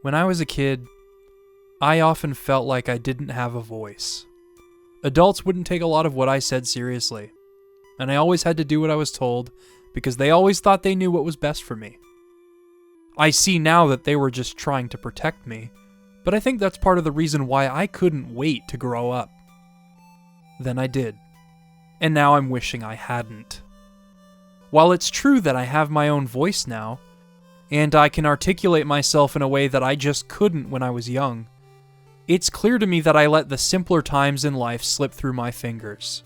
When I was a kid, I often felt like I didn't have a voice. Adults wouldn't take a lot of what I said seriously, and I always had to do what I was told because they always thought they knew what was best for me. I see now that they were just trying to protect me, but I think that's part of the reason why I couldn't wait to grow up. Then I did, and now I'm wishing I hadn't. While it's true that I have my own voice now, and I can articulate myself in a way that I just couldn't when I was young, it's clear to me that I let the simpler times in life slip through my fingers.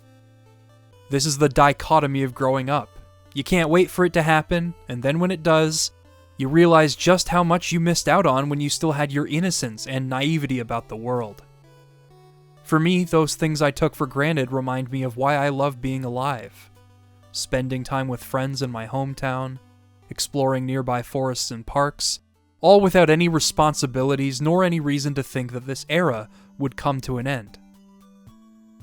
This is the dichotomy of growing up. You can't wait for it to happen, and then when it does, you realize just how much you missed out on when you still had your innocence and naivety about the world. For me, those things I took for granted remind me of why I love being alive. Spending time with friends in my hometown, exploring nearby forests and parks, all without any responsibilities nor any reason to think that this era would come to an end.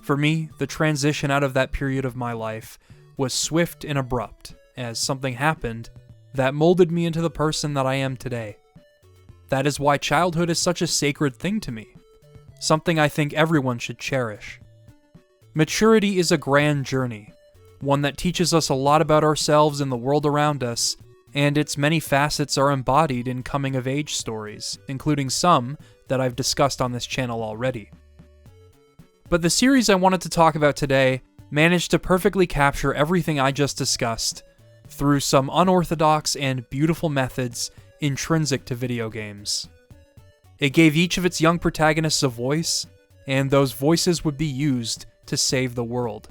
For me, the transition out of that period of my life was swift and abrupt, as something happened that molded me into the person that I am today. That is why childhood is such a sacred thing to me, something I think everyone should cherish. Maturity is a grand journey, one that teaches us a lot about ourselves and the world around us, and its many facets are embodied in coming-of-age stories, including some that I've discussed on this channel already. But the series I wanted to talk about today managed to perfectly capture everything I just discussed through some unorthodox and beautiful methods intrinsic to video games. It gave each of its young protagonists a voice, and those voices would be used to save the world.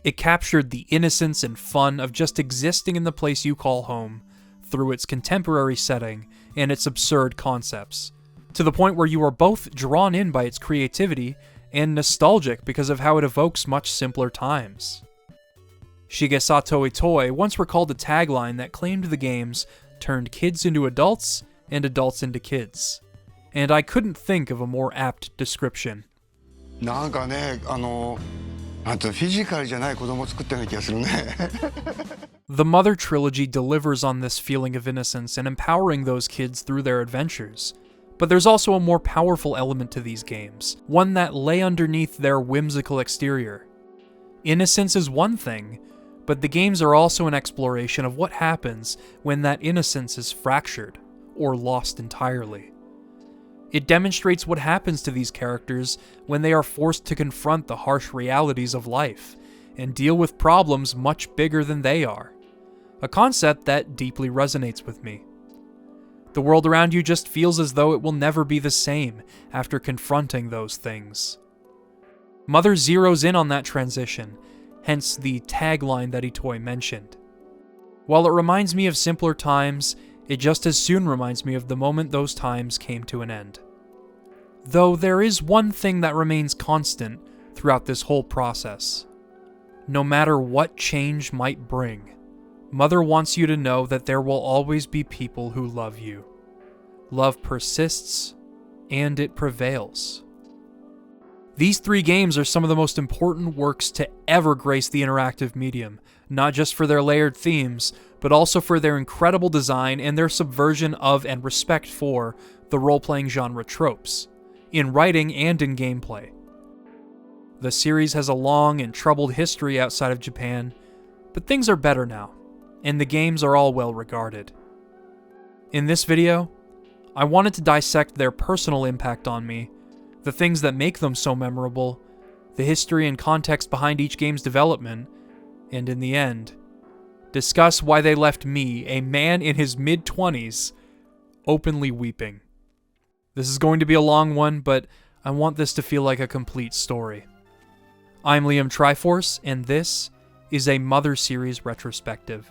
It captured the innocence and fun of just existing in the place you call home through its contemporary setting and its absurd concepts, to the point where you are both drawn in by its creativity and nostalgic because of how it evokes much simpler times. Shigesato Itoi once recalled a tagline that claimed the games turned kids into adults and adults into kids, and I couldn't think of a more apt description. なんかね、フィジカルじゃない子供を作ったような気がするね。The Mother trilogy delivers on this feeling of innocence and empowering those kids through their adventures. But there's also a more powerful element to these games, one that lay underneath their whimsical exterior. Innocence is one thing, but the games are also an exploration of what happens when that innocence is fractured, or lost entirely. It demonstrates what happens to these characters when they are forced to confront the harsh realities of life, and deal with problems much bigger than they are. A concept that deeply resonates with me. The world around you just feels as though it will never be the same after confronting those things. Mother zeroes in on that transition, hence the tagline that Itoi mentioned. While it reminds me of simpler times, it just as soon reminds me of the moment those times came to an end. Though there is one thing that remains constant throughout this whole process. No matter what change might bring, Mother wants you to know that there will always be people who love you. Love persists, and it prevails. These three games are some of the most important works to ever grace the interactive medium, not just for their layered themes, but also for their incredible design and their subversion of and respect for the role-playing genre tropes, in writing and in gameplay. The series has a long and troubled history outside of Japan, but things are better now, and the games are all well regarded. In this video, I wanted to dissect their personal impact on me, the things that make them so memorable, the history and context behind each game's development, and in the end, discuss why they left me, a man in his mid-20s, openly weeping. This is going to be a long one, but I want this to feel like a complete story. I'm Liam Triforce, and this is a Mother Series retrospective.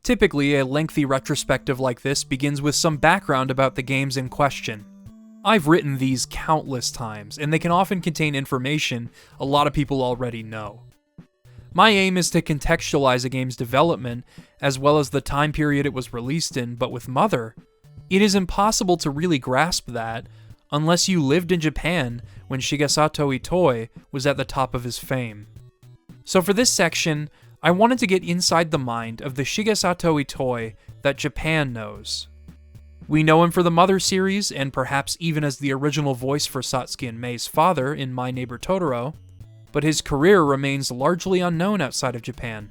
Typically, a lengthy retrospective like this begins with some background about the games in question. I've written these countless times, and they can often contain information a lot of people already know. My aim is to contextualize a game's development, as well as the time period it was released in, but with Mother, it is impossible to really grasp that unless you lived in Japan when Shigesato Itoi was at the top of his fame. So for this section, I wanted to get inside the mind of the Shigesato Itoi that Japan knows. We know him for the Mother series, and perhaps even as the original voice for Satsuki and Mei's father in My Neighbor Totoro, but his career remains largely unknown outside of Japan.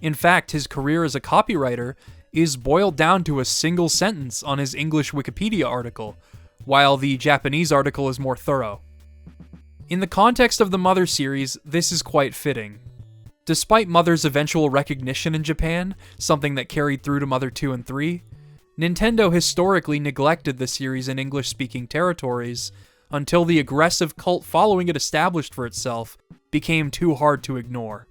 In fact, his career as a copywriter is boiled down to a single sentence on his English Wikipedia article, while the Japanese article is more thorough. In the context of the Mother series, this is quite fitting. Despite Mother's eventual recognition in Japan, something that carried through to Mother 2 and 3, Nintendo historically neglected the series in English-speaking territories until the aggressive cult following it established for itself became too hard to ignore.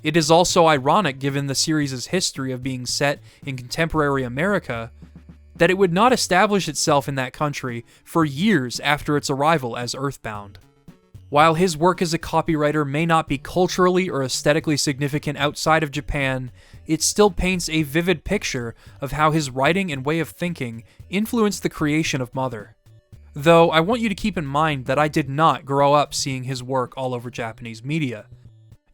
It is also ironic, given the series' history of being set in contemporary America, that it would not establish itself in that country for years after its arrival as EarthBound. While his work as a copywriter may not be culturally or aesthetically significant outside of Japan, it still paints a vivid picture of how his writing and way of thinking influenced the creation of Mother. Though I want you to keep in mind that I did not grow up seeing his work all over Japanese media.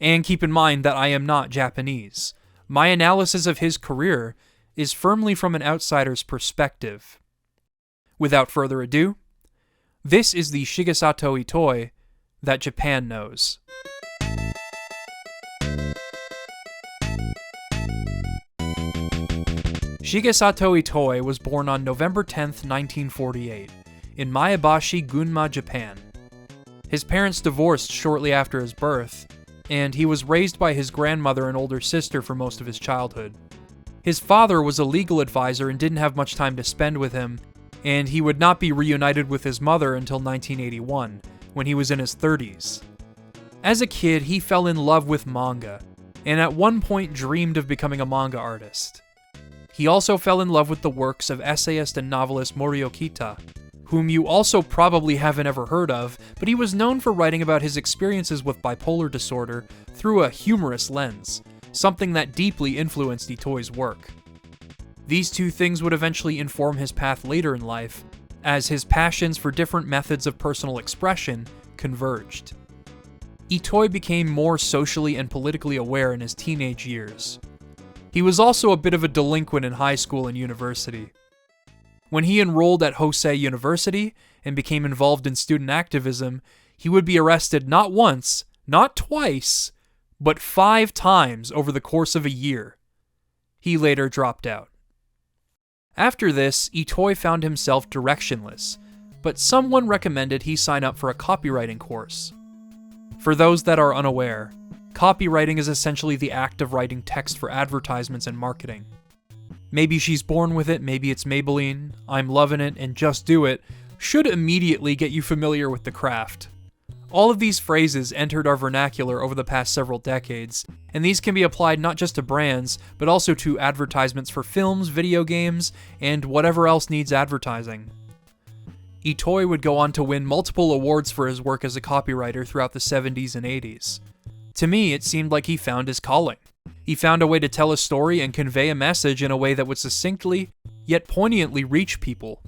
And keep in mind that I am not Japanese. My analysis of his career is firmly from an outsider's perspective. Without further ado, this is the Shigesato Itoi that Japan knows. Shigesato Itoi was born on November 10th, 1948, in Maebashi, Gunma, Japan. His parents divorced shortly after his birth, and he was raised by his grandmother and older sister for most of his childhood. His father was a legal advisor and didn't have much time to spend with him, and he would not be reunited with his mother until 1981, when he was in his 30s. As a kid, he fell in love with manga, and at one point dreamed of becoming a manga artist. He also fell in love with the works of essayist and novelist Morio Kita, whom you also probably haven't ever heard of, but he was known for writing about his experiences with bipolar disorder through a humorous lens, something that deeply influenced Itoi's work. These two things would eventually inform his path later in life, as his passions for different methods of personal expression converged. Itoi became more socially and politically aware in his teenage years. He was also a bit of a delinquent in high school and university. When he enrolled at Hosei University and became involved in student activism, he would be arrested not once, not twice, but 5 times over the course of a year. He later dropped out. After this, Itoi found himself directionless, but someone recommended he sign up for a copywriting course. For those that are unaware, copywriting is essentially the act of writing text for advertisements and marketing. Maybe she's born with it, maybe it's Maybelline, I'm loving it, and just do it should immediately get you familiar with the craft. All of these phrases entered our vernacular over the past several decades, and these can be applied not just to brands, but also to advertisements for films, video games, and whatever else needs advertising. Itoi would go on to win multiple awards for his work as a copywriter throughout the 70s and 80s. To me, it seemed like he found his calling. He found a way to tell a story and convey a message in a way that would succinctly, yet poignantly reach people.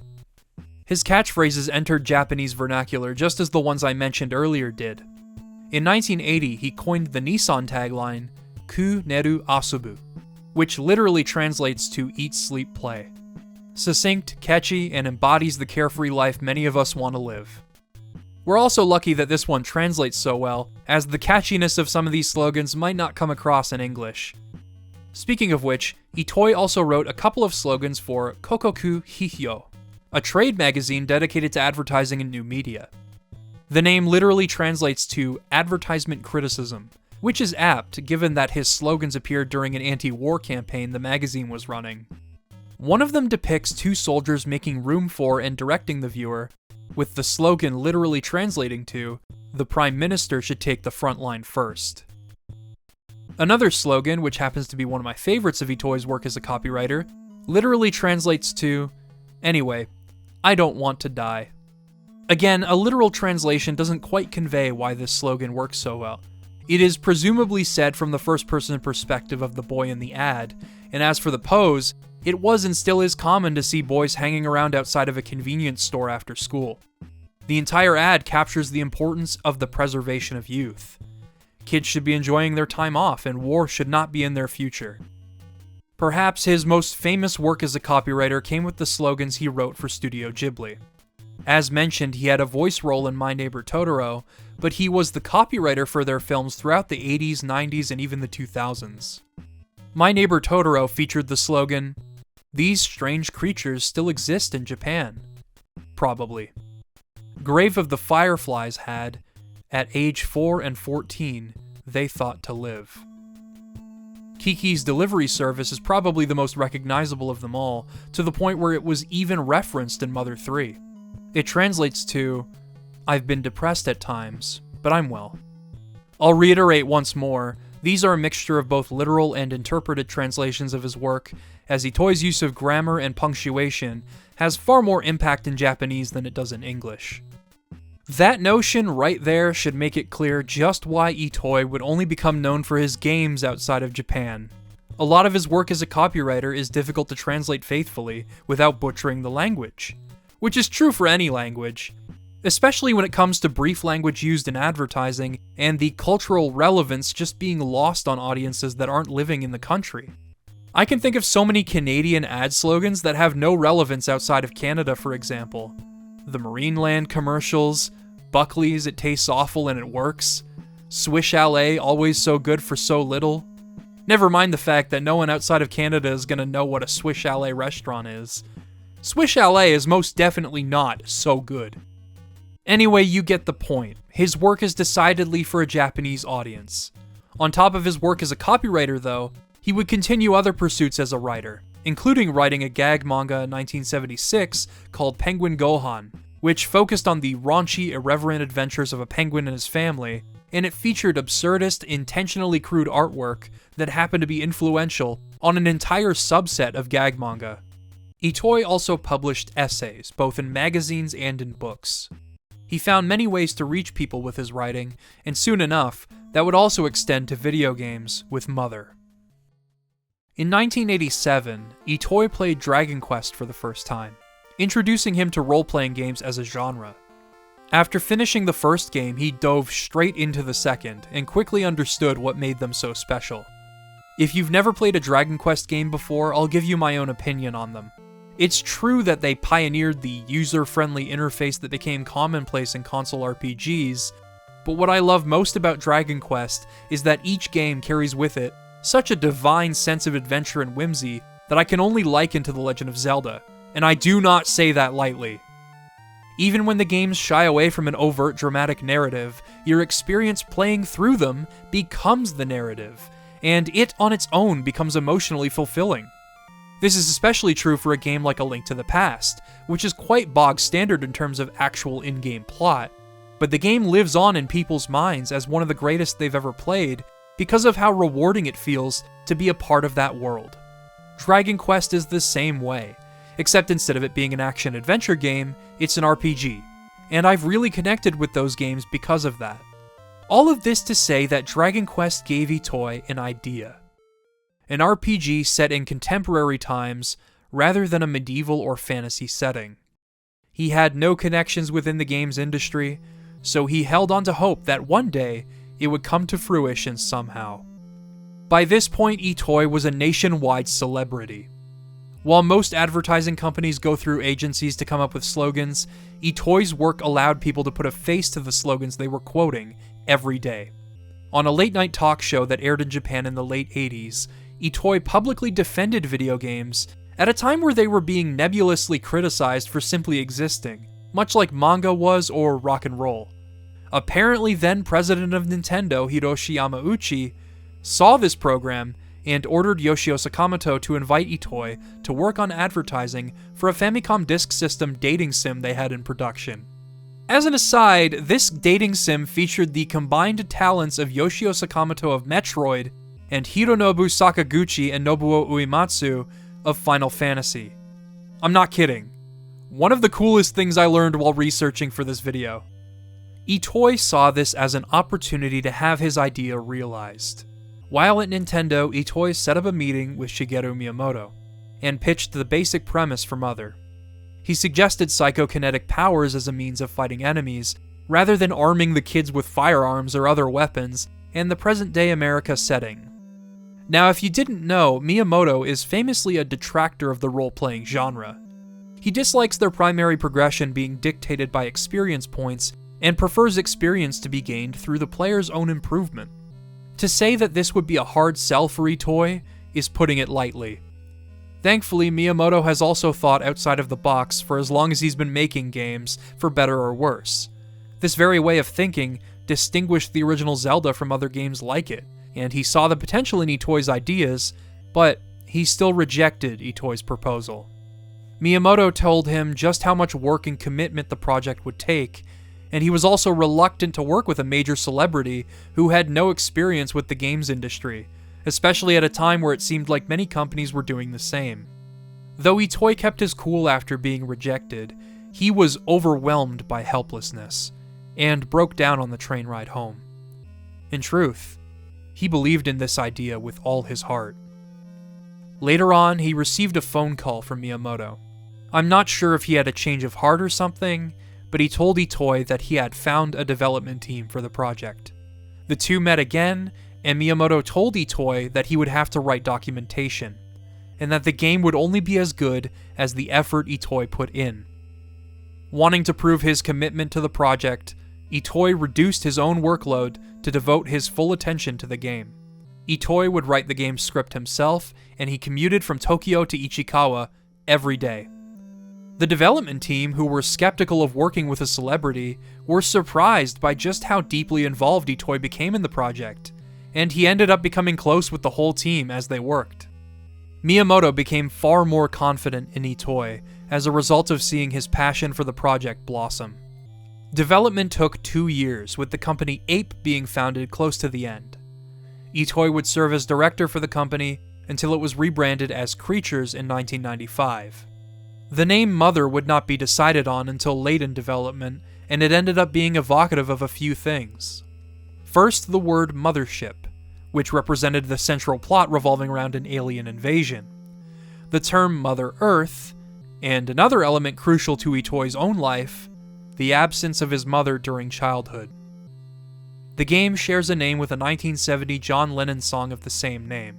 His catchphrases entered Japanese vernacular just as the ones I mentioned earlier did. In 1980, he coined the Nissan tagline, Ku Neru Asubu, which literally translates to eat, sleep, play. Succinct, catchy, and embodies the carefree life many of us want to live. We're also lucky that this one translates so well, as the catchiness of some of these slogans might not come across in English. Speaking of which, Itoi also wrote a couple of slogans for Kokoku Hihyo, a trade magazine dedicated to advertising and new media. The name literally translates to advertisement criticism, which is apt given that his slogans appeared during an anti-war campaign the magazine was running. One of them depicts 2 soldiers making room for and directing the viewer, with the slogan literally translating to, "The Prime Minister should take the front line first." Another slogan, which happens to be one of my favorites of Itoi's work as a copywriter, literally translates to, "Anyway, I don't want to die." Again, a literal translation doesn't quite convey why this slogan works so well. It is presumably said from the first-person perspective of the boy in the ad, and as for the pose, it was and still is common to see boys hanging around outside of a convenience store after school. The entire ad captures the importance of the preservation of youth. Kids should be enjoying their time off, and war should not be in their future. Perhaps his most famous work as a copywriter came with the slogans he wrote for Studio Ghibli. As mentioned, he had a voice role in My Neighbor Totoro, but he was the copywriter for their films throughout the 80s, 90s, and even the 2000s. My Neighbor Totoro featured the slogan, "These strange creatures still exist in Japan." Probably. Grave of the Fireflies had, at age 4 and 14, they thought to live. Kiki's Delivery Service is probably the most recognizable of them all, to the point where it was even referenced in Mother 3. It translates to, "I've been depressed at times, but I'm well." I'll reiterate once more, these are a mixture of both literal and interpreted translations of his work, as Itoi's use of grammar and punctuation has far more impact in Japanese than it does in English. That notion right there should make it clear just why Itoi would only become known for his games outside of Japan. A lot of his work as a copywriter is difficult to translate faithfully without butchering the language, which is true for any language, especially when it comes to brief language used in advertising and the cultural relevance just being lost on audiences that aren't living in the country. I can think of so many Canadian ad slogans that have no relevance outside of Canada, for example. The Marineland commercials, Buckley's It Tastes Awful and It Works, Swiss Chalet Always So Good for So Little. Never mind the fact that no one outside of Canada is going to know what a Swiss Chalet restaurant is. Swiss Chalet is most definitely not so good. Anyway, you get the point. His work is decidedly for a Japanese audience. On top of his work as a copywriter, though, he would continue other pursuits as a writer, including writing a gag manga in 1976 called Penguin Gohan, which focused on the raunchy, irreverent adventures of a penguin and his family, and it featured absurdist, intentionally crude artwork that happened to be influential on an entire subset of gag manga. Itoi also published essays, both in magazines and in books. He found many ways to reach people with his writing, and soon enough, that would also extend to video games with Mother. In 1987, Itoi played Dragon Quest for the first time, introducing him to role-playing games as a genre. After finishing the first game, he dove straight into the second, and quickly understood what made them so special. If you've never played a Dragon Quest game before, I'll give you my own opinion on them. It's true that they pioneered the user-friendly interface that became commonplace in console RPGs, but what I love most about Dragon Quest is that each game carries with it such a divine sense of adventure and whimsy that I can only liken to The Legend of Zelda, and I do not say that lightly. Even when the games shy away from an overt dramatic narrative, your experience playing through them becomes the narrative, and it on its own becomes emotionally fulfilling. This is especially true for a game like A Link to the Past, which is quite bog standard in terms of actual in-game plot, but the game lives on in people's minds as one of the greatest they've ever played because of how rewarding it feels to be a part of that world. Dragon Quest is the same way, except instead of it being an action-adventure game, it's an RPG, and I've really connected with those games because of that. All of this to say that Dragon Quest gave Itoi an idea. An RPG set in contemporary times rather than a medieval or fantasy setting. He had no connections within the games industry, so he held on to hope that one day it would come to fruition somehow. By this point, Itoi was a nationwide celebrity. While most advertising companies go through agencies to come up with slogans, Itoi's work allowed people to put a face to the slogans they were quoting every day. On a late-night talk show that aired in Japan in the late 80s, Itoi publicly defended video games at a time where they were being nebulously criticized for simply existing, much like manga was or rock and roll. Apparently then president of Nintendo, Hiroshi Yamauchi, saw this program and ordered Yoshio Sakamoto to invite Itoi to work on advertising for a Famicom Disk System dating sim they had in production. As an aside, this dating sim featured the combined talents of Yoshio Sakamoto of Metroid and Hironobu Sakaguchi and Nobuo Uematsu of Final Fantasy. I'm not kidding. One of the coolest things I learned while researching for this video. Itoi saw this as an opportunity to have his idea realized. While at Nintendo, Itoi set up a meeting with Shigeru Miyamoto. and pitched the basic premise for Mother. He suggested psychokinetic powers as a means of fighting enemies, rather than arming the kids with firearms or other weapons, and the present-day America setting. Now, if you didn't know, Miyamoto is famously a detractor of the role-playing genre. He dislikes their primary progression being dictated by experience points, and prefers experience to be gained through the player's own improvement. To say that this would be a hard sell for Itoi is putting it lightly. Thankfully, Miyamoto has also thought outside of the box for as long as he's been making games, for better or worse. This very way of thinking distinguished the original Zelda from other games like it, and he saw the potential in Itoi's ideas, but he still rejected Itoi's proposal. Miyamoto told him just how much work and commitment the project would take, and he was also reluctant to work with a major celebrity who had no experience with the games industry, especially at a time where it seemed like many companies were doing the same. Though Itoi kept his cool after being rejected, he was overwhelmed by helplessness, and broke down on the train ride home. In truth, he believed in this idea with all his heart. Later on, he received a phone call from Miyamoto. I'm not sure if he had a change of heart or something, but he told Itoi that he had found a development team for the project. The two met again, and Miyamoto told Itoi that he would have to write documentation, and that the game would only be as good as the effort Itoi put in. Wanting to prove his commitment to the project, Itoi reduced his own workload to devote his full attention to the game. Itoi would write the game's script himself, and he commuted from Tokyo to Ichikawa every day. The development team, who were skeptical of working with a celebrity, were surprised by just how deeply involved Itoi became in the project, and he ended up becoming close with the whole team as they worked. Miyamoto became far more confident in Itoi as a result of seeing his passion for the project blossom. Development took 2 years, with the company Ape being founded close to the end. Itoi would serve as director for the company until it was rebranded as Creatures in 1995. The name Mother would not be decided on until late in development, and it ended up being evocative of a few things. First, the word mothership, which represented the central plot revolving around an alien invasion. The term Mother Earth, and another element crucial to Itoi's own life, the absence of his mother during childhood. The game shares a name with a 1970 John Lennon song of the same name.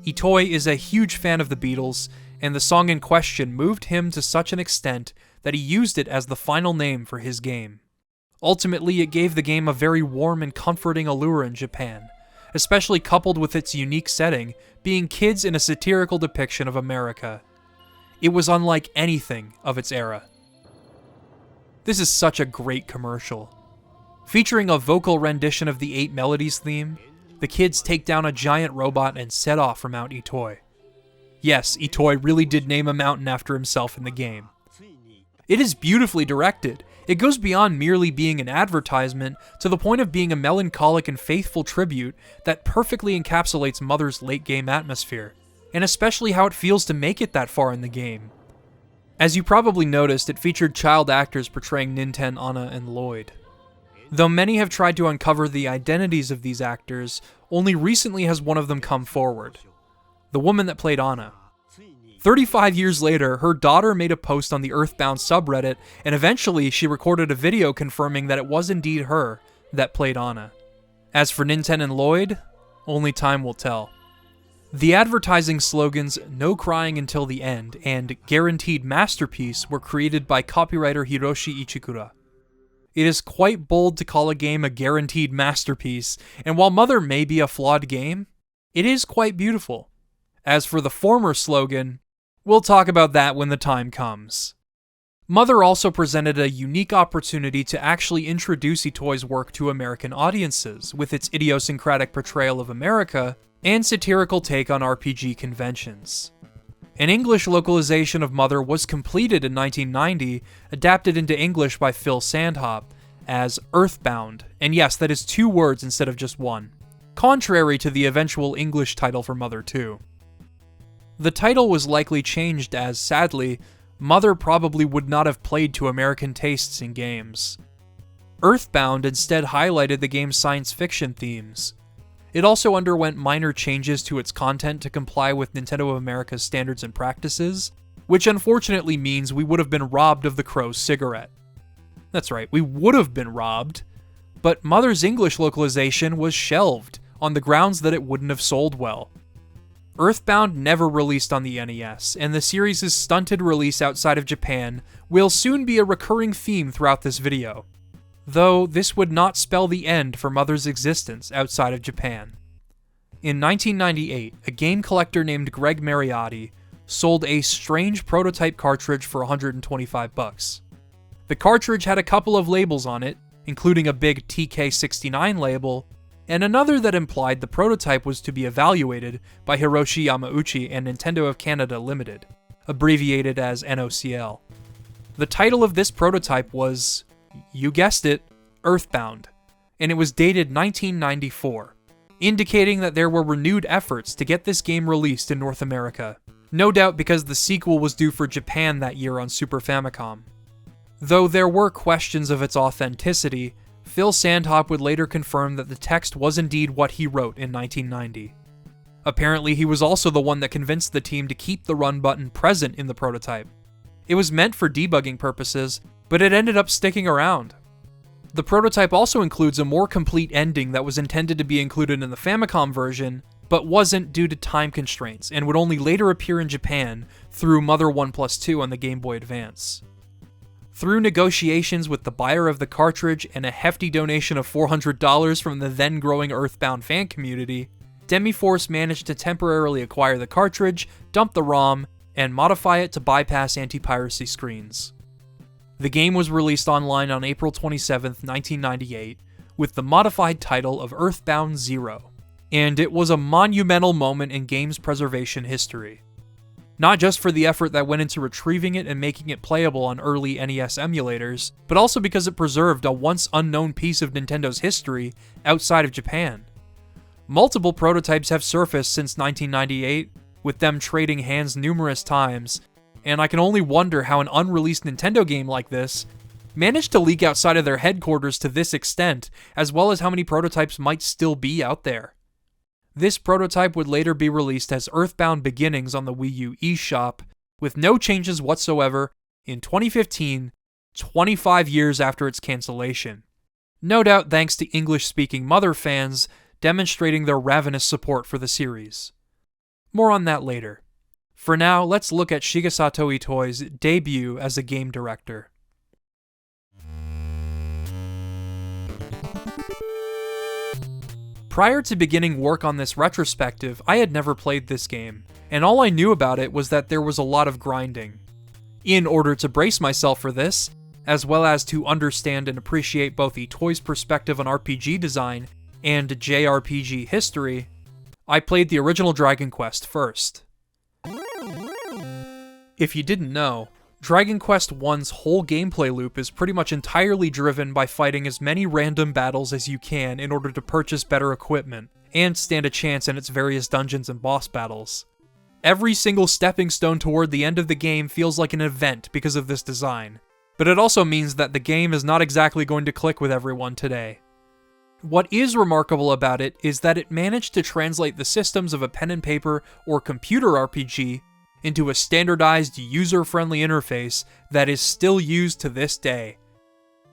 Itoi is a huge fan of the Beatles, and the song in question moved him to such an extent that he used it as the final name for his game. Ultimately, it gave the game a very warm and comforting allure in Japan, especially coupled with its unique setting, being kids in a satirical depiction of America. It was unlike anything of its era. This is such a great commercial. Featuring a vocal rendition of the 8 Melodies theme, the kids take down a giant robot and set off for Mount Itoi. Yes, Itoi really did name a mountain after himself in the game. It is beautifully directed. It goes beyond merely being an advertisement to the point of being a melancholic and faithful tribute that perfectly encapsulates Mother's late-game atmosphere, and especially how it feels to make it that far in the game. As you probably noticed, it featured child actors portraying Ninten, Anna, and Lloyd. Though many have tried to uncover the identities of these actors, only recently has one of them come forward. The woman that played Anna. 35 years later, her daughter made a post on the EarthBound subreddit, and eventually she recorded a video confirming that it was indeed her that played Anna. As for Ninten and Lloyd, only time will tell. The advertising slogans "No Crying Until the End" and "Guaranteed Masterpiece" were created by copywriter Hiroshi Ichikura. It is quite bold to call a game a guaranteed masterpiece, and while Mother may be a flawed game, it is quite beautiful. As for the former slogan, we'll talk about that when the time comes. Mother also presented a unique opportunity to actually introduce Itoi's work to American audiences, with its idiosyncratic portrayal of America and satirical take on RPG conventions. An English localization of Mother was completed in 1990, adapted into English by Phil Sandhop, as EarthBound, and yes, that is 2 words instead of just 1, contrary to the eventual English title for Mother 2. The title was likely changed as, sadly, Mother probably would not have played to American tastes in games. EarthBound instead highlighted the game's science fiction themes. It also underwent minor changes to its content to comply with Nintendo of America's standards and practices, which unfortunately means we would have been robbed of the Crow's cigarette. That's right, we would have been robbed, but Mother's English localization was shelved on the grounds that it wouldn't have sold well. EarthBound never released on the NES, and the series' stunted release outside of Japan will soon be a recurring theme throughout this video. Though this would not spell the end for Mother's existence outside of Japan. In 1998, a game collector named Greg Mariotti sold a strange prototype cartridge for $125. The cartridge had a couple of labels on it, including a big TK69 label, and another that implied the prototype was to be evaluated by Hiroshi Yamauchi and Nintendo of Canada Limited, abbreviated as NOCL. The title of this prototype was, you guessed it, EarthBound, and it was dated 1994, indicating that there were renewed efforts to get this game released in North America, no doubt because the sequel was due for Japan that year on Super Famicom. Though there were questions of its authenticity, Phil Sandhop would later confirm that the text was indeed what he wrote in 1990. Apparently, he was also the one that convinced the team to keep the run button present in the prototype. It was meant for debugging purposes, but it ended up sticking around. The prototype also includes a more complete ending that was intended to be included in the Famicom version, but wasn't due to time constraints, and would only later appear in Japan through Mother 1+2 on the Game Boy Advance. Through negotiations with the buyer of the cartridge and a hefty donation of $400 from the then-growing EarthBound fan community, Demiforce managed to temporarily acquire the cartridge, dump the ROM, and modify it to bypass anti-piracy screens. The game was released online on April 27, 1998, with the modified title of EarthBound 0, and it was a monumental moment in games preservation history. Not just for the effort that went into retrieving it and making it playable on early NES emulators, but also because it preserved a once unknown piece of Nintendo's history outside of Japan. Multiple prototypes have surfaced since 1998, with them trading hands numerous times, and I can only wonder how an unreleased Nintendo game like this managed to leak outside of their headquarters to this extent, as well as how many prototypes might still be out there. This prototype would later be released as EarthBound Beginnings on the Wii U eShop, with no changes whatsoever, in 2015, 25 years after its cancellation. No doubt thanks to English-speaking Mother fans demonstrating their ravenous support for the series. More on that later. For now, let's look at Shigesato Itoi's debut as a game director. Prior to beginning work on this retrospective, I had never played this game, and all I knew about it was that there was a lot of grinding. In order to brace myself for this, as well as to understand and appreciate both Itoi's perspective on RPG design and JRPG history, I played the original Dragon Quest first. If you didn't know, Dragon Quest I's whole gameplay loop is pretty much entirely driven by fighting as many random battles as you can in order to purchase better equipment, and stand a chance in its various dungeons and boss battles. Every single stepping stone toward the end of the game feels like an event because of this design, but it also means that the game is not exactly going to click with everyone today. What is remarkable about it is that it managed to translate the systems of a pen and paper or computer RPG into a standardized, user-friendly interface that is still used to this day.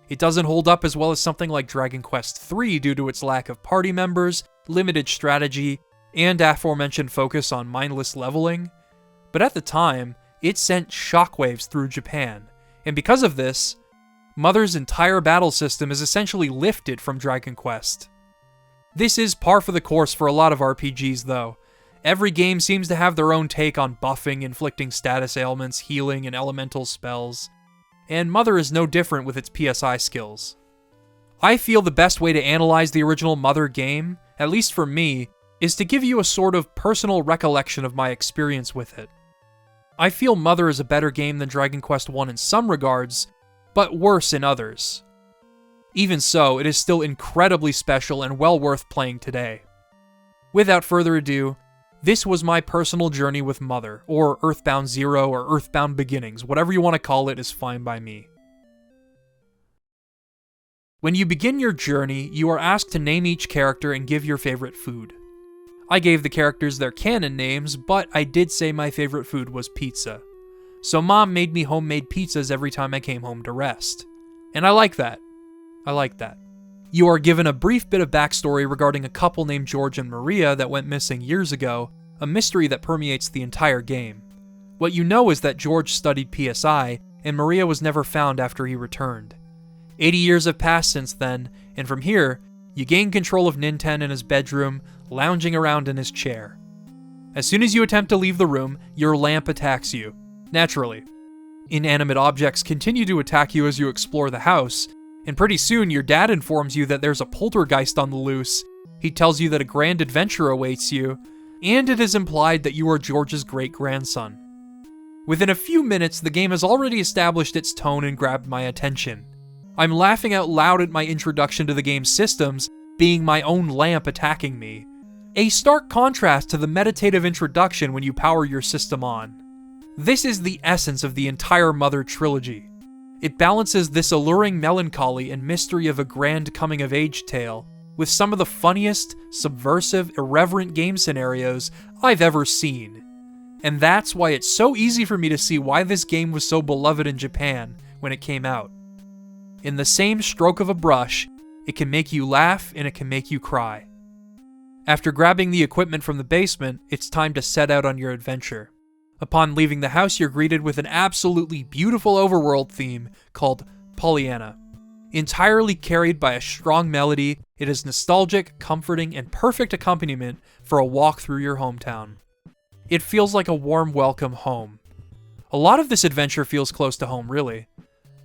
It doesn't hold up as well as something like Dragon Quest III due to its lack of party members, limited strategy, and aforementioned focus on mindless leveling, but at the time, it sent shockwaves through Japan, and because of this, Mother's entire battle system is essentially lifted from Dragon Quest. This is par for the course for a lot of RPGs though. Every game seems to have their own take on buffing, inflicting status ailments, healing, and elemental spells, and Mother is no different with its PSI skills. I feel the best way to analyze the original Mother game, at least for me, is to give you a sort of personal recollection of my experience with it. I feel Mother is a better game than Dragon Quest I in some regards, but worse in others. Even so, it is still incredibly special and well worth playing today. Without further ado, this was my personal journey with Mother, or EarthBound 0, or EarthBound Beginnings, whatever you want to call it is fine by me. When you begin your journey, you are asked to name each character and give your favorite food. I gave the characters their canon names, but I did say my favorite food was pizza. So Mom made me homemade pizzas every time I came home to rest. And I like that. You are given a brief bit of backstory regarding a couple named George and Maria that went missing years ago, a mystery that permeates the entire game. What you know is that George studied PSI, and Maria was never found after he returned. 80 years have passed since then, and from here, you gain control of Ninten in his bedroom, lounging around in his chair. As soon as you attempt to leave the room, your lamp attacks you. Naturally. Inanimate objects continue to attack you as you explore the house, and pretty soon your dad informs you that there's a poltergeist on the loose. He tells you that a grand adventure awaits you, and it is implied that you are George's great-grandson. Within a few minutes, the game has already established its tone and grabbed my attention. I'm laughing out loud at my introduction to the game's systems, being my own lamp attacking me. A stark contrast to the meditative introduction when you power your system on. This is the essence of the entire Mother trilogy. It balances this alluring melancholy and mystery of a grand coming-of-age tale with some of the funniest, subversive, irreverent game scenarios I've ever seen. And that's why it's so easy for me to see why this game was so beloved in Japan when it came out. In the same stroke of a brush, it can make you laugh and it can make you cry. After grabbing the equipment from the basement, it's time to set out on your adventure. Upon leaving the house, you're greeted with an absolutely beautiful overworld theme called Pollyanna. Entirely carried by a strong melody, it is nostalgic, comforting, and perfect accompaniment for a walk through your hometown. It feels like a warm welcome home. A lot of this adventure feels close to home, really.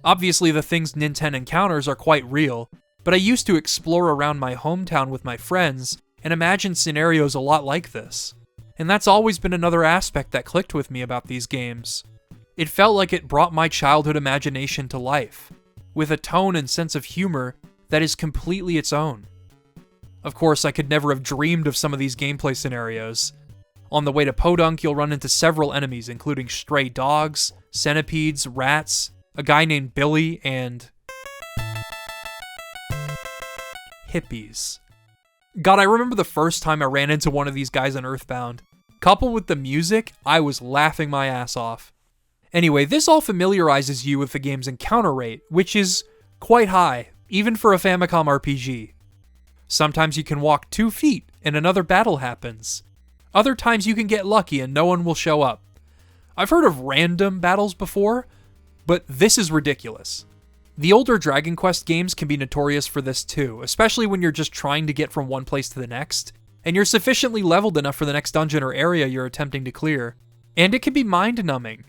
Obviously, the things Ninten encounters are quite real, but I used to explore around my hometown with my friends and imagine scenarios a lot like this. And that's always been another aspect that clicked with me about these games. It felt like it brought my childhood imagination to life, with a tone and sense of humor that is completely its own. Of course, I could never have dreamed of some of these gameplay scenarios. On the way to Podunk, you'll run into several enemies, including stray dogs, centipedes, rats, a guy named Billy, and hippies. God, I remember the first time I ran into one of these guys on EarthBound. Coupled with the music, I was laughing my ass off. Anyway, this all familiarizes you with the game's encounter rate, which is quite high, even for a Famicom RPG. Sometimes you can walk 2 feet and another battle happens. Other times you can get lucky and no one will show up. I've heard of random battles before, but this is ridiculous. The older Dragon Quest games can be notorious for this too, especially when you're just trying to get from one place to the next, and you're sufficiently leveled enough for the next dungeon or area you're attempting to clear, and it can be mind-numbing.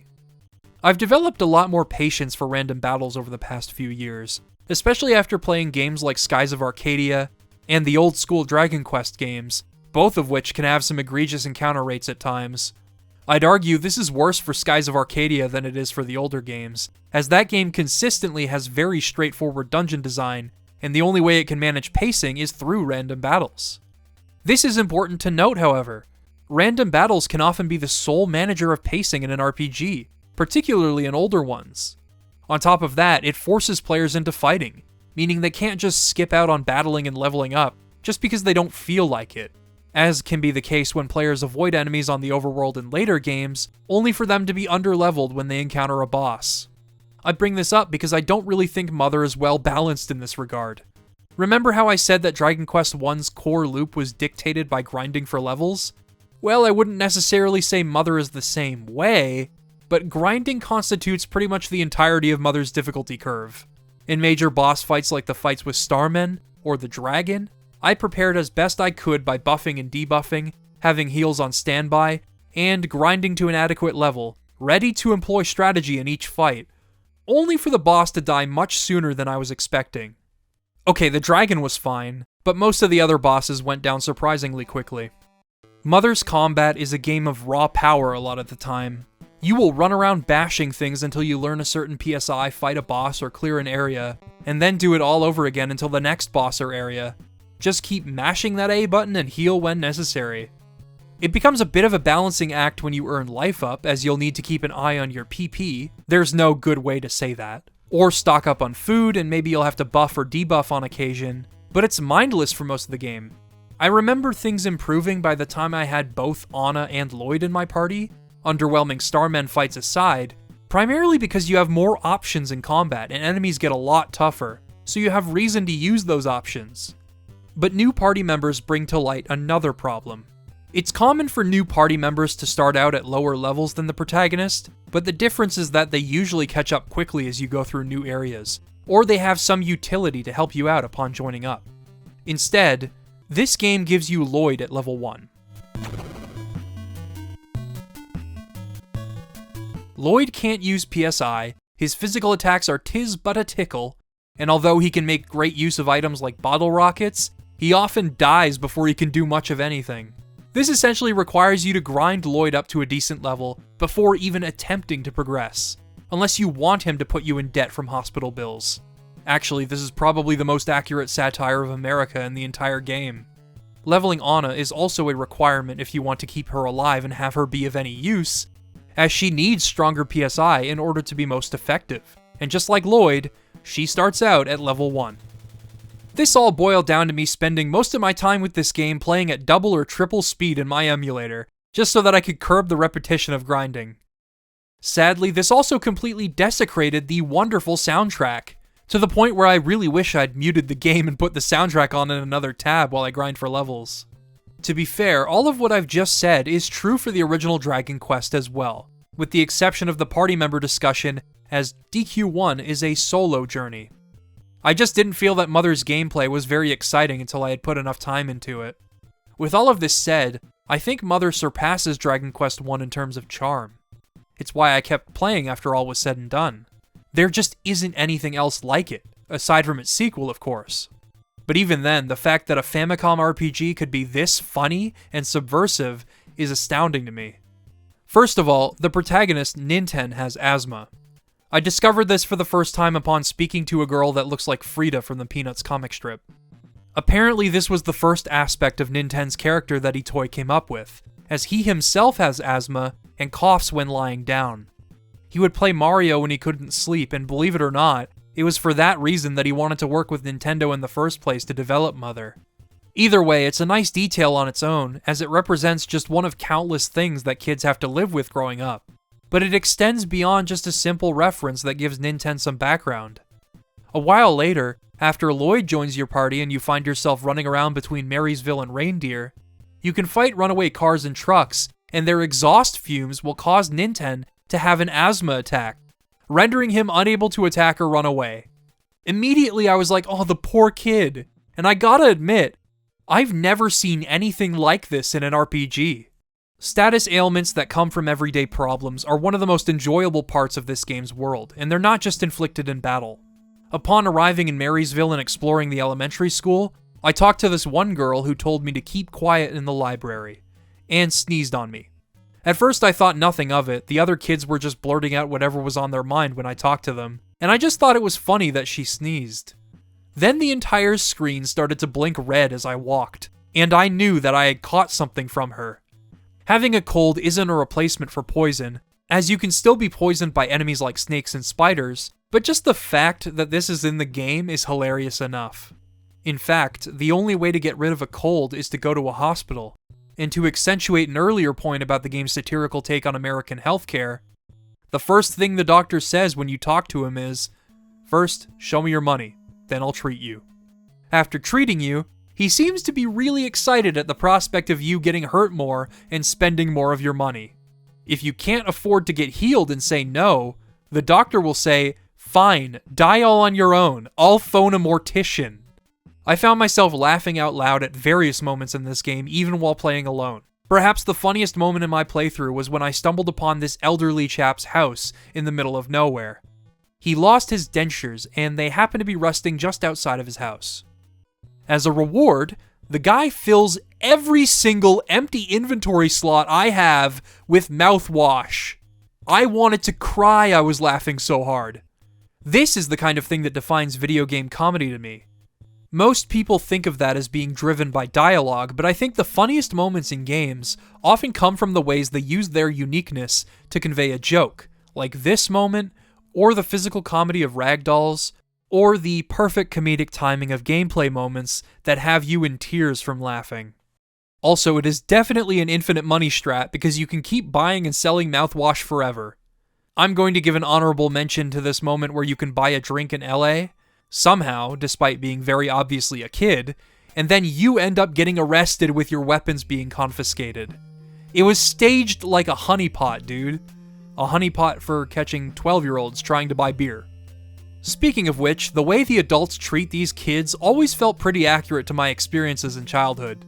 I've developed a lot more patience for random battles over the past few years, especially after playing games like Skies of Arcadia and the old-school Dragon Quest games, both of which can have some egregious encounter rates at times. I'd argue this is worse for Skies of Arcadia than it is for the older games, as that game consistently has very straightforward dungeon design, and the only way it can manage pacing is through random battles. This is important to note, however. Random battles can often be the sole manager of pacing in an RPG, particularly in older ones. On top of that, it forces players into fighting, meaning they can't just skip out on battling and leveling up just because they don't feel like it, as can be the case when players avoid enemies on the overworld in later games, only for them to be underleveled when they encounter a boss. I bring this up because I don't really think Mother is well balanced in this regard. Remember how I said that Dragon Quest I's core loop was dictated by grinding for levels? Well, I wouldn't necessarily say Mother is the same way, but grinding constitutes pretty much the entirety of Mother's difficulty curve. In major boss fights like the fights with Starmen or the Dragon, I prepared as best I could by buffing and debuffing, having heals on standby, and grinding to an adequate level, ready to employ strategy in each fight, only for the boss to die much sooner than I was expecting. Okay, the Dragon was fine, but most of the other bosses went down surprisingly quickly. Mother's combat is a game of raw power a lot of the time. You will run around bashing things until you learn a certain PSI, fight a boss, or clear an area, and then do it all over again until the next boss or area. Just keep mashing that A button and heal when necessary. It becomes a bit of a balancing act when you earn life up, as you'll need to keep an eye on your PP. There's no good way to say that. Or stock up on food, and maybe you'll have to buff or debuff on occasion, but it's mindless for most of the game. I remember things improving by the time I had both Anna and Lloyd in my party, underwhelming Starmen fights aside, primarily because you have more options in combat and enemies get a lot tougher, so you have reason to use those options. But new party members bring to light another problem. It's common for new party members to start out at lower levels than the protagonist, but the difference is that they usually catch up quickly as you go through new areas, or they have some utility to help you out upon joining up. Instead, this game gives you Lloyd at level 1. Lloyd can't use PSI, his physical attacks are tis but a tickle, and although he can make great use of items like bottle rockets, he often dies before he can do much of anything. This essentially requires you to grind Lloyd up to a decent level before even attempting to progress, unless you want him to put you in debt from hospital bills. Actually, this is probably the most accurate satire of America in the entire game. Leveling Anna is also a requirement if you want to keep her alive and have her be of any use, as she needs stronger PSI in order to be most effective, and just like Lloyd, she starts out at level 1. This all boiled down to me spending most of my time with this game playing at double or triple speed in my emulator, just so that I could curb the repetition of grinding. Sadly, this also completely desecrated the wonderful soundtrack, to the point where I really wish I'd muted the game and put the soundtrack on in another tab while I grind for levels. To be fair, all of what I've just said is true for the original Dragon Quest as well, with the exception of the party member discussion, as DQ1 is a solo journey. I just didn't feel that Mother's gameplay was very exciting until I had put enough time into it. With all of this said, I think Mother surpasses Dragon Quest 1 in terms of charm. It's why I kept playing after all was said and done. There just isn't anything else like it, aside from its sequel, of course. But even then, the fact that a Famicom RPG could be this funny and subversive is astounding to me. First of all, the protagonist, Ninten, has asthma. I discovered this for the first time upon speaking to a girl that looks like Frida from the Peanuts comic strip. Apparently this was the first aspect of Ninten's character that Itoi came up with, as he himself has asthma and coughs when lying down. He would play Mario when he couldn't sleep, and believe it or not, it was for that reason that he wanted to work with Nintendo in the first place to develop Mother. Either way, it's a nice detail on its own, as it represents just one of countless things that kids have to live with growing up. But it extends beyond just a simple reference that gives Ninten some background. A while later, after Lloyd joins your party and you find yourself running around between Marysville and Reindeer, you can fight runaway cars and trucks, and their exhaust fumes will cause Ninten to have an asthma attack, rendering him unable to attack or run away. Immediately I was like, oh, the poor kid. And I gotta admit, I've never seen anything like this in an RPG. Status ailments that come from everyday problems are one of the most enjoyable parts of this game's world, and they're not just inflicted in battle. Upon arriving in Marysville and exploring the elementary school, I talked to this one girl who told me to keep quiet in the library, and sneezed on me. At first I thought nothing of it, the other kids were just blurting out whatever was on their mind when I talked to them, and I just thought it was funny that she sneezed. Then the entire screen started to blink red as I walked, and I knew that I had caught something from her. Having a cold isn't a replacement for poison, as you can still be poisoned by enemies like snakes and spiders, but just the fact that this is in the game is hilarious enough. In fact, the only way to get rid of a cold is to go to a hospital. And to accentuate an earlier point about the game's satirical take on American healthcare, the first thing the doctor says when you talk to him is, "First, show me your money, then I'll treat you." After treating you, he seems to be really excited at the prospect of you getting hurt more and spending more of your money. If you can't afford to get healed and say no, the doctor will say, "Fine, die all on your own, I'll phone a mortician." I found myself laughing out loud at various moments in this game, even while playing alone. Perhaps the funniest moment in my playthrough was when I stumbled upon this elderly chap's house in the middle of nowhere. He lost his dentures, and they happened to be rusting just outside of his house. As a reward, the guy fills every single empty inventory slot I have with mouthwash. I wanted to cry, I was laughing so hard. This is the kind of thing that defines video game comedy to me. Most people think of that as being driven by dialogue, but I think the funniest moments in games often come from the ways they use their uniqueness to convey a joke, like this moment, or the physical comedy of ragdolls, or the perfect comedic timing of gameplay moments that have you in tears from laughing. Also, it is definitely an infinite money strat because you can keep buying and selling mouthwash forever. I'm going to give an honorable mention to this moment where you can buy a drink in LA, somehow, despite being very obviously a kid, and then you end up getting arrested with your weapons being confiscated. It was staged like a honeypot, dude. A honeypot for catching 12-year-olds trying to buy beer. Speaking of which, the way the adults treat these kids always felt pretty accurate to my experiences in childhood.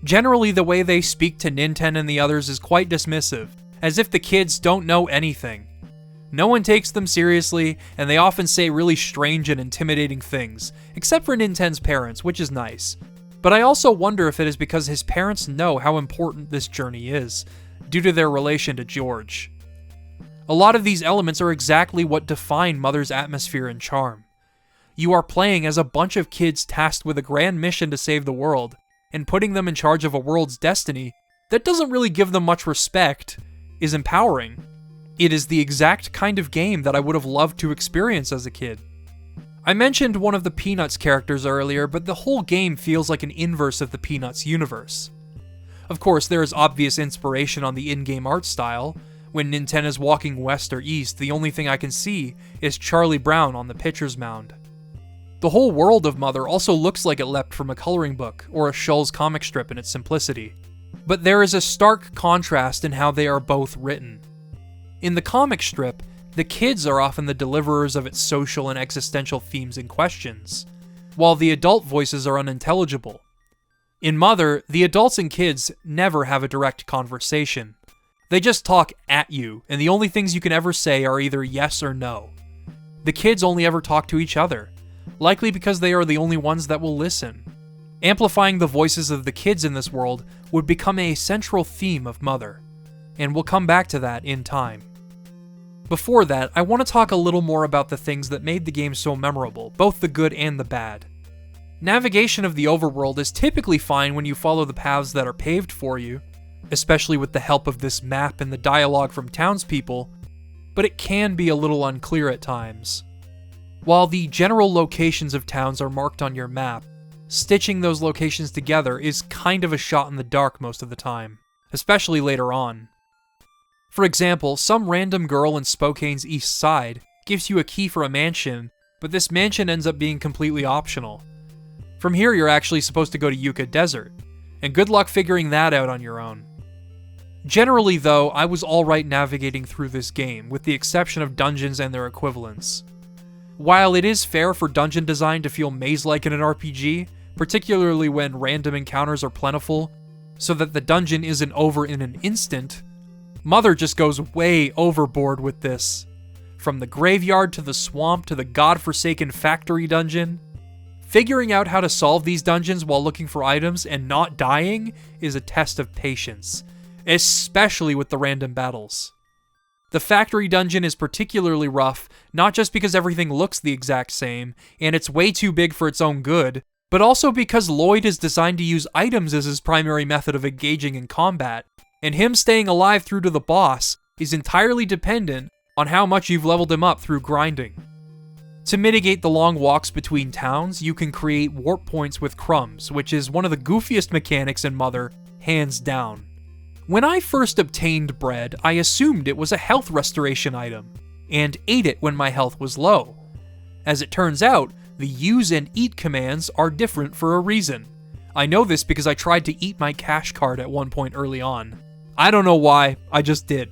Generally, the way they speak to Ninten and the others is quite dismissive, as if the kids don't know anything. No one takes them seriously, and they often say really strange and intimidating things, except for Ninten's parents, which is nice. But I also wonder if it is because his parents know how important this journey is, due to their relation to George. A lot of these elements are exactly what define Mother's atmosphere and charm. You are playing as a bunch of kids tasked with a grand mission to save the world, and putting them in charge of a world's destiny that doesn't really give them much respect is empowering. It is the exact kind of game that I would have loved to experience as a kid. I mentioned one of the Peanuts characters earlier, but the whole game feels like an inverse of the Peanuts universe. Of course, there is obvious inspiration on the in-game art style. When Ninten is walking west or east, the only thing I can see is Charlie Brown on the pitcher's mound. The whole world of Mother also looks like it leapt from a coloring book or a Schulz comic strip in its simplicity. But there is a stark contrast in how they are both written. In the comic strip, the kids are often the deliverers of its social and existential themes and questions, while the adult voices are unintelligible. In Mother, the adults and kids never have a direct conversation. They just talk at you, and the only things you can ever say are either yes or no. The kids only ever talk to each other, likely because they are the only ones that will listen. Amplifying the voices of the kids in this world would become a central theme of Mother, and we'll come back to that in time. Before that, I want to talk a little more about the things that made the game so memorable, both the good and the bad. Navigation of the overworld is typically fine when you follow the paths that are paved for you, especially with the help of this map and the dialogue from townspeople, but it can be a little unclear at times. While the general locations of towns are marked on your map, stitching those locations together is kind of a shot in the dark most of the time, especially later on. For example, some random girl in Spokane's east side gives you a key for a mansion, but this mansion ends up being completely optional. From here, you're actually supposed to go to Yucca Desert, and good luck figuring that out on your own. Generally, though, I was alright navigating through this game, with the exception of dungeons and their equivalents. While it is fair for dungeon design to feel maze-like in an RPG, particularly when random encounters are plentiful, so that the dungeon isn't over in an instant, Mother just goes way overboard with this. From the graveyard to the swamp to the godforsaken factory dungeon, figuring out how to solve these dungeons while looking for items and not dying is a test of patience, especially with the random battles. The factory dungeon is particularly rough, not just because everything looks the exact same, and it's way too big for its own good, but also because Lloyd is designed to use items as his primary method of engaging in combat, and him staying alive through to the boss is entirely dependent on how much you've leveled him up through grinding. To mitigate the long walks between towns, you can create warp points with crumbs, which is one of the goofiest mechanics in Mother, hands down. When I first obtained bread, I assumed it was a health restoration item, and ate it when my health was low. As it turns out, the use and eat commands are different for a reason. I know this because I tried to eat my cash card at one point early on. I don't know why, I just did.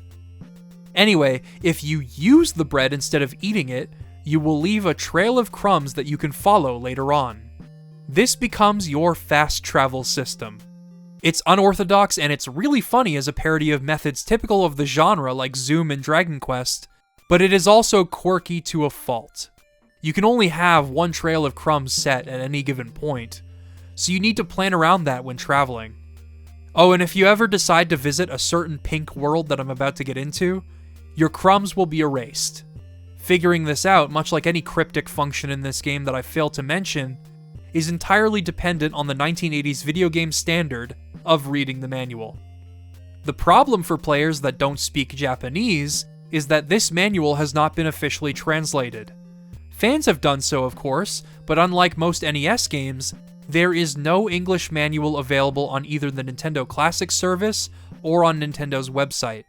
Anyway, if you use the bread instead of eating it, you will leave a trail of crumbs that you can follow later on. This becomes your fast travel system. It's unorthodox and it's really funny as a parody of methods typical of the genre like Zoom and Dragon Quest, but it is also quirky to a fault. You can only have one trail of crumbs set at any given point, so you need to plan around that when traveling. Oh, and if you ever decide to visit a certain pink world that I'm about to get into, your crumbs will be erased. Figuring this out, much like any cryptic function in this game that I failed to mention, is entirely dependent on the 1980s video game standard of reading the manual. The problem for players that don't speak Japanese is that this manual has not been officially translated. Fans have done so, of course, but unlike most NES games, there is no English manual available on either the Nintendo Classic service or on Nintendo's website.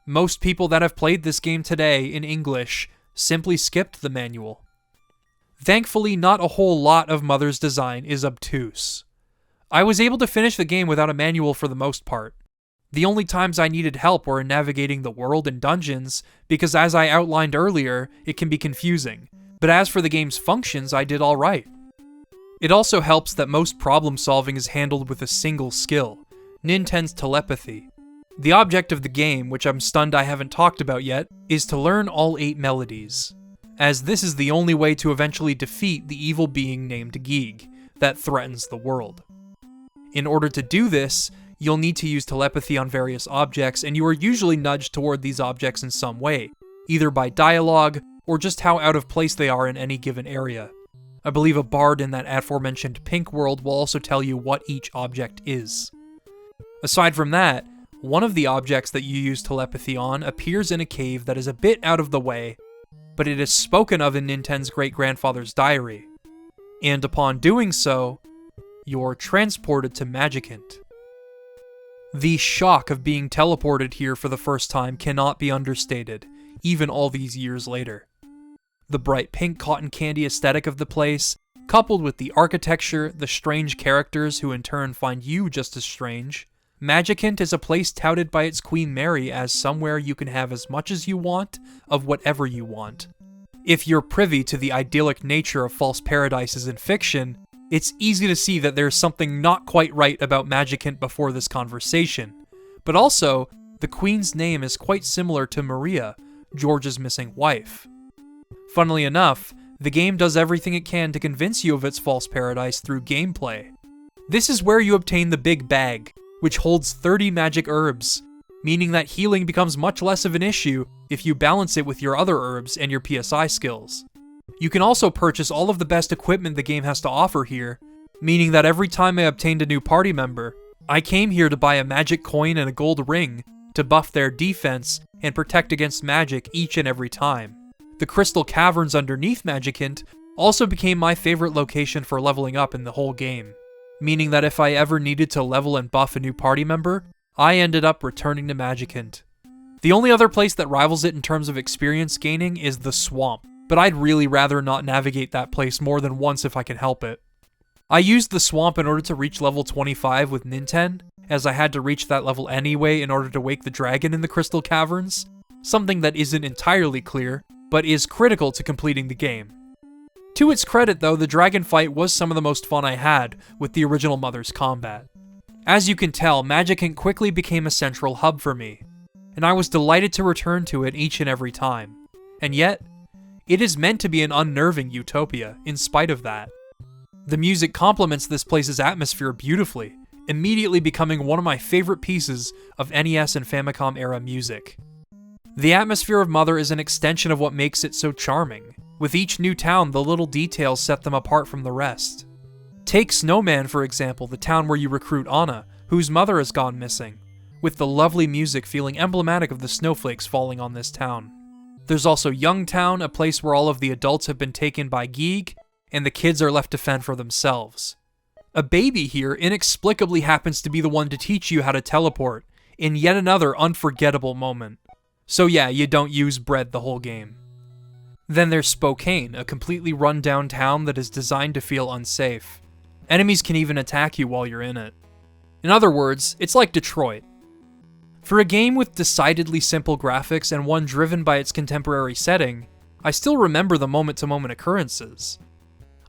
Most people that have played this game today in English simply skipped the manual. Thankfully, not a whole lot of Mother's design is obtuse. I was able to finish the game without a manual for the most part. The only times I needed help were in navigating the world and dungeons, because as I outlined earlier, it can be confusing. But as for the game's functions, I did alright. It also helps that most problem solving is handled with a single skill, Ninten's telepathy. The object of the game, which I'm stunned I haven't talked about yet, is to learn all 8 melodies, as this is the only way to eventually defeat the evil being named Geeg that threatens the world. In order to do this, you'll need to use telepathy on various objects, and you are usually nudged toward these objects in some way, either by dialogue or just how out of place they are in any given area. I believe a bard in that aforementioned pink world will also tell you what each object is. Aside from that, one of the objects that you use telepathy on appears in a cave that is a bit out of the way, but it is spoken of in Ninten's great-grandfather's diary. And upon doing so, you're transported to Magicant. The shock of being teleported here for the first time cannot be understated, even all these years later. The bright pink cotton candy aesthetic of the place, coupled with the architecture, the strange characters who in turn find you just as strange, Magicant is a place touted by its Queen Mary as somewhere you can have as much as you want of whatever you want. If you're privy to the idyllic nature of false paradises in fiction, it's easy to see that there's something not quite right about Magicant before this conversation. But also, the Queen's name is quite similar to Maria, George's missing wife. Funnily enough, the game does everything it can to convince you of its false paradise through gameplay. This is where you obtain the Big Bag, which holds 30 magic herbs, meaning that healing becomes much less of an issue if you balance it with your other herbs and your PSI skills. You can also purchase all of the best equipment the game has to offer here, meaning that every time I obtained a new party member, I came here to buy a magic coin and a gold ring to buff their defense and protect against magic each and every time. The crystal caverns underneath Magicant also became my favorite location for leveling up in the whole game, meaning that if I ever needed to level and buff a new party member, I ended up returning to Magicant. The only other place that rivals it in terms of experience gaining is the swamp, but I'd really rather not navigate that place more than once if I can help it. I used the swamp in order to reach level 25 with Ninten, as I had to reach that level anyway in order to wake the dragon in the crystal caverns, something that isn't entirely clear, but is critical to completing the game. To its credit though, the dragon fight was some of the most fun I had with the original Mother's combat. As you can tell, Magicant quickly became a central hub for me, and I was delighted to return to it each and every time. And yet, it is meant to be an unnerving utopia, in spite of that. The music complements this place's atmosphere beautifully, immediately becoming one of my favorite pieces of NES and Famicom era music. The atmosphere of Mother is an extension of what makes it so charming. With each new town, the little details set them apart from the rest. Take Snowman, for example, the town where you recruit Anna, whose mother has gone missing, with the lovely music feeling emblematic of the snowflakes falling on this town. There's also Youngtown, a place where all of the adults have been taken by Geeg, and the kids are left to fend for themselves. A baby here inexplicably happens to be the one to teach you how to teleport, in yet another unforgettable moment. So yeah, you don't use bread the whole game. Then there's Spokane, a completely run-down town that is designed to feel unsafe. Enemies can even attack you while you're in it. In other words, it's like Detroit. For a game with decidedly simple graphics and one driven by its contemporary setting, I still remember the moment-to-moment occurrences.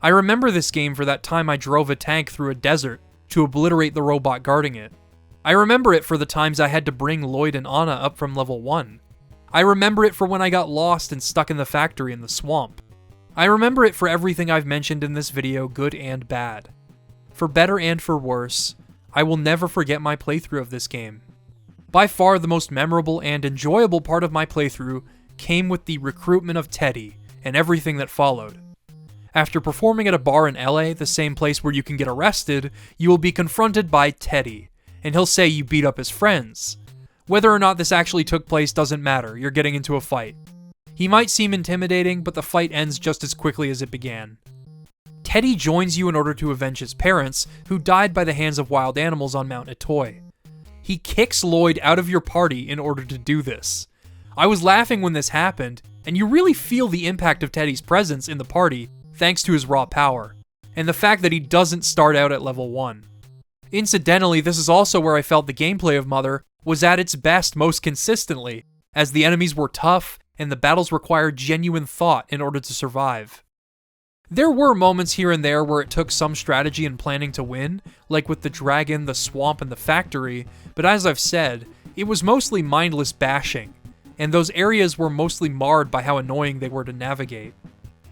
I remember this game for that time I drove a tank through a desert to obliterate the robot guarding it. I remember it for the times I had to bring Lloyd and Anna up from level 1. I remember it for when I got lost and stuck in the factory in the swamp. I remember it for everything I've mentioned in this video, good and bad. For better and for worse, I will never forget my playthrough of this game. By far the most memorable and enjoyable part of my playthrough came with the recruitment of Teddy and everything that followed. After performing at a bar in LA, the same place where you can get arrested, you will be confronted by Teddy, and he'll say you beat up his friends, Whether or not this actually took place doesn't matter, you're getting into a fight. He might seem intimidating, but the fight ends just as quickly as it began. Teddy joins you in order to avenge his parents, who died by the hands of wild animals on Mount Itoi. He kicks Lloyd out of your party in order to do this. I was laughing when this happened, and you really feel the impact of Teddy's presence in the party thanks to his raw power, and the fact that he doesn't start out at level 1. Incidentally, this is also where I felt the gameplay of Mother was at its best most consistently, as the enemies were tough and the battles required genuine thought in order to survive. There were moments here and there where it took some strategy and planning to win, like with the dragon, the swamp, and the factory, but as I've said, it was mostly mindless bashing, and those areas were mostly marred by how annoying they were to navigate.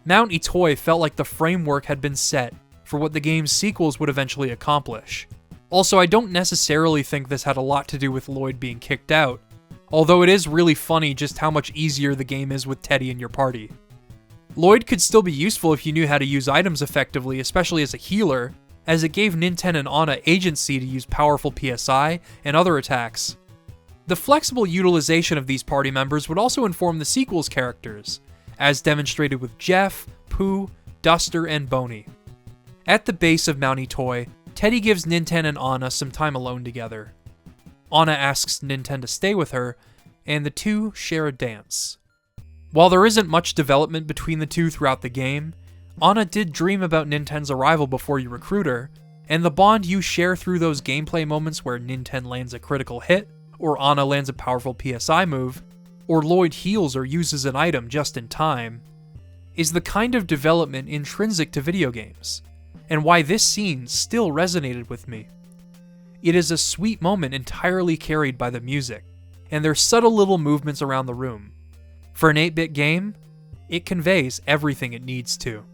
Mount Itoi felt like the framework had been set for what the game's sequels would eventually accomplish. Also, I don't necessarily think this had a lot to do with Lloyd being kicked out, although it is really funny just how much easier the game is with Teddy in your party. Lloyd could still be useful if you knew how to use items effectively, especially as a healer, as it gave Ninten and Anna agency to use powerful PSI and other attacks. The flexible utilization of these party members would also inform the sequel's characters, as demonstrated with Jeff, Pooh, Duster, and Boney. At the base of Mount Itoi, Teddy gives Ninten and Anna some time alone together. Anna asks Ninten to stay with her, and the two share a dance. While there isn't much development between the two throughout the game, Anna did dream about Ninten's arrival before you recruit her, and the bond you share through those gameplay moments where Ninten lands a critical hit, or Anna lands a powerful PSI move, or Lloyd heals or uses an item just in time, is the kind of development intrinsic to video games, and why this scene still resonated with me. It is a sweet moment entirely carried by the music, and their subtle little movements around the room. For an 8-bit game, it conveys everything it needs to.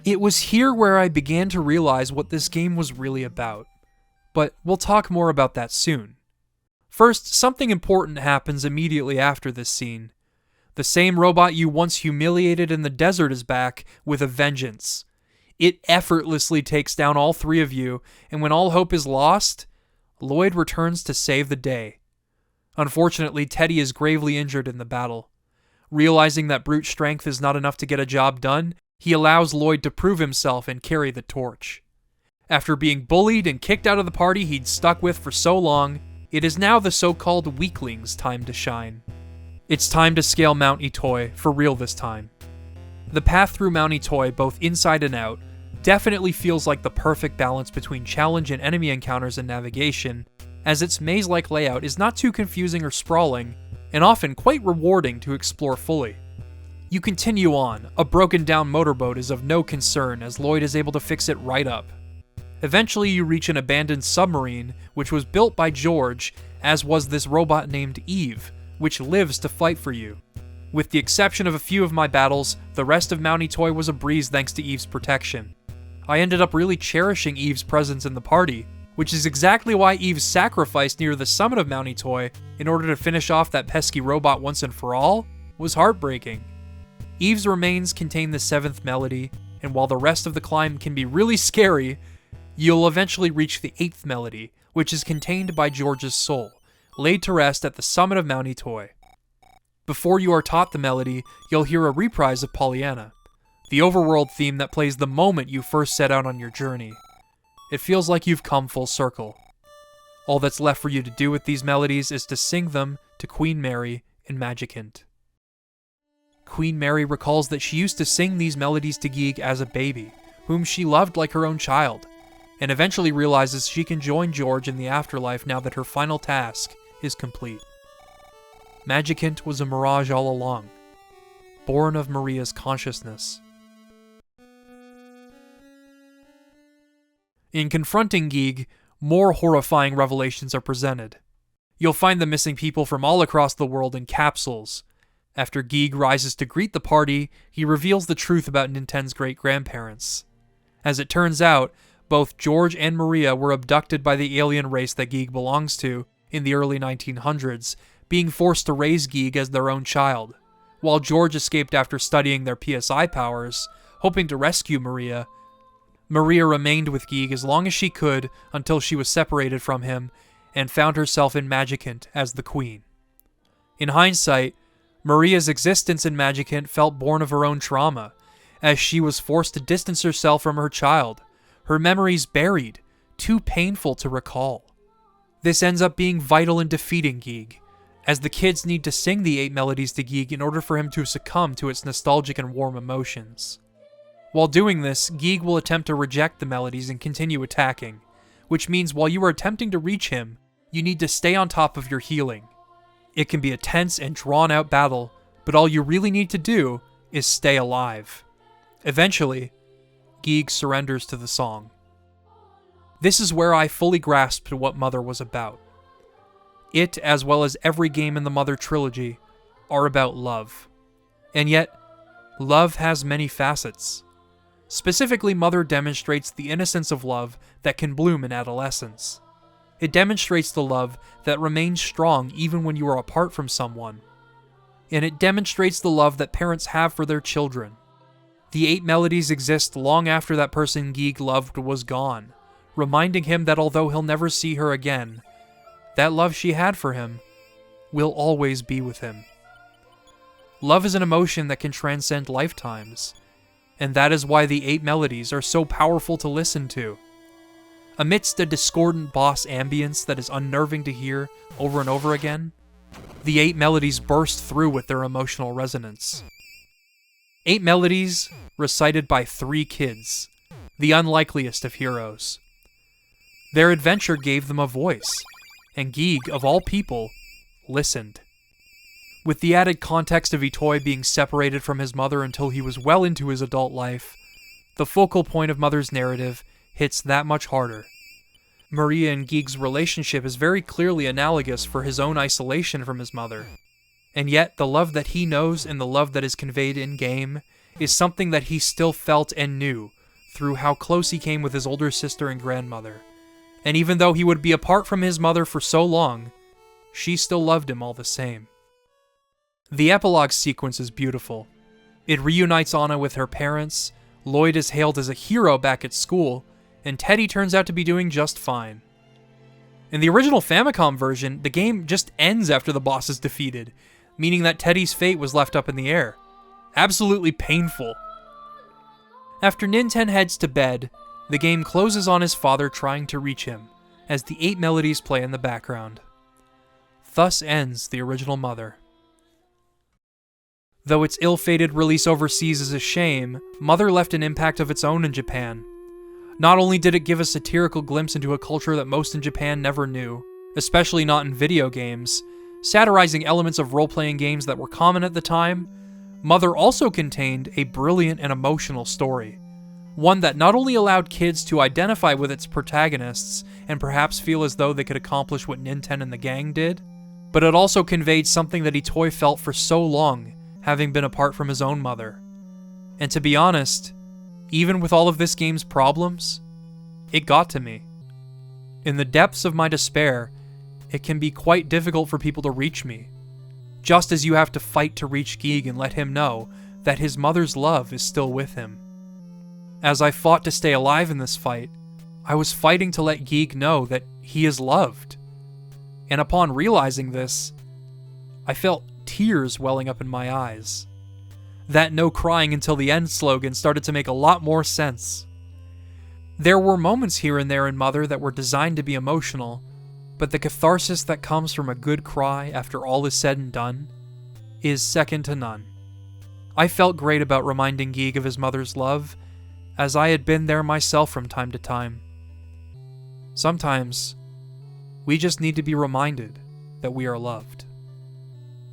It was here where I began to realize what this game was really about, but we'll talk more about that soon. First, something important happens immediately after this scene. The same robot you once humiliated in the desert is back with a vengeance. It effortlessly takes down all three of you, and when all hope is lost, Lloyd returns to save the day. Unfortunately, Teddy is gravely injured in the battle. Realizing that brute strength is not enough to get a job done, he allows Lloyd to prove himself and carry the torch. After being bullied and kicked out of the party he'd stuck with for so long, it is now the so-called weakling's time to shine. It's time to scale Mount Itoi, for real this time. The path through Mount Itoi, both inside and out, definitely feels like the perfect balance between challenge and enemy encounters and navigation, as its maze-like layout is not too confusing or sprawling, and often quite rewarding to explore fully. You continue on. A broken-down motorboat is of no concern, as Lloyd is able to fix it right up. Eventually you reach an abandoned submarine, which was built by George, as was this robot named Eve, which lives to fight for you. With the exception of a few of my battles, the rest of Mount Itoi was a breeze thanks to Eve's protection. I ended up really cherishing Eve's presence in the party, which is exactly why Eve sacrificed near the summit of Mount Itoi in order to finish off that pesky robot once and for all, was heartbreaking. Eve's remains contain the 7th melody, and while the rest of the climb can be really scary, you'll eventually reach the 8th melody, which is contained by George's soul, laid to rest at the summit of Mount Itoi. Before you are taught the melody, you'll hear a reprise of Pollyanna, the overworld theme that plays the moment you first set out on your journey. It feels like you've come full circle. All that's left for you to do with these melodies is to sing them to Queen Mary in Magicant. Queen Mary recalls that she used to sing these melodies to Geeg as a baby, whom she loved like her own child, and eventually realizes she can join George in the afterlife now that her final task is complete. Magicant was a mirage all along, born of Maria's consciousness. In confronting Geeg, more horrifying revelations are presented. You'll find the missing people from all across the world in capsules. After Geeg rises to greet the party, he reveals the truth about Ninten's great-grandparents. As it turns out, both George and Maria were abducted by the alien race that Geeg belongs to in the early 1900s, being forced to raise Geeg as their own child. While George escaped after studying their PSI powers, hoping to rescue Maria, Maria remained with Geeg as long as she could until she was separated from him, and found herself in Magicant as the queen. In hindsight, Maria's existence in Magicant felt born of her own trauma, as she was forced to distance herself from her child, her memories buried, too painful to recall. This ends up being vital in defeating Geeg, as the kids need to sing the 8 melodies to Geeg in order for him to succumb to its nostalgic and warm emotions. While doing this, Geeg will attempt to reject the melodies and continue attacking, which means while you are attempting to reach him, you need to stay on top of your healing. It can be a tense and drawn-out battle, but all you really need to do is stay alive. Eventually, Geeg surrenders to the song. This is where I fully grasped what Mother was about. It, as well as every game in the Mother trilogy, are about love. And yet, love has many facets. Specifically, Mother demonstrates the innocence of love that can bloom in adolescence. It demonstrates the love that remains strong even when you are apart from someone. And it demonstrates the love that parents have for their children. The 8 melodies exist long after that person Geeg loved was gone, reminding him that although he'll never see her again, that love she had for him will always be with him. Love is an emotion that can transcend lifetimes, and that is why the 8 melodies are so powerful to listen to. Amidst a discordant boss ambience that is unnerving to hear over and over again, the 8 melodies burst through with their emotional resonance. 8 melodies recited by 3 kids, the unlikeliest of heroes. Their adventure gave them a voice, and Geeg, of all people, listened. With the added context of Itoi being separated from his mother until he was well into his adult life, the focal point of Mother's narrative hits that much harder. Maria and Geeg's relationship is very clearly analogous for his own isolation from his mother, and yet the love that he knows and the love that is conveyed in-game is something that he still felt and knew through how close he came with his older sister and grandmother. And even though he would be apart from his mother for so long, she still loved him all the same. The epilogue sequence is beautiful. It reunites Anna with her parents, Lloyd is hailed as a hero back at school, and Teddy turns out to be doing just fine. In the original Famicom version, the game just ends after the boss is defeated, meaning that Teddy's fate was left up in the air. Absolutely painful. After Ninten heads to bed, the game closes on his father trying to reach him, as the 8 melodies play in the background. Thus ends the original Mother. Though its ill-fated release overseas is a shame, Mother left an impact of its own in Japan. Not only did it give a satirical glimpse into a culture that most in Japan never knew, especially not in video games, satirizing elements of role-playing games that were common at the time, Mother also contained a brilliant and emotional story. One that not only allowed kids to identify with its protagonists and perhaps feel as though they could accomplish what Ninten and the gang did, but it also conveyed something that Itoi felt for so long, having been apart from his own mother. And to be honest, even with all of this game's problems, it got to me. In the depths of my despair, it can be quite difficult for people to reach me, just as you have to fight to reach Geeg and let him know that his mother's love is still with him. As I fought to stay alive in this fight, I was fighting to let Geeg know that he is loved. And upon realizing this, I felt tears welling up in my eyes. That "no crying until the end" slogan started to make a lot more sense. There were moments here and there in Mother that were designed to be emotional, but the catharsis that comes from a good cry after all is said and done is second to none. I felt great about reminding Geeg of his mother's love, as I had been there myself from time to time. Sometimes, we just need to be reminded that we are loved.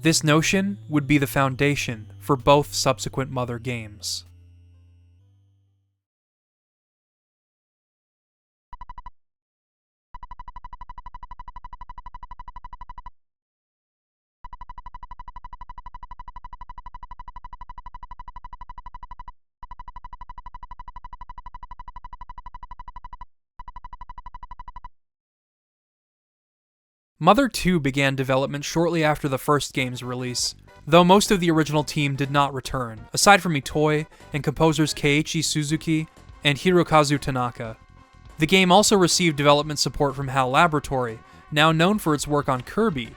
This notion would be the foundation for both subsequent Mother games. Mother 2 began development shortly after the first game's release, though most of the original team did not return, aside from Itoi and composers Keiichi Suzuki and Hirokazu Tanaka. The game also received development support from HAL Laboratory, now known for its work on Kirby.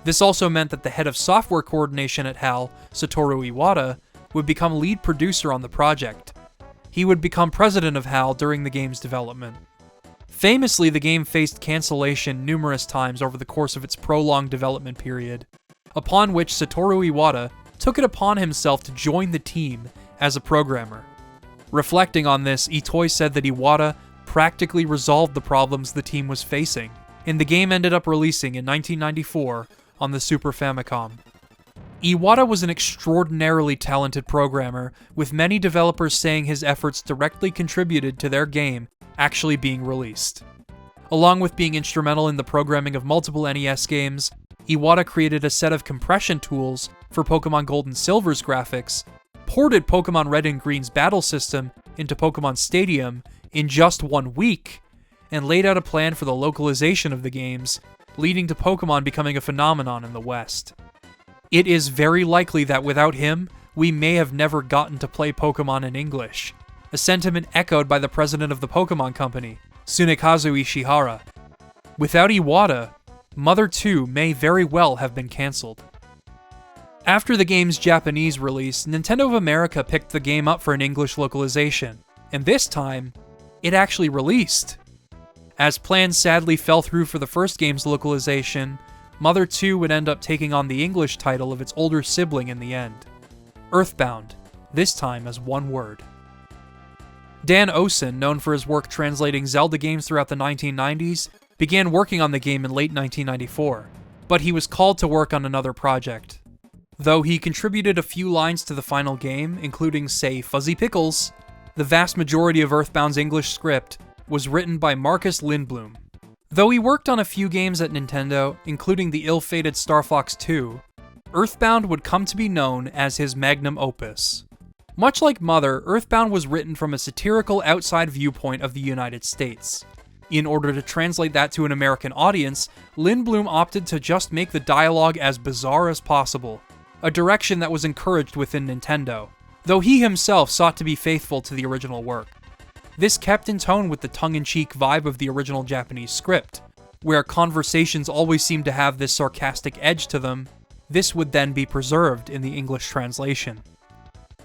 This also meant that the head of software coordination at HAL, Satoru Iwata, would become lead producer on the project. He would become president of HAL during the game's development. Famously, the game faced cancellation numerous times over the course of its prolonged development period, upon which Satoru Iwata took it upon himself to join the team as a programmer. Reflecting on this, Itoi said that Iwata practically resolved the problems the team was facing, and the game ended up releasing in 1994 on the Super Famicom. Iwata was an extraordinarily talented programmer, with many developers saying his efforts directly contributed to their game actually being released. Along with being instrumental in the programming of multiple NES games, Iwata created a set of compression tools for Pokemon Gold and Silver's graphics, ported Pokemon Red and Green's battle system into Pokemon Stadium in just 1 week, and laid out a plan for the localization of the games, leading to Pokemon becoming a phenomenon in the West. It is very likely that without him, we may have never gotten to play Pokemon in English, a sentiment echoed by the president of the Pokemon Company, Tsunekazu Ishihara. Without Iwata, Mother 2 may very well have been cancelled. After the game's Japanese release, Nintendo of America picked the game up for an English localization, and this time, it actually released. As plans sadly fell through for the first game's localization, Mother 2 would end up taking on the English title of its older sibling in the end. EarthBound, this time as one word. Dan Osen, known for his work translating Zelda games throughout the 1990s, began working on the game in late 1994, but he was called to work on another project. Though he contributed a few lines to the final game, including, say, Fuzzy Pickles, the vast majority of EarthBound's English script was written by Marcus Lindblom. Though he worked on a few games at Nintendo, including the ill-fated Star Fox 2, EarthBound would come to be known as his magnum opus. Much like Mother, EarthBound was written from a satirical outside viewpoint of the United States. In order to translate that to an American audience, Lindblom opted to just make the dialogue as bizarre as possible, a direction that was encouraged within Nintendo, though he himself sought to be faithful to the original work. This kept in tone with the tongue-in-cheek vibe of the original Japanese script, where conversations always seemed to have this sarcastic edge to them. This would then be preserved in the English translation.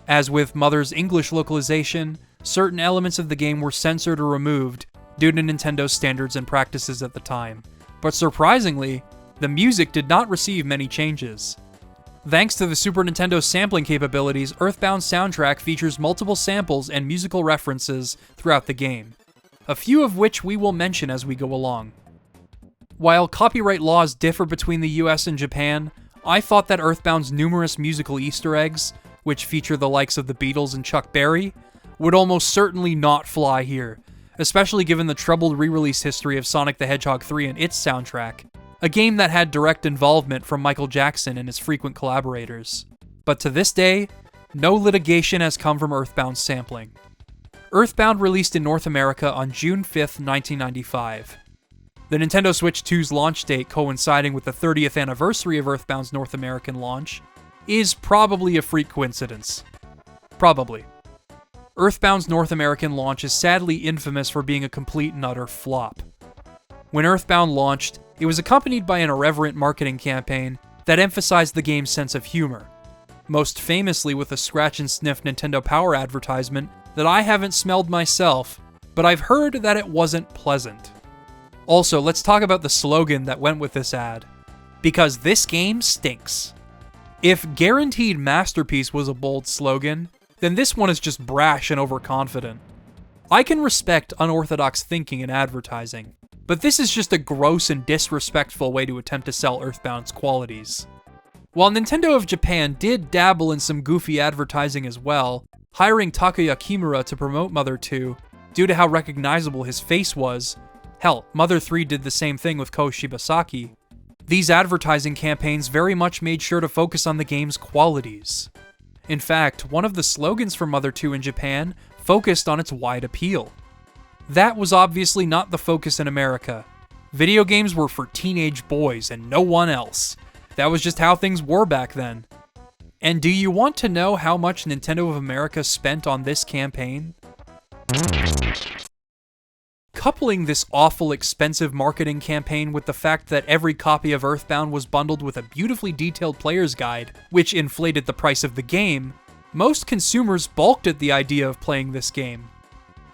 As with Mother's English localization, certain elements of the game were censored or removed due to Nintendo's standards and practices at the time, but surprisingly, the music did not receive many changes. Thanks to the Super Nintendo's sampling capabilities, EarthBound's soundtrack features multiple samples and musical references throughout the game, a few of which we will mention as we go along. While copyright laws differ between the US and Japan, I thought that EarthBound's numerous musical Easter eggs, which feature the likes of the Beatles and Chuck Berry, would almost certainly not fly here, especially given the troubled re-release history of Sonic the Hedgehog 3 and its soundtrack, a game that had direct involvement from Michael Jackson and his frequent collaborators. But to this day, no litigation has come from EarthBound's sampling. EarthBound released in North America on June 5th, 1995. The Nintendo Switch 2's launch date coinciding with the 30th anniversary of EarthBound's North American launch is probably a freak coincidence. Probably. EarthBound's North American launch is sadly infamous for being a complete and utter flop. When EarthBound launched, it was accompanied by an irreverent marketing campaign that emphasized the game's sense of humor, most famously with a scratch-and-sniff Nintendo Power advertisement that I haven't smelled myself, but I've heard that it wasn't pleasant. Also, let's talk about the slogan that went with this ad, because this game stinks. If Guaranteed Masterpiece was a bold slogan, then this one is just brash and overconfident. I can respect unorthodox thinking in advertising, but this is just a gross and disrespectful way to attempt to sell EarthBound's qualities. While Nintendo of Japan did dabble in some goofy advertising as well, hiring Takuya Kimura to promote Mother 2 due to how recognizable his face was, hell, Mother 3 did the same thing with Ko Shibasaki, these advertising campaigns very much made sure to focus on the game's qualities. In fact, one of the slogans for Mother 2 in Japan focused on its wide appeal. That was obviously not the focus in America. Video games were for teenage boys and no one else. That was just how things were back then. And do you want to know how much Nintendo of America spent on this campaign? Coupling this awful expensive marketing campaign with the fact that every copy of EarthBound was bundled with a beautifully detailed player's guide, which inflated the price of the game, most consumers balked at the idea of playing this game.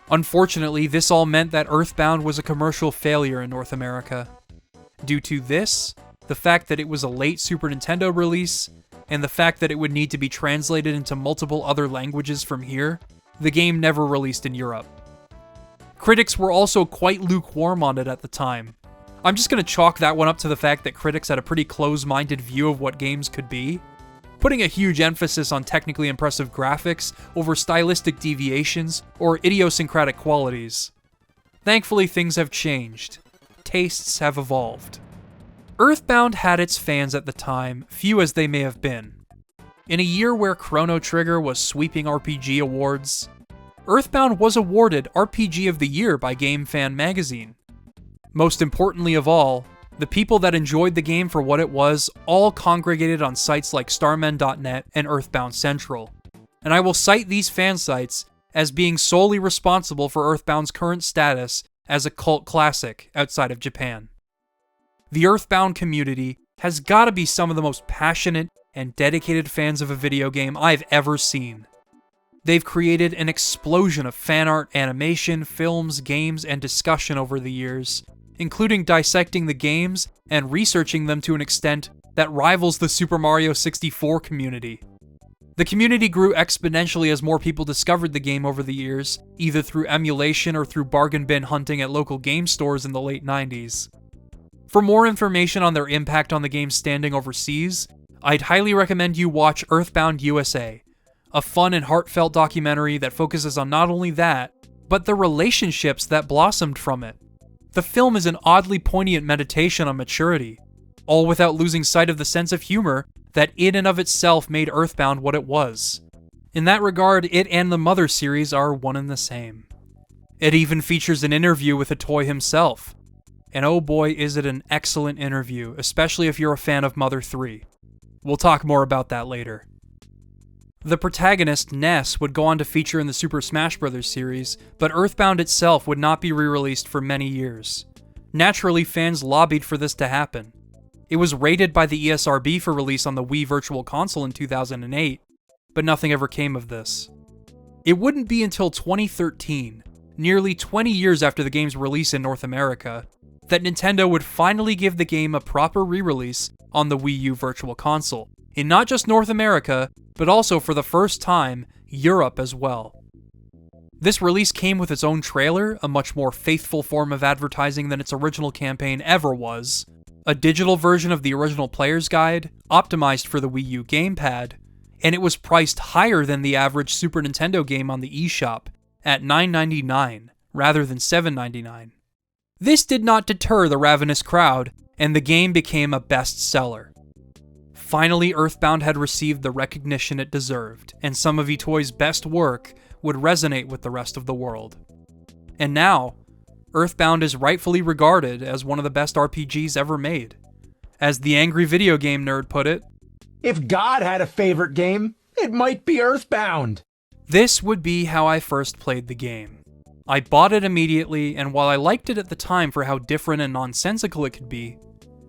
Unfortunately, this all meant that EarthBound was a commercial failure in North America. Due to this, the fact that it was a late Super Nintendo release, and the fact that it would need to be translated into multiple other languages from here, the game never released in Europe. Critics were also quite lukewarm on it at the time. I'm just going to chalk that one up to the fact that critics had a pretty close-minded view of what games could be, putting a huge emphasis on technically impressive graphics over stylistic deviations or idiosyncratic qualities. Thankfully, things have changed. Tastes have evolved. EarthBound had its fans at the time, few as they may have been. In a year where Chrono Trigger was sweeping RPG awards, EarthBound was awarded RPG of the Year by Game Fan magazine. Most importantly of all, the people that enjoyed the game for what it was all congregated on sites like Starmen.net and EarthBound Central, and I will cite these fan sites as being solely responsible for EarthBound's current status as a cult classic outside of Japan. The EarthBound community has gotta be some of the most passionate and dedicated fans of a video game I've ever seen. They've created an explosion of fan art, animation, films, games, and discussion over the years, including dissecting the games and researching them to an extent that rivals the Super Mario 64 community. The community grew exponentially as more people discovered the game over the years, either through emulation or through bargain bin hunting at local game stores in the late 90s. For more information on their impact on the game's standing overseas, I'd highly recommend you watch EarthBound USA, a fun and heartfelt documentary that focuses on not only that, but the relationships that blossomed from it. The film is an oddly poignant meditation on maturity, all without losing sight of the sense of humor that in and of itself made EarthBound what it was. In that regard, it and the Mother series are one and the same. It even features an interview with Itoi himself, and oh boy is it an excellent interview, especially if you're a fan of Mother 3. We'll talk more about that later. The protagonist, Ness, would go on to feature in the Super Smash Bros. Series, but EarthBound itself would not be re-released for many years. Naturally, fans lobbied for this to happen. It was rated by the ESRB for release on the Wii Virtual Console in 2008, but nothing ever came of this. It wouldn't be until 2013, nearly 20 years after the game's release in North America, that Nintendo would finally give the game a proper re-release on the Wii U Virtual Console, in not just North America, but also for the first time, Europe as well. This release came with its own trailer, a much more faithful form of advertising than its original campaign ever was, a digital version of the original player's guide, optimized for the Wii U gamepad, and it was priced higher than the average Super Nintendo game on the eShop, at $9.99 rather than $7.99. This did not deter the ravenous crowd, and the game became a bestseller. Finally, EarthBound had received the recognition it deserved, and some of Itoi's best work would resonate with the rest of the world. And now, EarthBound is rightfully regarded as one of the best RPGs ever made. As the angry video game nerd put it, "If God had a favorite game, it might be EarthBound." This would be how I first played the game. I bought it immediately, and while I liked it at the time for how different and nonsensical it could be,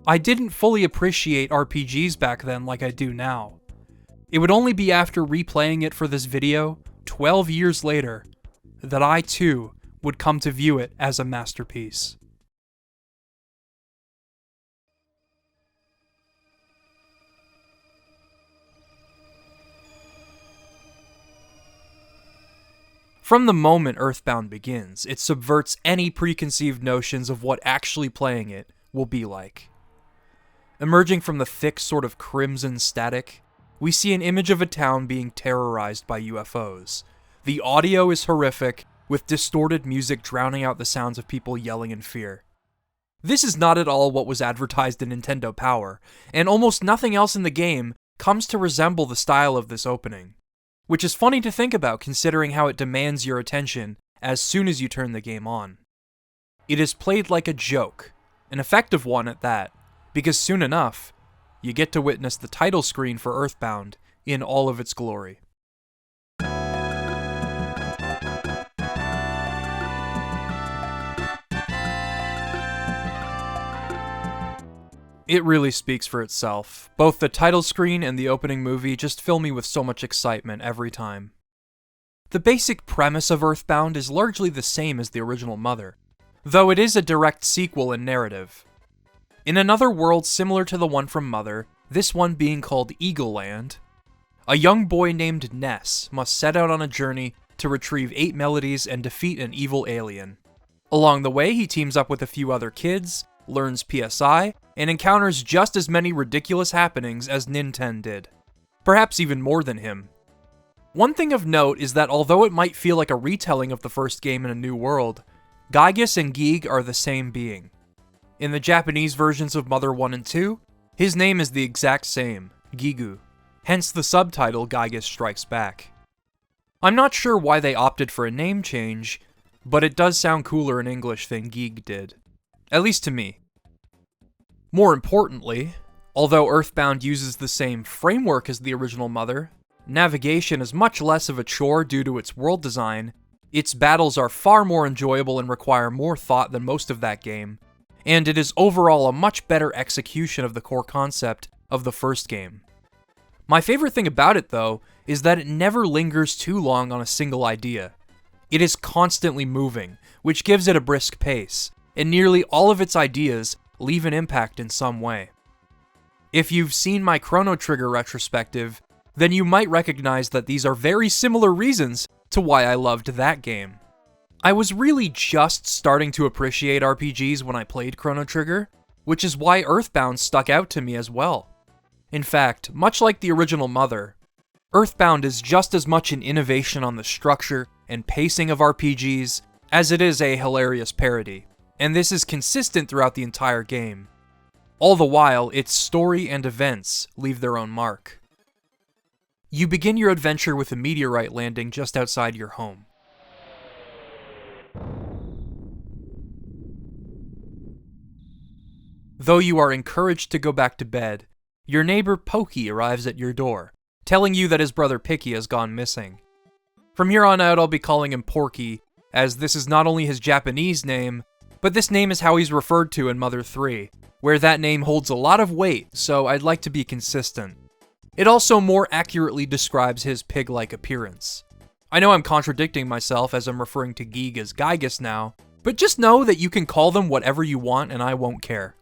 I didn't fully appreciate RPGs back then like I do now. It would only be after replaying it for this video, 12 years later, that I too would come to view it as a masterpiece. From the moment EarthBound begins, it subverts any preconceived notions of what actually playing it will be like. Emerging from the thick sort of crimson static, we see an image of a town being terrorized by UFOs. The audio is horrific, with distorted music drowning out the sounds of people yelling in fear. This is not at all what was advertised in Nintendo Power, and almost nothing else in the game comes to resemble the style of this opening. Which is funny to think about considering how it demands your attention as soon as you turn the game on. It is played like a joke, an effective one at that, because soon enough, you get to witness the title screen for EarthBound in all of its glory. It really speaks for itself. Both the title screen and the opening movie just fill me with so much excitement every time. The basic premise of EarthBound is largely the same as the original Mother, though it is a direct sequel in narrative. In another world similar to the one from Mother, this one being called Eagle Land, a young boy named Ness must set out on a journey to retrieve 8 melodies and defeat an evil alien. Along the way, he teams up with a few other kids, learns PSI, and encounters just as many ridiculous happenings as Ninten did. Perhaps even more than him. One thing of note is that although it might feel like a retelling of the first game in a new world, Gygus and Geeg are the same being. In the Japanese versions of Mother 1 and 2, his name is the exact same, Gigu, hence the subtitle Gygus Strikes Back. I'm not sure why they opted for a name change, but it does sound cooler in English than Geeg did. At least to me. More importantly, although EarthBound uses the same framework as the original Mother, navigation is much less of a chore due to its world design, its battles are far more enjoyable and require more thought than most of that game, and it is overall a much better execution of the core concept of the first game. My favorite thing about it, though, is that it never lingers too long on a single idea. It is constantly moving, which gives it a brisk pace, and nearly all of its ideas leave an impact in some way. If you've seen my Chrono Trigger retrospective, then you might recognize that these are very similar reasons to why I loved that game. I was really just starting to appreciate RPGs when I played Chrono Trigger, which is why EarthBound stuck out to me as well. In fact, much like the original Mother, EarthBound is just as much an innovation on the structure and pacing of RPGs as it is a hilarious parody, and this is consistent throughout the entire game. All the while, its story and events leave their own mark. You begin your adventure with a meteorite landing just outside your home. Though you are encouraged to go back to bed, your neighbor Pokey arrives at your door, telling you that his brother Picky has gone missing. From here on out, I'll be calling him Porky, as this is not only his Japanese name, but this name is how he's referred to in Mother 3, where that name holds a lot of weight, so I'd like to be consistent. It also more accurately describes his pig-like appearance. I know I'm contradicting myself as I'm referring to Geeg as Gygus now, but just know that you can call them whatever you want and I won't care.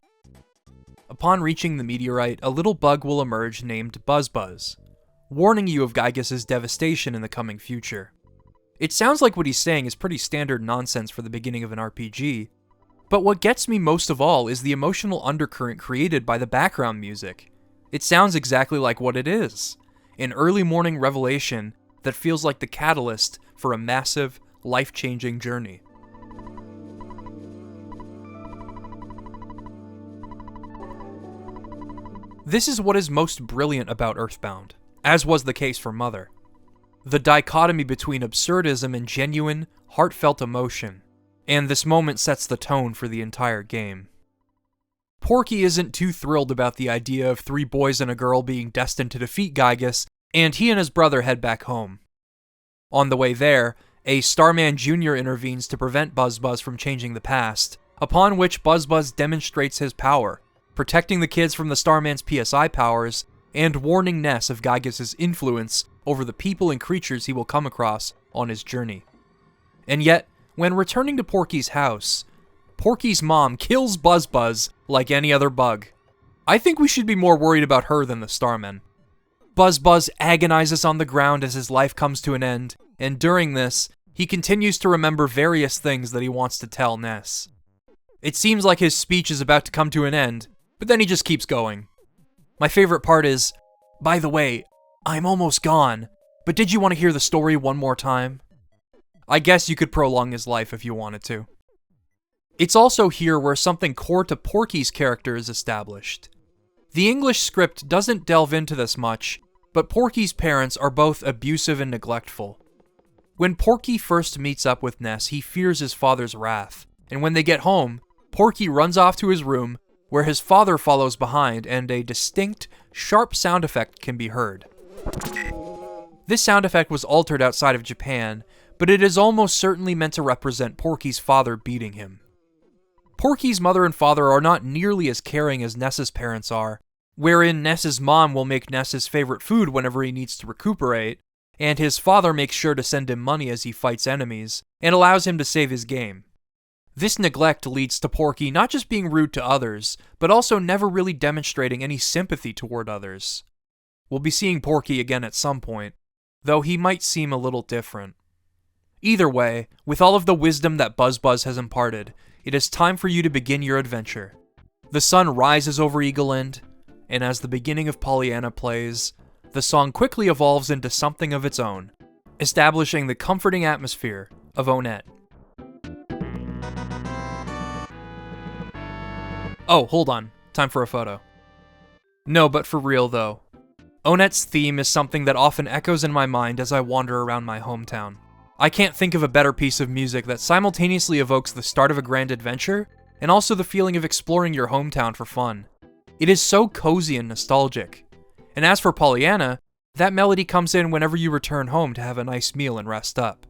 Upon reaching the meteorite, a little bug will emerge named Buzz, warning you of Gygus's devastation in the coming future. It sounds like what he's saying is pretty standard nonsense for the beginning of an RPG, but what gets me most of all is the emotional undercurrent created by the background music. It sounds exactly like what it is, an early morning revelation that feels like the catalyst for a massive, life-changing journey. This is what is most brilliant about EarthBound, as was the case for Mother. The dichotomy between absurdism and genuine, heartfelt emotion, and this moment sets the tone for the entire game. Porky isn't too thrilled about the idea of 3 boys and a girl being destined to defeat Gygus, and he and his brother head back home. On the way there, a Starman Jr. intervenes to prevent Buzz from changing the past, upon which Buzz demonstrates his power, protecting the kids from the Starman's PSI powers, and warning Ness of Gygus's influence over the people and creatures he will come across on his journey. And yet, when returning to Porky's house, Porky's mom kills Buzz like any other bug. I think we should be more worried about her than the Starmen. Buzz agonizes on the ground as his life comes to an end, and during this, he continues to remember various things that he wants to tell Ness. It seems like his speech is about to come to an end, but then he just keeps going. My favorite part is, "By the way, I'm almost gone, but did you want to hear the story one more time?" I guess you could prolong his life if you wanted to. It's also here where something core to Porky's character is established. The English script doesn't delve into this much, but Porky's parents are both abusive and neglectful. When Porky first meets up with Ness, he fears his father's wrath, and when they get home, Porky runs off to his room, where his father follows behind, and a distinct, sharp sound effect can be heard. This sound effect was altered outside of Japan, but it is almost certainly meant to represent Porky's father beating him. Porky's mother and father are not nearly as caring as Ness's parents are, wherein Ness's mom will make Ness's favorite food whenever he needs to recuperate, and his father makes sure to send him money as he fights enemies, and allows him to save his game. This neglect leads to Porky not just being rude to others, but also never really demonstrating any sympathy toward others. We'll be seeing Porky again at some point, though he might seem a little different. Either way, with all of the wisdom that BuzzBuzz has imparted, it is time for you to begin your adventure. The sun rises over Eagleland, and as the beginning of Pollyanna plays, the song quickly evolves into something of its own, establishing the comforting atmosphere of Onett. Oh, hold on. Time for a photo. No, but for real though. Onett's theme is something that often echoes in my mind as I wander around my hometown. I can't think of a better piece of music that simultaneously evokes the start of a grand adventure and also the feeling of exploring your hometown for fun. It is so cozy and nostalgic. And as for Pollyanna, that melody comes in whenever you return home to have a nice meal and rest up.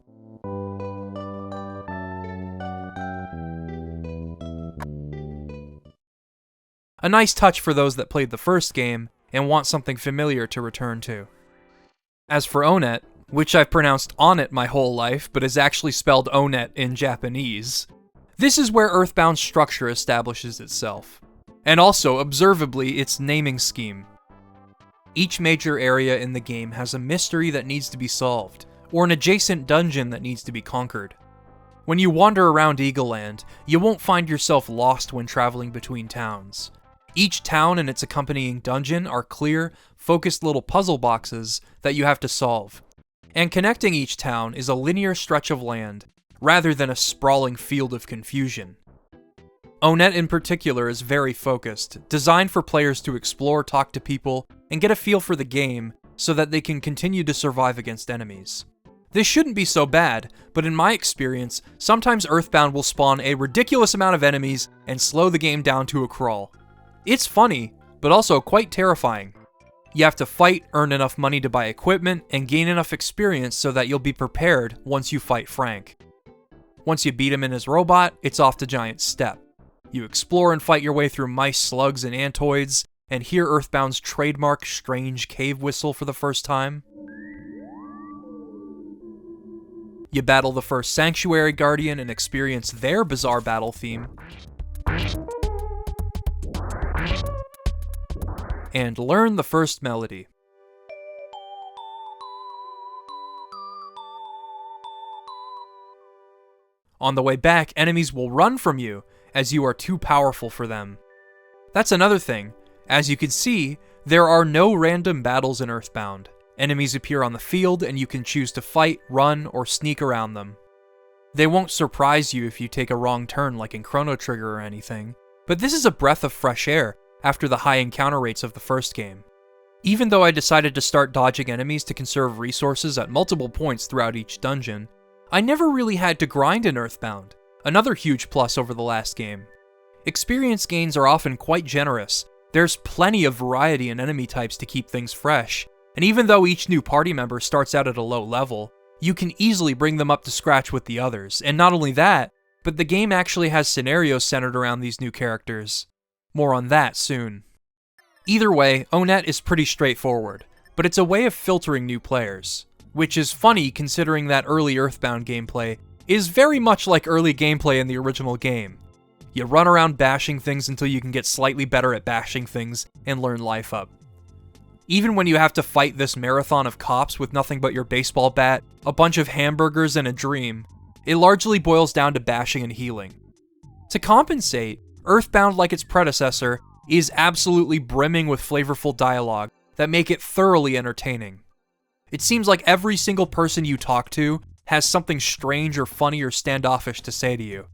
A nice touch for those that played the first game and want something familiar to return to. As for Onett, which I've pronounced Onett my whole life, but is actually spelled Onett in Japanese, this is where EarthBound's structure establishes itself, and also, observably, its naming scheme. Each major area in the game has a mystery that needs to be solved, or an adjacent dungeon that needs to be conquered. When you wander around Eagleland, you won't find yourself lost when traveling between towns. Each town and its accompanying dungeon are clear, focused little puzzle boxes that you have to solve. And connecting each town is a linear stretch of land, rather than a sprawling field of confusion. Onett in particular is very focused, designed for players to explore, talk to people, and get a feel for the game so that they can continue to survive against enemies. This shouldn't be so bad, but in my experience, sometimes EarthBound will spawn a ridiculous amount of enemies and slow the game down to a crawl. It's funny, but also quite terrifying. You have to fight, earn enough money to buy equipment, and gain enough experience so that you'll be prepared once you fight Frank. Once you beat him in his robot, it's off to Giant Step. You explore and fight your way through mice, slugs, and antoids, and hear EarthBound's trademark strange cave whistle for the first time. You battle the first Sanctuary Guardian and experience their bizarre battle theme. And learn the first melody. On the way back, enemies will run from you, as you are too powerful for them. That's another thing. As you can see, there are no random battles in EarthBound. Enemies appear on the field, and you can choose to fight, run, or sneak around them. They won't surprise you if you take a wrong turn like in Chrono Trigger or anything, but this is a breath of fresh air after the high encounter rates of the first game. Even though I decided to start dodging enemies to conserve resources at multiple points throughout each dungeon, I never really had to grind in EarthBound, another huge plus over the last game. Experience gains are often quite generous, there's plenty of variety in enemy types to keep things fresh, and even though each new party member starts out at a low level, you can easily bring them up to scratch with the others, and not only that, but the game actually has scenarios centered around these new characters. More on that soon. Either way, Onett is pretty straightforward, but it's a way of filtering new players, which is funny considering that early EarthBound gameplay is very much like early gameplay in the original game. You run around bashing things until you can get slightly better at bashing things and learn life up. Even when you have to fight this marathon of cops with nothing but your baseball bat, a bunch of hamburgers, and a dream, it largely boils down to bashing and healing. To compensate, EarthBound, like its predecessor, is absolutely brimming with flavorful dialogue that make it thoroughly entertaining. It seems like every single person you talk to has something strange or funny or standoffish to say to you.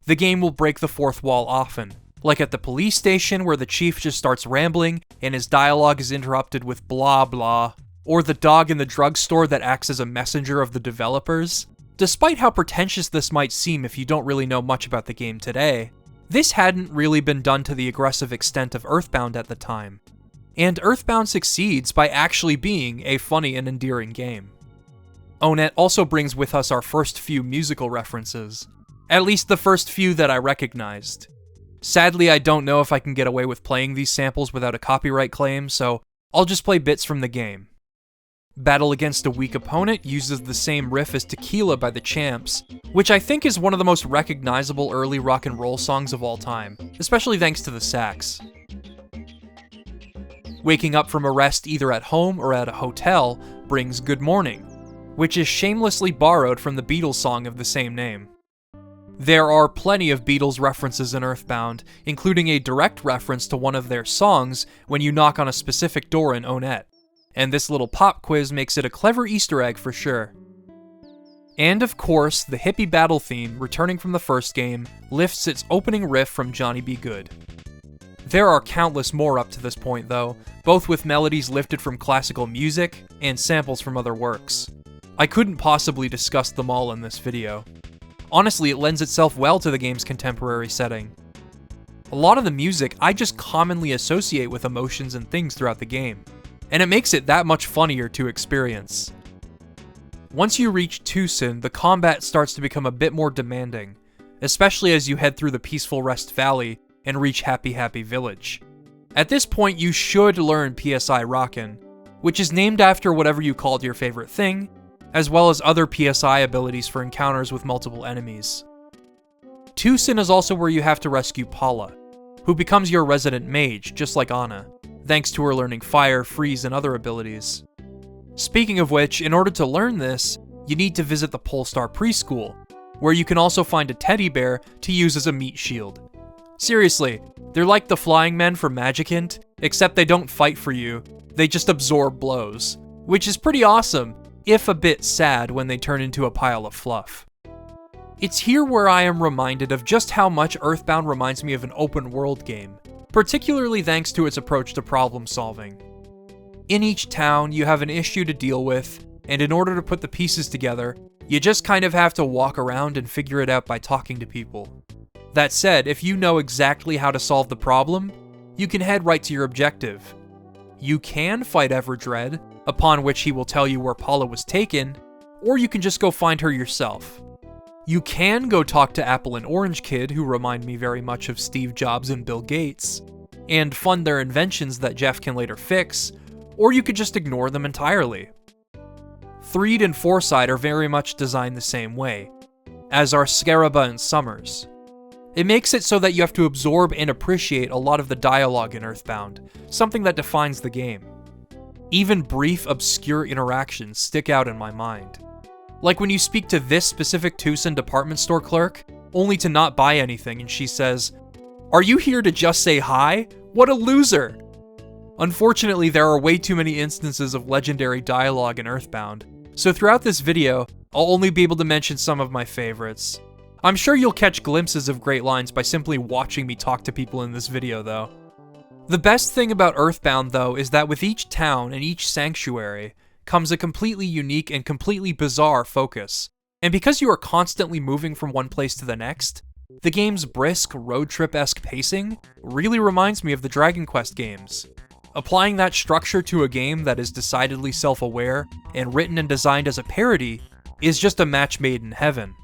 The game will break the fourth wall often, like at the police station where the chief just starts rambling and his dialogue is interrupted with blah blah, or the dog in the drugstore that acts as a messenger of the developers. Despite how pretentious this might seem if you don't really know much about the game today, this hadn't really been done to the aggressive extent of EarthBound at the time, and EarthBound succeeds by actually being a funny and endearing game. Onett also brings with us our first few musical references. At least the first few that I recognized. Sadly, I don't know if I can get away with playing these samples without a copyright claim, so I'll just play bits from the game. Battle Against a Weak Opponent uses the same riff as Tequila by the Champs, which I think is one of the most recognizable early rock and roll songs of all time, especially thanks to the sax. Waking up from a rest either at home or at a hotel brings Good Morning, which is shamelessly borrowed from the Beatles song of the same name. There are plenty of Beatles references in EarthBound, including a direct reference to one of their songs when you knock on a specific door in Onett, and this little pop quiz makes it a clever Easter egg for sure. And of course, the hippie battle theme, returning from the first game, lifts its opening riff from Johnny B. Good. There are countless more up to this point though, both with melodies lifted from classical music and samples from other works. I couldn't possibly discuss them all in this video. Honestly, it lends itself well to the game's contemporary setting. A lot of the music I just commonly associate with emotions and things throughout the game, and it makes it that much funnier to experience. Once you reach Tucson, the combat starts to become a bit more demanding, especially as you head through the peaceful Rest Valley and reach Happy Happy Village. At this point, you should learn PSI Rockin', which is named after whatever you called your favorite thing, as well as other PSI abilities for encounters with multiple enemies. Tucson is also where you have to rescue Paula, who becomes your resident mage, just like Anna, thanks to her learning Fire, Freeze, and other abilities. Speaking of which, in order to learn this, you need to visit the Polestar Preschool, where you can also find a teddy bear to use as a meat shield. Seriously, they're like the flying men from Magicant, except they don't fight for you, they just absorb blows, which is pretty awesome, if a bit sad when they turn into a pile of fluff. It's here where I am reminded of just how much EarthBound reminds me of an open world game, particularly thanks to its approach to problem solving. In each town, you have an issue to deal with, and in order to put the pieces together, you just kind of have to walk around and figure it out by talking to people. That said, if you know exactly how to solve the problem, you can head right to your objective. You can fight Everdread, upon which he will tell you where Paula was taken, or you can just go find her yourself. You can go talk to Apple and Orange Kid, who remind me very much of Steve Jobs and Bill Gates, and fund their inventions that Jeff can later fix, or you could just ignore them entirely. Threed and Foresight are very much designed the same way, as are Scaraba and Summers. It makes it so that you have to absorb and appreciate a lot of the dialogue in EarthBound, something that defines the game. Even brief, obscure interactions stick out in my mind. Like when you speak to this specific Tucson department store clerk, only to not buy anything, and she says, "Are you here to just say hi? What a loser!" Unfortunately, there are way too many instances of legendary dialogue in EarthBound, so throughout this video, I'll only be able to mention some of my favorites. I'm sure you'll catch glimpses of great lines by simply watching me talk to people in this video, though. The best thing about EarthBound, though, is that with each town and each sanctuary comes a completely unique and completely bizarre focus. And because you are constantly moving from one place to the next, the game's brisk, road trip-esque pacing really reminds me of the Dragon Quest games. Applying that structure to a game that is decidedly self-aware and written and designed as a parody is just a match made in heaven.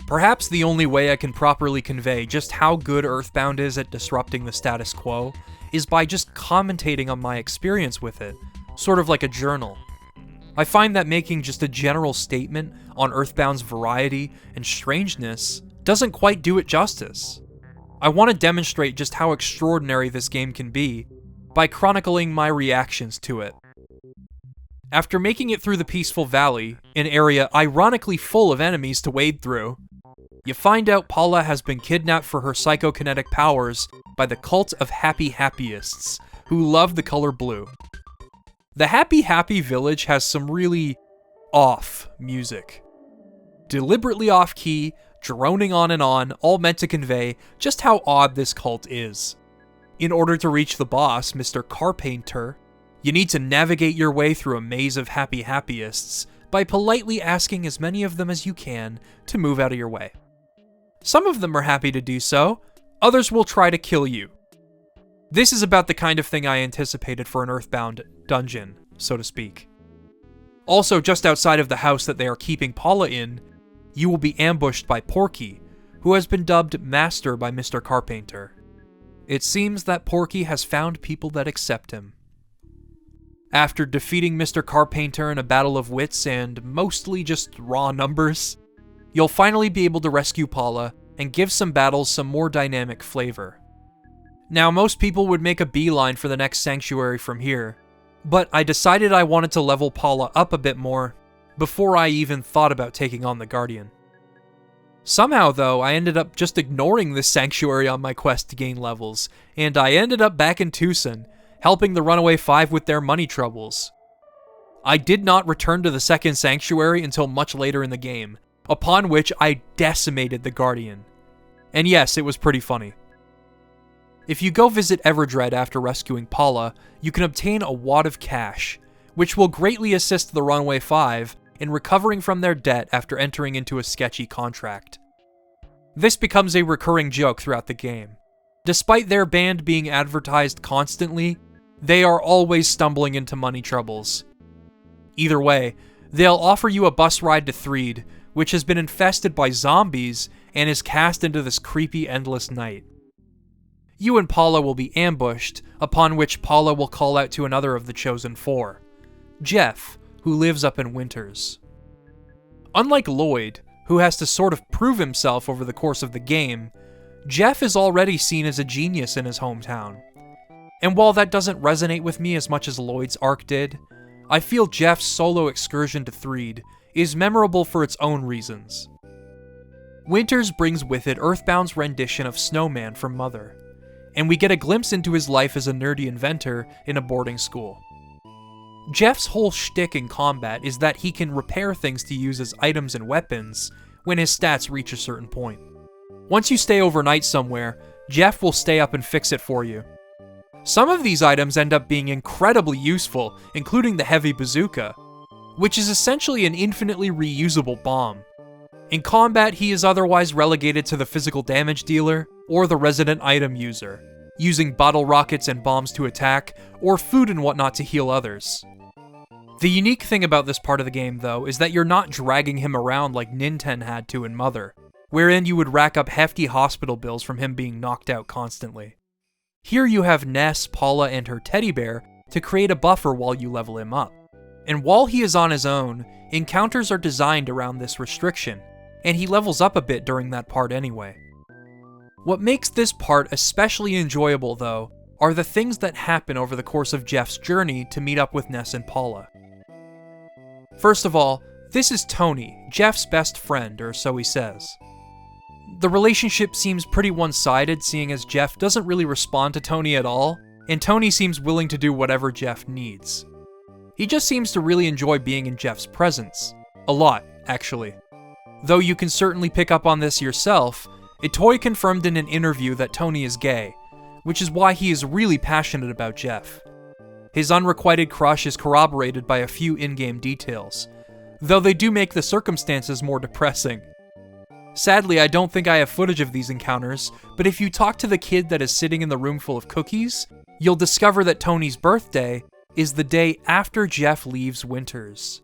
Perhaps the only way I can properly convey just how good EarthBound is at disrupting the status quo is by just commentating on my experience with it, sort of like a journal. I find that making just a general statement on EarthBound's variety and strangeness doesn't quite do it justice. I want to demonstrate just how extraordinary this game can be by chronicling my reactions to it. After making it through the Peaceful Valley, an area ironically full of enemies to wade through, you find out Paula has been kidnapped for her psychokinetic powers by the cult of Happy Happyists, who love the color blue. The Happy Happy Village has some really off music. Deliberately off-key, droning on and on, all meant to convey just how odd this cult is. In order to reach the boss, Mr. Carpainter, you need to navigate your way through a maze of Happy Happyists by politely asking as many of them as you can to move out of your way. Some of them are happy to do so, others will try to kill you. This is about the kind of thing I anticipated for an EarthBound dungeon, so to speak. Also, just outside of the house that they are keeping Paula in, you will be ambushed by Porky, who has been dubbed Master by Mr. Carpenter. It seems that Porky has found people that accept him. After defeating Mr. Carpenter in a battle of wits and mostly just raw numbers, you'll finally be able to rescue Paula and give some battles some more dynamic flavor. Now, most people would make a beeline for the next sanctuary from here, but I decided I wanted to level Paula up a bit more before I even thought about taking on the Guardian. Somehow, though, I ended up just ignoring this sanctuary on my quest to gain levels, and I ended up back in Tucson, helping the Runaway Five with their money troubles. I did not return to the second sanctuary until much later in the game, upon which I decimated the Guardian. And yes, it was pretty funny. If you go visit Everdread after rescuing Paula, you can obtain a wad of cash, which will greatly assist the Runaway Five in recovering from their debt after entering into a sketchy contract. This becomes a recurring joke throughout the game. Despite their band being advertised constantly, they are always stumbling into money troubles. Either way, they'll offer you a bus ride to Threed, which has been infested by zombies and is cast into this creepy endless night. You and Paula will be ambushed, upon which Paula will call out to another of the Chosen Four, Jeff, who lives up in Winters. Unlike Lloyd, who has to sort of prove himself over the course of the game, Jeff is already seen as a genius in his hometown. And while that doesn't resonate with me as much as Lloyd's arc did, I feel Jeff's solo excursion to Threed is memorable for its own reasons. Winters brings with it EarthBound's rendition of Snowman from Mother, and we get a glimpse into his life as a nerdy inventor in a boarding school. Jeff's whole shtick in combat is that he can repair things to use as items and weapons when his stats reach a certain point. Once you stay overnight somewhere, Jeff will stay up and fix it for you. Some of these items end up being incredibly useful, including the heavy bazooka, which is essentially an infinitely reusable bomb. In combat, he is otherwise relegated to the physical damage dealer or the resident item user, using bottle rockets and bombs to attack, or food and whatnot to heal others. The unique thing about this part of the game, though, is that you're not dragging him around like Ninten had to in Mother, wherein you would rack up hefty hospital bills from him being knocked out constantly. Here you have Ness, Paula, and her teddy bear to create a buffer while you level him up. And while he is on his own, encounters are designed around this restriction, and he levels up a bit during that part anyway. What makes this part especially enjoyable, though, are the things that happen over the course of Jeff's journey to meet up with Ness and Paula. First of all, this is Tony, Jeff's best friend, or so he says. The relationship seems pretty one-sided, seeing as Jeff doesn't really respond to Tony at all, and Tony seems willing to do whatever Jeff needs. He just seems to really enjoy being in Jeff's presence. A lot, actually. Though you can certainly pick up on this yourself, Itoi confirmed in an interview that Tony is gay, which is why he is really passionate about Jeff. His unrequited crush is corroborated by a few in-game details, though they do make the circumstances more depressing. Sadly, I don't think I have footage of these encounters, but if you talk to the kid that is sitting in the room full of cookies, you'll discover that Tony's birthday is the day after Jeff leaves Winters.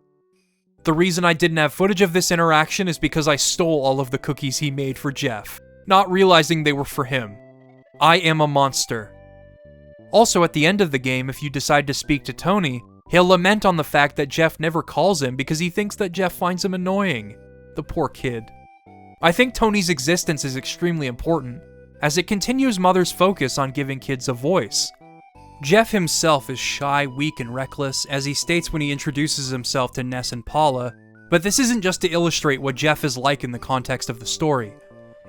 The reason I didn't have footage of this interaction is because I stole all of the cookies he made for Jeff, not realizing they were for him. I am a monster. Also, at the end of the game, if you decide to speak to Tony, he'll lament on the fact that Jeff never calls him because he thinks that Jeff finds him annoying. The poor kid. I think Tony's existence is extremely important, as it continues Mother's focus on giving kids a voice. Jeff himself is shy, weak, and reckless, as he states when he introduces himself to Ness and Paula, but this isn't just to illustrate what Jeff is like in the context of the story.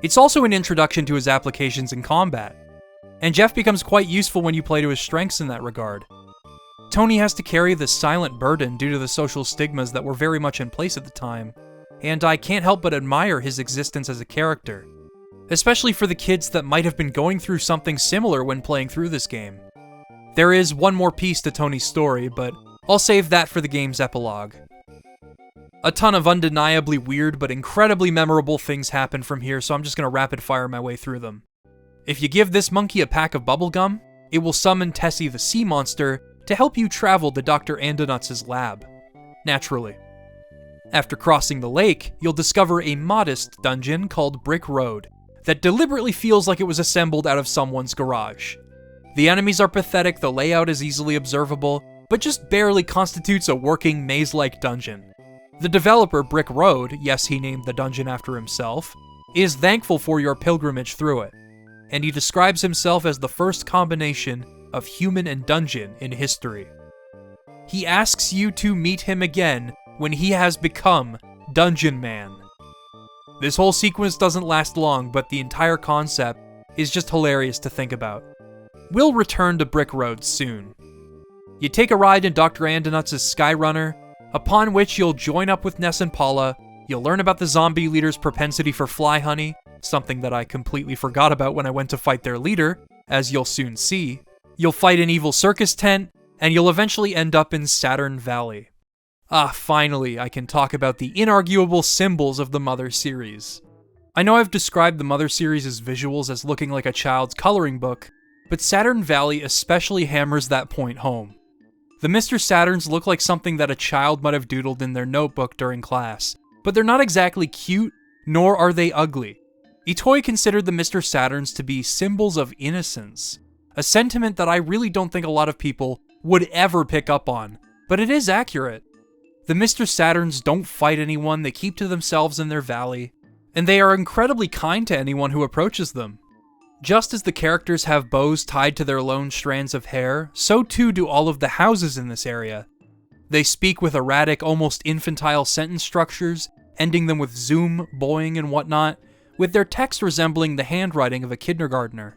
It's also an introduction to his applications in combat, and Jeff becomes quite useful when you play to his strengths in that regard. Tony has to carry this silent burden due to the social stigmas that were very much in place at the time, and I can't help but admire his existence as a character, especially for the kids that might have been going through something similar when playing through this game. There is one more piece to Tony's story, but I'll save that for the game's epilogue. A ton of undeniably weird but incredibly memorable things happen from here, so I'm just gonna rapid fire my way through them. If you give this monkey a pack of bubblegum, it will summon Tessie the sea monster to help you travel to Dr. Andonuts' lab. Naturally. After crossing the lake, you'll discover a modest dungeon called Brick Road, that deliberately feels like it was assembled out of someone's garage. The enemies are pathetic, the layout is easily observable, but just barely constitutes a working maze-like dungeon. The developer, Brick Road, yes, he named the dungeon after himself, is thankful for your pilgrimage through it, and he describes himself as the first combination of human and dungeon in history. He asks you to meet him again when he has become Dungeon Man. This whole sequence doesn't last long, but the entire concept is just hilarious to think about. We'll return to Brick Road soon. You take a ride in Dr. Andonuts' Skyrunner, upon which you'll join up with Ness and Paula. You'll learn about the zombie leader's propensity for fly honey, something that I completely forgot about when I went to fight their leader, as you'll soon see. You'll fight an evil circus tent, and you'll eventually end up in Saturn Valley. Finally, I can talk about the inarguable symbols of the Mother series. I know I've described the Mother series' visuals as looking like a child's coloring book, but Saturn Valley especially hammers that point home. The Mr. Saturns look like something that a child might have doodled in their notebook during class, but they're not exactly cute, nor are they ugly. Itoi considered the Mr. Saturns to be symbols of innocence, a sentiment that I really don't think a lot of people would ever pick up on, but it is accurate. The Mr. Saturns don't fight anyone, they keep to themselves in their valley, and they are incredibly kind to anyone who approaches them. Just as the characters have bows tied to their lone strands of hair, so too do all of the houses in this area. They speak with erratic, almost infantile sentence structures, ending them with zoom, boing, and whatnot, with their text resembling the handwriting of a kindergartner.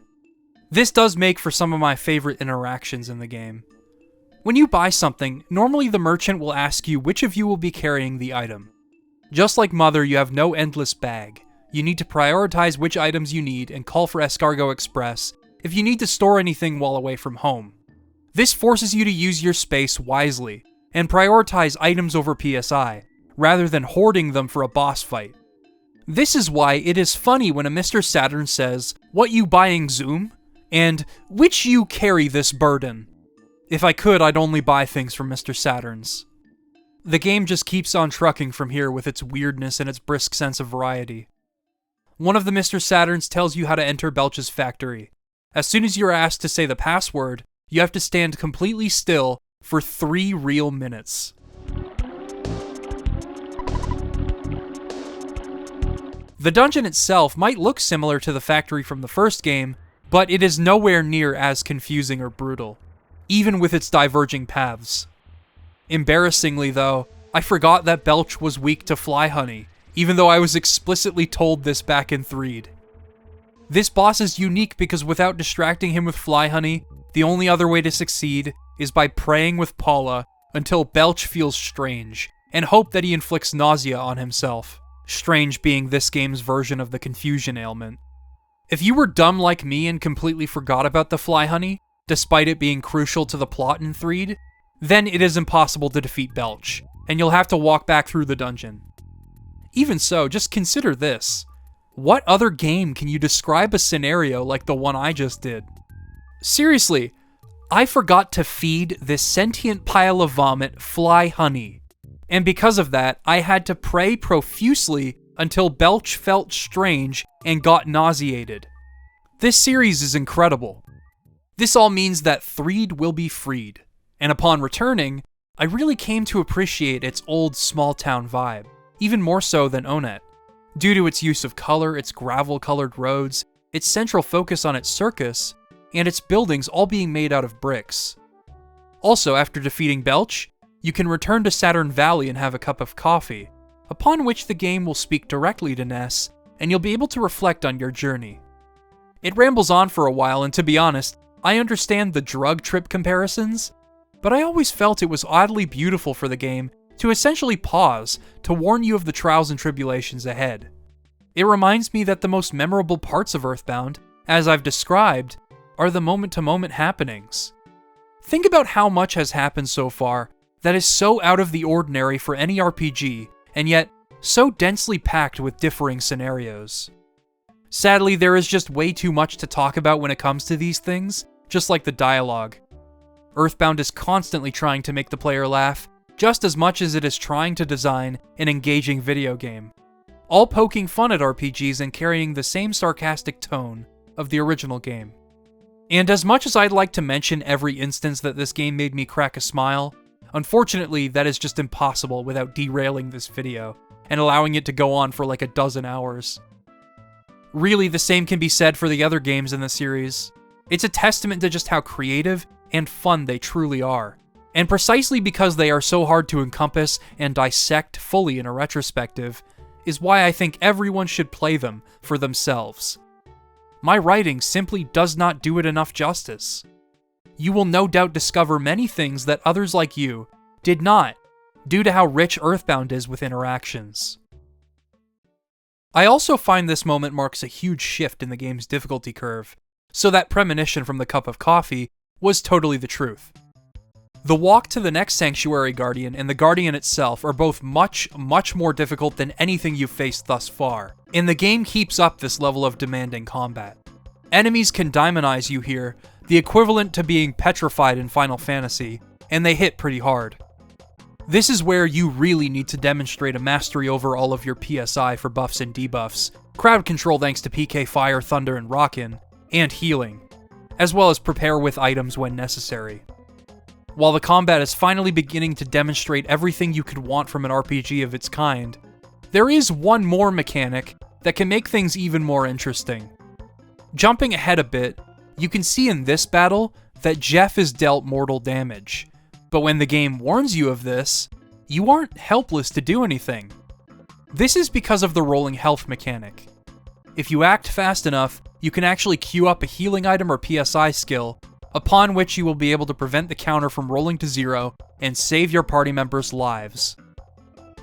This does make for some of my favorite interactions in the game. When you buy something, normally the merchant will ask you which of you will be carrying the item. Just like Mother, you have no endless bag. You need to prioritize which items you need and call for Escargot Express if you need to store anything while away from home. This forces you to use your space wisely and prioritize items over PSI, rather than hoarding them for a boss fight. This is why it is funny when a Mr. Saturn says, "What you buying, Zoom?" and "Which you carry this burden?" If I could, I'd only buy things from Mr. Saturn's. The game just keeps on trucking from here with its weirdness and its brisk sense of variety. One of the Mr. Saturns tells you how to enter Belch's factory. As soon as you're asked to say the password, you have to stand completely still for 3 real minutes. The dungeon itself might look similar to the factory from the first game, but it is nowhere near as confusing or brutal, even with its diverging paths. Embarrassingly though, I forgot that Belch was weak to fly honey, even though I was explicitly told this back in 3rd. This boss is unique because without distracting him with fly honey, the only other way to succeed is by praying with Paula until Belch feels strange, and hope that he inflicts nausea on himself. Strange being this game's version of the confusion ailment. If you were dumb like me and completely forgot about the fly honey, despite it being crucial to the plot in 3rd, then it is impossible to defeat Belch, and you'll have to walk back through the dungeon. Even so, just consider this. What other game can you describe a scenario like the one I just did? Seriously, I forgot to feed this sentient pile of vomit fly honey, and because of that, I had to pray profusely until Belch felt strange and got nauseated. This series is incredible. This all means that 3rd will be freed, and upon returning, I really came to appreciate its old small-town vibe, even more so than Onet, due to its use of color, its gravel-colored roads, its central focus on its circus, and its buildings all being made out of bricks. Also, after defeating Belch, you can return to Saturn Valley and have a cup of coffee, upon which the game will speak directly to Ness, and you'll be able to reflect on your journey. It rambles on for a while, and to be honest, I understand the drug trip comparisons, but I always felt it was oddly beautiful for the game to essentially pause to warn you of the trials and tribulations ahead. It reminds me that the most memorable parts of EarthBound, as I've described, are the moment-to-moment happenings. Think about how much has happened so far that is so out of the ordinary for any RPG, and yet so densely packed with differing scenarios. Sadly, there is just way too much to talk about when it comes to these things, just like the dialogue. EarthBound is constantly trying to make the player laugh, just as much as it is trying to design an engaging video game. all poking fun at RPGs and carrying the same sarcastic tone of the original game. And as much as I'd like to mention every instance that this game made me crack a smile, unfortunately that is just impossible without derailing this video and allowing it to go on for like a dozen hours. Really, the same can be said for the other games in the series. It's a testament to just how creative and fun they truly are. And precisely because they are so hard to encompass and dissect fully in a retrospective, is why I think everyone should play them for themselves. My writing simply does not do it enough justice. You will no doubt discover many things that others like you did not, due to how rich EarthBound is with interactions. I also find this moment marks a huge shift in the game's difficulty curve, so that premonition from the cup of coffee was totally the truth. The walk to the next Sanctuary Guardian and the Guardian itself are both much more difficult than anything you've faced thus far, and the game keeps up this level of demanding combat. Enemies can daimonize you here, the equivalent to being petrified in Final Fantasy, and they hit pretty hard. This is where you really need to demonstrate a mastery over all of your PSI for buffs and debuffs, crowd control thanks to PK Fire, Thunder, and Rockin', and healing, as well as prepare with items when necessary. While the combat is finally beginning to demonstrate everything you could want from an RPG of its kind, there is one more mechanic that can make things even more interesting. Jumping ahead a bit, you can see in this battle that Jeff is dealt mortal damage, but when the game warns you of this, you aren't helpless to do anything. This is because of the rolling health mechanic. If you act fast enough, you can actually queue up a healing item or PSI skill, upon which you will be able to prevent the counter from rolling to 0 and save your party members' lives.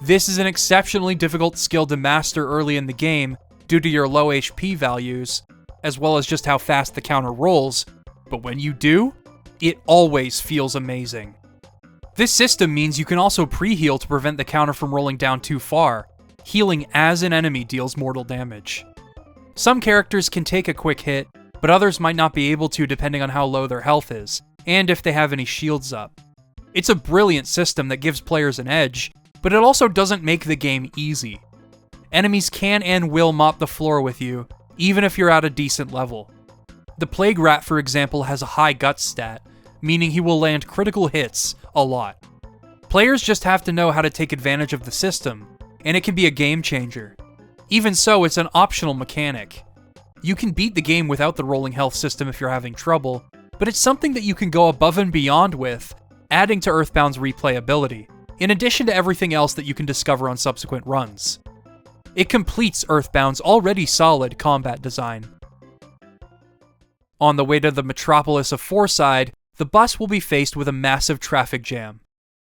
This is an exceptionally difficult skill to master early in the game due to your low HP values, as well as just how fast the counter rolls, but when you do, it always feels amazing. This system means you can also pre-heal to prevent the counter from rolling down too far, healing as an enemy deals mortal damage. Some characters can take a quick hit, but others might not be able to depending on how low their health is, and if they have any shields up. It's a brilliant system that gives players an edge, but it also doesn't make the game easy. Enemies can and will mop the floor with you, even if you're at a decent level. The Plague Rat, for example, has a high guts stat, meaning he will land critical hits a lot. Players just have to know how to take advantage of the system, and it can be a game changer. Even so, it's an optional mechanic. You can beat the game without the rolling health system if you're having trouble, but it's something that you can go above and beyond with, adding to EarthBound's replayability, in addition to everything else that you can discover on subsequent runs. It completes EarthBound's already solid combat design. On the way to the metropolis of Fourside, the bus will be faced with a massive traffic jam.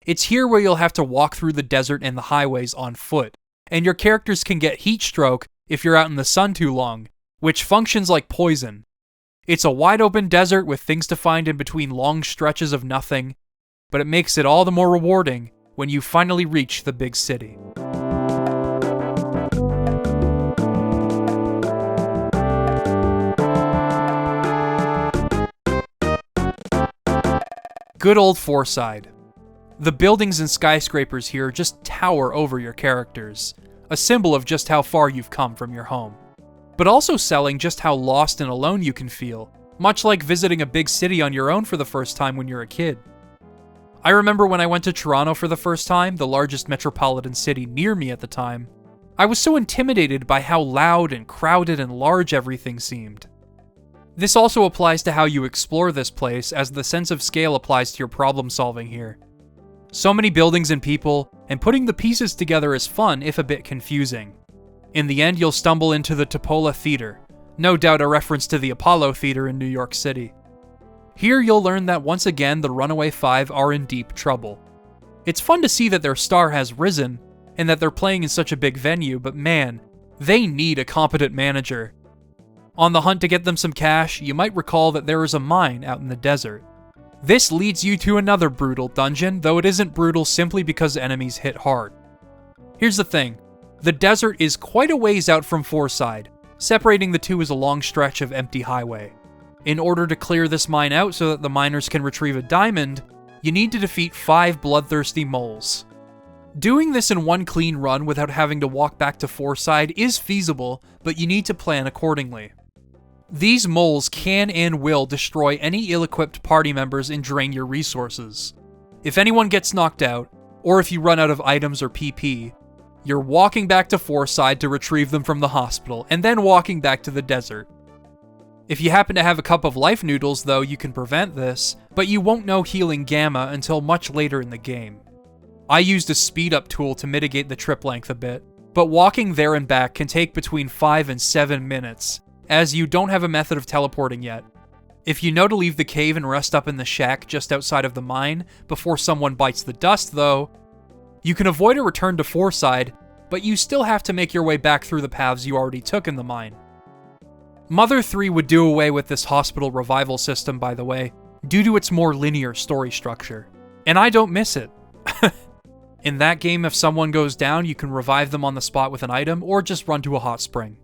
It's here where you'll have to walk through the desert and the highways on foot, and your characters can get heat stroke if you're out in the sun too long, which functions like poison. It's a wide open desert with things to find in between long stretches of nothing, but it makes it all the more rewarding when you finally reach the big city. Good old Fourside. The buildings and skyscrapers here just tower over your characters, a symbol of just how far you've come from your home. But also selling just how lost and alone you can feel, much like visiting a big city on your own for the first time when you're a kid. I remember when I went to Toronto for the first time, the largest metropolitan city near me at the time, I was so intimidated by how loud and crowded and large everything seemed. This also applies to how you explore this place, as the sense of scale applies to your problem solving here. So many buildings and people, and putting the pieces together is fun, if a bit confusing. In the end, you'll stumble into the Topola Theater, no doubt a reference to the Apollo Theater in New York City. Here you'll learn that once again the Runaway Five are in deep trouble. It's fun to see that their star has risen, and that they're playing in such a big venue, but man, they need a competent manager. On the hunt to get them some cash, you might recall that there is a mine out in the desert. This leads you to another brutal dungeon, though it isn't brutal simply because enemies hit hard. Here's the thing, the desert is quite a ways out from Fourside. Separating the two is a long stretch of empty highway. In order to clear this mine out so that the miners can retrieve a diamond, you need to defeat 5 bloodthirsty moles. Doing this in one clean run without having to walk back to Fourside is feasible, but you need to plan accordingly. These moles can and will destroy any ill-equipped party members and drain your resources. If anyone gets knocked out, or if you run out of items or PP, you're walking back to Fourside to retrieve them from the hospital, and then walking back to the desert. If you happen to have a cup of life noodles, though, you can prevent this, but you won't know healing Gamma until much later in the game. I used a speed-up tool to mitigate the trip length a bit, but walking there and back can take between 5 and 7 minutes, as you don't have a method of teleporting yet. If you know to leave the cave and rest up in the shack just outside of the mine before someone bites the dust, though, you can avoid a return to Fourside, but you still have to make your way back through the paths you already took in the mine. Mother 3 would do away with this hospital revival system, by the way, due to its more linear story structure. And I don't miss it. In that game, if someone goes down, you can revive them on the spot with an item, or just run to a hot spring.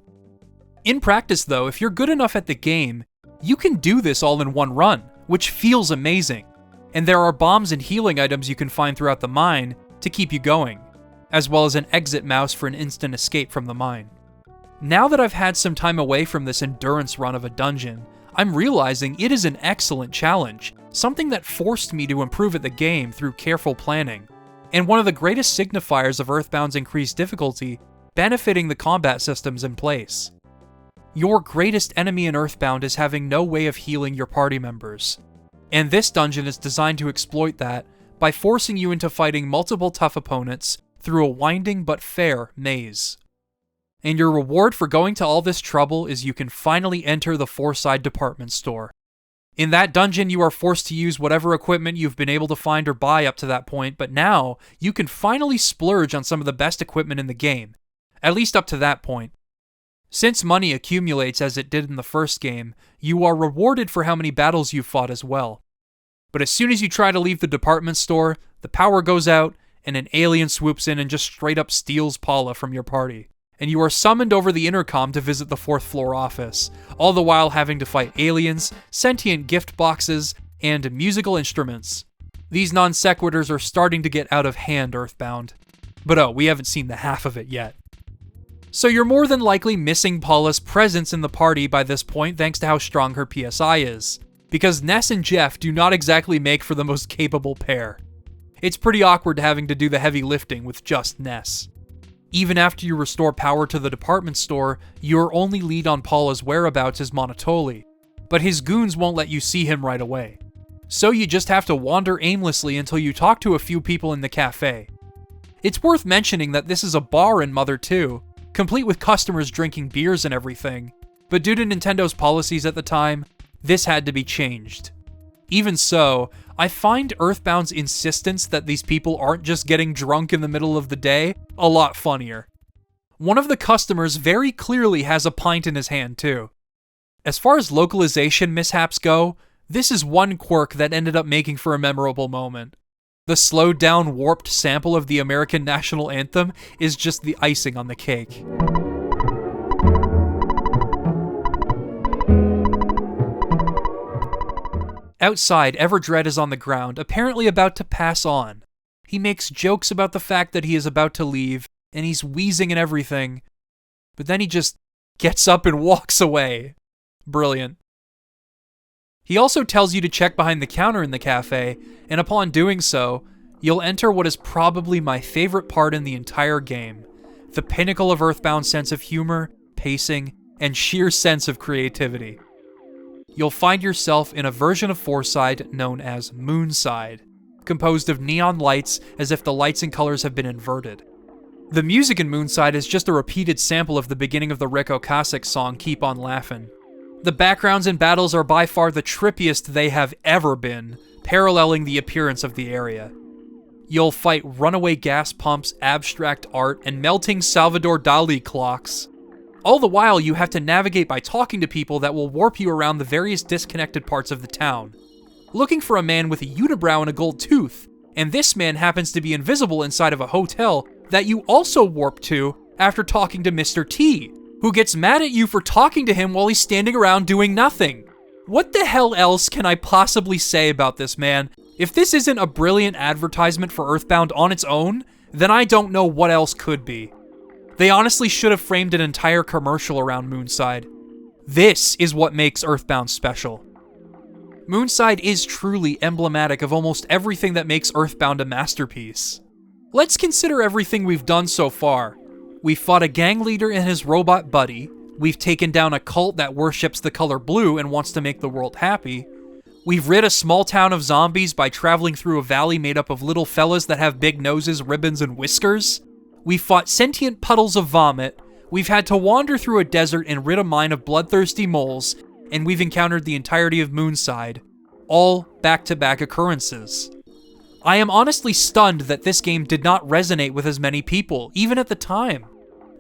In practice, though, if you're good enough at the game, you can do this all in one run, which feels amazing. And there are bombs and healing items you can find throughout the mine to keep you going, as well as an exit mouse for an instant escape from the mine. Now that I've had some time away from this endurance run of a dungeon, I'm realizing it is an excellent challenge, something that forced me to improve at the game through careful planning, and one of the greatest signifiers of EarthBound's increased difficulty, benefiting the combat systems in place. Your greatest enemy in EarthBound is having no way of healing your party members, and this dungeon is designed to exploit that by forcing you into fighting multiple tough opponents through a winding but fair maze. And your reward for going to all this trouble is you can finally enter the Fourside department store. In that dungeon, you are forced to use whatever equipment you've been able to find or buy up to that point, but now, you can finally splurge on some of the best equipment in the game, at least up to that point. Since money accumulates as it did in the first game, you are rewarded for how many battles you've fought as well. But as soon as you try to leave the department store, the power goes out, and an alien swoops in and just straight up steals Paula from your party. And you are summoned over the intercom to visit the 4th floor office, all the while having to fight aliens, sentient gift boxes, and musical instruments. These non sequiturs are starting to get out of hand, EarthBound. But oh, we haven't seen the half of it yet. So you're more than likely missing Paula's presence in the party by this point thanks to how strong her PSI is, because Ness and Jeff do not exactly make for the most capable pair. It's pretty awkward having to do the heavy lifting with just Ness. Even after you restore power to the department store, your only lead on Paula's whereabouts is Monotoli, but his goons won't let you see him right away. So you just have to wander aimlessly until you talk to a few people in the cafe. It's worth mentioning that this is a bar in Mother 2, complete with customers drinking beers and everything, but due to Nintendo's policies at the time, this had to be changed. Even so, I find EarthBound's insistence that these people aren't just getting drunk in the middle of the day a lot funnier. One of the customers very clearly has a pint in his hand too. As far as localization mishaps go, this is one quirk that ended up making for a memorable moment. The slowed down, warped sample of the American national anthem is just the icing on the cake. Outside, Everdread is on the ground, apparently about to pass on. He makes jokes about the fact that he is about to leave, and he's wheezing and everything, but then he just gets up and walks away. Brilliant. He also tells you to check behind the counter in the cafe, and upon doing so, you'll enter what is probably my favorite part in the entire game, the pinnacle of EarthBound's sense of humor, pacing, and sheer sense of creativity. You'll find yourself in a version of Fourside known as Moonside, composed of neon lights as if the lights and colors have been inverted. The music in Moonside is just a repeated sample of the beginning of the Reko Kasek song Keep On Laughin'. The backgrounds and battles are by far the trippiest they have ever been, paralleling the appearance of the area. You'll fight runaway gas pumps, abstract art, and melting Salvador Dali clocks. All the while, you have to navigate by talking to people that will warp you around the various disconnected parts of the town. Looking for a man with a unibrow and a gold tooth, and this man happens to be invisible inside of a hotel that you also warp to after talking to Mr. T, who gets mad at you for talking to him while he's standing around doing nothing. What the hell else can I possibly say about this man? If this isn't a brilliant advertisement for EarthBound on its own, then I don't know what else could be. They honestly should have framed an entire commercial around Moonside. This is what makes EarthBound special. Moonside is truly emblematic of almost everything that makes EarthBound a masterpiece. Let's consider everything we've done so far. We've fought a gang leader and his robot buddy. We've taken down a cult that worships the color blue and wants to make the world happy. We've rid a small town of zombies by traveling through a valley made up of little fellas that have big noses, ribbons, and whiskers. We've fought sentient puddles of vomit. We've had to wander through a desert and rid a mine of bloodthirsty moles. And we've encountered the entirety of Moonside. All back-to-back occurrences. I am honestly stunned that this game did not resonate with as many people, even at the time.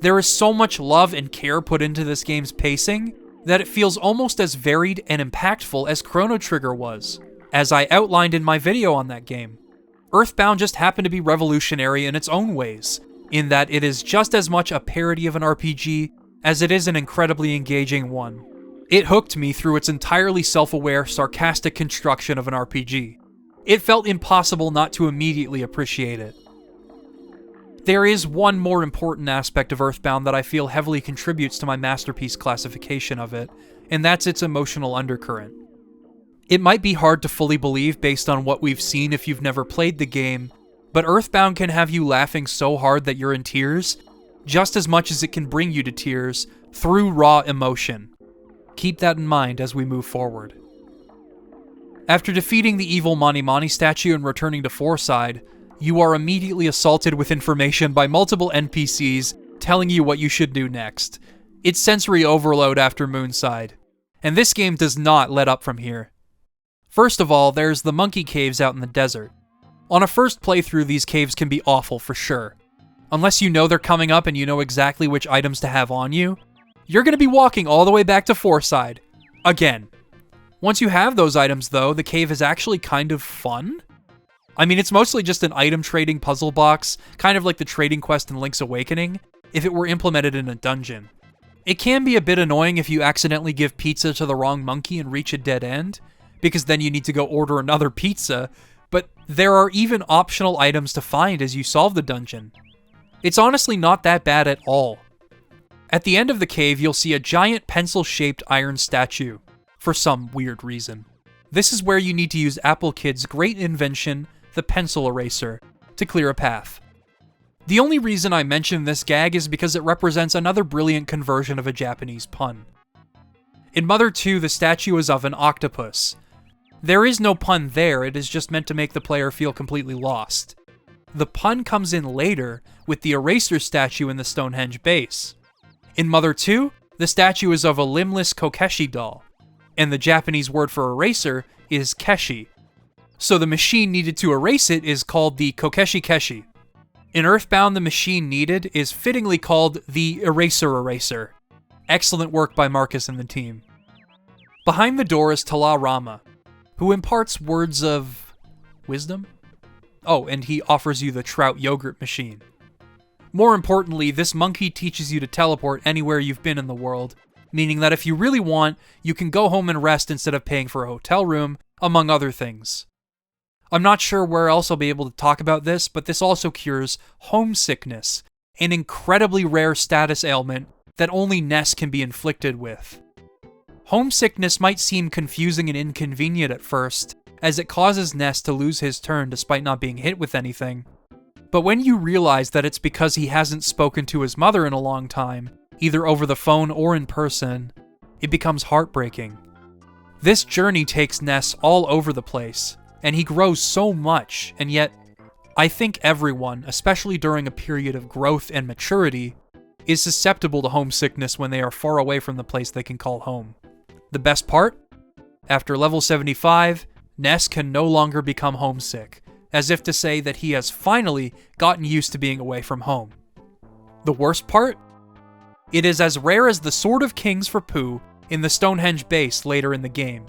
There is so much love and care put into this game's pacing that it feels almost as varied and impactful as Chrono Trigger was, as I outlined in my video on that game. EarthBound just happened to be revolutionary in its own ways, in that it is just as much a parody of an RPG as it is an incredibly engaging one. It hooked me through its entirely self-aware, sarcastic construction of an RPG. It felt impossible not to immediately appreciate it. There is one more important aspect of EarthBound that I feel heavily contributes to my masterpiece classification of it, and that's its emotional undercurrent. It might be hard to fully believe based on what we've seen if you've never played the game, but EarthBound can have you laughing so hard that you're in tears, just as much as it can bring you to tears through raw emotion. Keep that in mind as we move forward. After defeating the evil Mani Mani statue and returning to Fourside, you are immediately assaulted with information by multiple NPCs telling you what you should do next. It's sensory overload after Moonside, and this game does not let up from here. First of all, there's the monkey caves out in the desert. On a first playthrough, these caves can be awful for sure. Unless you know they're coming up and you know exactly which items to have on you, you're going to be walking all the way back to Fourside. Again. Once you have those items, though, the cave is actually kind of fun. I mean, it's mostly just an item trading puzzle box, kind of like the trading quest in Link's Awakening, if it were implemented in a dungeon. It can be a bit annoying if you accidentally give pizza to the wrong monkey and reach a dead end, because then you need to go order another pizza, but there are even optional items to find as you solve the dungeon. It's honestly not that bad at all. At the end of the cave, you'll see a giant pencil-shaped iron statue, for some weird reason. This is where you need to use Apple Kid's great invention, the pencil eraser, to clear a path. The only reason I mention this gag is because it represents another brilliant conversion of a Japanese pun. In Mother 2, the statue is of an octopus. There is no pun there, it is just meant to make the player feel completely lost. The pun comes in later with the eraser statue in the Stonehenge base. In Mother 2, the statue is of a limbless Kokeshi doll, and the Japanese word for eraser is keshi. So the machine needed to erase it is called the Kokeshi Keshi. In EarthBound, the machine needed is fittingly called the Eraser. Excellent work by Marcus and the team. Behind the door is Tala Rama, who imparts words of wisdom? Oh, and he offers you the Trout yogurt machine. More importantly, this monkey teaches you to teleport anywhere you've been in the world, meaning that if you really want, you can go home and rest instead of paying for a hotel room, among other things. I'm not sure where else I'll be able to talk about this, but this also cures homesickness, an incredibly rare status ailment that only Ness can be inflicted with. Homesickness might seem confusing and inconvenient at first, as it causes Ness to lose his turn despite not being hit with anything. But when you realize that it's because he hasn't spoken to his mother in a long time, either over the phone or in person, it becomes heartbreaking. This journey takes Ness all over the place, and he grows so much, and yet, I think everyone, especially during a period of growth and maturity, is susceptible to homesickness when they are far away from the place they can call home. The best part? After level 75, Ness can no longer become homesick, as if to say that he has finally gotten used to being away from home. The worst part? It is as rare as the Sword of Kings for Pooh in the Stonehenge base later in the game.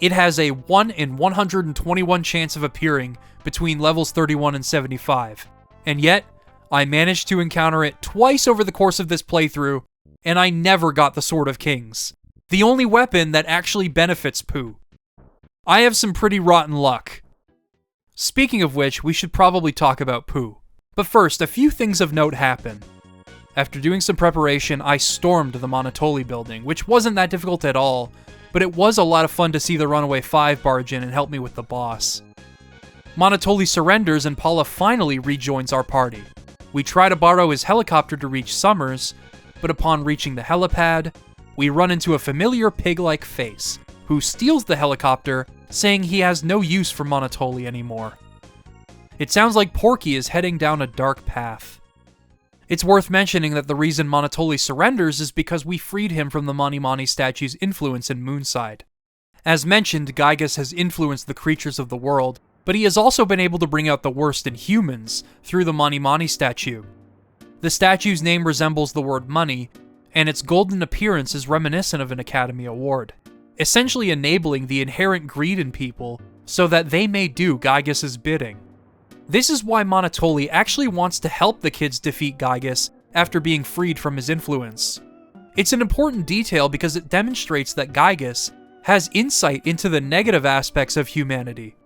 It has a 1 in 121 chance of appearing between levels 31 and 75, and yet, I managed to encounter it twice over the course of this playthrough, and I never got the Sword of Kings, the only weapon that actually benefits Pooh. I have some pretty rotten luck. Speaking of which, we should probably talk about Pooh. But first, a few things of note happen. After doing some preparation, I stormed the Monotoli building, which wasn't that difficult at all, but it was a lot of fun to see the Runaway 5 barge in and help me with the boss. Monotoli surrenders and Paula finally rejoins our party. We try to borrow his helicopter to reach Summers, but upon reaching the helipad, we run into a familiar pig-like face, who steals the helicopter, saying he has no use for Monotoli anymore. It sounds like Porky is heading down a dark path. It's worth mentioning that the reason Monotoli surrenders is because we freed him from the Mani Mani statue's influence in Moonside. As mentioned, Gygas has influenced the creatures of the world, but he has also been able to bring out the worst in humans through the Mani Mani statue. The statue's name resembles the word money, and its golden appearance is reminiscent of an Academy Award, essentially enabling the inherent greed in people so that they may do Gygas' bidding. This is why Monotoli actually wants to help the kids defeat Gygas after being freed from his influence. It's an important detail because it demonstrates that Gygas has insight into the negative aspects of humanity.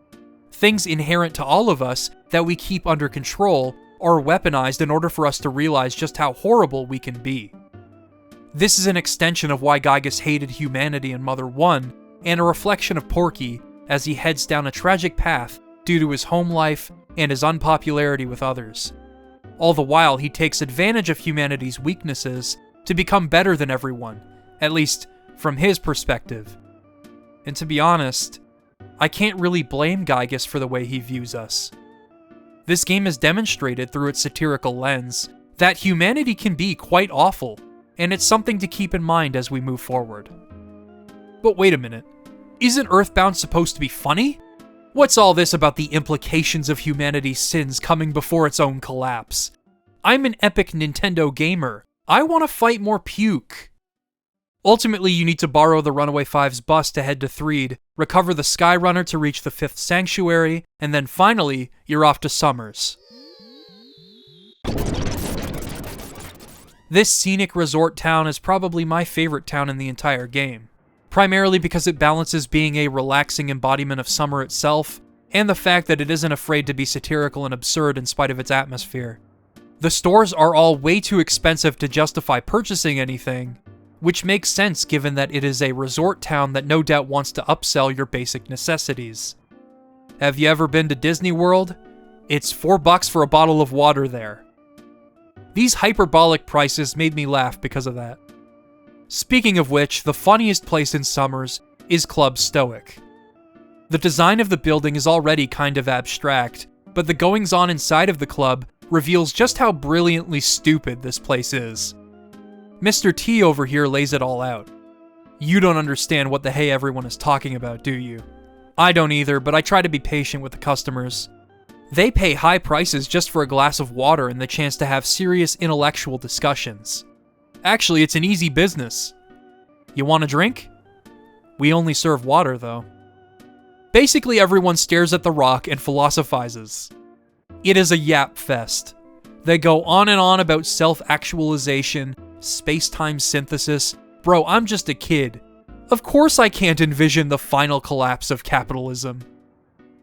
Things inherent to all of us that we keep under control are weaponized in order for us to realize just how horrible we can be. This is an extension of why Gygas hated humanity in Mother 1, and a reflection of Porky as he heads down a tragic path due to his home life and his unpopularity with others. All the while, he takes advantage of humanity's weaknesses to become better than everyone, at least from his perspective. And to be honest, I can't really blame Gygas for the way he views us. This game has demonstrated through its satirical lens that humanity can be quite awful, and it's something to keep in mind as we move forward. But wait a minute, isn't EarthBound supposed to be funny? What's all this about the implications of humanity's sins coming before its own collapse? I'm an epic Nintendo gamer. I want to fight more puke. Ultimately, you need to borrow the Runaway 5's bus to head to Threed, recover the Skyrunner to reach the 5th Sanctuary, and then finally, you're off to Summers. This scenic resort town is probably my favorite town in the entire game, primarily because it balances being a relaxing embodiment of summer itself, and the fact that it isn't afraid to be satirical and absurd in spite of its atmosphere. The stores are all way too expensive to justify purchasing anything, which makes sense given that it is a resort town that no doubt wants to upsell your basic necessities. Have you ever been to Disney World? It's $4 for a bottle of water there. These hyperbolic prices made me laugh because of that. Speaking of which, the funniest place in Summers is Club Stoic. The design of the building is already kind of abstract, but the goings-on inside of the club reveals just how brilliantly stupid this place is. Mr. T over here lays it all out. You don't understand what the hey everyone is talking about, do you? I don't either, but I try to be patient with the customers. They pay high prices just for a glass of water and the chance to have serious intellectual discussions. Actually, it's an easy business. You want a drink? We only serve water, though. Basically, everyone stares at the rock and philosophizes. It is a yap fest. They go on and on about self-actualization, space-time synthesis. Bro, I'm just a kid. Of course I can't envision the final collapse of capitalism.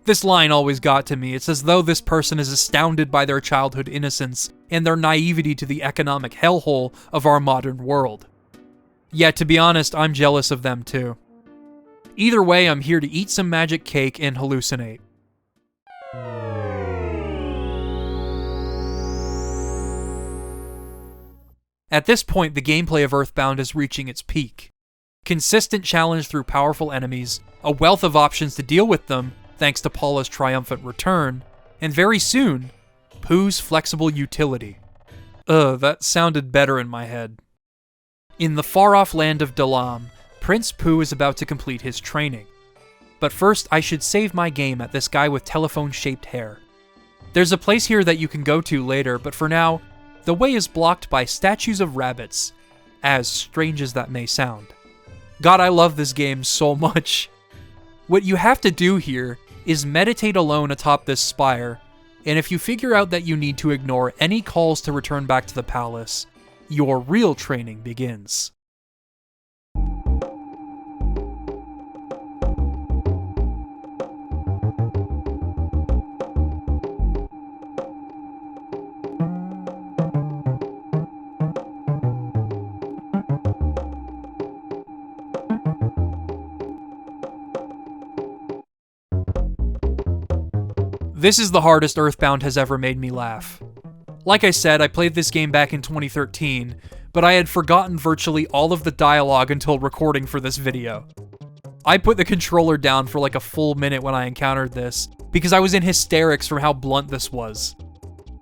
This line always got to me. It's as though this person is astounded by their childhood innocence and their naivety to the economic hellhole of our modern world. Yet, to be honest, I'm jealous of them too. Either way, I'm here to eat some magic cake and hallucinate. At this point, the gameplay of EarthBound is reaching its peak. Consistent challenge through powerful enemies, a wealth of options to deal with them, thanks to Paula's triumphant return, and very soon, Pooh's flexible utility. That sounded better in my head. In the far-off land of Dalam, Prince Pooh is about to complete his training. But first, I should save my game at this guy with telephone-shaped hair. There's a place here that you can go to later, but for now, the way is blocked by statues of rabbits, as strange as that may sound. God, I love this game so much. What you have to do here is meditate alone atop this spire, and if you figure out that you need to ignore any calls to return back to the palace, your real training begins. This is the hardest EarthBound has ever made me laugh. Like I said, I played this game back in 2013, but I had forgotten virtually all of the dialogue until recording for this video. I put the controller down for like a full minute when I encountered this, because I was in hysterics from how blunt this was.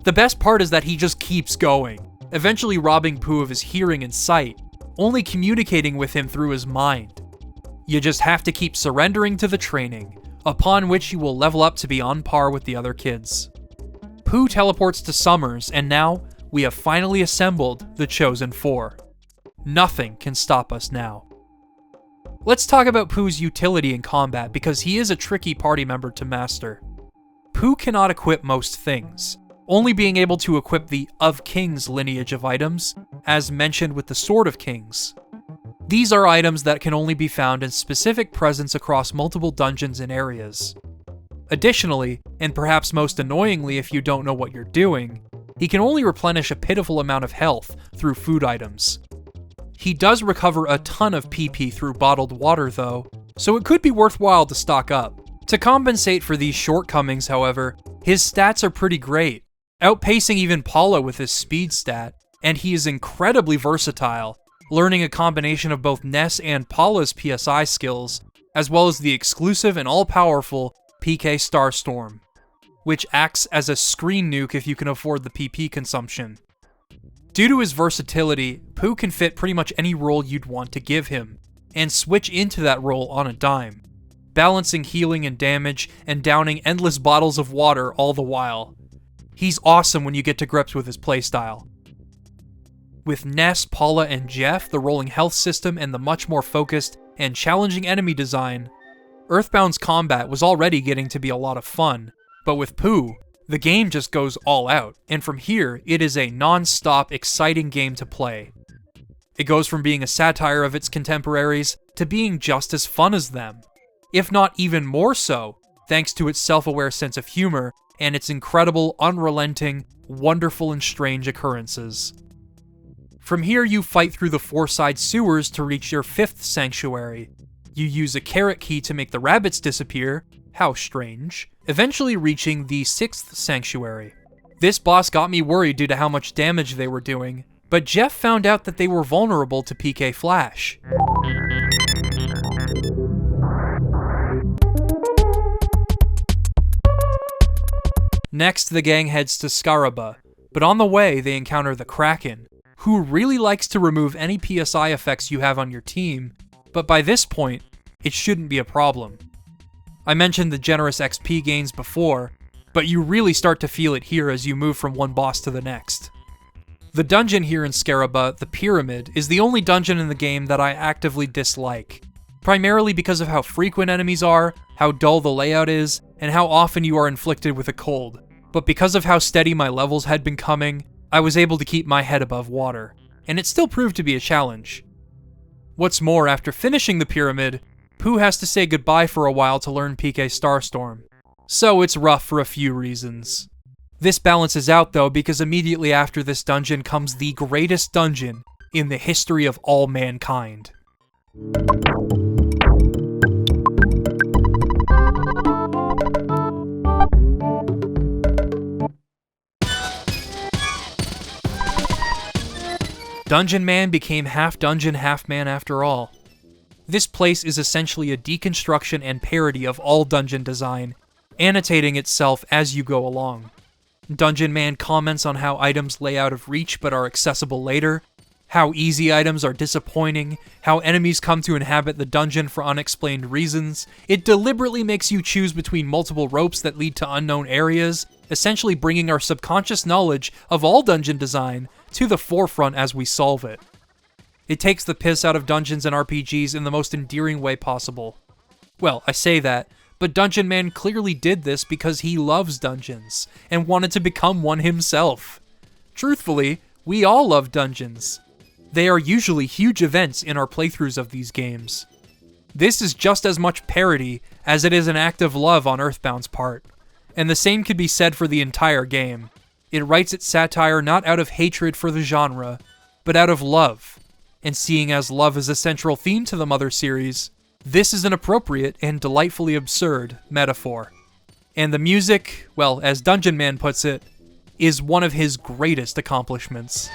The best part is that he just keeps going, eventually robbing Pooh of his hearing and sight, only communicating with him through his mind. You just have to keep surrendering to the training, upon which you will level up to be on par with the other kids. Pooh teleports to Summers, and now we have finally assembled the Chosen Four. Nothing can stop us now. Let's talk about Pooh's utility in combat, because he is a tricky party member to master. Pooh cannot equip most things, only being able to equip the Of Kings lineage of items, as mentioned with the Sword of Kings. These are items that can only be found in specific presence across multiple dungeons and areas. Additionally, and perhaps most annoyingly if you don't know what you're doing, he can only replenish a pitiful amount of health through food items. He does recover a ton of PP through bottled water though, so it could be worthwhile to stock up. To compensate for these shortcomings, however, his stats are pretty great, outpacing even Paula with his speed stat, and he is incredibly versatile, learning a combination of both Ness and Paula's PSI skills, as well as the exclusive and all-powerful PK Starstorm, which acts as a screen nuke if you can afford the PP consumption. Due to his versatility, Pooh can fit pretty much any role you'd want to give him, and switch into that role on a dime, balancing healing and damage and downing endless bottles of water all the while. He's awesome when you get to grips with his playstyle. With Ness, Paula, and Jeff, the rolling health system, and the much more focused and challenging enemy design, EarthBound's combat was already getting to be a lot of fun, but with Pooh, the game just goes all out, and from here, it is a non-stop, exciting game to play. It goes from being a satire of its contemporaries to being just as fun as them, if not even more so, thanks to its self-aware sense of humor and its incredible, unrelenting, wonderful and strange occurrences. From here, you fight through the four-side sewers to reach your 5th sanctuary. You use a carrot key to make the rabbits disappear, how strange, eventually reaching the 6th sanctuary. This boss got me worried due to how much damage they were doing, but Jeff found out that they were vulnerable to PK Flash. Next, the gang heads to Scaraba, but on the way they encounter the Kraken, who really likes to remove any PSI effects you have on your team, but by this point, it shouldn't be a problem. I mentioned the generous XP gains before, but you really start to feel it here as you move from one boss to the next. The dungeon here in Scaraba, the Pyramid, is the only dungeon in the game that I actively dislike, primarily because of how frequent enemies are, how dull the layout is, and how often you are inflicted with a cold. But because of how steady my levels had been coming, I was able to keep my head above water, and it still proved to be a challenge. What's more, after finishing the Pyramid, Pooh has to say goodbye for a while to learn PK Starstorm, so it's rough for a few reasons. This balances out though, because immediately after this dungeon comes the greatest dungeon in the history of all mankind. Dungeon Man became half dungeon, half man after all. This place is essentially a deconstruction and parody of all dungeon design, annotating itself as you go along. Dungeon Man comments on how items lay out of reach but are accessible later, how easy items are disappointing, how enemies come to inhabit the dungeon for unexplained reasons. It deliberately makes you choose between multiple ropes that lead to unknown areas, essentially bringing our subconscious knowledge of all dungeon design to the forefront as we solve it. It takes the piss out of dungeons and RPGs in the most endearing way possible. Well, I say that, but Dungeon Man clearly did this because he loves dungeons, and wanted to become one himself. Truthfully, we all love dungeons. They are usually huge events in our playthroughs of these games. This is just as much parody as it is an act of love on EarthBound's part, and the same could be said for the entire game. It writes its satire not out of hatred for the genre, but out of love. And seeing as love is a central theme to the Mother series, this is an appropriate and delightfully absurd metaphor. And the music, well, as Dungeon Man puts it, is one of his greatest accomplishments.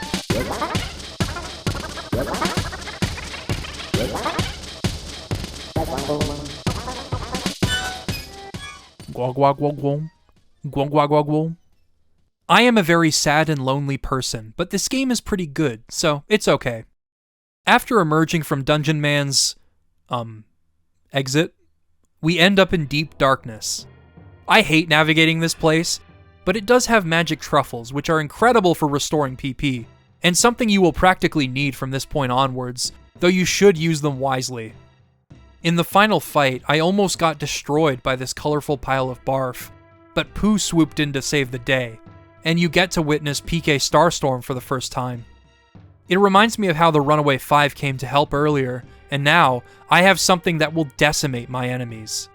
I am a very sad and lonely person, but this game is pretty good, so it's okay. After emerging from Dungeon Man's, exit, we end up in deep darkness. I hate navigating this place, but it does have magic truffles, which are incredible for restoring PP, and something you will practically need from this point onwards, though you should use them wisely. In the final fight, I almost got destroyed by this colorful pile of barf, but Pooh swooped in to save the day, and you get to witness PK Starstorm for the first time. It reminds me of how the Runaway 5 came to help earlier, and now I have something that will decimate my enemies.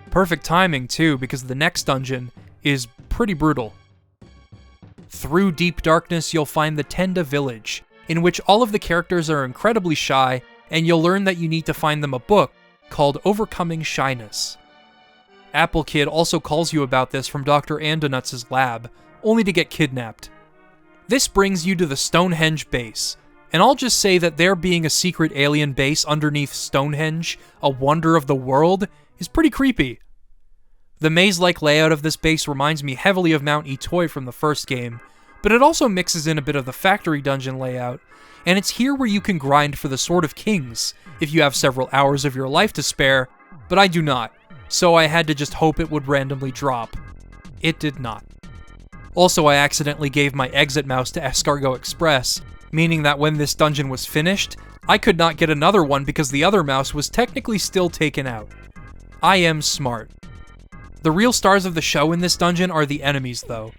Perfect timing too, because the next dungeon is pretty brutal. Through deep darkness, you'll find the Tenda village, in which all of the characters are incredibly shy, and you'll learn that you need to find them a book called Overcoming Shyness. Apple Kid also calls you about this from Dr. Andonuts' lab, only to get kidnapped. This brings you to the Stonehenge base, and I'll just say that there being a secret alien base underneath Stonehenge, a wonder of the world, is pretty creepy. The maze-like layout of this base reminds me heavily of Mount Itoi from the first game, but it also mixes in a bit of the factory dungeon layout, and it's here where you can grind for the Sword of Kings, if you have several hours of your life to spare, but I do not, so I had to just hope it would randomly drop. It did not. Also, I accidentally gave my exit mouse to Escargot Express, meaning that when this dungeon was finished, I could not get another one because the other mouse was technically still taken out. I am smart. The real stars of the show in this dungeon are the enemies, though.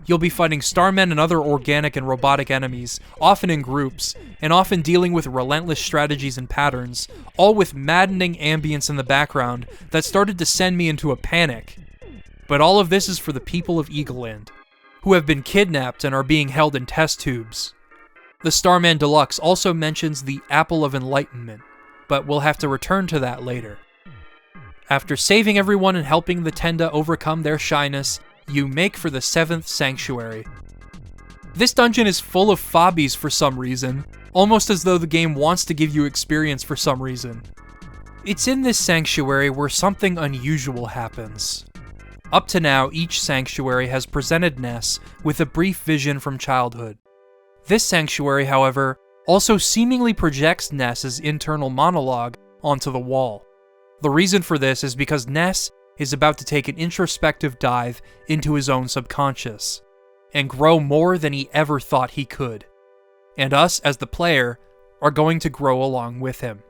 You'll be fighting starmen and other organic and robotic enemies, often in groups, and often dealing with relentless strategies and patterns, all with maddening ambience in the background that started to send me into a panic. But all of this is for the people of Eagleland, who have been kidnapped and are being held in test tubes. The Starman Deluxe also mentions the Apple of Enlightenment, but we'll have to return to that later. After saving everyone and helping the Tenda overcome their shyness, you make for the 7th Sanctuary. This dungeon is full of fobbies for some reason, almost as though the game wants to give you experience for some reason. It's in this sanctuary where something unusual happens. Up to now, each sanctuary has presented Ness with a brief vision from childhood. This sanctuary, however, also seemingly projects Ness's internal monologue onto the wall. The reason for this is because Ness is about to take an introspective dive into his own subconscious, and grow more than he ever thought he could. And us, as the player, are going to grow along with him.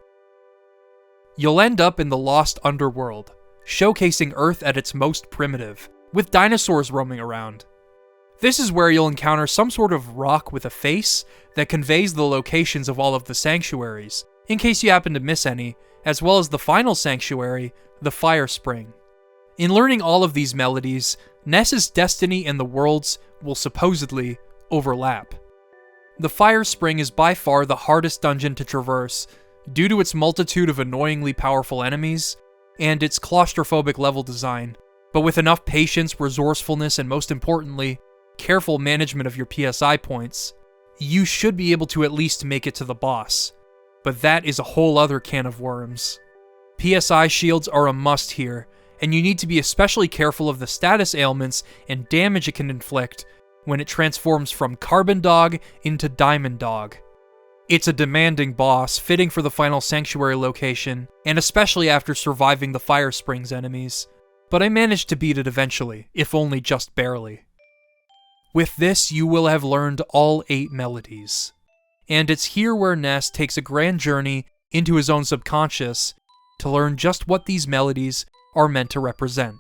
You'll end up in the Lost Underworld, showcasing Earth at its most primitive, with dinosaurs roaming around. This is where you'll encounter some sort of rock with a face that conveys the locations of all of the sanctuaries, in case you happen to miss any, as well as the final sanctuary, the Fire Spring. In learning all of these melodies, Ness's destiny and the world's will supposedly overlap. The Fire Spring is by far the hardest dungeon to traverse, due to its multitude of annoyingly powerful enemies, and its claustrophobic level design, but with enough patience, resourcefulness, and most importantly, careful management of your PSI points, you should be able to at least make it to the boss. But that is a whole other can of worms. PSI shields are a must here, and you need to be especially careful of the status ailments and damage it can inflict when it transforms from Carbon Dog into Diamond Dog. It's a demanding boss, fitting for the final Sanctuary location, and especially after surviving the Fire Springs enemies, but I managed to beat it eventually, if only just barely. With this, you will have learned all 8 melodies. And it's here where Ness takes a grand journey into his own subconscious to learn just what these melodies are meant to represent.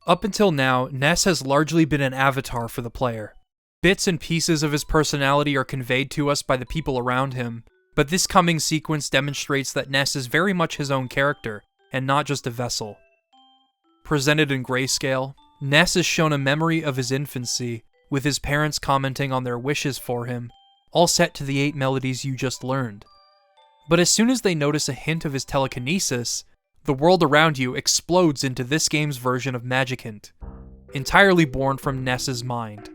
Up until now, Ness has largely been an avatar for the player. Bits and pieces of his personality are conveyed to us by the people around him, but this coming sequence demonstrates that Ness is very much his own character, and not just a vessel. Presented in grayscale, Ness is shown a memory of his infancy, with his parents commenting on their wishes for him, all set to the 8 melodies you just learned. But as soon as they notice a hint of his telekinesis, the world around you explodes into this game's version of Magicant, entirely born from Ness's mind.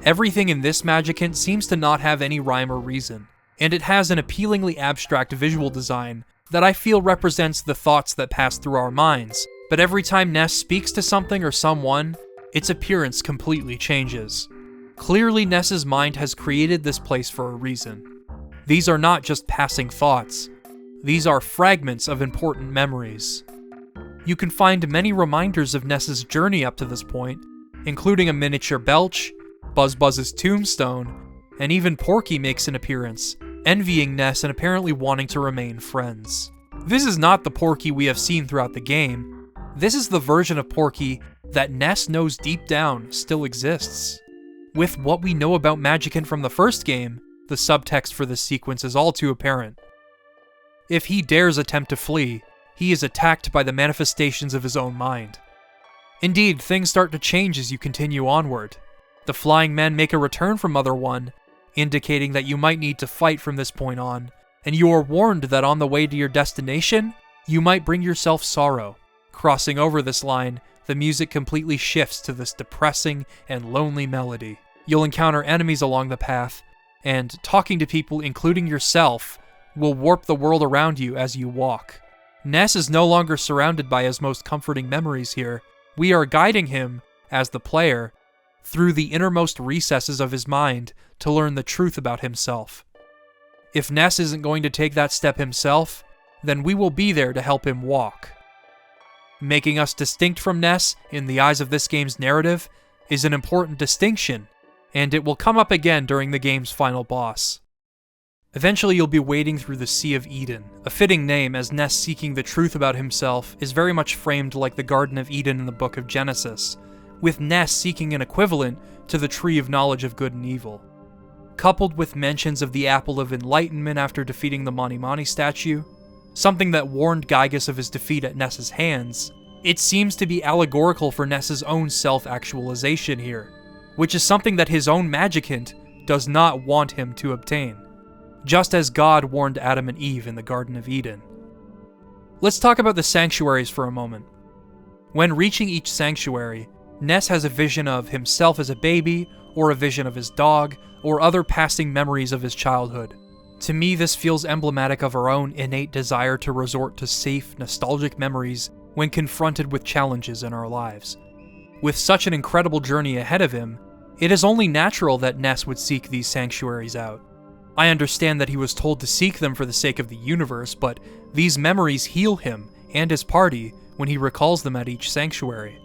Everything in this Magicant seems to not have any rhyme or reason, and it has an appealingly abstract visual design that I feel represents the thoughts that pass through our minds, but every time Ness speaks to something or someone, its appearance completely changes. Clearly, Ness's mind has created this place for a reason. These are not just passing thoughts. These are fragments of important memories. You can find many reminders of Ness's journey up to this point, including a miniature Belch, Buzz's tombstone, and even Porky makes an appearance, envying Ness and apparently wanting to remain friends. This is not the Porky we have seen throughout the game. This is the version of Porky that Ness knows deep down still exists. With what we know about Magicant from the first game, the subtext for this sequence is all too apparent. If he dares attempt to flee, he is attacked by the manifestations of his own mind. Indeed, things start to change as you continue onward. The flying men make a return from Mother 1, indicating that you might need to fight from this point on, and you are warned that on the way to your destination, you might bring yourself sorrow. Crossing over this line, the music completely shifts to this depressing and lonely melody. You'll encounter enemies along the path, and talking to people, including yourself, will warp the world around you as you walk. Ness is no longer surrounded by his most comforting memories here. We are guiding him, as the player, through the innermost recesses of his mind to learn the truth about himself. If Ness isn't going to take that step himself, then we will be there to help him walk. Making us distinct from Ness in the eyes of this game's narrative is an important distinction, and it will come up again during the game's final boss. Eventually you'll be wading through the Sea of Eden, a fitting name as Ness seeking the truth about himself is very much framed like the Garden of Eden in the Book of Genesis, with Ness seeking an equivalent to the Tree of Knowledge of Good and Evil. Coupled with mentions of the Apple of Enlightenment after defeating the Mani Mani statue, something that warned Gygas of his defeat at Ness's hands, it seems to be allegorical for Ness's own self-actualization here, which is something that his own Magicant does not want him to obtain, just as God warned Adam and Eve in the Garden of Eden. Let's talk about the sanctuaries for a moment. When reaching each sanctuary, Ness has a vision of himself as a baby, or a vision of his dog, or other passing memories of his childhood. To me, this feels emblematic of our own innate desire to resort to safe, nostalgic memories when confronted with challenges in our lives. With such an incredible journey ahead of him, it is only natural that Ness would seek these sanctuaries out. I understand that he was told to seek them for the sake of the universe, but these memories heal him and his party when he recalls them at each sanctuary.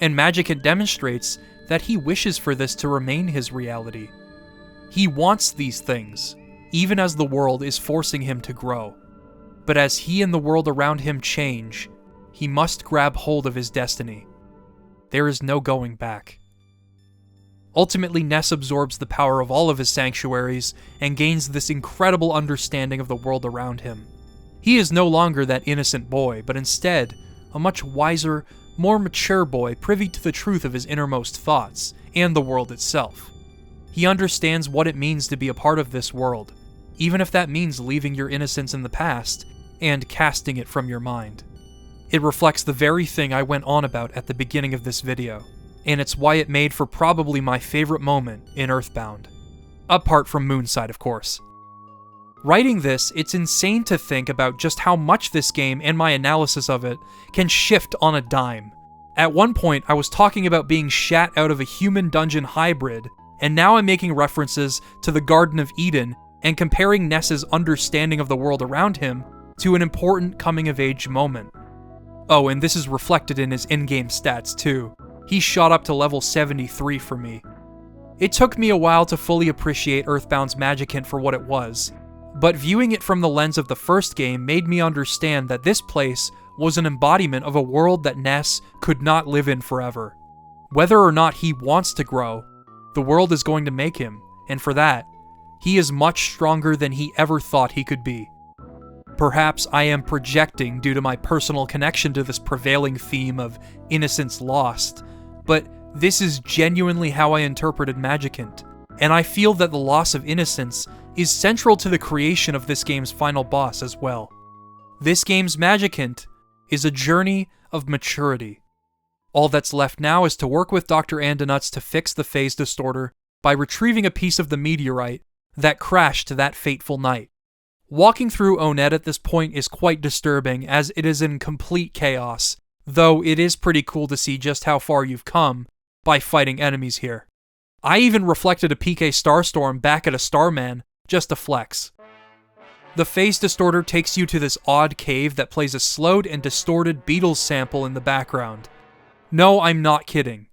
And Magicant demonstrates that he wishes for this to remain his reality. He wants these things, even as the world is forcing him to grow. But as he and the world around him change, he must grab hold of his destiny. There is no going back. Ultimately, Ness absorbs the power of all of his sanctuaries and gains this incredible understanding of the world around him. He is no longer that innocent boy, but instead, a much wiser, more mature boy privy to the truth of his innermost thoughts and the world itself. He understands what it means to be a part of this world, even if that means leaving your innocence in the past and casting it from your mind. It reflects the very thing I went on about at the beginning of this video, and it's why it made for probably my favorite moment in EarthBound. Apart from Moonside, of course. Writing this, it's insane to think about just how much this game and my analysis of it can shift on a dime. At one point, I was talking about being shat out of a human dungeon hybrid, and now I'm making references to the Garden of Eden and comparing Ness's understanding of the world around him to an important coming-of-age moment. Oh, and this is reflected in his in-game stats too. He shot up to level 73 for me. It took me a while to fully appreciate EarthBound's Magicant for what it was, but viewing it from the lens of the first game made me understand that this place was an embodiment of a world that Ness could not live in forever. Whether or not he wants to grow, the world is going to make him, and for that, he is much stronger than he ever thought he could be. Perhaps I am projecting due to my personal connection to this prevailing theme of innocence lost, but this is genuinely how I interpreted Magicant, and I feel that the loss of innocence is central to the creation of this game's final boss as well. This game's Magicant is a journey of maturity. All that's left now is to work with Dr. Andonuts to fix the phase distorter by retrieving a piece of the meteorite that crashed that fateful night. Walking through Onet at this point is quite disturbing, as it is in complete chaos, though it is pretty cool to see just how far you've come by fighting enemies here. I even reflected a PK Starstorm back at a Starman, just to flex. The phase distorter takes you to this odd cave that plays a slowed and distorted Beatles sample in the background. No, I'm not kidding.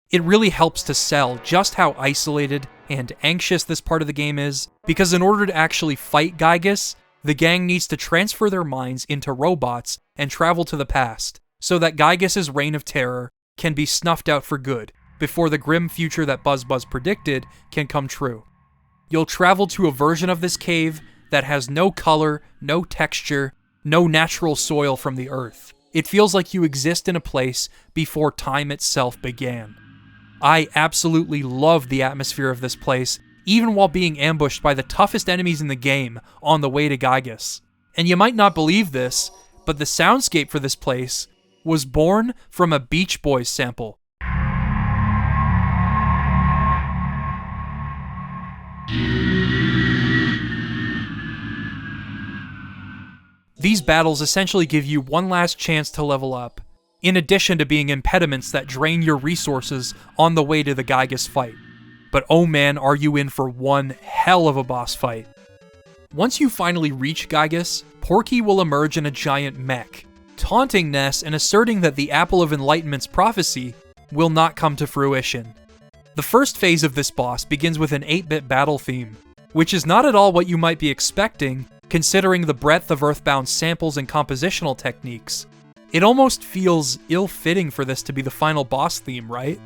It really helps to sell just how isolated and anxious this part of the game is, because in order to actually fight Gygus, the gang needs to transfer their minds into robots and travel to the past, so that Gygus' reign of terror can be snuffed out for good, before the grim future that BuzzBuzz predicted can come true. You'll travel to a version of this cave that has no color, no texture, no natural soil from the earth. It feels like you exist in a place before time itself began. I absolutely love the atmosphere of this place, even while being ambushed by the toughest enemies in the game on the way to Gygus. And you might not believe this, but the soundscape for this place was born from a Beach Boys sample. These battles essentially give you one last chance to level up, in addition to being impediments that drain your resources on the way to the Gygus fight. But oh man, are you in for one hell of a boss fight. Once you finally reach Gygus, Porky will emerge in a giant mech, taunting Ness and asserting that the Apple of Enlightenment's prophecy will not come to fruition. The first phase of this boss begins with an 8-bit battle theme, which is not at all what you might be expecting, considering the breadth of EarthBound samples and compositional techniques. It almost feels ill-fitting for this to be the final boss theme, right?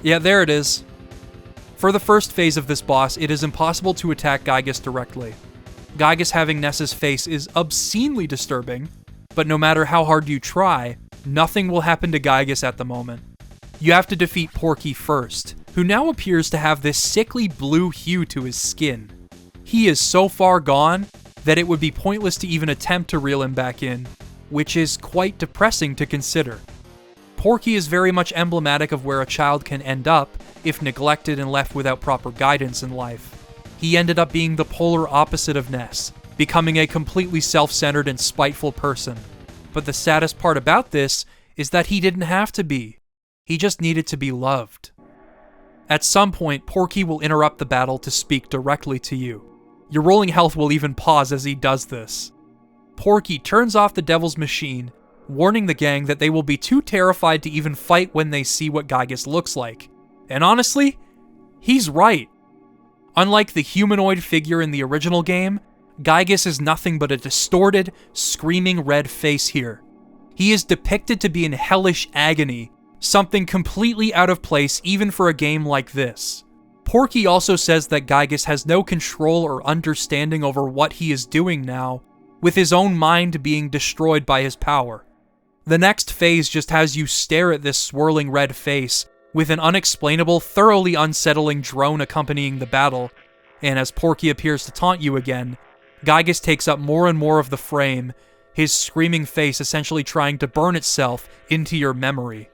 Yeah, there it is. For the first phase of this boss, it is impossible to attack Gygus directly. Gygus having Ness's face is obscenely disturbing, but no matter how hard you try, nothing will happen to Gygus at the moment. You have to defeat Porky first, who now appears to have this sickly blue hue to his skin. He is so far gone that it would be pointless to even attempt to reel him back in, which is quite depressing to consider. Porky is very much emblematic of where a child can end up if neglected and left without proper guidance in life. He ended up being the polar opposite of Ness, becoming a completely self-centered and spiteful person. But the saddest part about this is that he didn't have to be. He just needed to be loved. At some point, Porky will interrupt the battle to speak directly to you. Your rolling health will even pause as he does this. Porky turns off the devil's machine, warning the gang that they will be too terrified to even fight when they see what Gygus looks like. And honestly, he's right. Unlike the humanoid figure in the original game, Gygus is nothing but a distorted, screaming red face here. He is depicted to be in hellish agony, something completely out of place even for a game like this. Porky also says that Gygus has no control or understanding over what he is doing now, with his own mind being destroyed by his power. The next phase just has you stare at this swirling red face, with an unexplainable, thoroughly unsettling drone accompanying the battle, and as Porky appears to taunt you again, Gygus takes up more and more of the frame, his screaming face essentially trying to burn itself into your memory.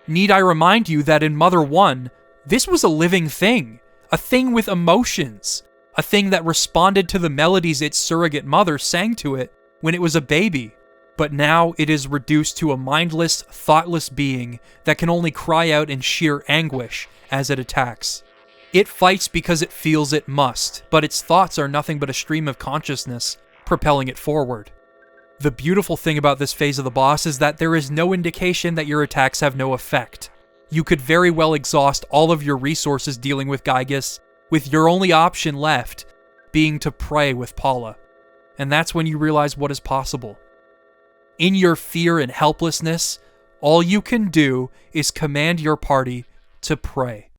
Need I remind you that in Mother 1, this was a living thing, a thing with emotions, a thing that responded to the melodies its surrogate mother sang to it when it was a baby. But now it is reduced to a mindless, thoughtless being that can only cry out in sheer anguish as it attacks. It fights because it feels it must, but its thoughts are nothing but a stream of consciousness, propelling it forward. The beautiful thing about this phase of the boss is that there is no indication that your attacks have no effect. You could very well exhaust all of your resources dealing with Gygus, with your only option left being to pray with Paula. And that's when you realize what is possible. In your fear and helplessness, all you can do is command your party to pray.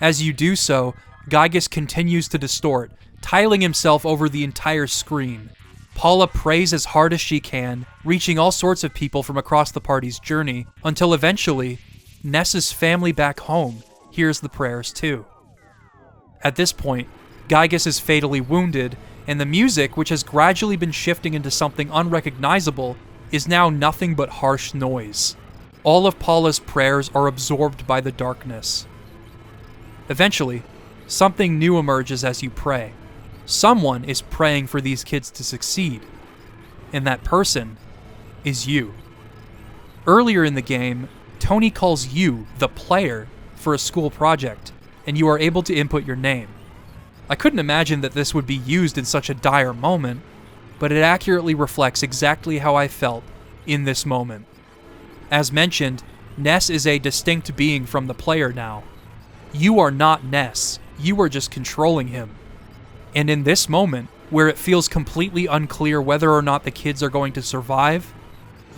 As you do so, Gygus continues to distort, tiling himself over the entire screen. Paula prays as hard as she can, reaching all sorts of people from across the party's journey, until eventually, Ness's family back home hears the prayers too. At this point, Gygas is fatally wounded, and the music, which has gradually been shifting into something unrecognizable, is now nothing but harsh noise. All of Paula's prayers are absorbed by the darkness. Eventually, something new emerges as you pray. Someone is praying for these kids to succeed, and that person is you. Earlier in the game, Tony calls you, the player, for a school project, and you are able to input your name. I couldn't imagine that this would be used in such a dire moment, but it accurately reflects exactly how I felt in this moment. As mentioned, Ness is a distinct being from the player now. You are not Ness, you are just controlling him. And in this moment, where it feels completely unclear whether or not the kids are going to survive,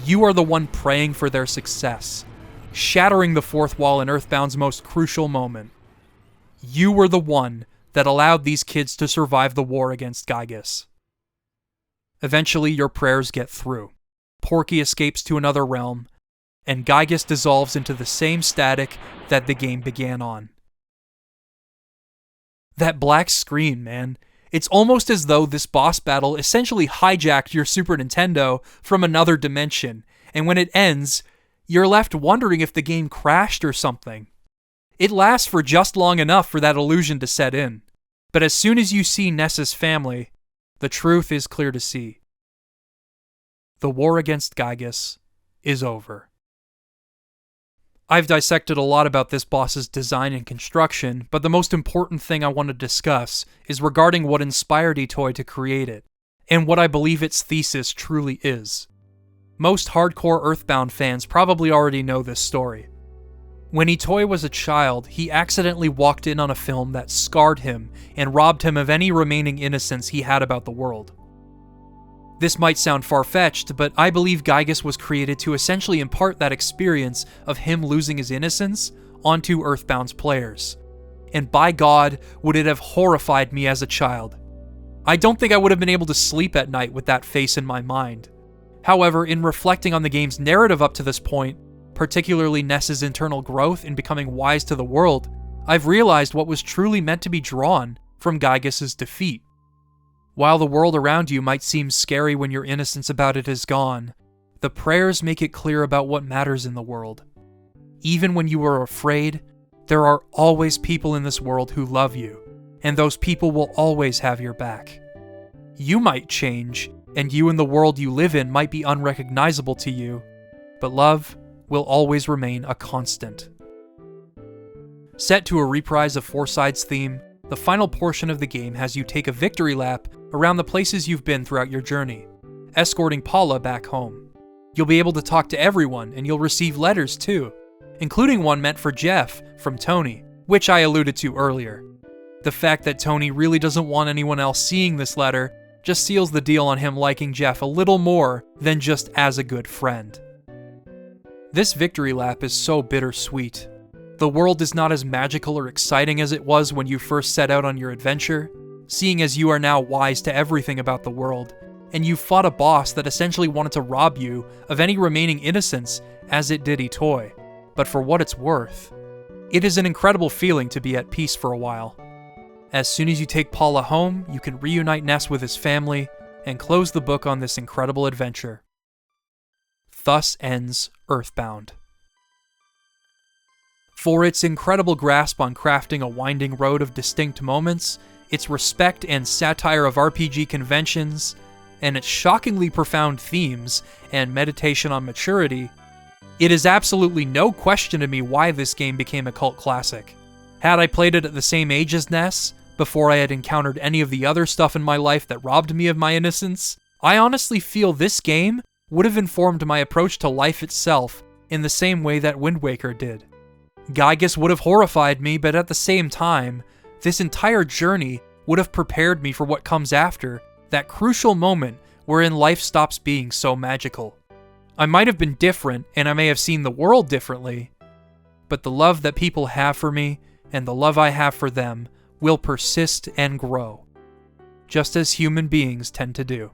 you are the one praying for their success, shattering the fourth wall in EarthBound's most crucial moment. You were the one that allowed these kids to survive the war against Gygas. Eventually, your prayers get through. Porky escapes to another realm, and Gygas dissolves into the same static that the game began on. That black screen, man. It's almost as though this boss battle essentially hijacked your Super Nintendo from another dimension, and when it ends, you're left wondering if the game crashed or something. It lasts for just long enough for that illusion to set in, but as soon as you see Ness's family, the truth is clear to see. The war against Gygas is over. I've dissected a lot about this boss's design and construction, but the most important thing I want to discuss is regarding what inspired Itoi to create it, and what I believe its thesis truly is. Most hardcore EarthBound fans probably already know this story. When Itoi was a child, he accidentally walked in on a film that scarred him and robbed him of any remaining innocence he had about the world. This might sound far-fetched, but I believe Gygas was created to essentially impart that experience of him losing his innocence onto EarthBound's players. And by God, would it have horrified me as a child. I don't think I would have been able to sleep at night with that face in my mind. However, in reflecting on the game's narrative up to this point, particularly Ness's internal growth in becoming wise to the world, I've realized what was truly meant to be drawn from Gygas' defeat. While the world around you might seem scary when your innocence about it is gone, the prayers make it clear about what matters in the world. Even when you are afraid, there are always people in this world who love you, and those people will always have your back. You might change, and you and the world you live in might be unrecognizable to you, but love will always remain a constant. Set to a reprise of Foreside's theme, the final portion of the game has you take a victory lap around the places you've been throughout your journey, escorting Paula back home. You'll be able to talk to everyone, and you'll receive letters too, including one meant for Jeff from Tony, which I alluded to earlier. The fact that Tony really doesn't want anyone else seeing this letter just seals the deal on him liking Jeff a little more than just as a good friend. This victory lap is so bittersweet. The world is not as magical or exciting as it was when you first set out on your adventure, seeing as you are now wise to everything about the world, and you fought a boss that essentially wanted to rob you of any remaining innocence as it did Itoi. But for what it's worth, it is an incredible feeling to be at peace for a while. As soon as you take Paula home, you can reunite Ness with his family and close the book on this incredible adventure. Thus ends EarthBound. For its incredible grasp on crafting a winding road of distinct moments, its respect and satire of RPG conventions, and its shockingly profound themes and meditation on maturity, it is absolutely no question to me why this game became a cult classic. Had I played it at the same age as Ness, before I had encountered any of the other stuff in my life that robbed me of my innocence, I honestly feel this game would have informed my approach to life itself in the same way that Wind Waker did. Gygas would have horrified me, but at the same time, this entire journey would have prepared me for what comes after, that crucial moment wherein life stops being so magical. I might have been different, and I may have seen the world differently, but the love that people have for me, and the love I have for them, will persist and grow. just as human beings tend to do.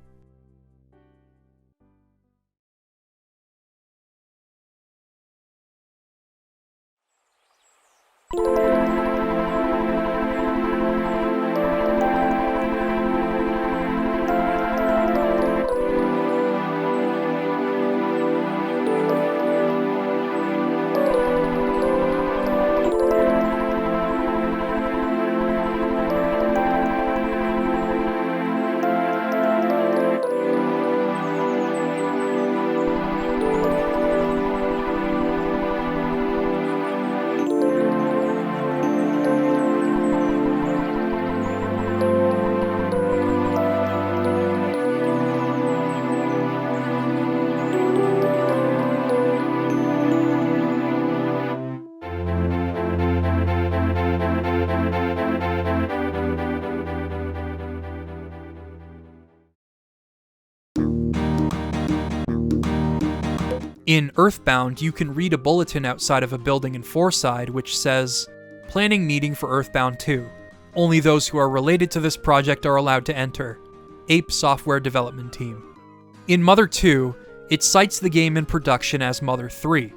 In EarthBound, you can read a bulletin outside of a building in Forside which says, "Planning meeting for EarthBound 2. Only those who are related to this project are allowed to enter. Ape Software Development Team." In Mother 2, it cites the game in production as Mother 3.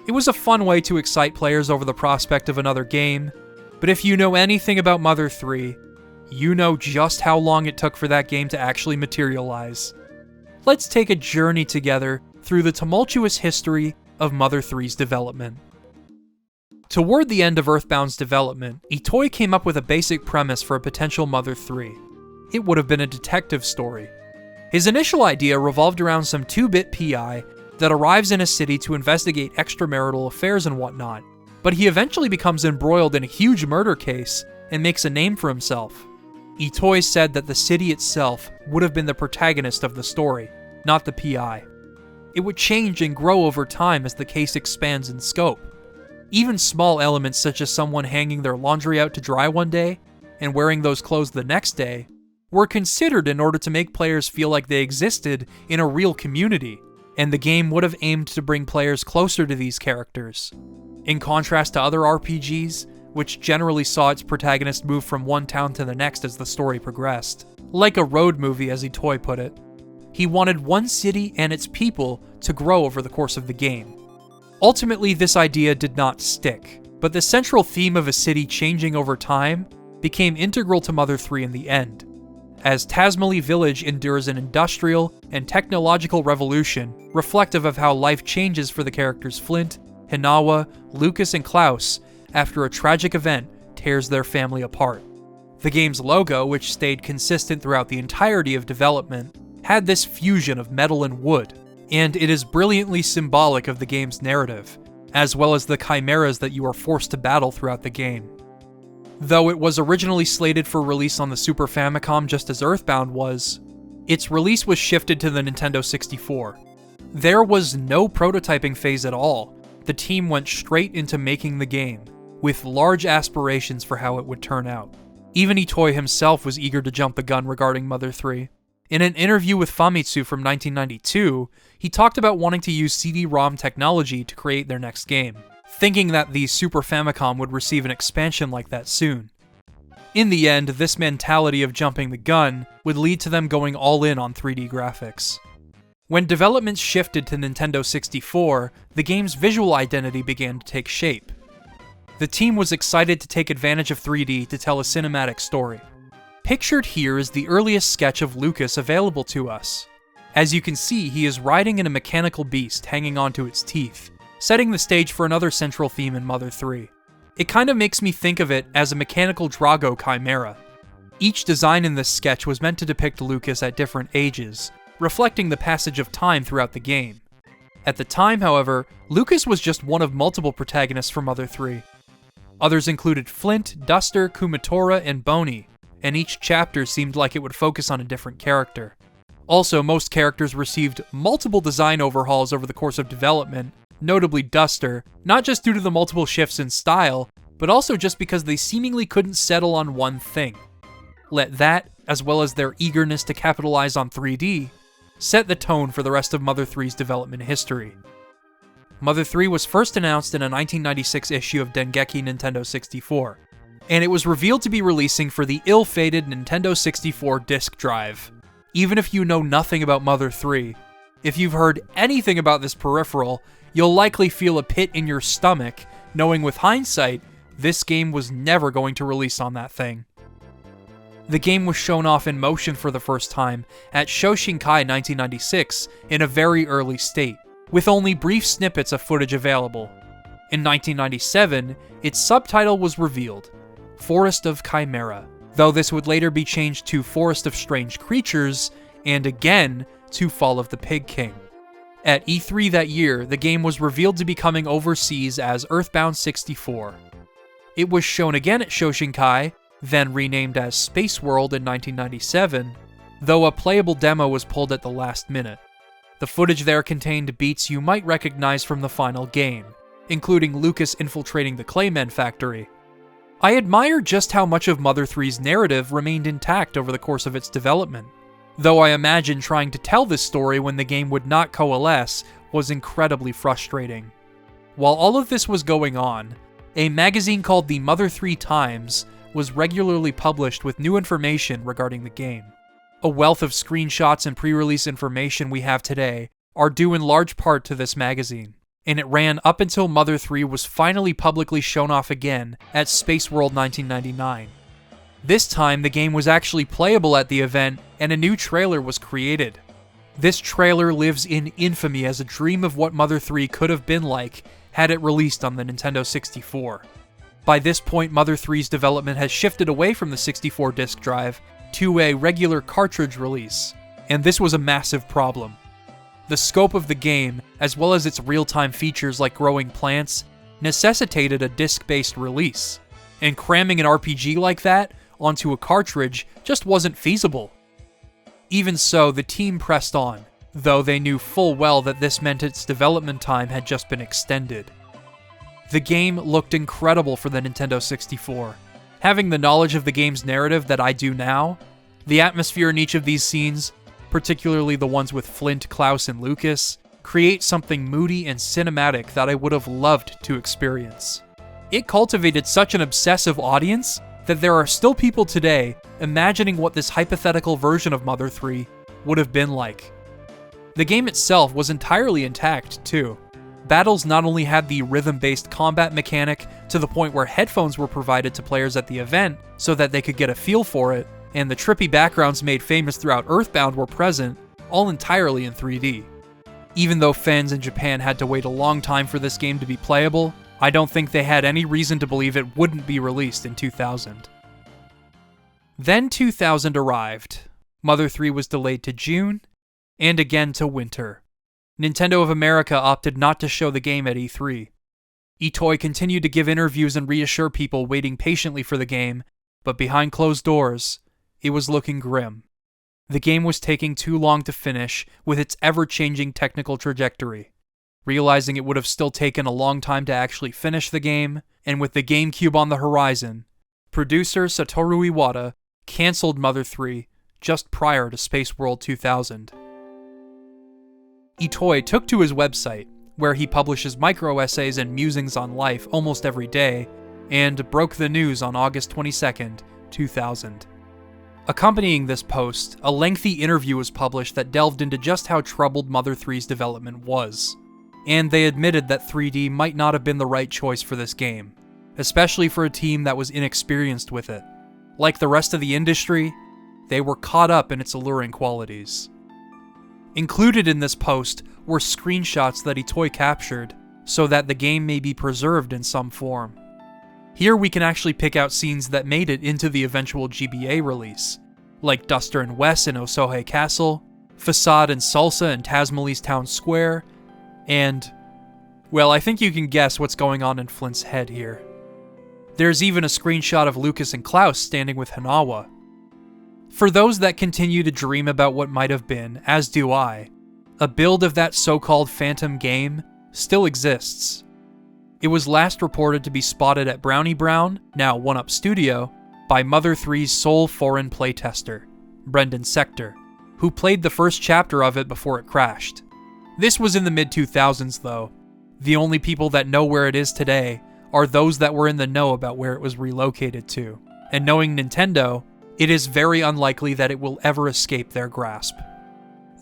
It was a fun way to excite players over the prospect of another game, but if you know anything about Mother 3, you know just how long it took for that game to actually materialize. Let's take a journey together through the tumultuous history of Mother 3's development. Toward the end of EarthBound's development, Itoi came up with a basic premise for a potential Mother 3. It would have been a detective story. His initial idea revolved around some 2-bit PI that arrives in a city to investigate extramarital affairs and whatnot, but he eventually becomes embroiled in a huge murder case and makes a name for himself. Itoi said that the city itself would have been the protagonist of the story, not the PI. It would change and grow over time as the case expands in scope. Even small elements such as someone hanging their laundry out to dry one day and wearing those clothes the next day were considered in order to make players feel like they existed in a real community, and the game would have aimed to bring players closer to these characters. In contrast to other RPGs, which generally saw its protagonist move from one town to the next as the story progressed, like a road movie as Itoi put it, he wanted one city and its people to grow over the course of the game. Ultimately, this idea did not stick, but the central theme of a city changing over time became integral to Mother 3 in the end. As Tazmily Village endures an industrial and technological revolution reflective of how life changes for the characters Flint, Hinawa, Lucas, and Klaus after a tragic event tears their family apart. The game's logo, which stayed consistent throughout the entirety of development, had this fusion of metal and wood, and it is brilliantly symbolic of the game's narrative, as well as the chimeras that you are forced to battle throughout the game. Though it was originally slated for release on the Super Famicom just as EarthBound was, its release was shifted to the Nintendo 64. There was no prototyping phase at all. The team went straight into making the game, with large aspirations for how it would turn out. Even Itoi himself was eager to jump the gun regarding Mother 3. In an interview with Famitsu from 1992, he talked about wanting to use CD-ROM technology to create their next game, thinking that the Super Famicom would receive an expansion like that soon. In the end, this mentality of jumping the gun would lead to them going all in on 3D graphics. When development shifted to Nintendo 64, the game's visual identity began to take shape. The team was excited to take advantage of 3D to tell a cinematic story. Pictured here is the earliest sketch of Lucas available to us. As you can see, he is riding in a mechanical beast hanging onto its teeth, setting the stage for another central theme in Mother 3. It kind of makes me think of it as a mechanical Drago chimera. Each design in this sketch was meant to depict Lucas at different ages, reflecting the passage of time throughout the game. At the time, however, Lucas was just one of multiple protagonists for Mother 3. Others included Flint, Duster, Kumatora, and Boney, and each chapter seemed like it would focus on a different character. Also, most characters received multiple design overhauls over the course of development, notably Duster, not just due to the multiple shifts in style, but also just because they seemingly couldn't settle on one thing. Let that, as well as their eagerness to capitalize on 3D, set the tone for the rest of Mother 3's development history. Mother 3 was first announced in a 1996 issue of Dengeki Nintendo 64. and it was revealed to be releasing for the ill-fated Nintendo 64 disk drive. Even if you know nothing about Mother 3, if you've heard anything about this peripheral, you'll likely feel a pit in your stomach, knowing with hindsight, this game was never going to release on that thing. The game was shown off in motion for the first time at Shoshinkai 1996 in a very early state, with only brief snippets of footage available. In 1997, its subtitle was revealed, Forest of Chimera, though this would later be changed to Forest of Strange Creatures, and again to Fall of the Pig King. At E3 that year, the game was revealed to be coming overseas as EarthBound 64. It was shown again at Shoshinkai, then renamed as Space World in 1997, though a playable demo was pulled at the last minute. The footage there contained beats you might recognize from the final game, including Lucas infiltrating the Clayman factory. I admire just how much of Mother 3's narrative remained intact over the course of its development, though I imagine trying to tell this story when the game would not coalesce was incredibly frustrating. While all of this was going on, a magazine called the Mother 3 Times was regularly published with new information regarding the game. A wealth of screenshots and pre-release information we have today are due in large part to this magazine, and it ran up until Mother 3 was finally publicly shown off again at Space World 1999. This time, the game was actually playable at the event, and a new trailer was created. This trailer lives in infamy as a dream of what Mother 3 could have been like had it released on the Nintendo 64. By this point, Mother 3's development has shifted away from the 64 disk drive to a regular cartridge release, and this was a massive problem. The scope of the game, as well as its real-time features like growing plants, necessitated a disc-based release, and cramming an RPG like that onto a cartridge just wasn't feasible. Even so, the team pressed on, though they knew full well that this meant its development time had just been extended. The game looked incredible for the Nintendo 64. Having the knowledge of the game's narrative that I do now, the atmosphere in each of these scenes, particularly the ones with Flint, Klaus, and Lucas, create something moody and cinematic that I would have loved to experience. It cultivated such an obsessive audience that there are still people today imagining what this hypothetical version of Mother 3 would have been like. The game itself was entirely intact, too. Battles not only had the rhythm-based combat mechanic to the point where headphones were provided to players at the event so that they could get a feel for it, and the trippy backgrounds made famous throughout EarthBound were present, all entirely in 3D. Even though fans in Japan had to wait a long time for this game to be playable, I don't think they had any reason to believe it wouldn't be released in 2000. Then 2000 arrived. Mother 3 was delayed to June, and again to winter. Nintendo of America opted not to show the game at E3. Itoi continued to give interviews and reassure people waiting patiently for the game, but behind closed doors, it was looking grim. The game was taking too long to finish with its ever-changing technical trajectory. Realizing it would have still taken a long time to actually finish the game, and with the GameCube on the horizon, producer Satoru Iwata canceled Mother 3 just prior to Space World 2000. Itoi took to his website, where he publishes micro-essays and musings on life almost every day, and broke the news on August 22nd, 2000. Accompanying this post, a lengthy interview was published that delved into just how troubled Mother 3's development was, and they admitted that 3D might not have been the right choice for this game, especially for a team that was inexperienced with it. Like the rest of the industry, they were caught up in its alluring qualities. Included in this post were screenshots that Itoi captured so that the game may be preserved in some form. Here we can actually pick out scenes that made it into the eventual GBA release, like Duster and Wes in Osohe Castle, Facade and Salsa in Tazmali's Town Square, and, well, I think you can guess what's going on in Flint's head here. There's even a screenshot of Lucas and Klaus standing with Hanawa. For those that continue to dream about what might have been, as do I, a build of that so-called Phantom game still exists. It was last reported to be spotted at Brownie Brown, now 1UP Studio, by Mother 3's sole foreign playtester, Brendan Sector, who played the first chapter of it before it crashed. This was in the mid-2000s though. The only people that know where it is today are those that were in the know about where it was relocated to, and knowing Nintendo, it is very unlikely that it will ever escape their grasp.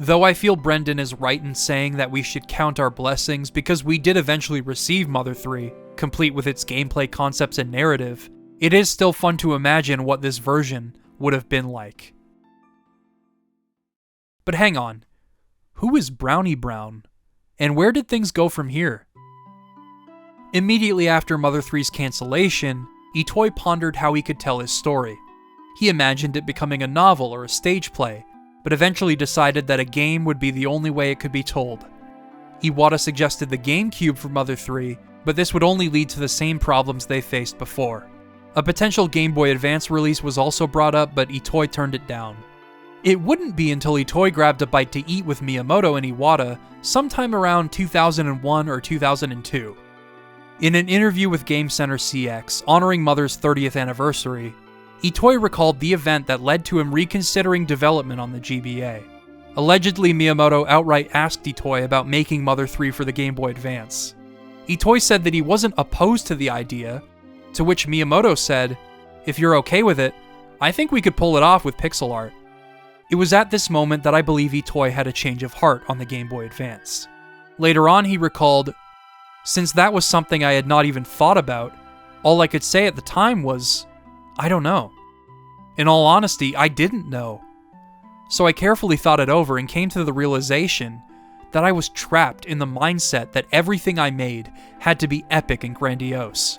Though I feel Brendan is right in saying that we should count our blessings because we did eventually receive Mother 3, complete with its gameplay concepts and narrative, it is still fun to imagine what this version would have been like. But hang on, who is Brownie Brown? And where did things go from here? Immediately after Mother 3's cancellation, Itoi pondered how he could tell his story. He imagined it becoming a novel or a stage play, but eventually decided that a game would be the only way it could be told. Iwata suggested the GameCube for Mother 3, but this would only lead to the same problems they faced before. A potential Game Boy Advance release was also brought up, but Itoi turned it down. It wouldn't be until Itoi grabbed a bite to eat with Miyamoto and Iwata sometime around 2001 or 2002. In an interview with Game Center CX honoring Mother's 30th anniversary, Itoi recalled the event that led to him reconsidering development on the GBA. Allegedly, Miyamoto outright asked Itoi about making Mother 3 for the Game Boy Advance. Itoi said that he wasn't opposed to the idea, to which Miyamoto said, "If you're okay with it, I think we could pull it off with pixel art." It was at this moment that I believe Itoi had a change of heart on the Game Boy Advance. Later on, he recalled, "Since that was something I had not even thought about, all I could say at the time was, I don't know. In all honesty, I didn't know. So I carefully thought it over and came to the realization that I was trapped in the mindset that everything I made had to be epic and grandiose.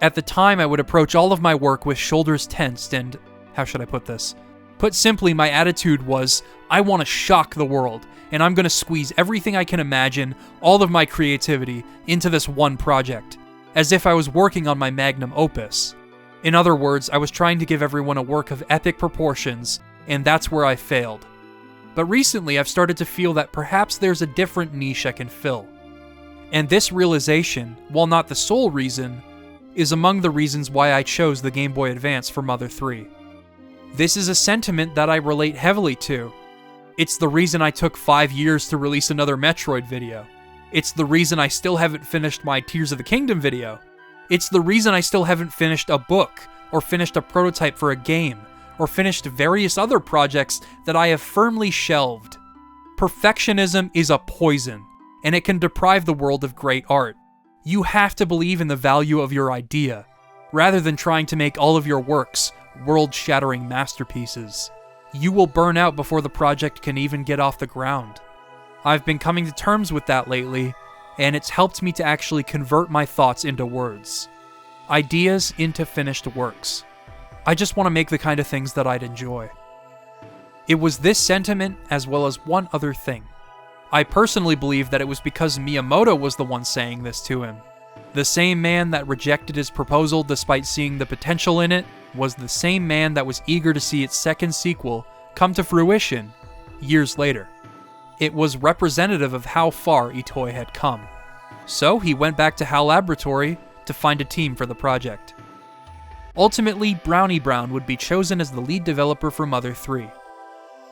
At the time, I would approach all of my work with shoulders tensed and, how should I put this? Put simply, my attitude was, I want to shock the world, and I'm going to squeeze everything I can imagine, all of my creativity, into this one project, as if I was working on my magnum opus. In other words, I was trying to give everyone a work of epic proportions, and that's where I failed. But recently, I've started to feel that perhaps there's a different niche I can fill. And this realization, while not the sole reason, is among the reasons why I chose the Game Boy Advance for Mother 3. This is a sentiment that I relate heavily to. It's the reason I took 5 years to release another Metroid video. It's the reason I still haven't finished my Tears of the Kingdom video. It's the reason I still haven't finished a book, or finished a prototype for a game, or finished various other projects that I have firmly shelved. Perfectionism is a poison, and it can deprive the world of great art. You have to believe in the value of your idea, rather than trying to make all of your works world-shattering masterpieces. You will burn out before the project can even get off the ground. I've been coming to terms with that lately, and it's helped me to actually convert my thoughts into words. Ideas into finished works. I just want to make the kind of things that I'd enjoy. It was this sentiment, as well as one other thing. I personally believe that it was because Miyamoto was the one saying this to him. The same man that rejected his proposal despite seeing the potential in it was the same man that was eager to see its second sequel come to fruition years later. It was representative of how far Itoi had come. So he went back to HAL Laboratory to find a team for the project. Ultimately, Brownie Brown would be chosen as the lead developer for Mother 3.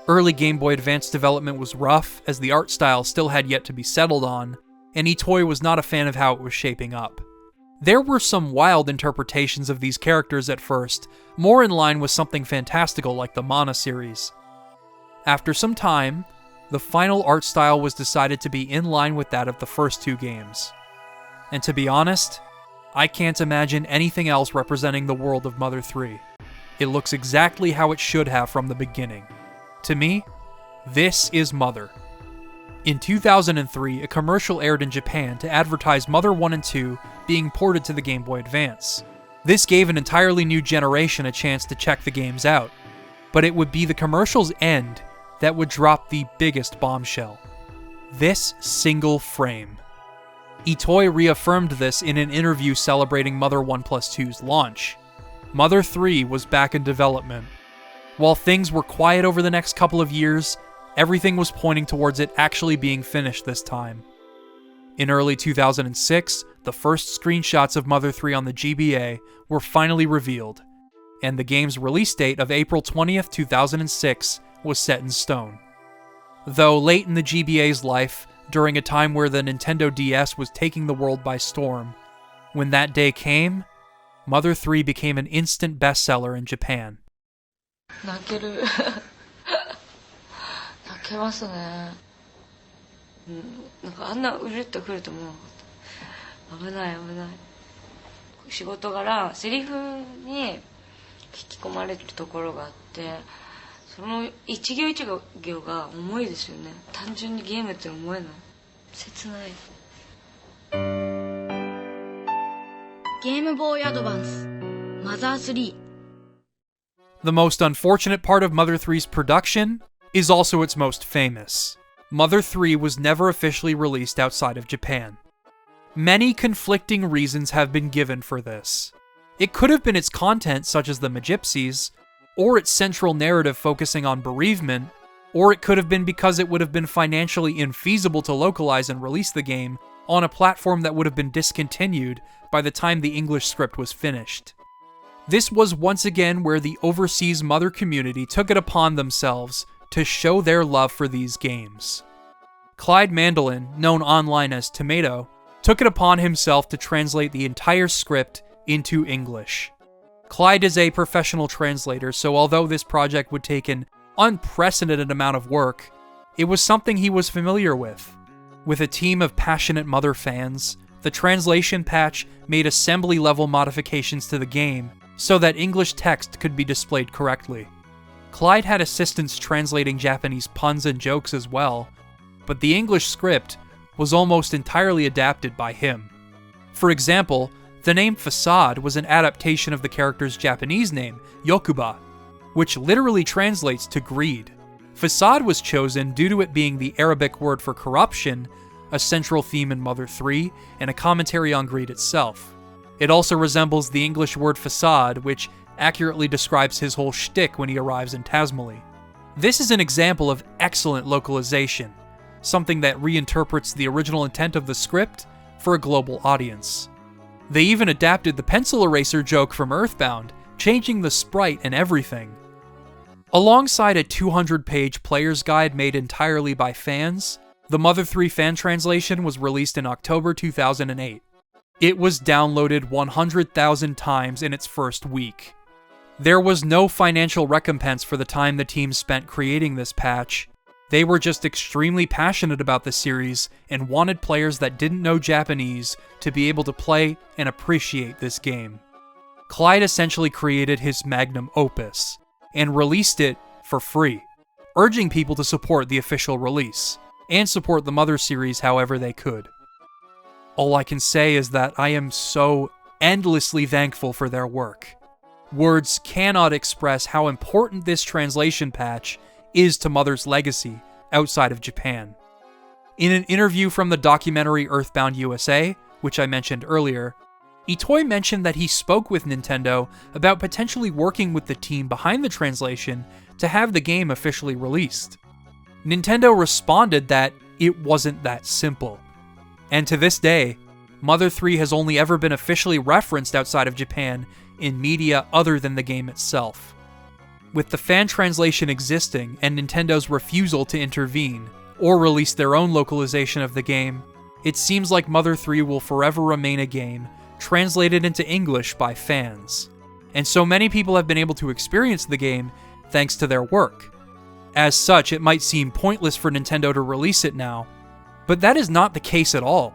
Early Game Boy Advance development was rough, as the art style still had yet to be settled on, and Itoi was not a fan of how it was shaping up. There were some wild interpretations of these characters at first, more in line with something fantastical like the Mana series. After some time, the final art style was decided to be in line with that of the first two games. And to be honest, I can't imagine anything else representing the world of Mother 3. It looks exactly how it should have from the beginning. To me, this is Mother. In 2003, a commercial aired in Japan to advertise Mother 1 and 2 being ported to the Game Boy Advance. This gave an entirely new generation a chance to check the games out, but it would be the commercial's end that would drop the biggest bombshell. This single frame. Itoi reaffirmed this in an interview celebrating Mother 1+2's launch. Mother 3 was back in development. While things were quiet over the next couple of years, everything was pointing towards it actually being finished this time. In early 2006, the first screenshots of Mother 3 on the GBA were finally revealed, and the game's release date of April 20th, 2006 was set in stone. Though late in the GBA's life, during a time where the Nintendo DS was taking the world by storm, When that day came, Mother 3 became an instant bestseller in Japan. 泣ける泣けますね。なんかあんなうるっとくると思わなかった。危ない危ない。仕事柄セリフに引き込まれるところがあって、その一行一行が重いですよね。単純にゲームって思えない。切ない。ゲームボーイアドバンスマザー3。 The most unfortunate part of Mother 3's production is also its most famous. Mother 3 was never officially released outside of Japan. Many conflicting reasons have been given for this. It could have been its content, such as the Magypsies, or its central narrative focusing on bereavement, or it could have been because it would have been financially infeasible to localize and release the game on a platform that would have been discontinued by the time the English script was finished. This was once again where the overseas Mother community took it upon themselves to show their love for these games. Clyde Mandolin, known online as Tomato, took it upon himself to translate the entire script into English. Clyde is a professional translator, so although this project would take an unprecedented amount of work, it was something he was familiar with. With a team of passionate Mother fans, the translation patch made assembly-level modifications to the game so that English text could be displayed correctly. Clyde had assistants translating Japanese puns and jokes as well, but the English script was almost entirely adapted by him. For example, the name Facade was an adaptation of the character's Japanese name, Yokuba, which literally translates to greed. Facade was chosen due to it being the Arabic word for corruption, a central theme in Mother 3, and a commentary on greed itself. It also resembles the English word facade, which accurately describes his whole shtick when he arrives in Tazmily. This is an example of excellent localization, something that reinterprets the original intent of the script for a global audience. They even adapted the pencil eraser joke from EarthBound, changing the sprite and everything. Alongside a 200-page player's guide made entirely by fans, the Mother 3 fan translation was released in October 2008. It was downloaded 100,000 times in its first week. There was no financial recompense for the time the team spent creating this patch. They were just extremely passionate about the series and wanted players that didn't know Japanese to be able to play and appreciate this game. Clyde essentially created his magnum opus and released it for free, urging people to support the official release and support the Mother series however they could. All I can say is that I am so endlessly thankful for their work. Words cannot express how important this translation patch is to Mother's legacy outside of Japan. In an interview from the documentary EarthBound USA, which I mentioned earlier, Itoi mentioned that he spoke with Nintendo about potentially working with the team behind the translation to have the game officially released. Nintendo responded that it wasn't that simple. And to this day, Mother 3 has only ever been officially referenced outside of Japan in media other than the game itself. With the fan translation existing and Nintendo's refusal to intervene or release their own localization of the game, it seems like Mother 3 will forever remain a game translated into English by fans. And so many people have been able to experience the game thanks to their work. As such, it might seem pointless for Nintendo to release it now, but that is not the case at all.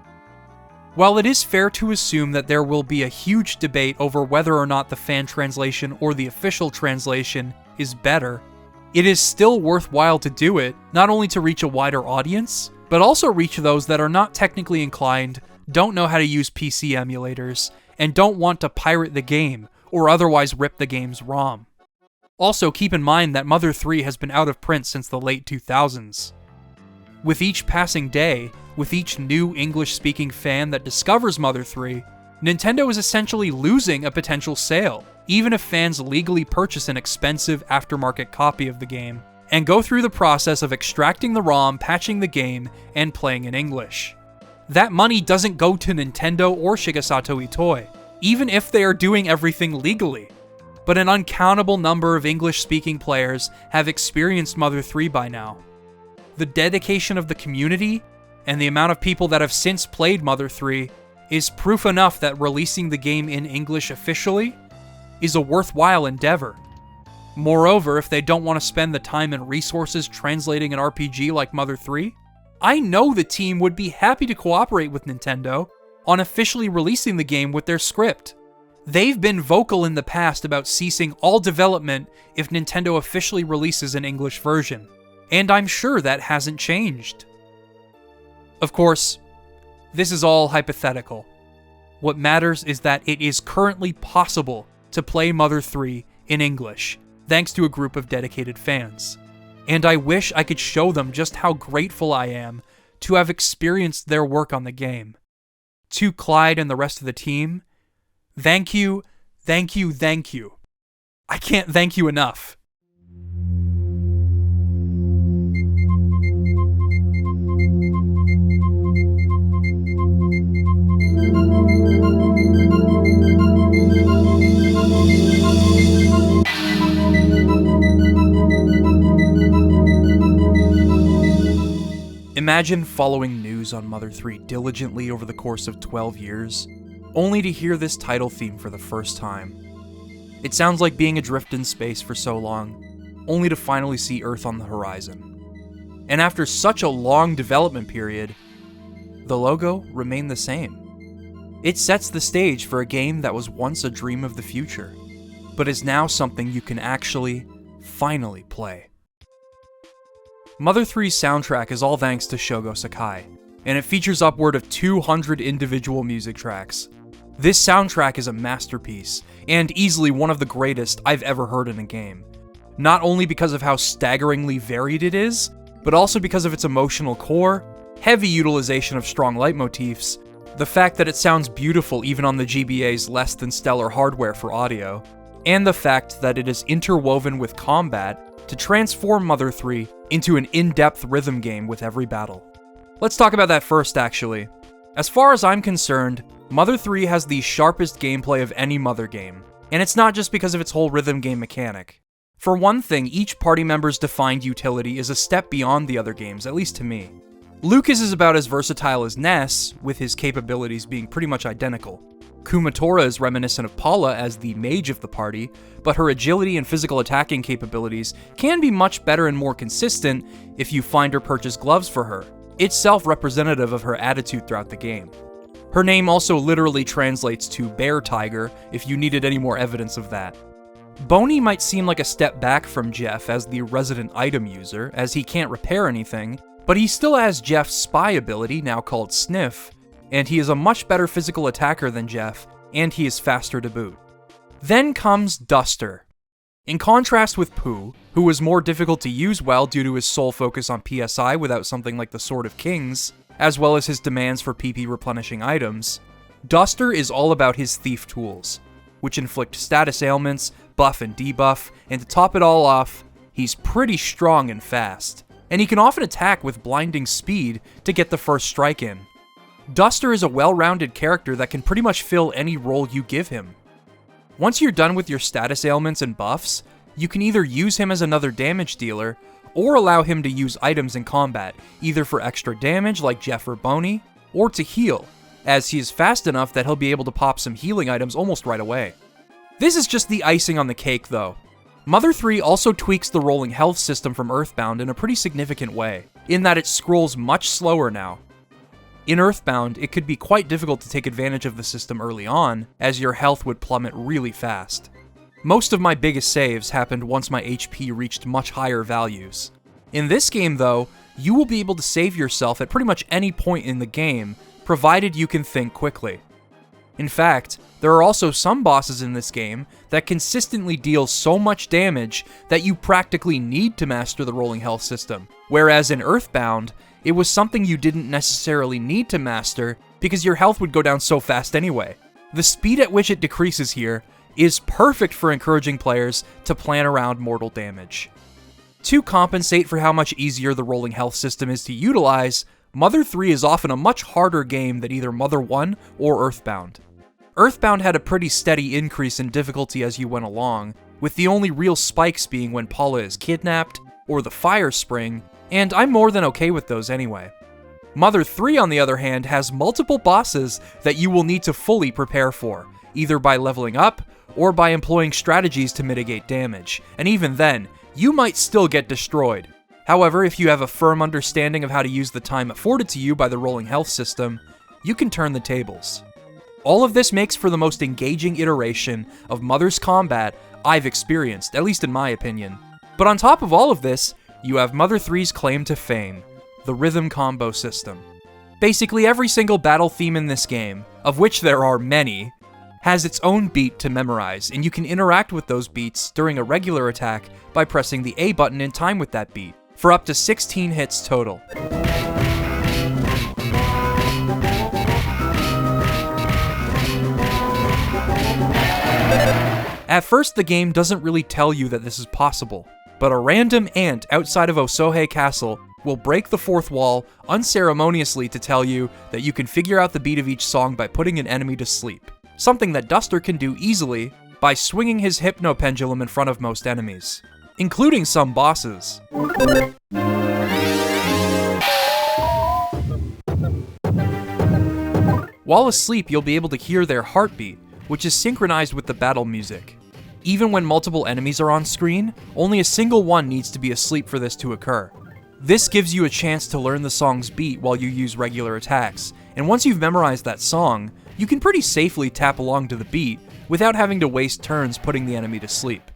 While it is fair to assume that there will be a huge debate over whether or not the fan translation or the official translation is better, it is still worthwhile to do it, not only to reach a wider audience, but also reach those that are not technically inclined, don't know how to use PC emulators, and don't want to pirate the game or otherwise rip the game's ROM. Also, keep in mind that Mother 3 has been out of print since the late 2000s. With each passing day, with each new English-speaking fan that discovers Mother 3, Nintendo is essentially losing a potential sale, even if fans legally purchase an expensive aftermarket copy of the game, and go through the process of extracting the ROM, patching the game, and playing in English. That money doesn't go to Nintendo or Shigesato Itoi, even if they are doing everything legally. But an uncountable number of English-speaking players have experienced Mother 3 by now. The dedication of the community, and the amount of people that have since played Mother 3, is proof enough that releasing the game in English officially is a worthwhile endeavor. Moreover, if they don't want to spend the time and resources translating an RPG like Mother 3, I know the team would be happy to cooperate with Nintendo on officially releasing the game with their script. They've been vocal in the past about ceasing all development if Nintendo officially releases an English version, and I'm sure that hasn't changed. Of course, this is all hypothetical. What matters is that it is currently possible to play Mother 3 in English, thanks to a group of dedicated fans. And I wish I could show them just how grateful I am to have experienced their work on the game. To Clyde and the rest of the team, thank you, thank you, thank you. I can't thank you enough. Imagine following news on Mother 3 diligently over the course of 12 years, only to hear this title theme for the first time. It sounds like being adrift in space for so long, only to finally see Earth on the horizon. And after such a long development period, the logo remained the same. It sets the stage for a game that was once a dream of the future, but is now something you can actually, finally play. Mother 3's soundtrack is all thanks to Shogo Sakai, and it features upward of 200 individual music tracks. This soundtrack is a masterpiece, and easily one of the greatest I've ever heard in a game. Not only because of how staggeringly varied it is, but also because of its emotional core, heavy utilization of strong leitmotifs, the fact that it sounds beautiful even on the GBA's less than stellar hardware for audio, and the fact that it is interwoven with combat to transform Mother 3 into an in-depth rhythm game with every battle. Let's talk about that first, actually. As far as I'm concerned, Mother 3 has the sharpest gameplay of any Mother game, and it's not just because of its whole rhythm game mechanic. For one thing, each party member's defined utility is a step beyond the other games, at least to me. Lucas is about as versatile as Ness, with his capabilities being pretty much identical. Kumatora is reminiscent of Paula as the mage of the party, but her agility and physical attacking capabilities can be much better and more consistent if you find or purchase gloves for her, itself representative of her attitude throughout the game. Her name also literally translates to bear tiger, if you needed any more evidence of that. Boney might seem like a step back from Jeff as the resident item user, as he can't repair anything, but he still has Jeff's spy ability, now called Sniff, and he is a much better physical attacker than Jeff, and he is faster to boot. Then comes Duster. In contrast with Pooh, who was more difficult to use well due to his sole focus on PSI without something like the Sword of Kings, as well as his demands for PP replenishing items, Duster is all about his thief tools, which inflict status ailments, buff and debuff, and to top it all off, he's pretty strong and fast, and he can often attack with blinding speed to get the first strike in. Duster is a well-rounded character that can pretty much fill any role you give him. Once you're done with your status ailments and buffs, you can either use him as another damage dealer, or allow him to use items in combat, either for extra damage like Jeff or Boney, or to heal, as he is fast enough that he'll be able to pop some healing items almost right away. This is just the icing on the cake though. Mother 3 also tweaks the rolling health system from EarthBound in a pretty significant way, in that it scrolls much slower now. In EarthBound, it could be quite difficult to take advantage of the system early on, as your health would plummet really fast. Most of my biggest saves happened once my HP reached much higher values. In this game though, you will be able to save yourself at pretty much any point in the game, provided you can think quickly. In fact, there are also some bosses in this game that consistently deal so much damage that you practically need to master the rolling health system, whereas in EarthBound, it was something you didn't necessarily need to master because your health would go down so fast anyway. The speed at which it decreases here is perfect for encouraging players to plan around mortal damage. To compensate for how much easier the rolling health system is to utilize, Mother 3 is often a much harder game than either Mother 1 or EarthBound. EarthBound had a pretty steady increase in difficulty as you went along, with the only real spikes being when Paula is kidnapped, or the fire spring, and I'm more than okay with those anyway. Mother 3, on the other hand, has multiple bosses that you will need to fully prepare for, either by leveling up or by employing strategies to mitigate damage, and even then, you might still get destroyed. However, if you have a firm understanding of how to use the time afforded to you by the rolling health system, you can turn the tables. All of this makes for the most engaging iteration of Mother's combat I've experienced, at least in my opinion. But on top of all of this, you have Mother 3's claim to fame, the rhythm combo system. Basically every single battle theme in this game, of which there are many, has its own beat to memorize, and you can interact with those beats during a regular attack by pressing the A button in time with that beat, for up to 16 hits total. At first, the game doesn't really tell you that this is possible, but a random ant outside of Osohe Castle will break the fourth wall unceremoniously to tell you that you can figure out the beat of each song by putting an enemy to sleep, something that Duster can do easily by swinging his hypno-pendulum in front of most enemies, including some bosses. While asleep, you'll be able to hear their heartbeat, which is synchronized with the battle music. Even when multiple enemies are on screen, only a single one needs to be asleep for this to occur. This gives you a chance to learn the song's beat while you use regular attacks, and once you've memorized that song, you can pretty safely tap along to the beat without having to waste turns putting the enemy to sleep.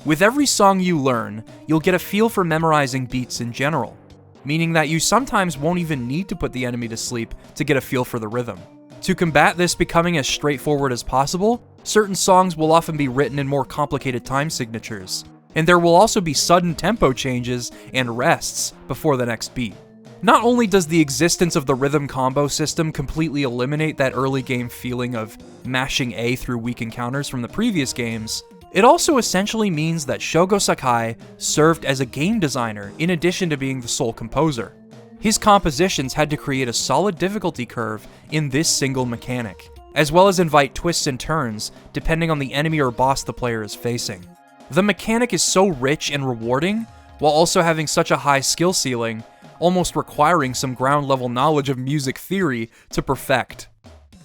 With every song you learn, you'll get a feel for memorizing beats in general, meaning that you sometimes won't even need to put the enemy to sleep to get a feel for the rhythm. To combat this becoming as straightforward as possible, certain songs will often be written in more complicated time signatures, and there will also be sudden tempo changes and rests before the next beat. Not only does the existence of the rhythm combo system completely eliminate that early game feeling of mashing A through weak encounters from the previous games, it also essentially means that Shogo Sakai served as a game designer in addition to being the sole composer. His compositions had to create a solid difficulty curve in this single mechanic, as well as invite twists and turns depending on the enemy or boss the player is facing. The mechanic is so rich and rewarding, while also having such a high skill ceiling, almost requiring some ground level knowledge of music theory to perfect.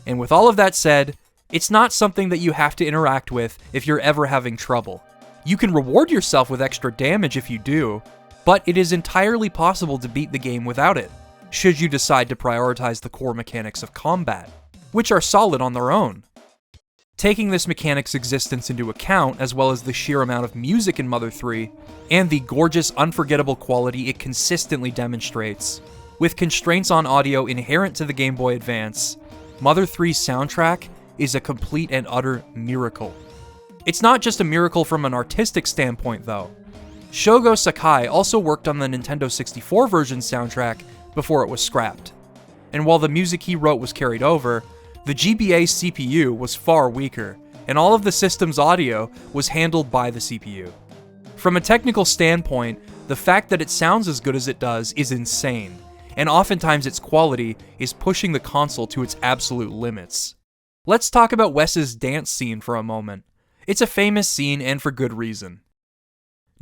And with all of that said, it's not something that you have to interact with if you're ever having trouble. You can reward yourself with extra damage if you do, but it is entirely possible to beat the game without it, should you decide to prioritize the core mechanics of combat, which are solid on their own. Taking this mechanic's existence into account, as well as the sheer amount of music in Mother 3, and the gorgeous, unforgettable quality it consistently demonstrates, with constraints on audio inherent to the Game Boy Advance, Mother 3's soundtrack is a complete and utter miracle. It's not just a miracle from an artistic standpoint, though. Shogo Sakai also worked on the Nintendo 64 version soundtrack before it was scrapped. And while the music he wrote was carried over, the GBA CPU was far weaker, and all of the system's audio was handled by the CPU. From a technical standpoint, the fact that it sounds as good as it does is insane, and oftentimes its quality is pushing the console to its absolute limits. Let's talk about Wes's dance scene for a moment. It's a famous scene, and for good reason.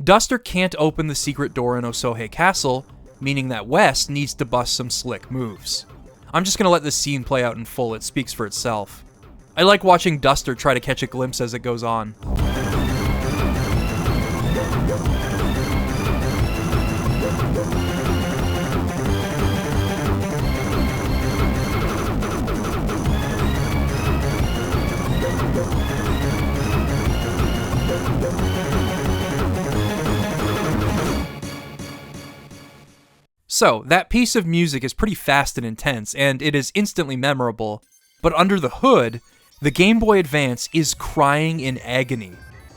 Duster can't open the secret door in Osohe Castle, meaning that Wes needs to bust some slick moves. I'm just gonna let this scene play out in full, it speaks for itself. I like watching Duster try to catch a glimpse as it goes on. So, that piece of music is pretty fast and intense, and it is instantly memorable, but under the hood, the Game Boy Advance is crying in agony.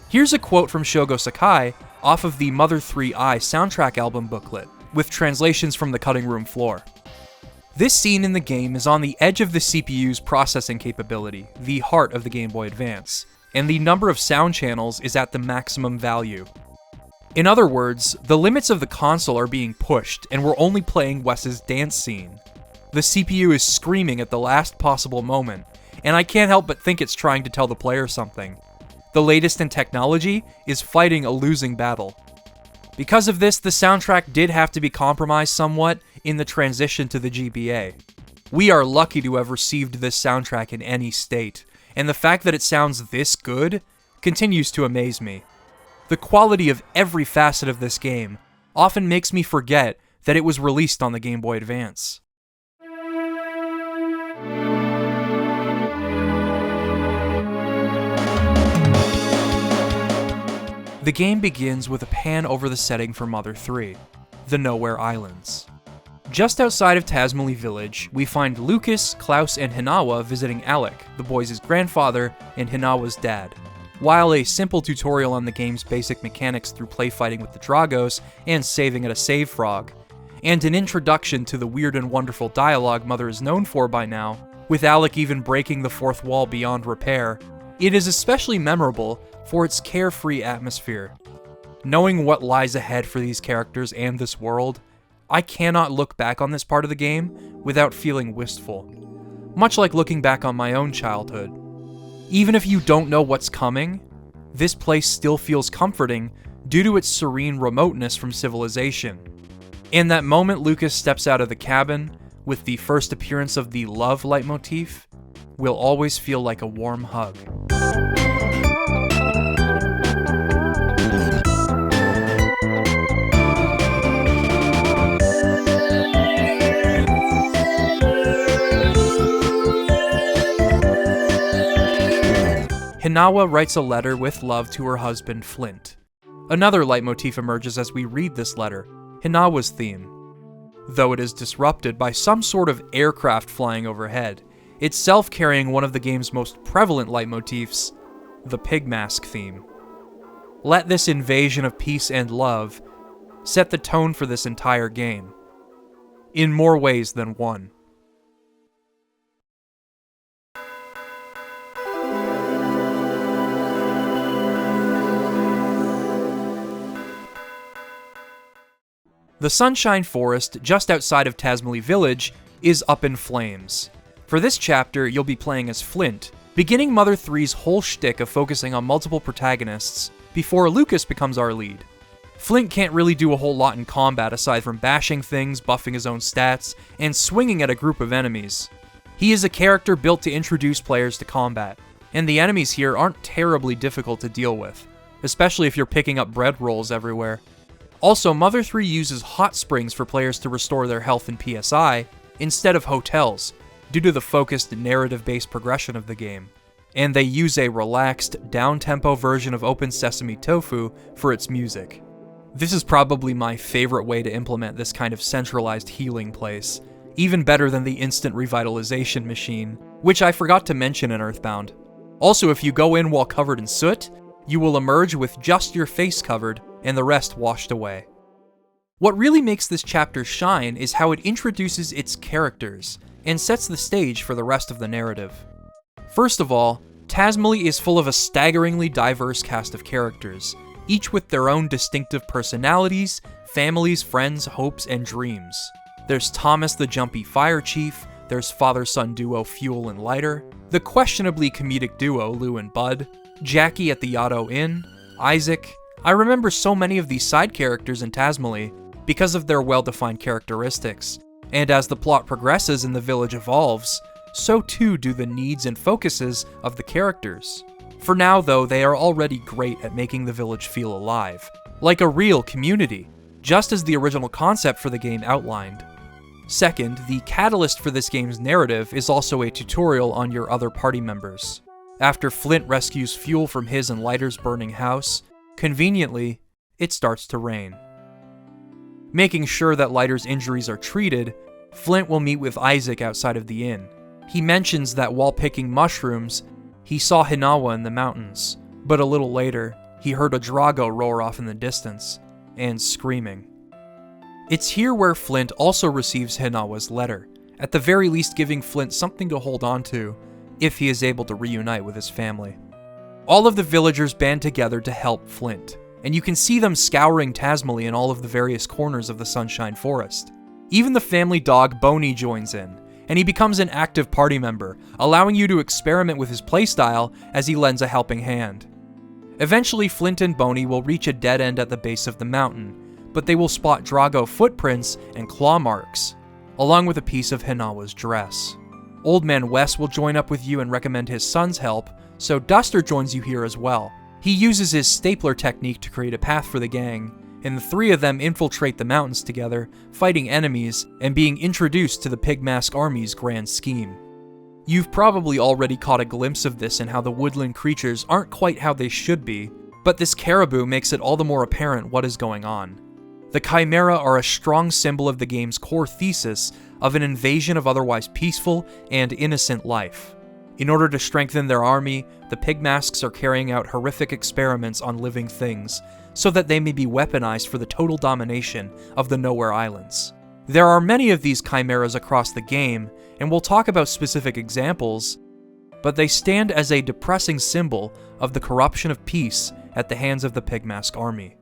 Here's a quote from Shogo Sakai off of the Mother 3i soundtrack album booklet, with translations from the cutting room floor. This scene in the game is on the edge of the CPU's processing capability, the heart of the Game Boy Advance, and the number of sound channels is at the maximum value. In other words, the limits of the console are being pushed, and we're only playing Wes's dance scene. The CPU is screaming at the last possible moment, and I can't help but think it's trying to tell the player something. The latest in technology is fighting a losing battle. Because of this, the soundtrack did have to be compromised somewhat in the transition to the GBA. We are lucky to have received this soundtrack in any state, and the fact that it sounds this good continues to amaze me. The quality of every facet of this game often makes me forget that it was released on the Game Boy Advance. The game begins with a pan over the setting for Mother 3, the Nowhere Islands. Just outside of Tazmily Village, we find Lucas, Klaus, and Hinawa visiting Alec, the boys' grandfather and Hinawa's dad. While a simple tutorial on the game's basic mechanics through play fighting with the Dragos and saving at a save frog, and an introduction to the weird and wonderful dialogue Mother is known for by now, with Alec even breaking the fourth wall beyond repair, it is especially memorable for its carefree atmosphere. Knowing what lies ahead for these characters and this world, I cannot look back on this part of the game without feeling wistful, much like looking back on my own childhood. Even if you don't know what's coming, this place still feels comforting due to its serene remoteness from civilization. In that moment Lucas steps out of the cabin, with the first appearance of the love leitmotif, will always feel like a warm hug. Hinawa writes a letter with love to her husband, Flint. Another leitmotif emerges as we read this letter, Hinawa's theme. Though it is disrupted by some sort of aircraft flying overhead, itself carrying one of the game's most prevalent leitmotifs, the pig mask theme. Let this invasion of peace and love set the tone for this entire game, in more ways than one. The Sunshine Forest, just outside of Tazmily Village, is up in flames. For this chapter, you'll be playing as Flint, beginning Mother 3's whole shtick of focusing on multiple protagonists, before Lucas becomes our lead. Flint can't really do a whole lot in combat aside from bashing things, buffing his own stats, and swinging at a group of enemies. He is a character built to introduce players to combat, and the enemies here aren't terribly difficult to deal with, especially if you're picking up bread rolls everywhere. Also, Mother 3 uses hot springs for players to restore their health in PSI, instead of hotels, due to the focused narrative-based progression of the game. And they use a relaxed, down-tempo version of Open Sesame Tofu for its music. This is probably my favorite way to implement this kind of centralized healing place, even better than the instant revitalization machine, which I forgot to mention in EarthBound. Also, if you go in while covered in soot, you will emerge with just your face covered, and the rest washed away. What really makes this chapter shine is how it introduces its characters, and sets the stage for the rest of the narrative. First of all, Tazmily is full of a staggeringly diverse cast of characters, each with their own distinctive personalities, families, friends, hopes, and dreams. There's Thomas the jumpy fire chief, there's father-son duo Fuel and Lighter, the questionably comedic duo Lou and Bud, Jackie at the Yaddo Inn, Isaac. I remember so many of these side characters in Tazmily because of their well-defined characteristics, and as the plot progresses and the village evolves, so too do the needs and focuses of the characters. For now though, they are already great at making the village feel alive, like a real community, just as the original concept for the game outlined. Second, the catalyst for this game's narrative is also a tutorial on your other party members. After Flint rescues Fuel from his and Lighter's burning house, conveniently, it starts to rain. Making sure that Lighter's injuries are treated, Flint will meet with Isaac outside of the inn. He mentions that while picking mushrooms, he saw Hinawa in the mountains, but a little later, he heard a Drago roar off in the distance, and screaming. It's here where Flint also receives Hinawa's letter, at the very least giving Flint something to hold on to, if he is able to reunite with his family. All of the villagers band together to help Flint, and you can see them scouring Tazmily in all of the various corners of the Sunshine Forest. Even the family dog Boney joins in, and he becomes an active party member, allowing you to experiment with his playstyle as he lends a helping hand. Eventually, Flint and Boney will reach a dead end at the base of the mountain, but they will spot Drago footprints and claw marks, along with a piece of Hinawa's dress. Old Man Wes will join up with you and recommend his son's help, so Duster joins you here as well. He uses his stapler technique to create a path for the gang, and the three of them infiltrate the mountains together, fighting enemies and being introduced to the Pigmask Army's grand scheme. You've probably already caught a glimpse of this in how the woodland creatures aren't quite how they should be, but this caribou makes it all the more apparent what is going on. The Chimera are a strong symbol of the game's core thesis of an invasion of otherwise peaceful and innocent life. In order to strengthen their army, the Pigmasks are carrying out horrific experiments on living things, so that they may be weaponized for the total domination of the Nowhere Islands. There are many of these chimeras across the game, and we'll talk about specific examples, but they stand as a depressing symbol of the corruption of peace at the hands of the Pigmask army.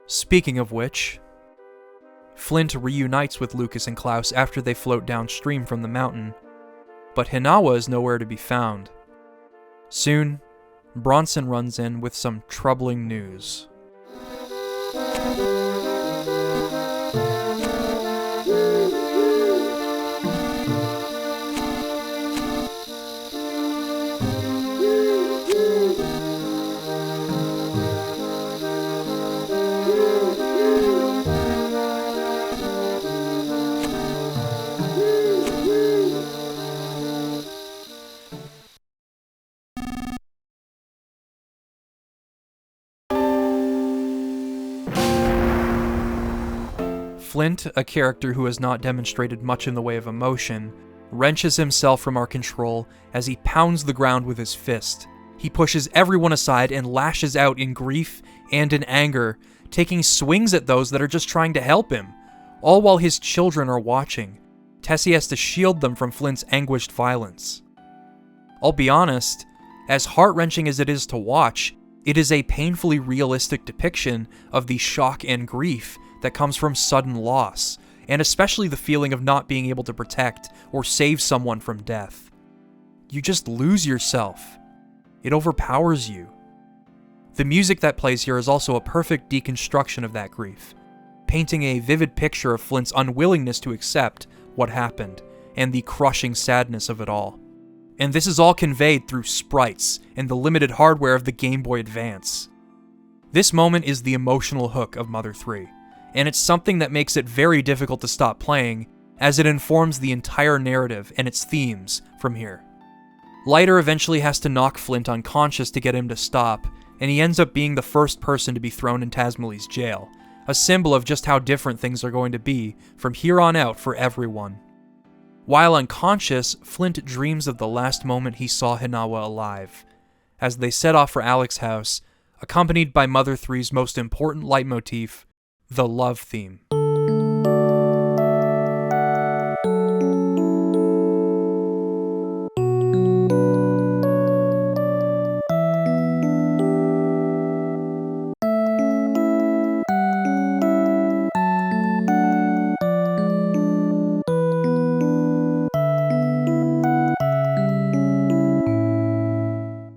Speaking of which, Flint reunites with Lucas and Klaus after they float downstream from the mountain, but Hinawa is nowhere to be found. Soon, Bronson runs in with some troubling news. Flint, a character who has not demonstrated much in the way of emotion, wrenches himself from our control as he pounds the ground with his fist. He pushes everyone aside and lashes out in grief and in anger, taking swings at those that are just trying to help him, all while his children are watching. Tessie has to shield them from Flint's anguished violence. I'll be honest, as heart-wrenching as it is to watch, it is a painfully realistic depiction of the shock and grief that comes from sudden loss, and especially the feeling of not being able to protect or save someone from death. You just lose yourself. It overpowers you. The music that plays here is also a perfect deconstruction of that grief, painting a vivid picture of Flint's unwillingness to accept what happened, and the crushing sadness of it all. And this is all conveyed through sprites and the limited hardware of the Game Boy Advance. This moment is the emotional hook of Mother 3. And it's something that makes it very difficult to stop playing, as it informs the entire narrative and its themes from here. Leiter eventually has to knock Flint unconscious to get him to stop, and he ends up being the first person to be thrown in Tasmalee's jail, a symbol of just how different things are going to be from here on out for everyone. While unconscious, Flint dreams of the last moment he saw Hinawa alive, as they set off for Alex's house, accompanied by Mother 3's most important leitmotif, the love theme.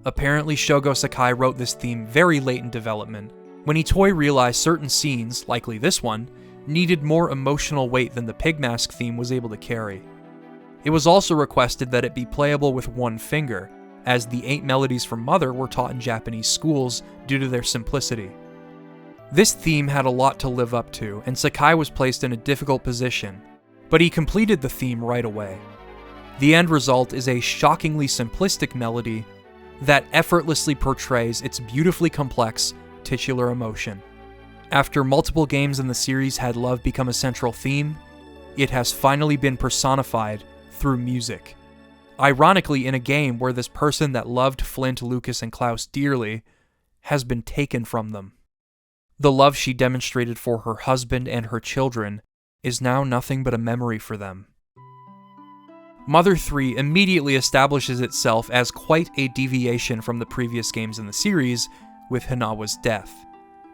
Apparently, Shogo Sakai wrote this theme very late in development, when Itoi realized certain scenes, likely this one, needed more emotional weight than the Pigmask theme was able to carry. It was also requested that it be playable with one finger, as the 8 melodies from Mother were taught in Japanese schools due to their simplicity. This theme had a lot to live up to, and Sakai was placed in a difficult position, but he completed the theme right away. The end result is a shockingly simplistic melody that effortlessly portrays its beautifully complex titular emotion. After multiple games in the series had love become a central theme, it has finally been personified through music. Ironically, in a game where this person that loved Flint, Lucas, and Klaus dearly has been taken from them. The love she demonstrated for her husband and her children is now nothing but a memory for them. Mother 3 immediately establishes itself as quite a deviation from the previous games in the series, with Hinawa's death,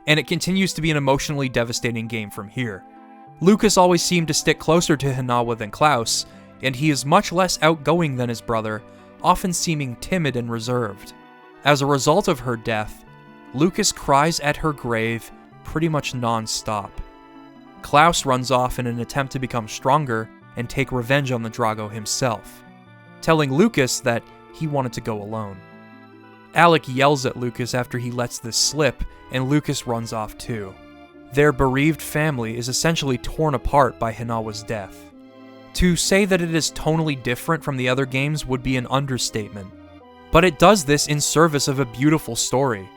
and it continues to be an emotionally devastating game from here. Lucas always seemed to stick closer to Hinawa than Klaus, and he is much less outgoing than his brother, often seeming timid and reserved. As a result of her death, Lucas cries at her grave, pretty much non-stop. Klaus runs off in an attempt to become stronger and take revenge on the Drago himself, telling Lucas that he wanted to go alone. Alec yells at Lucas after he lets this slip, and Lucas runs off too. Their bereaved family is essentially torn apart by Hinawa's death. To say that it is tonally different from the other games would be an understatement, but it does this in service of a beautiful story.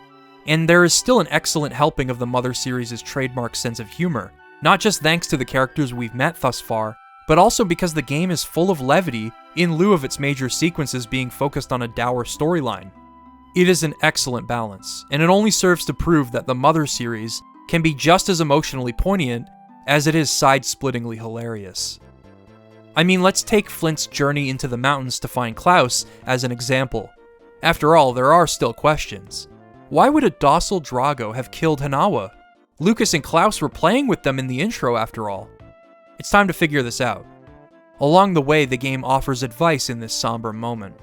And there is still an excellent helping of the Mother series' trademark sense of humor, not just thanks to the characters we've met thus far, but also because the game is full of levity in lieu of its major sequences being focused on a dour storyline. It is an excellent balance, and it only serves to prove that the Mother series can be just as emotionally poignant as it is side-splittingly hilarious. I mean, let's take Flint's journey into the mountains to find Klaus as an example. After all, there are still questions. Why would a docile Drago have killed Hinawa? Lucas and Klaus were playing with them in the intro after all. It's time to figure this out. Along the way, the game offers advice in this somber moment.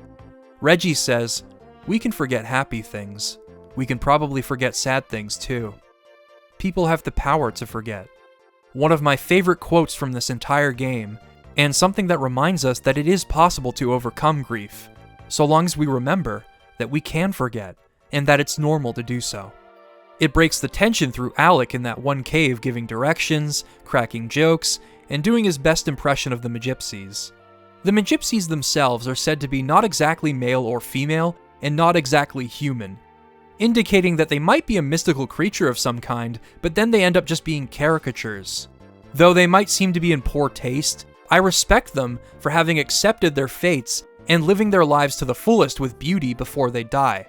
Reggie says, "We can forget happy things. We can probably forget sad things too. People have the power to forget." One of my favorite quotes from this entire game, and something that reminds us that it is possible to overcome grief, so long as we remember that we can forget, and that it's normal to do so. It breaks the tension through Alec in that one cave giving directions, cracking jokes, and doing his best impression of the Magypsies. The Magypsies themselves are said to be not exactly male or female, and not exactly human, indicating that they might be a mystical creature of some kind, but then they end up just being caricatures. Though they might seem to be in poor taste, I respect them for having accepted their fates and living their lives to the fullest with beauty before they die.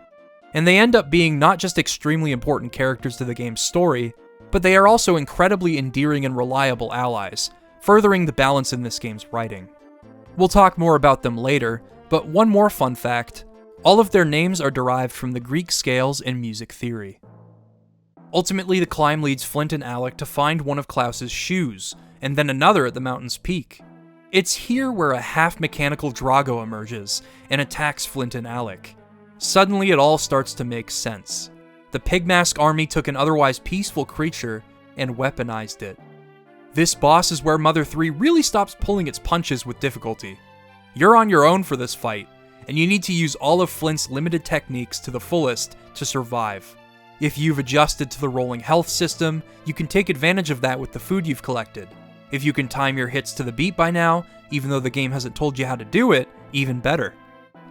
And they end up being not just extremely important characters to the game's story, but they are also incredibly endearing and reliable allies, furthering the balance in this game's writing. We'll talk more about them later, but one more fun fact: all of their names are derived from the Greek scales in music theory. Ultimately, the climb leads Flint and Alec to find one of Klaus's shoes, and then another at the mountain's peak. It's here where a half-mechanical Drago emerges and attacks Flint and Alec. Suddenly, it all starts to make sense. The Pigmask army took an otherwise peaceful creature and weaponized it. This boss is where Mother 3 really stops pulling its punches with difficulty. You're on your own for this fight, and you need to use all of Flint's limited techniques to the fullest to survive. If you've adjusted to the rolling health system, you can take advantage of that with the food you've collected. If you can time your hits to the beat by now, even though the game hasn't told you how to do it, even better.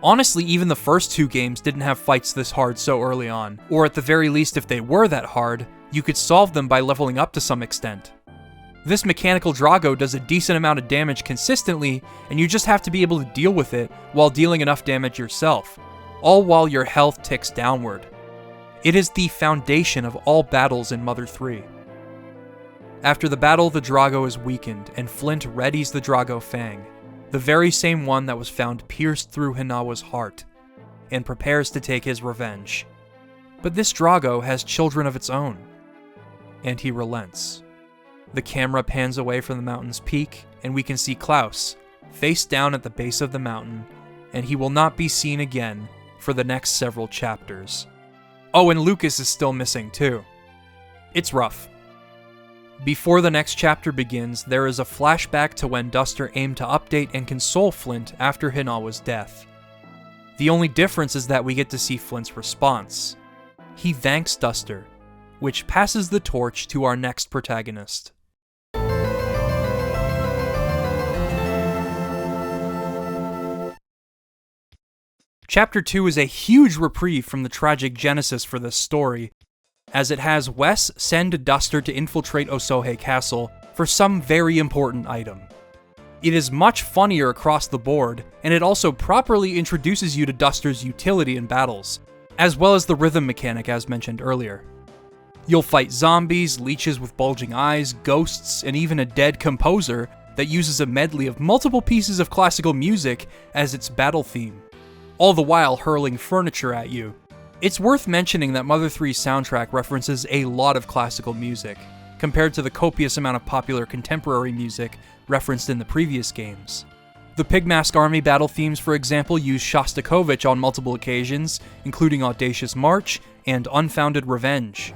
Honestly, even the first two games didn't have fights this hard so early on, or at the very least if they were that hard, you could solve them by leveling up to some extent. This mechanical Drago does a decent amount of damage consistently, and you just have to be able to deal with it while dealing enough damage yourself, all while your health ticks downward. It is the foundation of all battles in Mother 3. After the battle, the Drago is weakened, and Flint readies the Drago Fang, the very same one that was found pierced through Hinawa's heart, and prepares to take his revenge. But this Drago has children of its own, and he relents. The camera pans away from the mountain's peak, and we can see Klaus, face down at the base of the mountain, and he will not be seen again for the next several chapters. Oh, and Lucas is still missing too. It's rough. Before the next chapter begins, there is a flashback to when Duster aimed to update and console Flint after Hinawa's death. The only difference is that we get to see Flint's response. He thanks Duster, which passes the torch to our next protagonist. Chapter 2 is a huge reprieve from the tragic genesis for this story, as it has Wes send Duster to infiltrate Osohe Castle for some very important item. It is much funnier across the board, and it also properly introduces you to Duster's utility in battles, as well as the rhythm mechanic as mentioned earlier. You'll fight zombies, leeches with bulging eyes, ghosts, and even a dead composer that uses a medley of multiple pieces of classical music as its battle theme, all the while hurling furniture at you. It's worth mentioning that Mother 3's soundtrack references a lot of classical music, compared to the copious amount of popular contemporary music referenced in the previous games. The Pigmask Army battle themes, for example, use Shostakovich on multiple occasions, including Audacious March and Unfounded Revenge.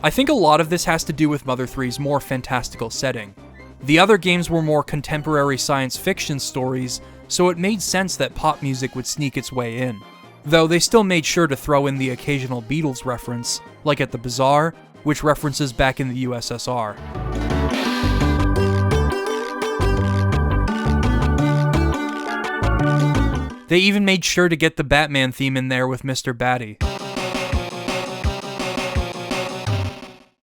I think a lot of this has to do with Mother 3's more fantastical setting. The other games were more contemporary science fiction stories, so it made sense that pop music would sneak its way in. Though they still made sure to throw in the occasional Beatles reference, like at the Bazaar, which references back in the USSR. They even made sure to get the Batman theme in there with Mr. Batty.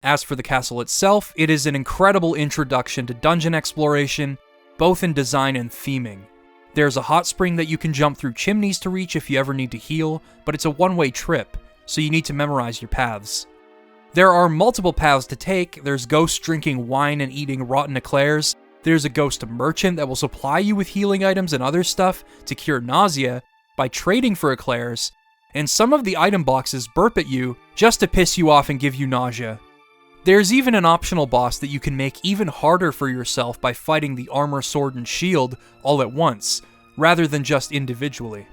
As for the castle itself, it is an incredible introduction to dungeon exploration, both in design and theming. There's a hot spring that you can jump through chimneys to reach if you ever need to heal, but it's a one-way trip, so you need to memorize your paths. There are multiple paths to take. There's ghosts drinking wine and eating rotten eclairs. There's a ghost merchant that will supply you with healing items and other stuff to cure nausea by trading for eclairs, and some of the item boxes burp at you just to piss you off and give you nausea. There's even an optional boss that you can make even harder for yourself by fighting the armor, sword, and shield all at once, rather than just individually.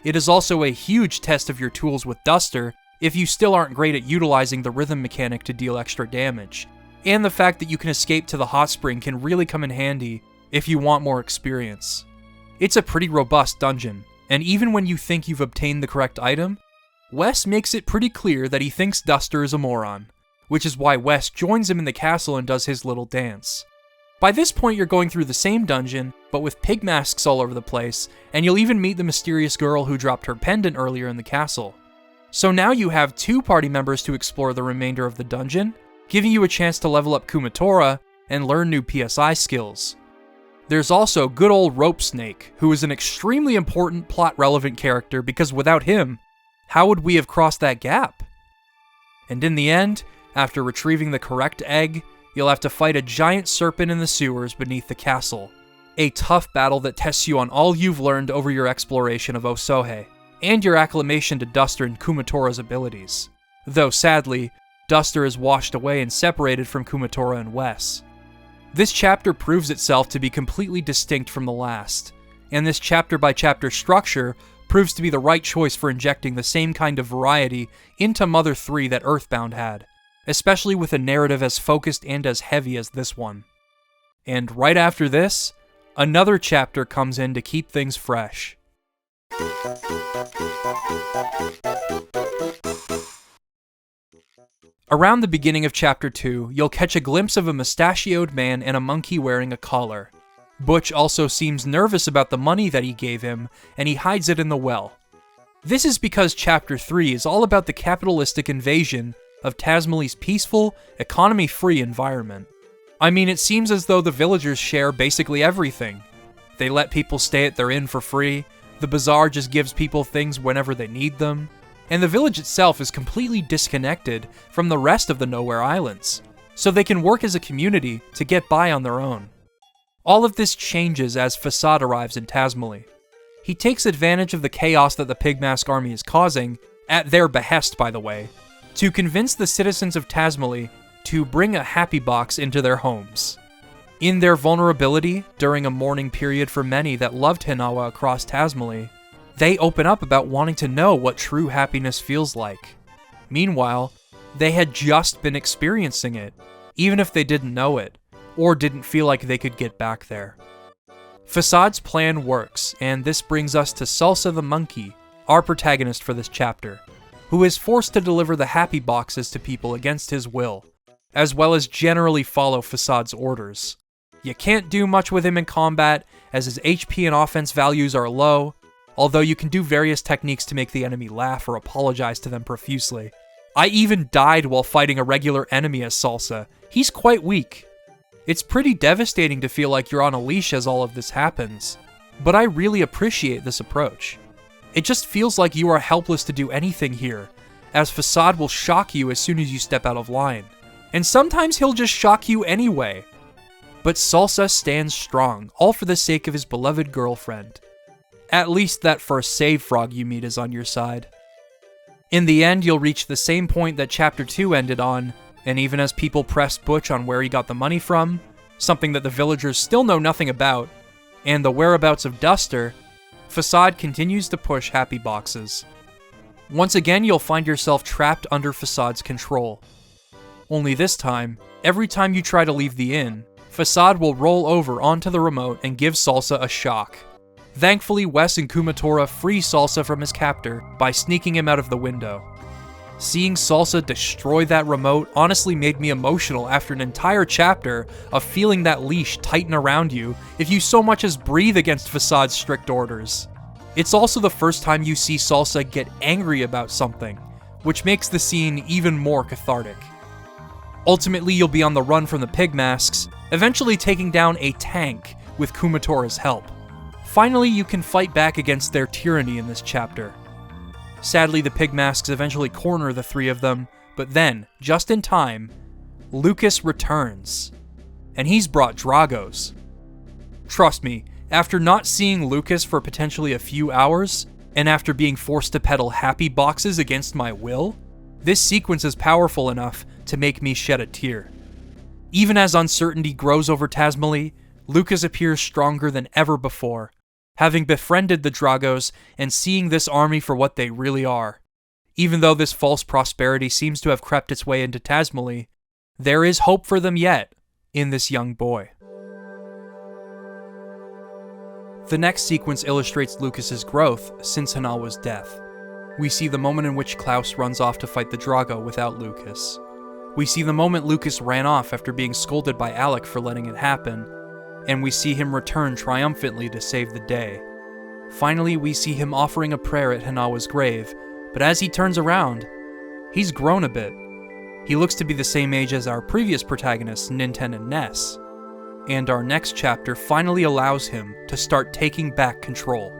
It is also a huge test of your tools with Duster if you still aren't great at utilizing the rhythm mechanic to deal extra damage, and the fact that you can escape to the hot spring can really come in handy if you want more experience. It's a pretty robust dungeon, and even when you think you've obtained the correct item, Wes makes it pretty clear that he thinks Duster is a moron, which is why Wes joins him in the castle and does his little dance. By this point, you're going through the same dungeon, but with pig masks all over the place, and you'll even meet the mysterious girl who dropped her pendant earlier in the castle. So now you have 2 party members to explore the remainder of the dungeon, giving you a chance to level up Kumatora and learn new PSI skills. There's also good old Rope Snake, who is an extremely important plot-relevant character because without him, how would we have crossed that gap? And in the end, after retrieving the correct egg, you'll have to fight a giant serpent in the sewers beneath the castle. A tough battle that tests you on all you've learned over your exploration of Osohe, and your acclimation to Duster and Kumatora's abilities. Though sadly, Duster is washed away and separated from Kumatora and Wes. This chapter proves itself to be completely distinct from the last, and this chapter-by-chapter structure proves to be the right choice for injecting the same kind of variety into Mother 3 that EarthBound had, especially with a narrative as focused and as heavy as this one. And right after this, another chapter comes in to keep things fresh. Around the beginning of Chapter 2, you'll catch a glimpse of a mustachioed man and a monkey wearing a collar. Butch also seems nervous about the money that he gave him, and he hides it in the well. This is because Chapter 3 is all about the capitalistic invasion of Tazmali's peaceful, economy-free environment. I mean, it seems as though the villagers share basically everything. They let people stay at their inn for free, the bazaar just gives people things whenever they need them, and the village itself is completely disconnected from the rest of the Nowhere Islands, so they can work as a community to get by on their own. All of this changes as Facade arrives in Tazmali. He takes advantage of the chaos that the Pigmask army is causing, at their behest by the way, to convince the citizens of Tazmali to bring a happy box into their homes. In their vulnerability, during a mourning period for many that loved Hinawa across Tazmali, they open up about wanting to know what true happiness feels like. Meanwhile, they had just been experiencing it, even if they didn't know it, or didn't feel like they could get back there. Facade's plan works, and this brings us to Salsa the Monkey, our protagonist for this chapter, who is forced to deliver the happy boxes to people against his will, as well as generally follow Facade's orders. You can't do much with him in combat, as his HP and offense values are low, although you can do various techniques to make the enemy laugh or apologize to them profusely. I even died while fighting a regular enemy as Salsa. He's quite weak. It's pretty devastating to feel like you're on a leash as all of this happens, but I really appreciate this approach. It just feels like you are helpless to do anything here, as Facade will shock you as soon as you step out of line. And sometimes he'll just shock you anyway. But Salsa stands strong, all for the sake of his beloved girlfriend. At least that first save frog you meet is on your side. In the end, you'll reach the same point that Chapter 2 ended on, and even as people press Butch on where he got the money from, something that the villagers still know nothing about, and the whereabouts of Duster, Facade continues to push happy boxes. Once again, you'll find yourself trapped under Facade's control. Only this time, every time you try to leave the inn, Facade will roll over onto the remote and give Salsa a shock. Thankfully, Wes and Kumatora free Salsa from his captor by sneaking him out of the window. Seeing Salsa destroy that remote honestly made me emotional after an entire chapter of feeling that leash tighten around you if you so much as breathe against Facade's strict orders. It's also the first time you see Salsa get angry about something, which makes the scene even more cathartic. Ultimately, you'll be on the run from the pig masks, eventually taking down a tank with Kumatora's help. Finally, you can fight back against their tyranny in this chapter. Sadly, the pig masks eventually corner the three of them, but then, just in time, Lucas returns. And he's brought Dragos. Trust me, after not seeing Lucas for potentially a few hours, and after being forced to peddle happy boxes against my will, this sequence is powerful enough to make me shed a tear. Even as uncertainty grows over Tazmily, Lucas appears stronger than ever before, having befriended the Dragos and seeing this army for what they really are. Even though this false prosperity seems to have crept its way into Tazmily, there is hope for them yet in this young boy. The next sequence illustrates Lucas's growth since Hanawa's death. We see the moment in which Klaus runs off to fight the Drago without Lucas. We see the moment Lucas ran off after being scolded by Alec for letting it happen, and we see him return triumphantly to save the day. Finally, we see him offering a prayer at Hanawa's grave, but as he turns around, he's grown a bit. He looks to be the same age as our previous protagonists, Ninten and Ness, and our next chapter finally allows him to start taking back control.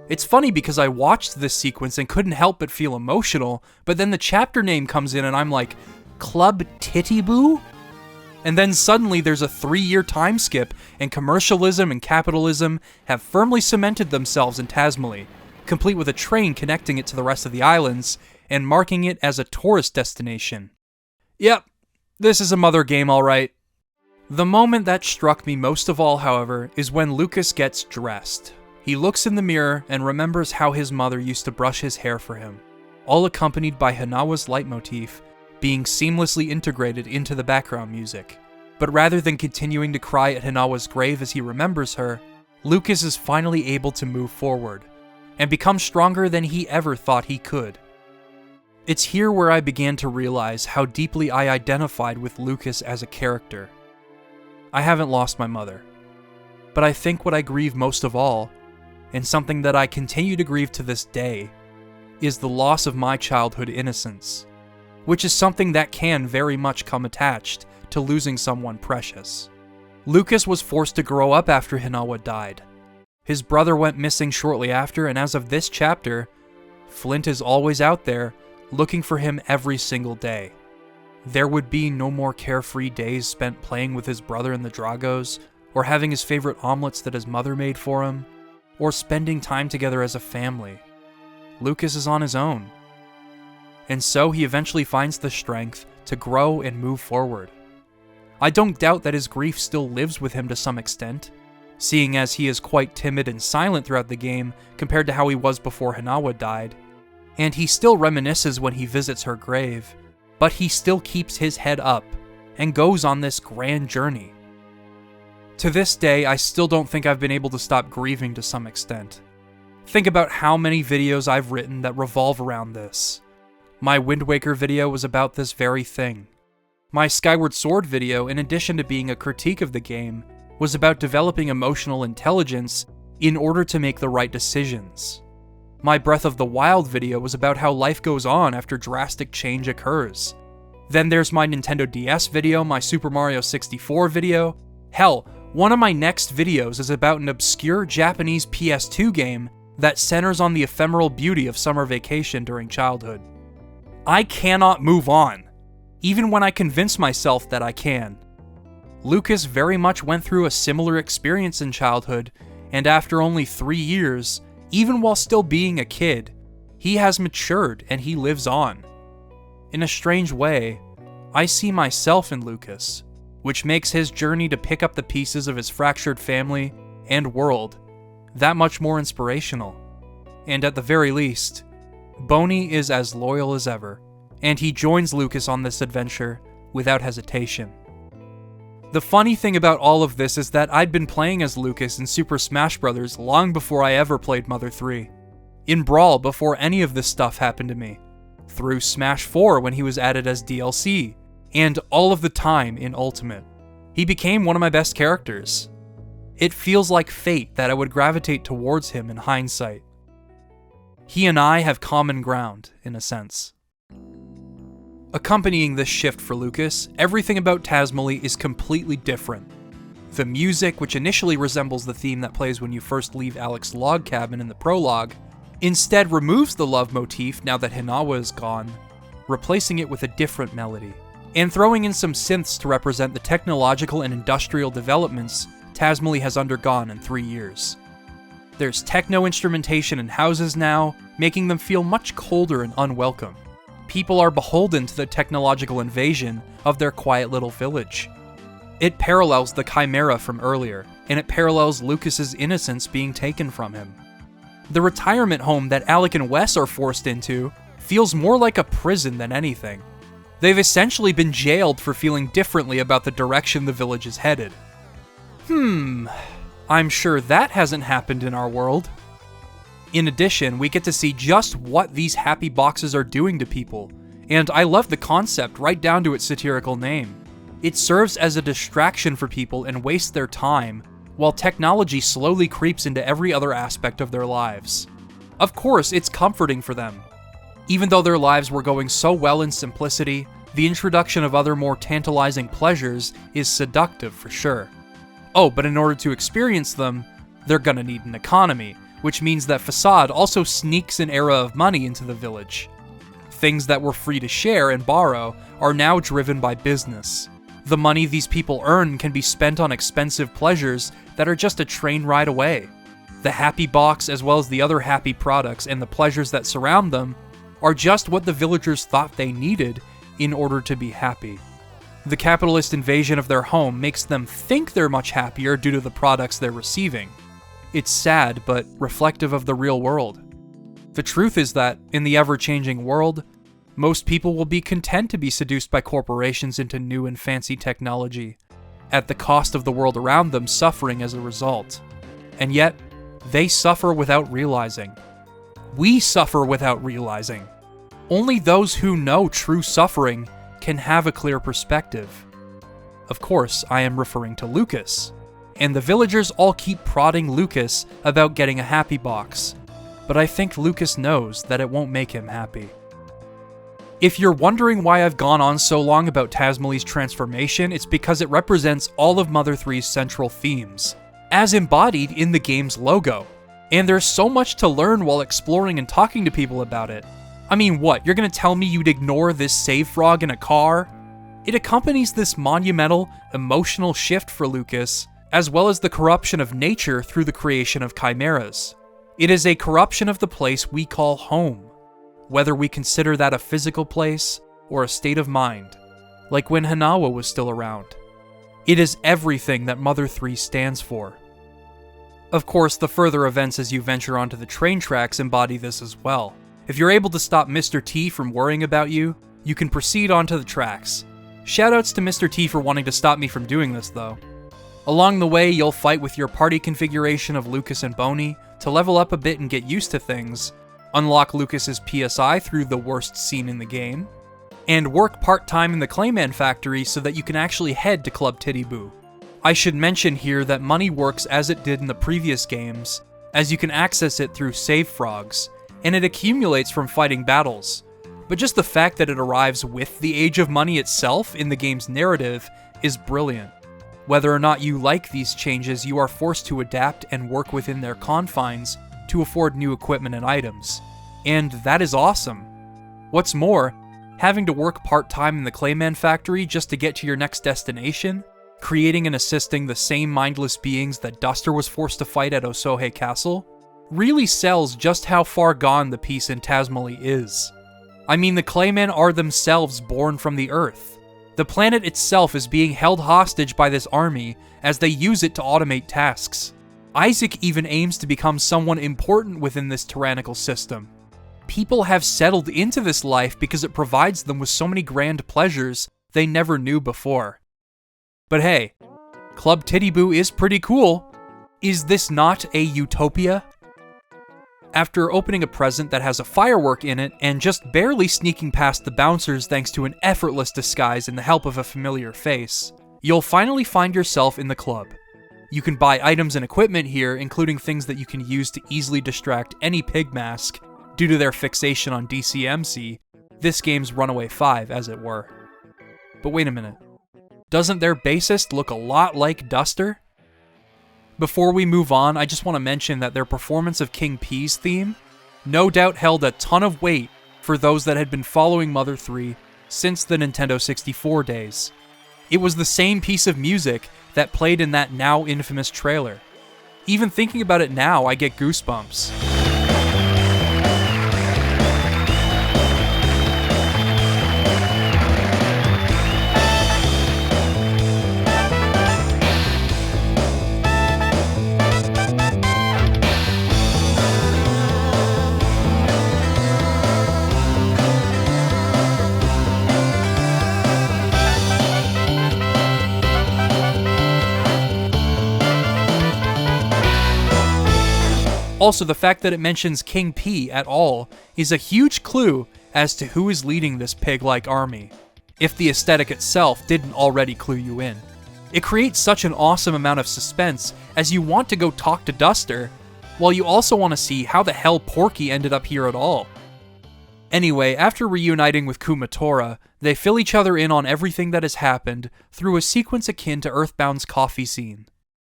It's funny because I watched this sequence and couldn't help but feel emotional, but then the chapter name comes in and I'm like, Club Titty Boo? And then suddenly there's a 3-year time skip, and commercialism and capitalism have firmly cemented themselves in Tazmily, complete with a train connecting it to the rest of the islands, and marking it as a tourist destination. Yep, this is a mother game alright. The moment that struck me most of all, however, is when Lucas gets dressed. He looks in the mirror and remembers how his mother used to brush his hair for him, all accompanied by Hanawa's leitmotif being seamlessly integrated into the background music. But rather than continuing to cry at Hanawa's grave as he remembers her, Lucas is finally able to move forward, and become stronger than he ever thought he could. It's here where I began to realize how deeply I identified with Lucas as a character. I haven't lost my mother, but I think what I grieve most of all, and something that I continue to grieve to this day, is the loss of my childhood innocence, which is something that can very much come attached to losing someone precious. Lucas was forced to grow up after Hanawa died. His brother went missing shortly after, and as of this chapter, Flint is always out there, looking for him every single day. There would be no more carefree days spent playing with his brother and the Dragos, or having his favorite omelets that his mother made for him, or spending time together as a family. Lucas is on his own. And so he eventually finds the strength to grow and move forward. I don't doubt that his grief still lives with him to some extent, seeing as he is quite timid and silent throughout the game compared to how he was before Hanawa died, and he still reminisces when he visits her grave, but he still keeps his head up and goes on this grand journey. To this day, I still don't think I've been able to stop grieving to some extent. Think about how many videos I've written that revolve around this. My Wind Waker video was about this very thing. My Skyward Sword video, in addition to being a critique of the game, was about developing emotional intelligence in order to make the right decisions. My Breath of the Wild video was about how life goes on after drastic change occurs. Then there's my Nintendo DS video, my Super Mario 64 video. Hell, one of my next videos is about an obscure Japanese PS2 game that centers on the ephemeral beauty of summer vacation during childhood. I cannot move on, even when I convince myself that I can. Lucas very much went through a similar experience in childhood, and after only 3 years, even while still being a kid, he has matured and he lives on. In a strange way, I see myself in Lucas, which makes his journey to pick up the pieces of his fractured family and world that much more inspirational. And at the very least, Boney is as loyal as ever, and he joins Lucas on this adventure without hesitation. The funny thing about all of this is that I'd been playing as Lucas in Super Smash Bros. Long before I ever played Mother 3. In Brawl before any of this stuff happened to me. Through Smash 4 when he was added as DLC, and all of the time in Ultimate. He became one of my best characters. It feels like fate that I would gravitate towards him in hindsight. He and I have common ground, in a sense. Accompanying this shift for Lucas, everything about Tazmily is completely different. The music, which initially resembles the theme that plays when you first leave Alex's log cabin in the prologue, instead removes the love motif now that Hinawa is gone, replacing it with a different melody, and throwing in some synths to represent the technological and industrial developments Tazmily has undergone in 3 years. There's techno instrumentation in houses now, making them feel much colder and unwelcome. People are beholden to the technological invasion of their quiet little village. It parallels the Chimera from earlier, and it parallels Lucas's innocence being taken from him. The retirement home that Alec and Wes are forced into feels more like a prison than anything. They've essentially been jailed for feeling differently about the direction the village is headed. I'm sure that hasn't happened in our world. In addition, we get to see just what these happy boxes are doing to people, and I love the concept right down to its satirical name. It serves as a distraction for people and wastes their time, while technology slowly creeps into every other aspect of their lives. Of course, it's comforting for them. Even though their lives were going so well in simplicity, the introduction of other more tantalizing pleasures is seductive for sure. Oh, but in order to experience them, they're gonna need an economy, which means that Facade also sneaks an era of money into the village. Things that were free to share and borrow are now driven by business. The money these people earn can be spent on expensive pleasures that are just a train ride away. The Happy Box, as well as the other happy products and the pleasures that surround them, are just what the villagers thought they needed in order to be happy. The capitalist invasion of their home makes them think they're much happier due to the products they're receiving. It's sad, but reflective of the real world. The truth is that, in the ever-changing world, most people will be content to be seduced by corporations into new and fancy technology, at the cost of the world around them suffering as a result. And yet, they suffer without realizing. We suffer without realizing. Only those who know true suffering can have a clear perspective. Of course, I am referring to Lucas. And the villagers all keep prodding Lucas about getting a happy box, but I think Lucas knows that it won't make him happy. If you're wondering why I've gone on so long about Tazmily's transformation, it's because it represents all of Mother 3's central themes, as embodied in the game's logo. And there's so much to learn while exploring and talking to people about it. I mean, what, you're gonna tell me you'd ignore this save frog in a car? It accompanies this monumental, emotional shift for Lucas, as well as the corruption of nature through the creation of chimeras. It is a corruption of the place we call home, whether we consider that a physical place or a state of mind, like when Hinawa was still around. It is everything that Mother 3 stands for. Of course, the further events as you venture onto the train tracks embody this as well. If you're able to stop Mr. T from worrying about you, you can proceed onto the tracks. Shoutouts to Mr. T for wanting to stop me from doing this though. Along the way, you'll fight with your party configuration of Lucas and Boney to level up a bit and get used to things, unlock Lucas's PSI through the worst scene in the game, and work part-time in the Clayman factory so that you can actually head to Club Titty Boo. I should mention here that money works as it did in the previous games, as you can access it through save frogs, and it accumulates from fighting battles. But just the fact that it arrives with the Age of Money itself in the game's narrative is brilliant. Whether or not you like these changes, you are forced to adapt and work within their confines to afford new equipment and items. And that is awesome. What's more, having to work part-time in the Clayman factory just to get to your next destination, creating and assisting the same mindless beings that Duster was forced to fight at Osohe Castle, really sells just how far gone the peace in Tazmily is. I mean, the Claymen are themselves born from the Earth. The planet itself is being held hostage by this army as they use it to automate tasks. Isaac even aims to become someone important within this tyrannical system. People have settled into this life because it provides them with so many grand pleasures they never knew before. But hey, Club Titty-Boo is pretty cool. Is this not a utopia? After opening a present that has a firework in it and just barely sneaking past the bouncers thanks to an effortless disguise and the help of a familiar face, you'll finally find yourself in the club. You can buy items and equipment here, including things that you can use to easily distract any pig mask due to their fixation on DCMC, this game's Runaway 5, as it were. But wait a minute. Doesn't their bassist look a lot like Duster? Before we move on, I just want to mention that their performance of King P's theme no doubt held a ton of weight for those that had been following Mother 3 since the Nintendo 64 days. It was the same piece of music that played in that now infamous trailer. Even thinking about it now, I get goosebumps. Also, the fact that it mentions King P at all is a huge clue as to who is leading this pig-like army, if the aesthetic itself didn't already clue you in. It creates such an awesome amount of suspense as you want to go talk to Duster, while you also want to see how the hell Porky ended up here at all. Anyway, after reuniting with Kumatora, they fill each other in on everything that has happened through a sequence akin to Earthbound's coffee scene.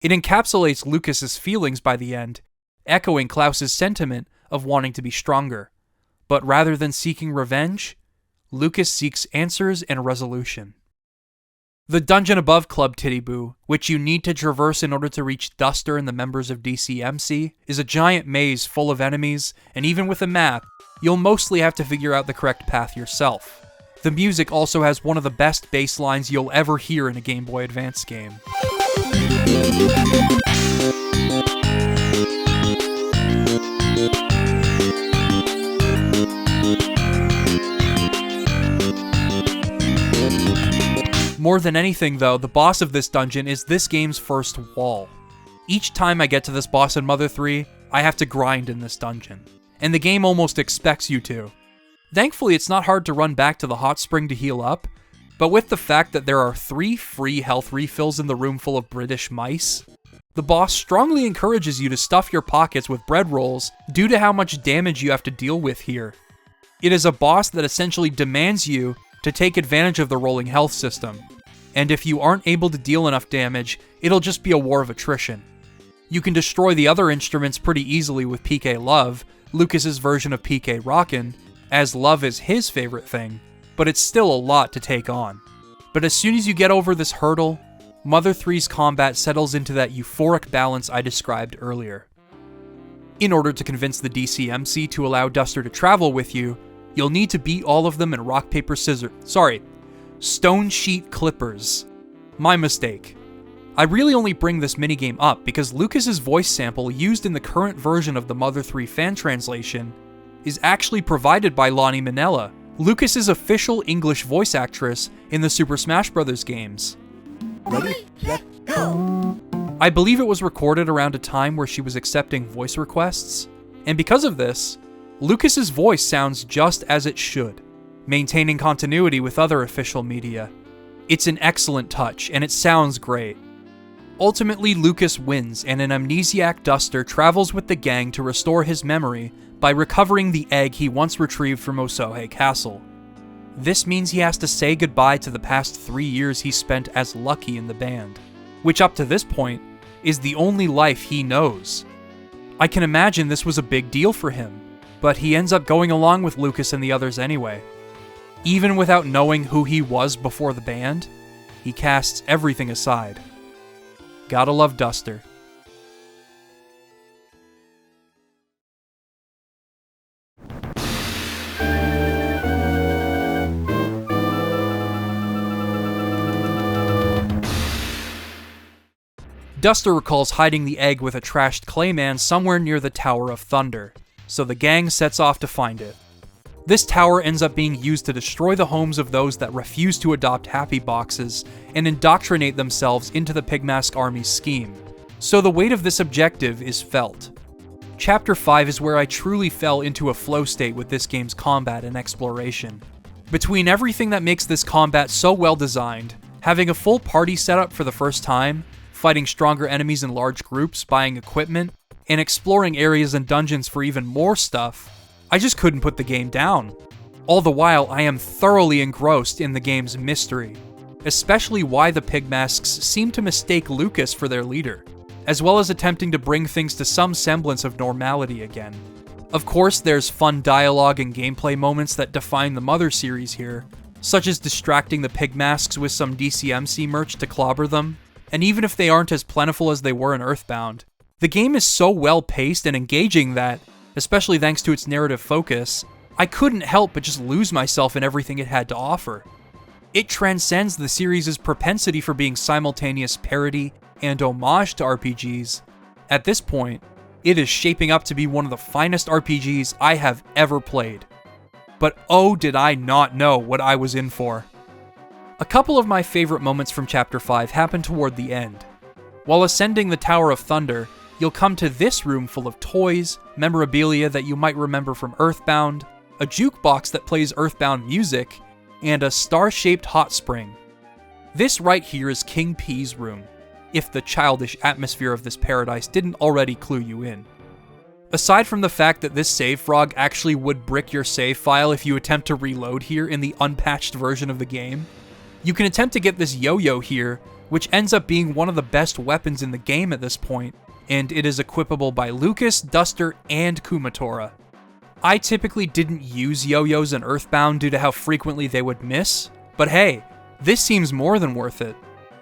It encapsulates Lucas's feelings by the end, echoing Klaus's sentiment of wanting to be stronger. But rather than seeking revenge, Lucas seeks answers and resolution. The dungeon above Club Titty-Boo, which you need to traverse in order to reach Duster and the members of DCMC, is a giant maze full of enemies, and even with a map, you'll mostly have to figure out the correct path yourself. The music also has one of the best bass lines you'll ever hear in a Game Boy Advance game. More than anything though, the boss of this dungeon is this game's first wall. Each time I get to this boss in Mother 3, I have to grind in this dungeon, and the game almost expects you to. Thankfully, it's not hard to run back to the hot spring to heal up, but with the fact that there are 3 free health refills in the room full of British mice, the boss strongly encourages you to stuff your pockets with bread rolls due to how much damage you have to deal with here. It is a boss that essentially demands you to take advantage of the rolling health system, and if you aren't able to deal enough damage, it'll just be a war of attrition. You can destroy the other instruments pretty easily with PK Love, Lucas's version of PK Rockin', as love is his favorite thing, but it's still a lot to take on. But as soon as you get over this hurdle, Mother 3's combat settles into that euphoric balance I described earlier. In order to convince the DCMC to allow Duster to travel with you, you'll need to beat all of them in stone sheet clippers. My mistake. I really only bring this minigame up because Lucas's voice sample used in the current version of the Mother 3 fan translation is actually provided by Lonnie Minella, Lucas's official English voice actress in the Super Smash Bros. Games. Ready, set, go! I believe it was recorded around a time where she was accepting voice requests, and because of this, Lucas's voice sounds just as it should, maintaining continuity with other official media. It's an excellent touch, and it sounds great. Ultimately, Lucas wins, and an amnesiac Duster travels with the gang to restore his memory by recovering the egg he once retrieved from Osohe Castle. This means he has to say goodbye to the past 3 years he spent as Lucky in the band, which up to this point is the only life he knows. I can imagine this was a big deal for him, but he ends up going along with Lucas and the others anyway. Even without knowing who he was before the band, he casts everything aside. Gotta love Duster. Duster recalls hiding the egg with a trashed Clayman somewhere near the Tower of Thunder, so the gang sets off to find it. This tower ends up being used to destroy the homes of those that refuse to adopt happy boxes and indoctrinate themselves into the Pigmask Army's scheme. So the weight of this objective is felt. Chapter 5 is where I truly fell into a flow state with this game's combat and exploration. Between everything that makes this combat so well designed, having a full party setup for the first time, fighting stronger enemies in large groups, buying equipment, and exploring areas and dungeons for even more stuff, I just couldn't put the game down. All the while, I am thoroughly engrossed in the game's mystery, especially why the Pigmasks seem to mistake Lucas for their leader, as well as attempting to bring things to some semblance of normality again. Of course, there's fun dialogue and gameplay moments that define the Mother series here, such as distracting the Pigmasks with some DCMC merch to clobber them, and even if they aren't as plentiful as they were in EarthBound, the game is so well paced and engaging that, especially thanks to its narrative focus, I couldn't help but just lose myself in everything it had to offer. It transcends the series' propensity for being simultaneous parody and homage to RPGs. At this point, it is shaping up to be one of the finest RPGs I have ever played. But oh, did I not know what I was in for. A couple of my favorite moments from Chapter 5 happen toward the end. While ascending the Tower of Thunder, you'll come to this room full of toys, memorabilia that you might remember from EarthBound, a jukebox that plays EarthBound music, and a star-shaped hot spring. This right here is King P's room, if the childish atmosphere of this paradise didn't already clue you in. Aside from the fact that this save frog actually would brick your save file if you attempt to reload here in the unpatched version of the game, you can attempt to get this yo-yo here, which ends up being one of the best weapons in the game at this point, and it is equipable by Lucas, Duster, and Kumatora. I typically didn't use yo-yos in EarthBound due to how frequently they would miss, but hey, this seems more than worth it.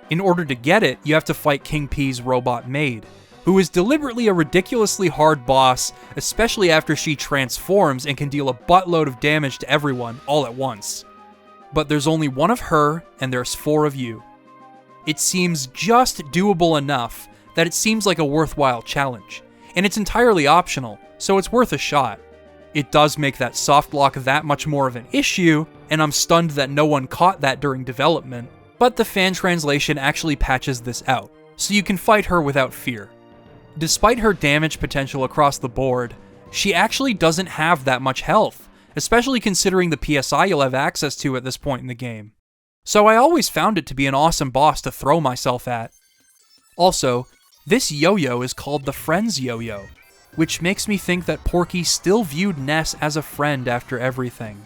In order to get it, you have to fight King P's robot maid, who is deliberately a ridiculously hard boss, especially after she transforms and can deal a buttload of damage to everyone all at once. But there's only one of her, and there's 4 of you. It seems just doable enough that it seems like a worthwhile challenge, and it's entirely optional, so it's worth a shot. It does make that soft lock that much more of an issue, and I'm stunned that no one caught that during development, but the fan translation actually patches this out, so you can fight her without fear. Despite her damage potential across the board, she actually doesn't have that much health, especially considering the PSI you'll have access to at this point in the game. So I always found it to be an awesome boss to throw myself at. Also, this yo-yo is called the Friends Yo-Yo, which makes me think that Porky still viewed Ness as a friend after everything.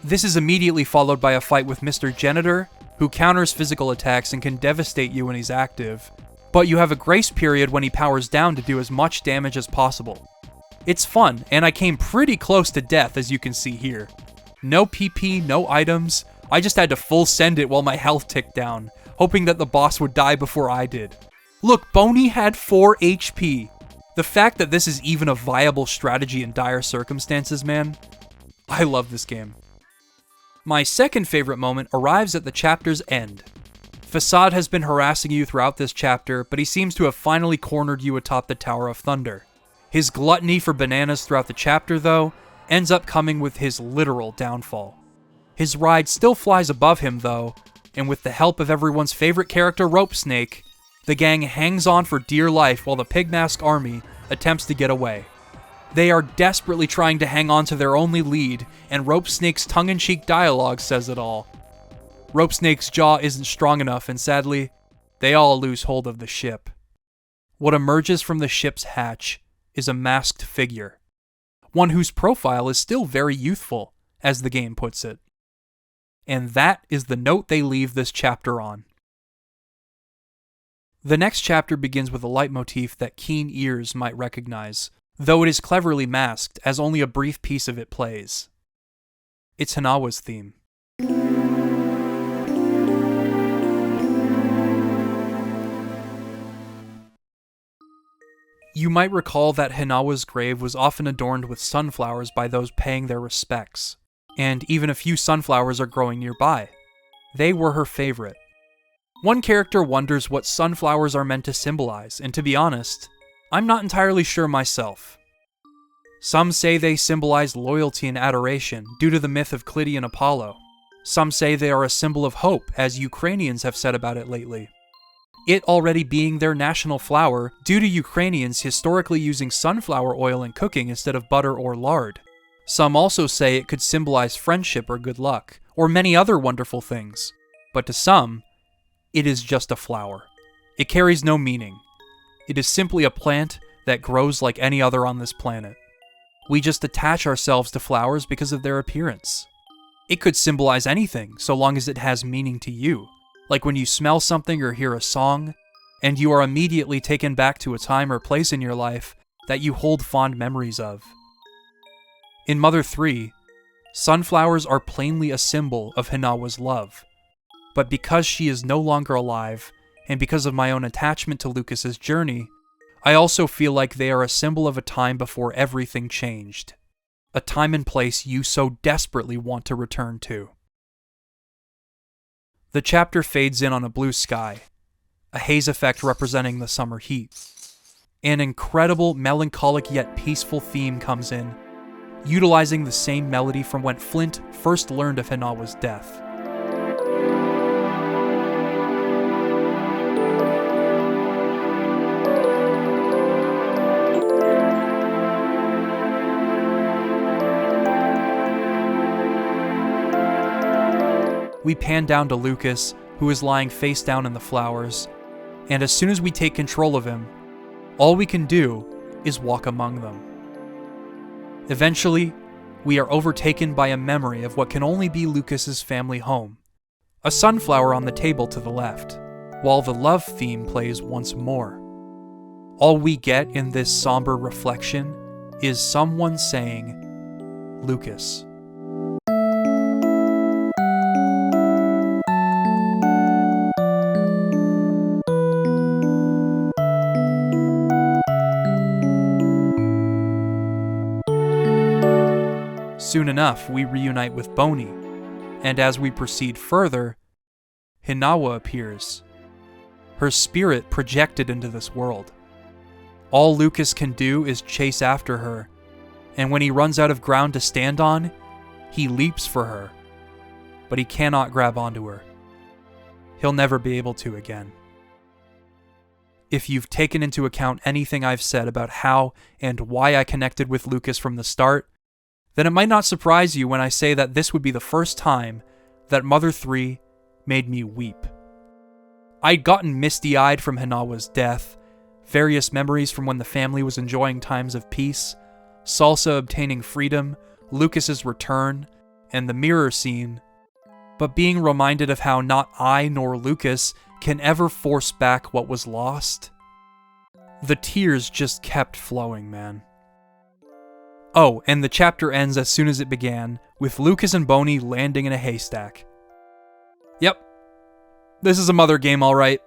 This is immediately followed by a fight with Mr. Janitor, who counters physical attacks and can devastate you when he's active, but you have a grace period when he powers down to do as much damage as possible. It's fun, and I came pretty close to death as you can see here. No PP, no items, I just had to full send it while my health ticked down, hoping that the boss would die before I did. Look, Boney had 4 HP. The fact that this is even a viable strategy in dire circumstances, man. I love this game. My second favorite moment arrives at the chapter's end. Facade has been harassing you throughout this chapter, but he seems to have finally cornered you atop the Tower of Thunder. His gluttony for bananas throughout the chapter, though, ends up coming with his literal downfall. His ride still flies above him, though, and with the help of everyone's favorite character, Rope Snake, the gang hangs on for dear life while the Pigmask army attempts to get away. They are desperately trying to hang on to their only lead, and Rope Snake's tongue-in-cheek dialogue says it all. Rope Snake's jaw isn't strong enough, and sadly, they all lose hold of the ship. What emerges from the ship's hatch is a masked figure, one whose profile is still very youthful, as the game puts it. And that is the note they leave this chapter on. The next chapter begins with a leitmotif that keen ears might recognize, though it is cleverly masked as only a brief piece of it plays. It's Hanawa's theme. You might recall that Hanawa's grave was often adorned with sunflowers by those paying their respects, and even a few sunflowers are growing nearby. They were her favorite. One character wonders what sunflowers are meant to symbolize, and to be honest, I'm not entirely sure myself. Some say they symbolize loyalty and adoration due to the myth of Clytie and Apollo. Some say they are a symbol of hope, as Ukrainians have said about it lately. It already being their national flower due to Ukrainians historically using sunflower oil in cooking instead of butter or lard. Some also say it could symbolize friendship or good luck, or many other wonderful things. But to some, it is just a flower. It carries no meaning. It is simply a plant that grows like any other on this planet. We just attach ourselves to flowers because of their appearance. It could symbolize anything, so long as it has meaning to you. Like when you smell something or hear a song, and you are immediately taken back to a time or place in your life that you hold fond memories of. In Mother 3, sunflowers are plainly a symbol of Hinawa's love. But because she is no longer alive, and because of my own attachment to Lucas's journey, I also feel like they are a symbol of a time before everything changed. A time and place you so desperately want to return to. The chapter fades in on a blue sky, a haze effect representing the summer heat. An incredible, melancholic yet peaceful theme comes in, utilizing the same melody from when Flint first learned of Hinawa's death. We pan down to Lucas, who is lying face down in the flowers, and as soon as we take control of him, all we can do is walk among them. Eventually, we are overtaken by a memory of what can only be Lucas's family home, a sunflower on the table to the left, while the love theme plays once more. All we get in this somber reflection is someone saying, Lucas. Soon enough, we reunite with Boney, and as we proceed further, Hinawa appears, her spirit projected into this world. All Lucas can do is chase after her, and when he runs out of ground to stand on, he leaps for her, but he cannot grab onto her. He'll never be able to again. If you've taken into account anything I've said about how and why I connected with Lucas from the start, then it might not surprise you when I say that this would be the first time that Mother 3 made me weep. I'd gotten misty-eyed from Hinawa's death, various memories from when the family was enjoying times of peace, Salsa obtaining freedom, Lucas's return, and the mirror scene, but being reminded of how not I nor Lucas can ever force back what was lost, the tears just kept flowing, man. Oh, and the chapter ends as soon as it began, with Lucas and Boney landing in a haystack. Yep, this is a mother game, alright.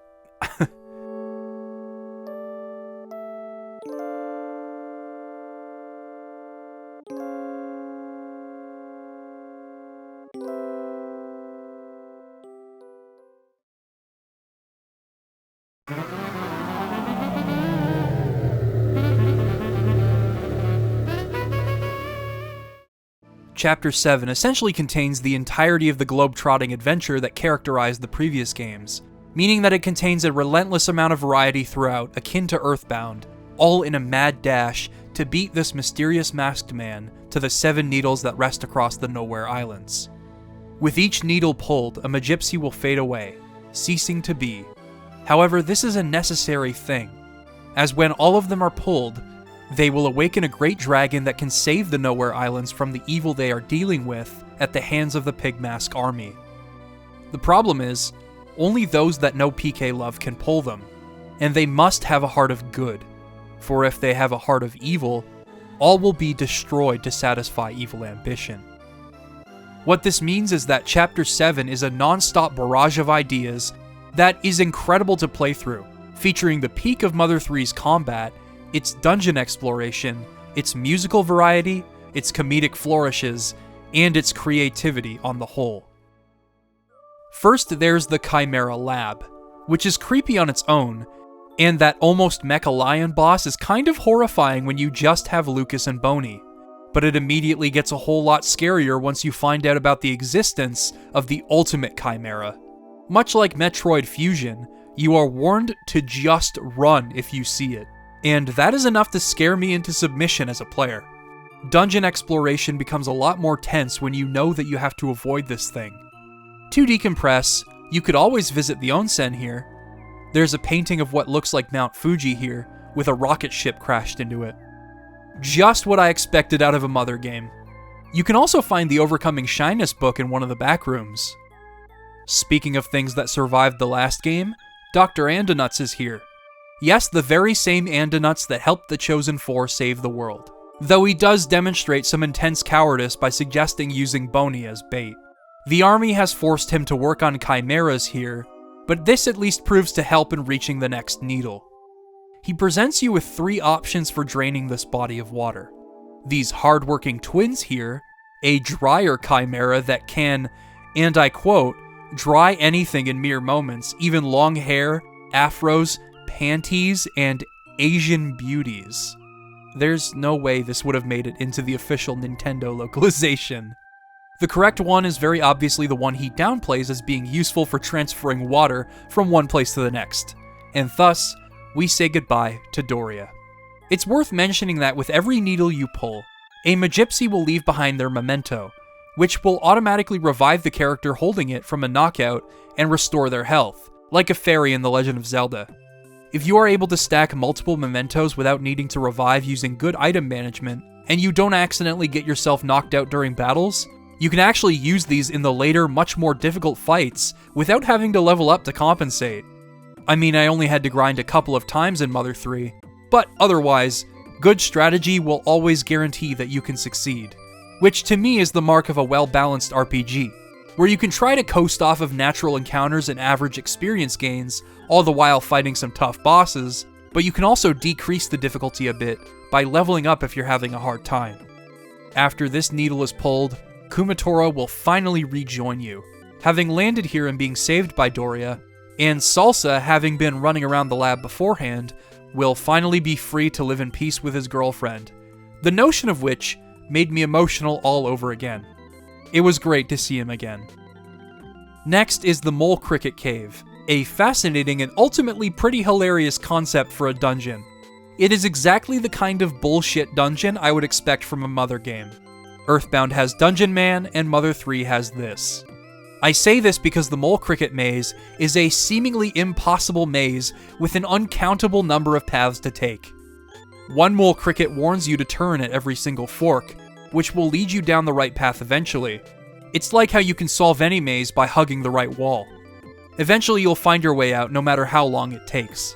Chapter 7 essentially contains the entirety of the globe-trotting adventure that characterized the previous games, meaning that it contains a relentless amount of variety throughout, akin to EarthBound, all in a mad dash to beat this mysterious masked man to the 7 needles that rest across the Nowhere Islands. With each needle pulled, a Magypsy will fade away, ceasing to be. However, this is a necessary thing, as when all of them are pulled, they will awaken a great dragon that can save the Nowhere Islands from the evil they are dealing with at the hands of the Pigmask army. The problem is, only those that know PK love can pull them, and they must have a heart of good, for if they have a heart of evil, all will be destroyed to satisfy evil ambition. What this means is that Chapter 7 is a non-stop barrage of ideas that is incredible to play through, featuring the peak of Mother 3's combat, its dungeon exploration, its musical variety, its comedic flourishes, and its creativity on the whole. First, there's the Chimera Lab, which is creepy on its own, and that almost mecha lion boss is kind of horrifying when you just have Lucas and Boney. but it immediately gets a whole lot scarier once you find out about the existence of the ultimate chimera. Much like Metroid Fusion, you are warned to just run if you see it, and that is enough to scare me into submission as a player. Dungeon exploration becomes a lot more tense when you know that you have to avoid this thing. To decompress, you could always visit the onsen here. There's a painting of what looks like Mount Fuji here, with a rocket ship crashed into it. Just what I expected out of a Mother game. You can also find the Overcoming Shyness book in one of the back rooms. Speaking of things that survived the last game, Dr. Andonuts is here. Yes, the very same Andonuts that helped the Chosen Four save the world. Though he does demonstrate some intense cowardice by suggesting using Boney as bait. The army has forced him to work on chimeras here, but this at least proves to help in reaching the next needle. He presents you with 3 options for draining this body of water. These hardworking twins here, a drier chimera that can, and I quote, dry anything in mere moments, even long hair, afros, panties, and Asian beauties. There's no way this would have made it into the official Nintendo localization. The correct one is very obviously the one he downplays as being useful for transferring water from one place to the next, and thus, we say goodbye to Doria. It's worth mentioning that with every needle you pull, a Magypsy will leave behind their memento, which will automatically revive the character holding it from a knockout and restore their health, like a fairy in The Legend of Zelda. If you are able to stack multiple mementos without needing to revive using good item management, and you don't accidentally get yourself knocked out during battles, you can actually use these in the later, much more difficult fights without having to level up to compensate. I mean, I only had to grind a couple of times in Mother 3, but otherwise, good strategy will always guarantee that you can succeed, which to me is the mark of a well-balanced RPG, where you can try to coast off of natural encounters and average experience gains, all the while fighting some tough bosses, but you can also decrease the difficulty a bit by leveling up if you're having a hard time. After this needle is pulled, Kumatora will finally rejoin you, having landed here and being saved by Doria, and Salsa, having been running around the lab beforehand, will finally be free to live in peace with his girlfriend, the notion of which made me emotional all over again. It was great to see him again. Next is the Mole Cricket Cave, a fascinating and ultimately pretty hilarious concept for a dungeon. It is exactly the kind of bullshit dungeon I would expect from a Mother game. EarthBound has Dungeon Man, and Mother 3 has this. I say this because the Mole Cricket Maze is a seemingly impossible maze with an uncountable number of paths to take. One Mole Cricket warns you to turn at every single fork, which will lead you down the right path eventually. It's like how you can solve any maze by hugging the right wall. Eventually you'll find your way out no matter how long it takes.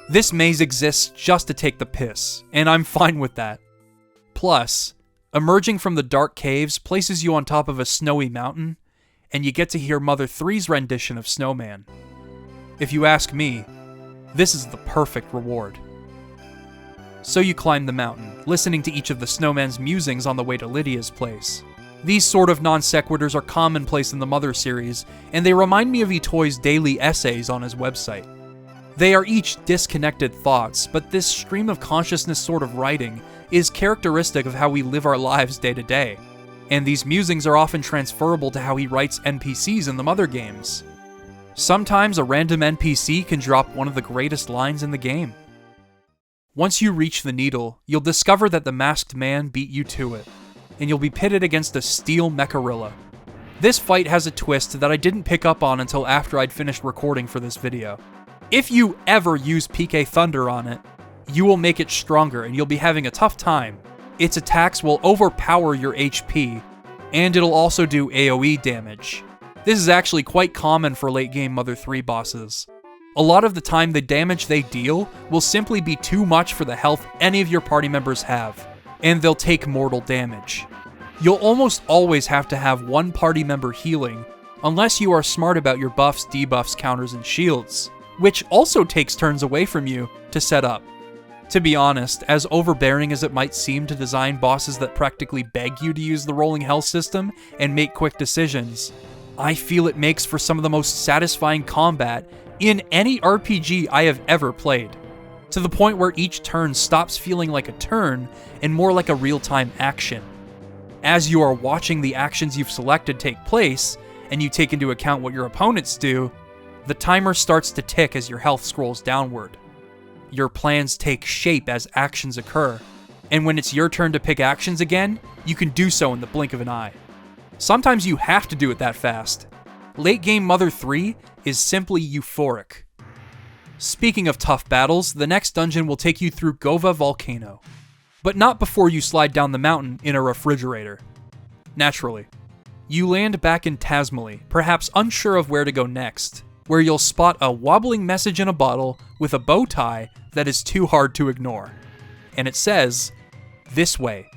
This maze exists just to take the piss, and I'm fine with that. Plus, emerging from the dark caves places you on top of a snowy mountain, and you get to hear Mother 3's rendition of Snowman. If you ask me, this is the perfect reward. So you climb the mountain, listening to each of the snowman's musings on the way to Lydia's place. These sort of non-sequiturs are commonplace in the Mother series, and they remind me of Itoi's daily essays on his website. They are each disconnected thoughts, but this stream of consciousness sort of writing is characteristic of how we live our lives day to day, and these musings are often transferable to how he writes NPCs in the Mother games. Sometimes a random NPC can drop one of the greatest lines in the game. Once you reach the needle, you'll discover that the masked man beat you to it, and you'll be pitted against a steel mecharilla. This fight has a twist that I didn't pick up on until after I'd finished recording for this video. If you ever use PK Thunder on it, you will make it stronger and you'll be having a tough time. Its attacks will overpower your HP, and it'll also do AoE damage. This is actually quite common for late game Mother 3 bosses. A lot of the time the damage they deal will simply be too much for the health any of your party members have, and they'll take mortal damage. You'll almost always have to have one party member healing, unless you are smart about your buffs, debuffs, counters, and shields, which also takes turns away from you to set up. To be honest, as overbearing as it might seem to design bosses that practically beg you to use the rolling health system and make quick decisions, I feel it makes for some of the most satisfying combat in any RPG I have ever played, to the point where each turn stops feeling like a turn and more like a real-time action. As you are watching the actions you've selected take place, and you take into account what your opponents do, the timer starts to tick as your health scrolls downward. Your plans take shape as actions occur, and when it's your turn to pick actions again, you can do so in the blink of an eye. Sometimes you have to do it that fast. Late game Mother 3 is simply euphoric. Speaking of tough battles, the next dungeon will take you through Gova Volcano, but not before you slide down the mountain in a refrigerator. Naturally. You land back in Tasmally, perhaps unsure of where to go next, where you'll spot a wobbling message in a bottle with a bow tie that is too hard to ignore. And it says, "This way,"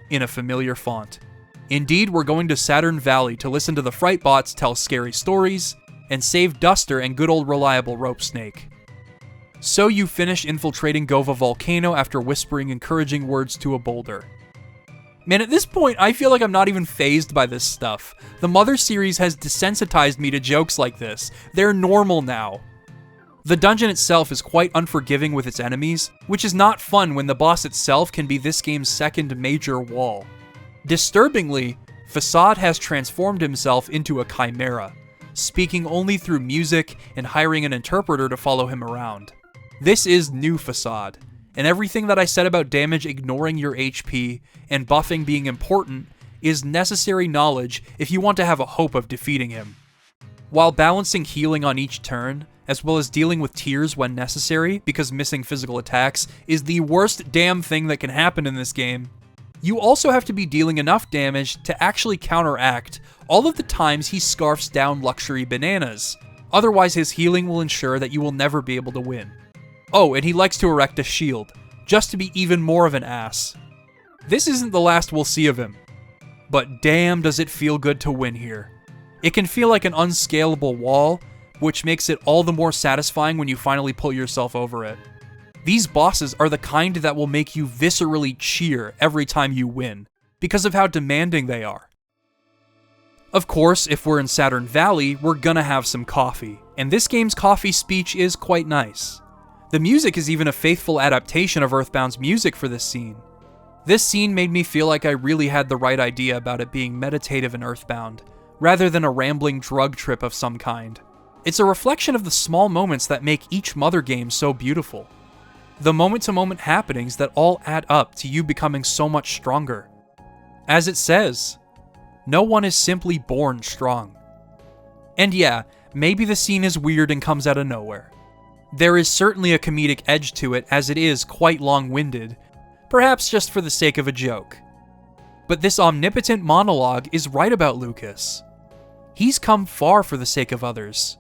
in a familiar font. Indeed, we're going to Saturn Valley to listen to the Frightbots tell scary stories, and save Duster and good old reliable Rope Snake. So you finish infiltrating Gova Volcano after whispering encouraging words to a boulder. Man, at this point, I feel like I'm not even fazed by this stuff. The Mother series has desensitized me to jokes like this. They're normal now. The dungeon itself is quite unforgiving with its enemies, which is not fun when the boss itself can be this game's second major wall. Disturbingly, Facade has transformed himself into a chimera, speaking only through music and hiring an interpreter to follow him around. This is new Facade, and everything that I said about damage ignoring your HP and buffing being important is necessary knowledge if you want to have a hope of defeating him. While balancing healing on each turn, as well as dealing with tears when necessary because missing physical attacks is the worst damn thing that can happen in this game, you also have to be dealing enough damage to actually counteract all of the times he scarfs down luxury bananas. Otherwise, his healing will ensure that you will never be able to win. Oh, and he likes to erect a shield, just to be even more of an ass. This isn't the last we'll see of him, but damn does it feel good to win here. It can feel like an unscalable wall, which makes it all the more satisfying when you finally pull yourself over it. These bosses are the kind that will make you viscerally cheer every time you win, because of how demanding they are. Of course, if we're in Saturn Valley, we're gonna have some coffee, and this game's coffee speech is quite nice. The music is even a faithful adaptation of EarthBound's music for this scene. This scene made me feel like I really had the right idea about it being meditative in EarthBound, rather than a rambling drug trip of some kind. It's a reflection of the small moments that make each Mother game so beautiful. The moment-to-moment happenings that all add up to you becoming so much stronger. As it says, no one is simply born strong. And yeah, maybe the scene is weird and comes out of nowhere. There is certainly a comedic edge to it as it is quite long-winded, perhaps just for the sake of a joke. But this omnipotent monologue is right about Lucas. He's come far for the sake of others,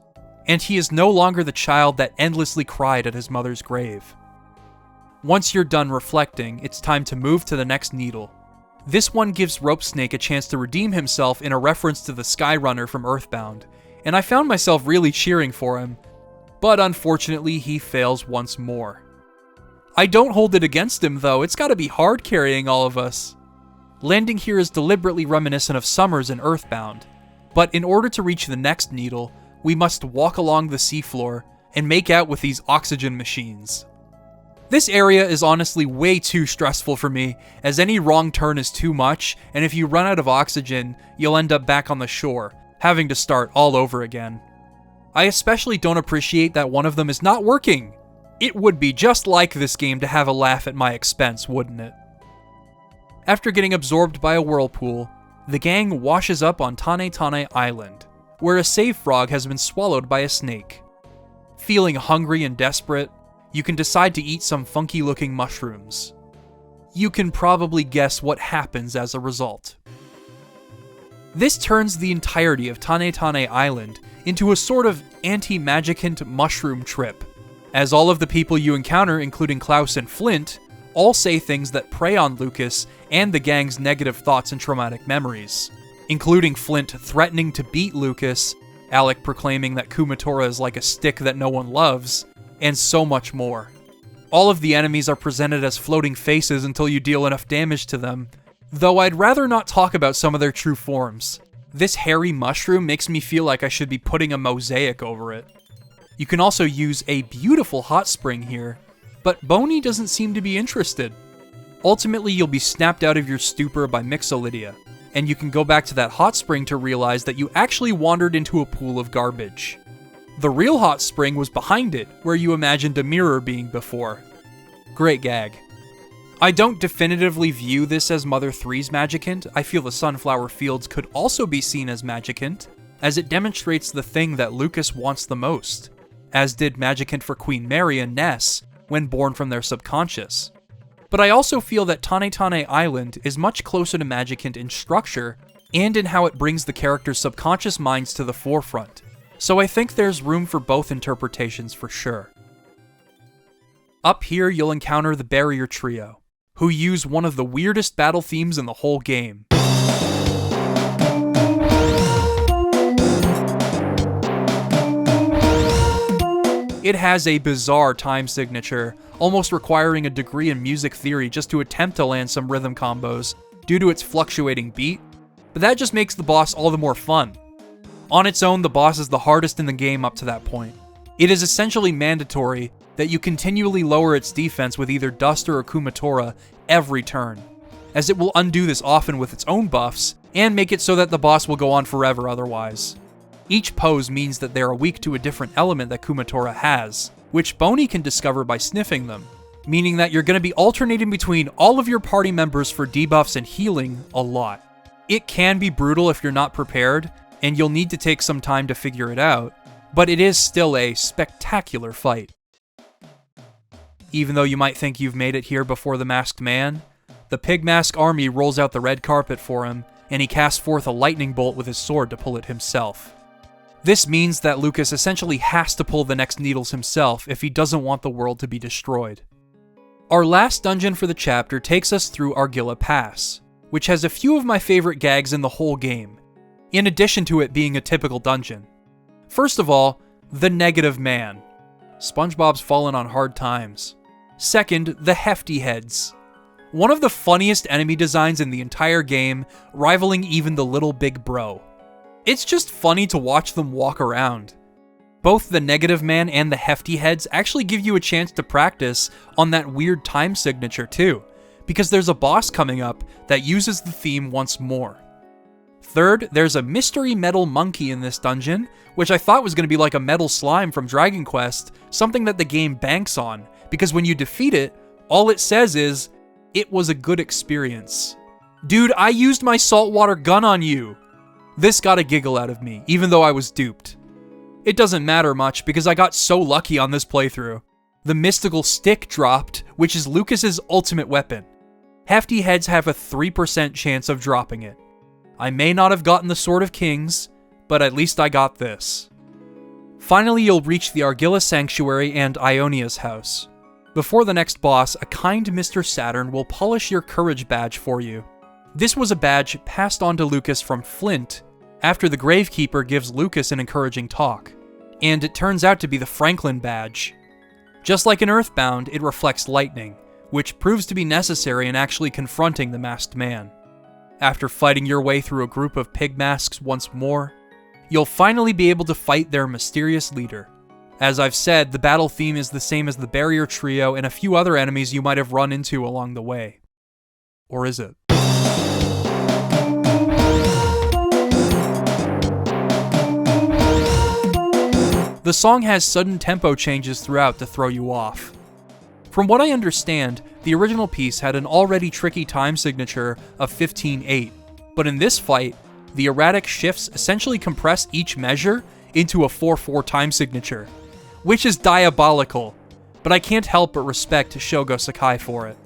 and he is no longer the child that endlessly cried at his mother's grave. Once you're done reflecting, it's time to move to the next needle. This one gives Rope Snake a chance to redeem himself in a reference to the Skyrunner from EarthBound, and I found myself really cheering for him, but unfortunately he fails once more. I don't hold it against him though, it's gotta be hard carrying all of us. Landing here is deliberately reminiscent of Summers in EarthBound, but in order to reach the next needle, we must walk along the seafloor and make out with these oxygen machines. This area is honestly way too stressful for me, as any wrong turn is too much, and if you run out of oxygen, you'll end up back on the shore, having to start all over again. I especially don't appreciate that one of them is not working. It would be just like this game to have a laugh at my expense, wouldn't it? After getting absorbed by a whirlpool, the gang washes up on Tane Tane Island, where a save frog has been swallowed by a snake. Feeling hungry and desperate, you can decide to eat some funky-looking mushrooms. You can probably guess what happens as a result. This turns the entirety of Tane Tane Island into a sort of anti-magicant mushroom trip, as all of the people you encounter, including Klaus and Flint, all say things that prey on Lucas and the gang's negative thoughts and traumatic memories, including Flint threatening to beat Lucas, Alec proclaiming that Kumatora is like a stick that no one loves, and so much more. All of the enemies are presented as floating faces until you deal enough damage to them, though I'd rather not talk about some of their true forms. This hairy mushroom makes me feel like I should be putting a mosaic over it. You can also use a beautiful hot spring here, but Boney doesn't seem to be interested. Ultimately, you'll be snapped out of your stupor by Mixolydia, and you can go back to that hot spring to realize that you actually wandered into a pool of garbage. The real hot spring was behind it, where you imagined a mirror being before. Great gag. I don't definitively view this as Mother 3's Magicant. I feel the Sunflower Fields could also be seen as Magicant, as it demonstrates the thing that Lucas wants the most, as did Magicant for Queen Mary and Ness when born from their subconscious. But I also feel that Tane Tane Island is much closer to Magicant in structure and in how it brings the characters' subconscious minds to the forefront, so I think there's room for both interpretations for sure. Up here you'll encounter the Barrier Trio, who use one of the weirdest battle themes in the whole game. It has a bizarre time signature, almost requiring a degree in music theory just to attempt to land some rhythm combos due to its fluctuating beat, but that just makes the boss all the more fun. On its own, the boss is the hardest in the game up to that point. It is essentially mandatory that you continually lower its defense with either Duster or Kumatora every turn, as it will undo this often with its own buffs, and make it so that the boss will go on forever otherwise. Each pose means that they are weak to a different element that Kumatora has, which Boney can discover by sniffing them, meaning that you're going to be alternating between all of your party members for debuffs and healing a lot. It can be brutal if you're not prepared, and you'll need to take some time to figure it out, but it is still a spectacular fight. Even though you might think you've made it here before the Masked Man, the Pig Mask army rolls out the red carpet for him, and he casts forth a lightning bolt with his sword to pull it himself. This means that Lucas essentially has to pull the next needles himself if he doesn't want the world to be destroyed. Our last dungeon for the chapter takes us through Argilla Pass, which has a few of my favorite gags in the whole game, in addition to it being a typical dungeon. First of all, the Negative Man. SpongeBob's fallen on hard times. Second, the Hefty Heads. One of the funniest enemy designs in the entire game, rivaling even the Little Big Bro. It's just funny to watch them walk around. Both the Negative Man and the Hefty Heads actually give you a chance to practice on that weird time signature too, because there's a boss coming up that uses the theme once more. Third, there's a mystery metal monkey in this dungeon, which I thought was going to be like a metal slime from Dragon Quest, something that the game banks on, because when you defeat it, all it says is, "It was a good experience." Dude, I used my saltwater gun on you! This got a giggle out of me, even though I was duped. It doesn't matter much, because I got so lucky on this playthrough. The mystical stick dropped, which is Lucas's ultimate weapon. Hefty Heads have a 3% chance of dropping it. I may not have gotten the Sword of Kings, but at least I got this. Finally, you'll reach the Argilla Sanctuary and Ionia's house. Before the next boss, a kind Mr. Saturn will polish your courage badge for you. This was a badge passed on to Lucas from Flint after the Gravekeeper gives Lucas an encouraging talk, and it turns out to be the Franklin badge. Just like in EarthBound, it reflects lightning, which proves to be necessary in actually confronting the Masked Man. After fighting your way through a group of pig masks once more, you'll finally be able to fight their mysterious leader. As I've said, the battle theme is the same as the Barrier Trio and a few other enemies you might have run into along the way. Or is it? The song has sudden tempo changes throughout to throw you off. From what I understand, the original piece had an already tricky time signature of 15/8, but in this fight, the erratic shifts essentially compress each measure into a 4/4 time signature, which is diabolical, but I can't help but respect Shogo Sakai for it.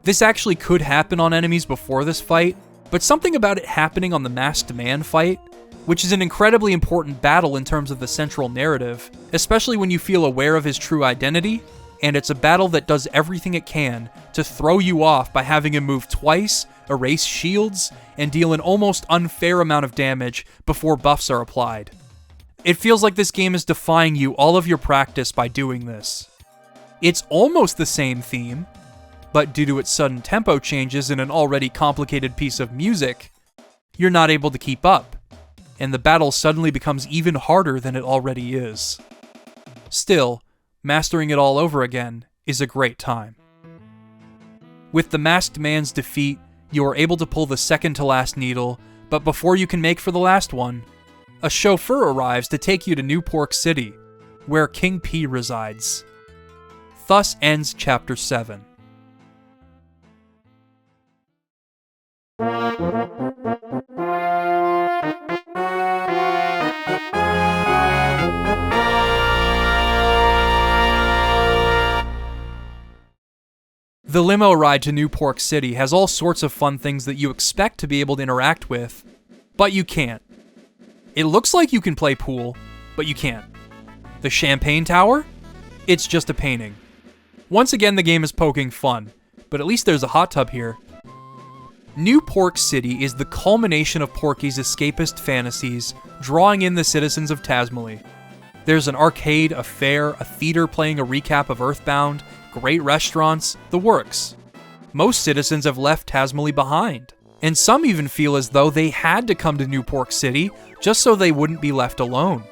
This actually could happen on enemies before this fight, but something about it happening on the Masked Man fight, which is an incredibly important battle in terms of the central narrative, especially when you feel aware of his true identity, and it's a battle that does everything it can to throw you off by having him move twice, erase shields, and deal an almost unfair amount of damage before buffs are applied. It feels like this game is defying you all of your practice by doing this. It's almost the same theme, but due to its sudden tempo changes in an already complicated piece of music, you're not able to keep up, and the battle suddenly becomes even harder than it already is. Still, mastering it all over again is a great time. With the Masked Man's defeat, You are able to pull the second to last needle, but before you can make for the last one, a chauffeur arrives to take you to New Pork City, where King P resides. Thus ends Chapter 7. The limo ride to New Pork City has all sorts of fun things that you expect to be able to interact with, but you can't. It looks like you can play pool, but you can't. The Champagne Tower? It's just a painting. Once again, the game is poking fun, but at least there's a hot tub here. New Pork City is the culmination of Porky's escapist fantasies, drawing in the citizens of Tazmily. There's an arcade, a fair, a theater playing a recap of EarthBound, great restaurants, the works. Most citizens have left Tazmily behind, and some even feel as though they had to come to New Pork City just so they wouldn't be left alone.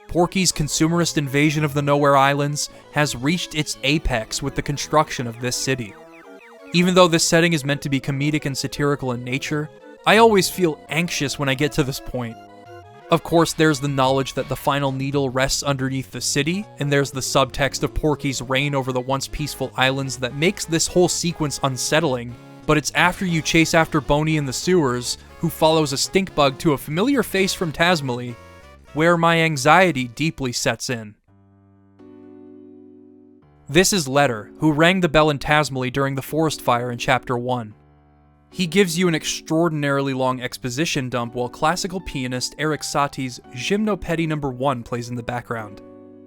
Porky's consumerist invasion of the Nowhere Islands has reached its apex with the construction of this city. Even though this setting is meant to be comedic and satirical in nature, I always feel anxious when I get to this point. Of course, there's the knowledge that the final needle rests underneath the city, and there's the subtext of Porky's reign over the once peaceful islands that makes this whole sequence unsettling, but it's after you chase after Boney in the sewers, who follows a stink bug to a familiar face from Tazmily, where my anxiety deeply sets in. This is Letter, who rang the bell in Tazmily during the forest fire in Chapter 1. He gives you an extraordinarily long exposition dump while classical pianist Eric Satie's Gymnopédie No. 1 plays in the background,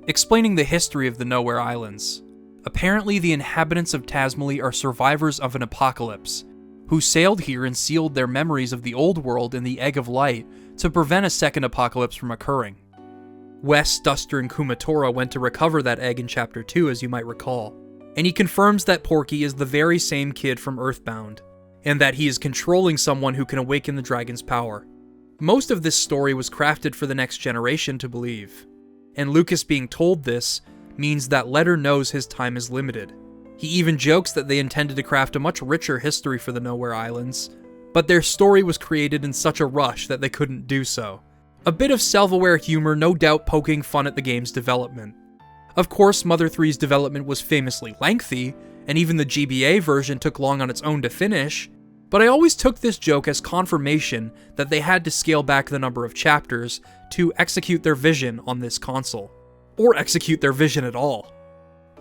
explaining the history of the Nowhere Islands. Apparently, the inhabitants of Tazmily are survivors of an apocalypse, who sailed here and sealed their memories of the old world in the Egg of Light to prevent a second apocalypse from occurring. Wes, Duster, and Kumatora went to recover that egg in Chapter 2, as you might recall, and he confirms that Porky is the very same kid from EarthBound, and that he is controlling someone who can awaken the dragon's power. Most of this story was crafted for the next generation to believe, and Lucas being told this means that Letter knows his time is limited. He even jokes that they intended to craft a much richer history for the Nowhere Islands, but their story was created in such a rush that they couldn't do so. A bit of self-aware humor, no doubt poking fun at the game's development. Of course, Mother 3's development was famously lengthy, and even the GBA version took long on its own to finish, but I always took this joke as confirmation that they had to scale back the number of chapters to execute their vision on this console. Or execute their vision at all.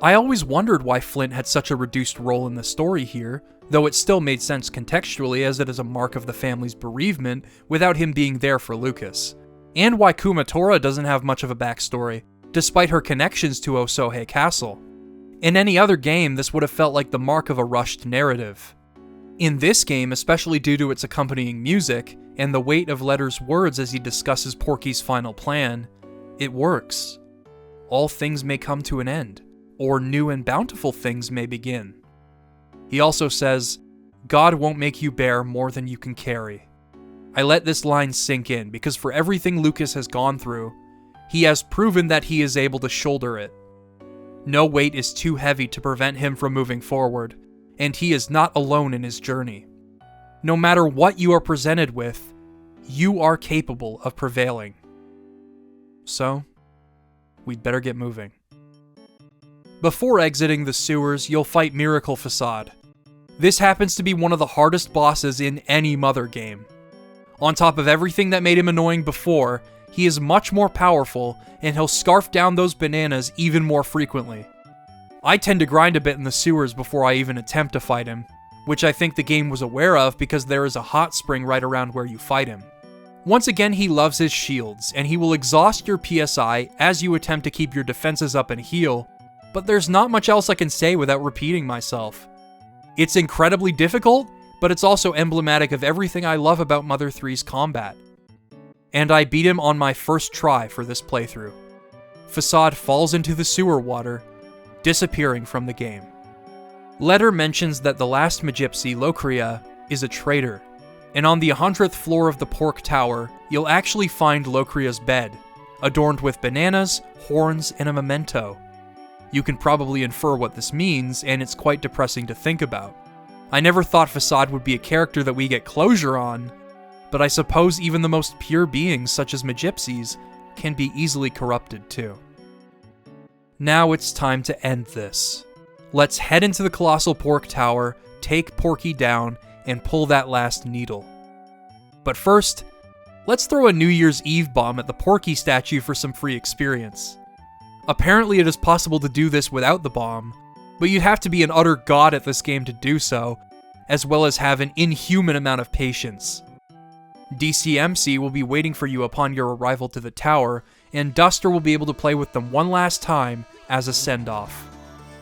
I always wondered why Flint had such a reduced role in the story here, though it still made sense contextually as it is a mark of the family's bereavement without him being there for Lucas. And why Kumatora doesn't have much of a backstory, despite her connections to Osohe Castle. In any other game, this would have felt like the mark of a rushed narrative. In this game, especially due to its accompanying music, and the weight of Letter's words as he discusses Porky's final plan, it works. All things may come to an end, or new and bountiful things may begin. He also says, God won't make you bear more than you can carry. I let this line sink in, because for everything Lucas has gone through, he has proven that he is able to shoulder it. No weight is too heavy to prevent him from moving forward, and he is not alone in his journey. No matter what you are presented with, you are capable of prevailing. So, we'd better get moving. Before exiting the sewers, you'll fight Miracle Facade. This happens to be one of the hardest bosses in any Mother game. On top of everything that made him annoying before, he is much more powerful, and he'll scarf down those bananas even more frequently. I tend to grind a bit in the sewers before I even attempt to fight him, which I think the game was aware of because there is a hot spring right around where you fight him. Once again, he loves his shields, and he will exhaust your PSI as you attempt to keep your defenses up and heal, but there's not much else I can say without repeating myself. It's incredibly difficult, but it's also emblematic of everything I love about Mother 3's combat. And I beat him on my first try for this playthrough. Facade falls into the sewer water, disappearing from the game. Letter mentions that the last Magypsy, Locria, is a traitor, and on the 100th floor of the Pork Tower, you'll actually find Locria's bed, adorned with bananas, horns, and a memento. You can probably infer what this means, and it's quite depressing to think about. I never thought Facade would be a character that we get closure on, but I suppose even the most pure beings, such as Magypsies, can be easily corrupted too. Now it's time to end this. Let's head into the Colossal Pork Tower, take Porky down, and pull that last needle. But first, let's throw a New Year's Eve bomb at the Porky statue for some free experience. Apparently it is possible to do this without the bomb, but you'd have to be an utter god at this game to do so, as well as have an inhuman amount of patience. DCMC will be waiting for you upon your arrival to the tower, and Duster will be able to play with them one last time as a send-off.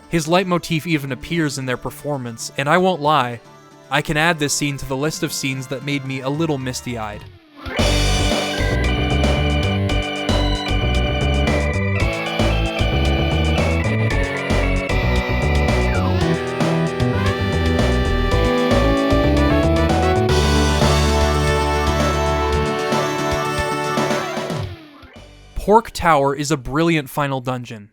His leitmotif even appears in their performance, and I won't lie, I can add this scene to the list of scenes that made me a little misty-eyed. Pork Tower is a brilliant final dungeon.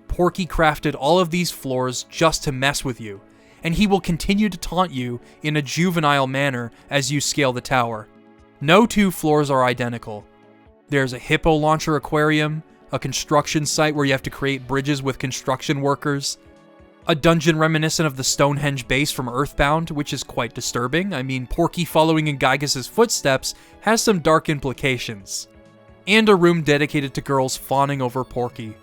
Porky crafted all of these floors just to mess with you, and he will continue to taunt you in a juvenile manner as you scale the tower. No two floors are identical. There's a hippo launcher aquarium, a construction site where you have to create bridges with construction workers, a dungeon reminiscent of the Stonehenge base from EarthBound, which is quite disturbing. I mean, Porky following in Gygas' footsteps has some dark implications. And a room dedicated to girls fawning over Porky.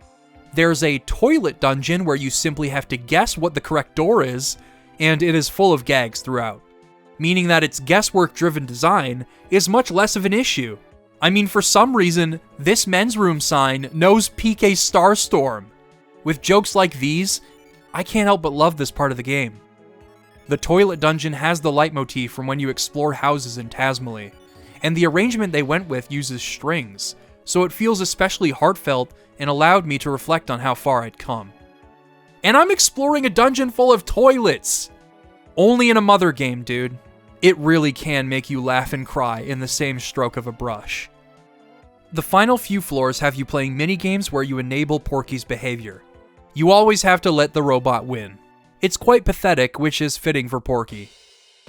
There's a toilet dungeon where you simply have to guess what the correct door is, and it is full of gags throughout, meaning that its guesswork-driven design is much less of an issue. I mean, for some reason, this men's room sign knows PK Starstorm. With jokes like these, I can't help but love this part of the game. The toilet dungeon has the leitmotif from when you explore houses in Tasmally, and the arrangement they went with uses strings, so it feels especially heartfelt and allowed me to reflect on how far I'd come. And I'm exploring a dungeon full of toilets! Only in a mother game, dude. It really can make you laugh and cry in the same stroke of a brush. The final few floors have you playing minigames where you enable Porky's behavior. You always have to let the robot win. It's quite pathetic, which is fitting for Porky.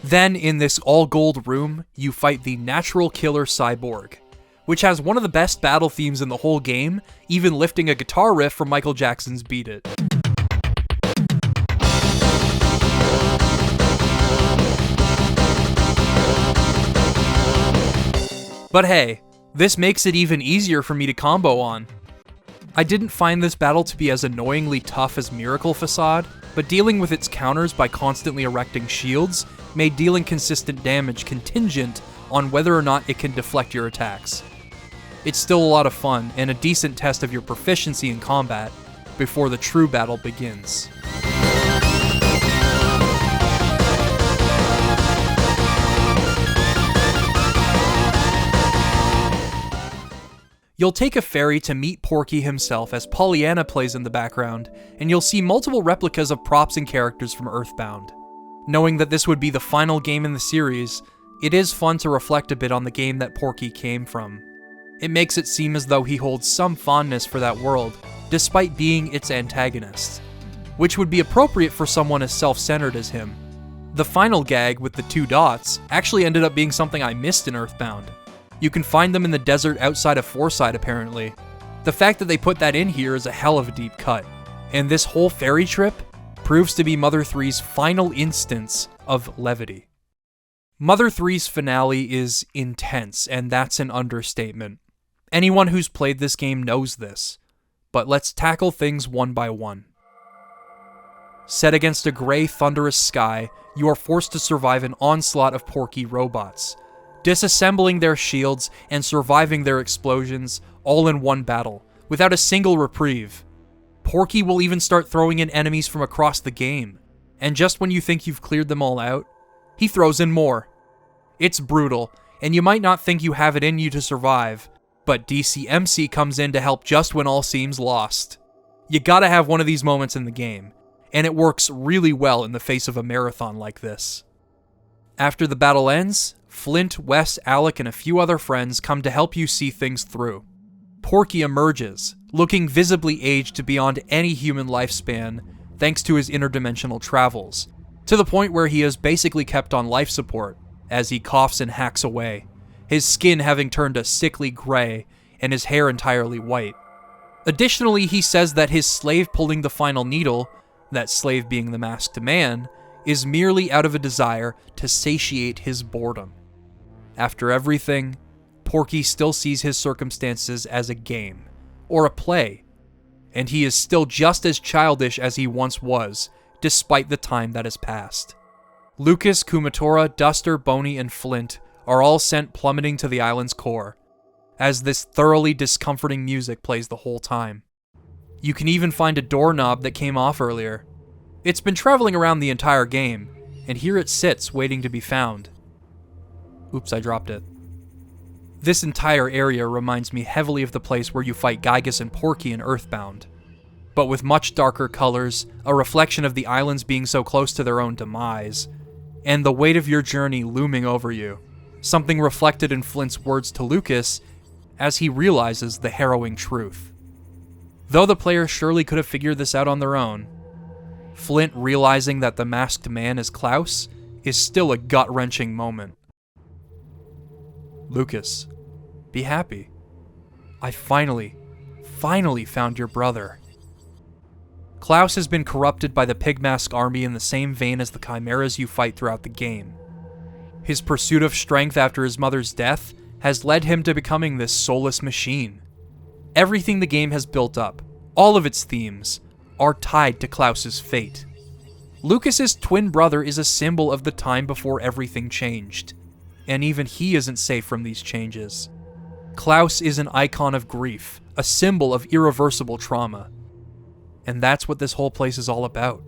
Then, in this all-gold room, you fight the Natural Killer Cyborg, which has one of the best battle themes in the whole game, even lifting a guitar riff from Michael Jackson's Beat It. But hey, this makes it even easier for me to combo on. I didn't find this battle to be as annoyingly tough as Miracle Facade, but dealing with its counters by constantly erecting shields made dealing consistent damage contingent on whether or not it can deflect your attacks. It's still a lot of fun, and a decent test of your proficiency in combat before the true battle begins. You'll take a ferry to meet Porky himself as Pollyanna plays in the background, and you'll see multiple replicas of props and characters from EarthBound. Knowing that this would be the final game in the series, it is fun to reflect a bit on the game that Porky came from. It makes it seem as though he holds some fondness for that world, despite being its antagonist, which would be appropriate for someone as self-centered as him. The final gag with the 2 dots actually ended up being something I missed in EarthBound. You can find them in the desert outside of Forsyth, apparently. The fact that they put that in here is a hell of a deep cut, and this whole ferry trip proves to be Mother 3's final instance of levity. Mother 3's finale is intense, and that's an understatement. Anyone who's played this game knows this, but let's tackle things one by one. Set against a gray, thunderous sky, you are forced to survive an onslaught of Porky robots, disassembling their shields and surviving their explosions all in one battle, without a single reprieve. Porky will even start throwing in enemies from across the game, and just when you think you've cleared them all out, he throws in more. It's brutal, and you might not think you have it in you to survive, but DCMC comes in to help just when all seems lost. You gotta have one of these moments in the game, and it works really well in the face of a marathon like this. After the battle ends, Flint, Wes, Alec, and a few other friends come to help you see things through. Porky emerges, looking visibly aged to beyond any human lifespan, thanks to his interdimensional travels, to the point where he is basically kept on life support as he coughs and hacks away, his skin having turned a sickly gray and his hair entirely white. Additionally, he says that his slave pulling the final needle, that slave being the masked man, is merely out of a desire to satiate his boredom. After everything, Porky still sees his circumstances as a game, or a play, and he is still just as childish as he once was, despite the time that has passed. Lucas, Kumatora, Duster, Boney, and Flint are all sent plummeting to the island's core, as this thoroughly discomforting music plays the whole time. You can even find a doorknob that came off earlier. It's been traveling around the entire game, and here it sits waiting to be found. Oops, I dropped it. This entire area reminds me heavily of the place where you fight Gygas and Porky in EarthBound, but with much darker colors, a reflection of the islands being so close to their own demise, and the weight of your journey looming over you, something reflected in Flint's words to Lucas as he realizes the harrowing truth. Though the player surely could have figured this out on their own, Flint realizing that the masked man is Klaus is still a gut-wrenching moment. Lucas, be happy. I finally found your brother. Klaus has been corrupted by the Pigmask army in the same vein as the chimeras you fight throughout the game. His pursuit of strength after his mother's death has led him to becoming this soulless machine. Everything the game has built up, all of its themes, are tied to Klaus's fate. Lucas's twin brother is a symbol of the time before everything changed, and even he isn't safe from these changes. Klaus is an icon of grief, a symbol of irreversible trauma. And that's what this whole place is all about.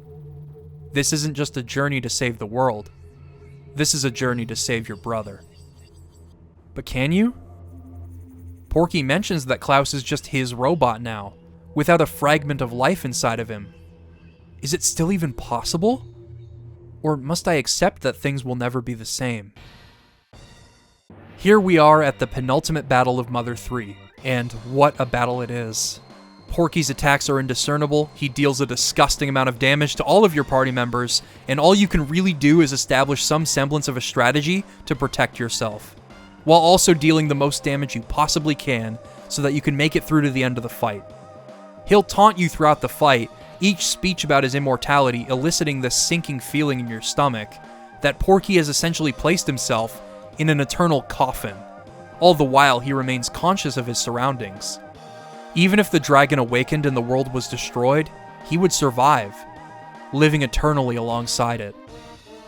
This isn't just a journey to save the world. This is a journey to save your brother. But can you? Porky mentions that Klaus is just his robot now, without a fragment of life inside of him. Is it still even possible? Or must I accept that things will never be the same? Here we are at the penultimate battle of Mother 3, and what a battle it is. Porky's attacks are indiscernible, he deals a disgusting amount of damage to all of your party members, and all you can really do is establish some semblance of a strategy to protect yourself, while also dealing the most damage you possibly can so that you can make it through to the end of the fight. He'll taunt you throughout the fight, each speech about his immortality eliciting this sinking feeling in your stomach that Porky has essentially placed himself in an eternal coffin. All the while he remains conscious of his surroundings. Even if the dragon awakened and the world was destroyed, he would survive, living eternally alongside it.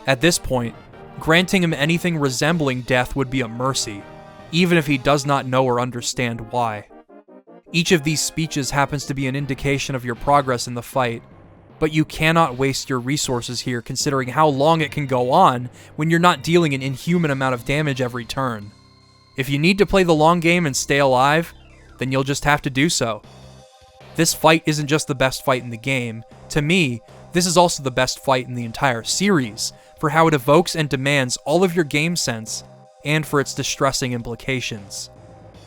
At this point, granting him anything resembling death would be a mercy, even if he does not know or understand why. Each of these speeches happens to be an indication of your progress in the fight, but you cannot waste your resources here considering how long it can go on when you're not dealing an inhuman amount of damage every turn. If you need to play the long game and stay alive, then you'll just have to do so. This fight isn't just the best fight in the game. To me, this is also the best fight in the entire series, for how it evokes and demands all of your game sense, and for its distressing implications.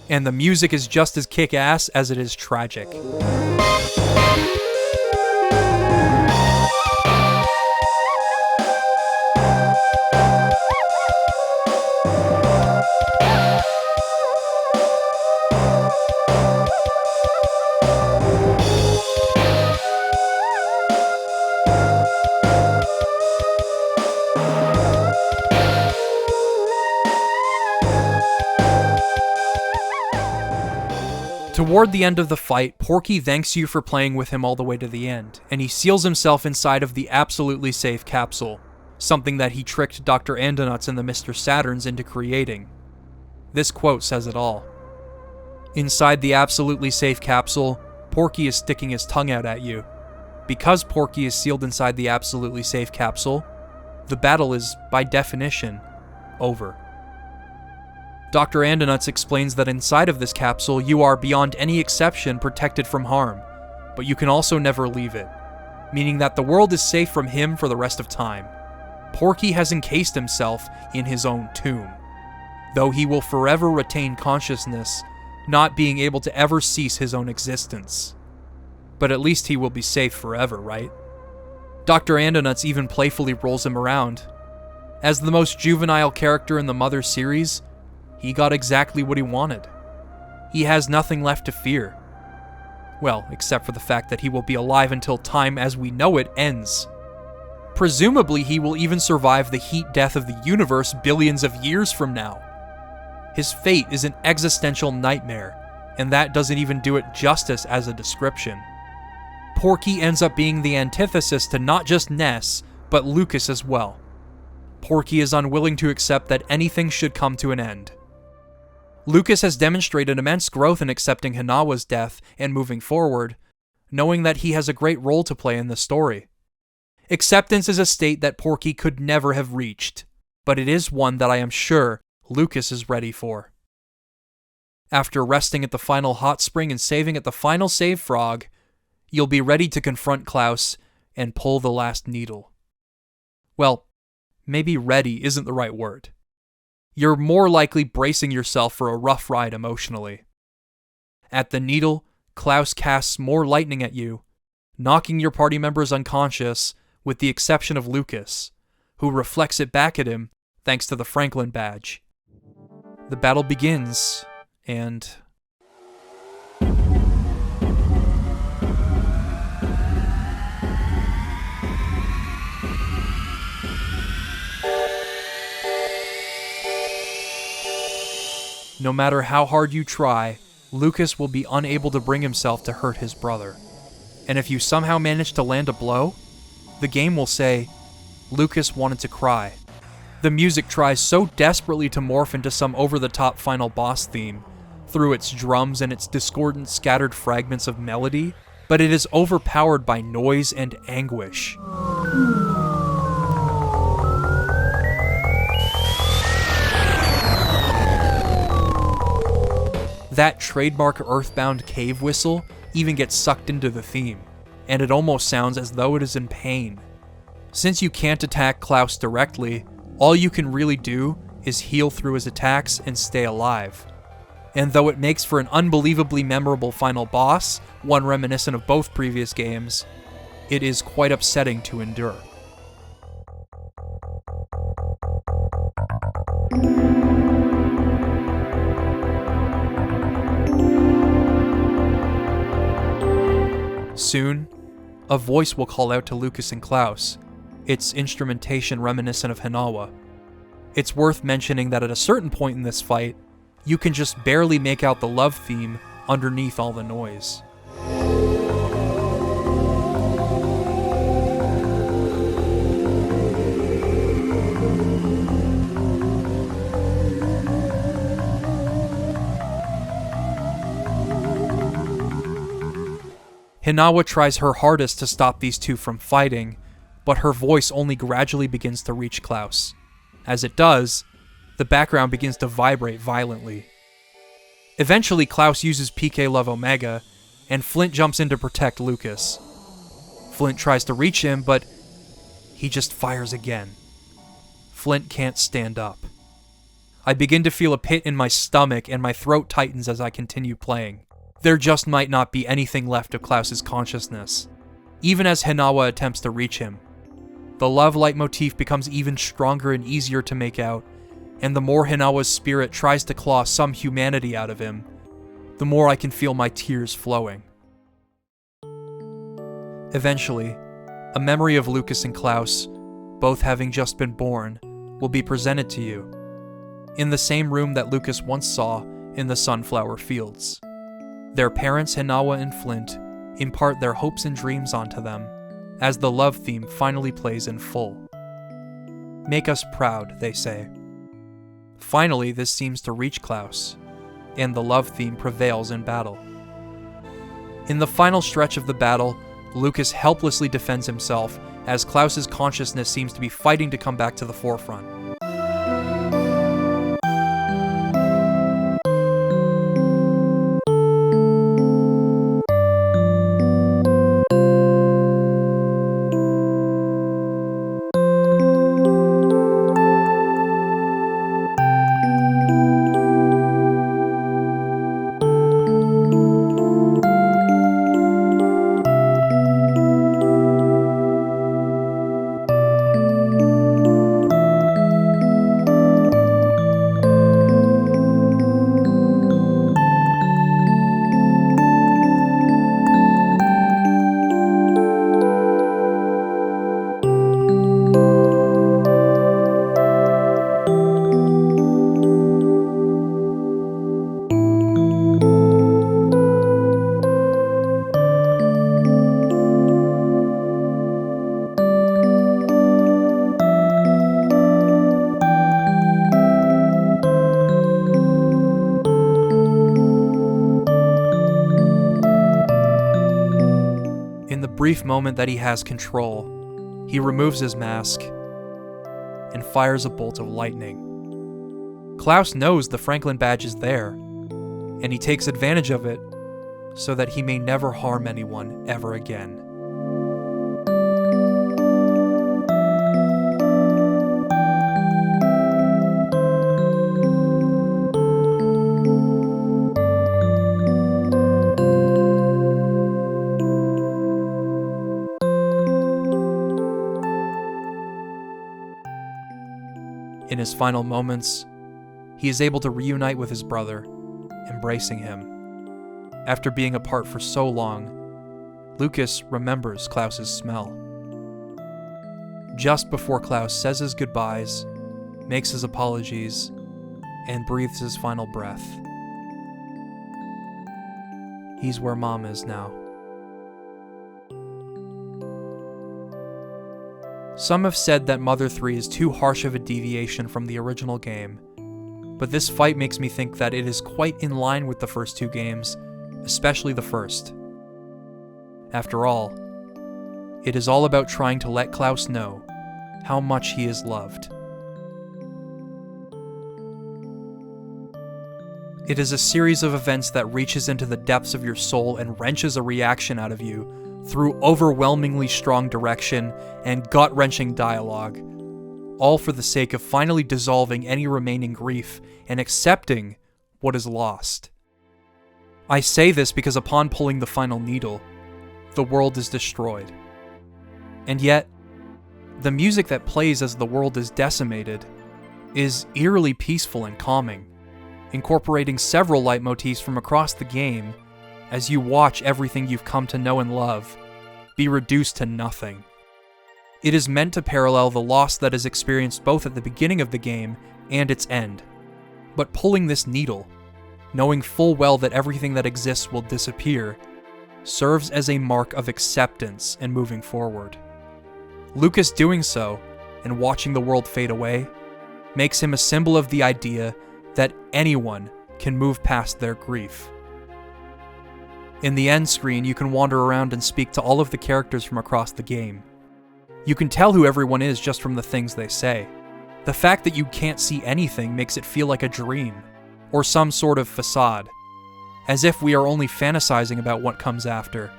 And the music is just as kick-ass as it is tragic. Toward the end of the fight, Porky thanks you for playing with him all the way to the end, and he seals himself inside of the absolutely safe capsule, something that he tricked Dr. Andonuts and the Mr. Saturns into creating. This quote says it all. Inside the absolutely safe capsule, Porky is sticking his tongue out at you. Because Porky is sealed inside the absolutely safe capsule, the battle is, by definition, over. Dr. Andonuts explains that inside of this capsule, you are, beyond any exception, protected from harm, but you can also never leave it, meaning that the world is safe from him for the rest of time. Porky has encased himself in his own tomb, though he will forever retain consciousness, not being able to ever cease his own existence. But at least he will be safe forever, right? Dr. Andonuts even playfully rolls him around. As the most juvenile character in the Mother series, he got exactly what he wanted. He has nothing left to fear. Well, except for the fact that he will be alive until time as we know it ends. Presumably, he will even survive the heat death of the universe billions of years from now. His fate is an existential nightmare, and that doesn't even do it justice as a description. Porky ends up being the antithesis to not just Ness, but Lucas as well. Porky is unwilling to accept that anything should come to an end. Lucas has demonstrated immense growth in accepting Hinawa's death and moving forward, knowing that he has a great role to play in the story. Acceptance is a state that Porky could never have reached, but it is one that I am sure Lucas is ready for. After resting at the final hot spring and saving at the final save frog, you'll be ready to confront Klaus and pull the last needle. Well, maybe ready isn't the right word. You're more likely bracing yourself for a rough ride emotionally. At the needle, Klaus casts more lightning at you, knocking your party members unconscious, with the exception of Lucas, who reflects it back at him thanks to the Franklin badge. The battle begins, and... no matter how hard you try, Lucas will be unable to bring himself to hurt his brother. And if you somehow manage to land a blow, the game will say, Lucas wanted to cry. The music tries so desperately to morph into some over-the-top final boss theme, through its drums and its discordant scattered fragments of melody, but it is overpowered by noise and anguish. That trademark EarthBound cave whistle even gets sucked into the theme, and it almost sounds as though it is in pain. Since you can't attack Klaus directly, all you can really do is heal through his attacks and stay alive. And though it makes for an unbelievably memorable final boss, one reminiscent of both previous games, it is quite upsetting to endure. Soon, a voice will call out to Lucas and Klaus, its instrumentation reminiscent of Hinawa. It's worth mentioning that at a certain point in this fight, you can just barely make out the love theme underneath all the noise. Hinawa tries her hardest to stop these two from fighting, but her voice only gradually begins to reach Klaus. As it does, the background begins to vibrate violently. Eventually, Klaus uses PK Love Omega, and Flint jumps in to protect Lucas. Flint tries to reach him, but he just fires again. Flint can't stand up. I begin to feel a pit in my stomach, and my throat tightens as I continue playing. There just might not be anything left of Klaus's consciousness, even as Hinawa attempts to reach him. The love leitmotif becomes even stronger and easier to make out, and the more Hinawa's spirit tries to claw some humanity out of him, the more I can feel my tears flowing. Eventually, a memory of Lucas and Klaus, both having just been born, will be presented to you, in the same room that Lucas once saw in the sunflower fields. Their parents, Hinawa and Flint, impart their hopes and dreams onto them, as the love theme finally plays in full. Make us proud, they say. Finally, this seems to reach Klaus, and the love theme prevails in battle. In the final stretch of the battle, Lucas helplessly defends himself as Klaus's consciousness seems to be fighting to come back to the forefront. brief moment that he has control, he removes his mask and fires a bolt of lightning. Klaus knows the Franklin badge is there, and he takes advantage of it so that he may never harm anyone ever again. In his final moments, he is able to reunite with his brother, embracing him. After being apart for so long, Lucas remembers Klaus's smell. Just before Klaus says his goodbyes, makes his apologies, and breathes his final breath, he's where Mom is now. Some have said that Mother 3 is too harsh of a deviation from the original game, but this fight makes me think that it is quite in line with the first two games, especially the first. After all, it is all about trying to let Klaus know how much he is loved. It is a series of events that reaches into the depths of your soul and wrenches a reaction out of you through overwhelmingly strong direction and gut-wrenching dialogue, all for the sake of finally dissolving any remaining grief and accepting what is lost. I say this because upon pulling the final needle, the world is destroyed. And yet, the music that plays as the world is decimated is eerily peaceful and calming, incorporating several leitmotifs from across the game as you watch everything you've come to know and love be reduced to nothing. It is meant to parallel the loss that is experienced both at the beginning of the game and its end. But pulling this needle, knowing full well that everything that exists will disappear, serves as a mark of acceptance and moving forward. Lucas doing so, and watching the world fade away, makes him a symbol of the idea that anyone can move past their grief. In the end screen, you can wander around and speak to all of the characters from across the game. You can tell who everyone is just from the things they say. The fact that you can't see anything makes it feel like a dream, or some sort of facade, as if we are only fantasizing about what comes after,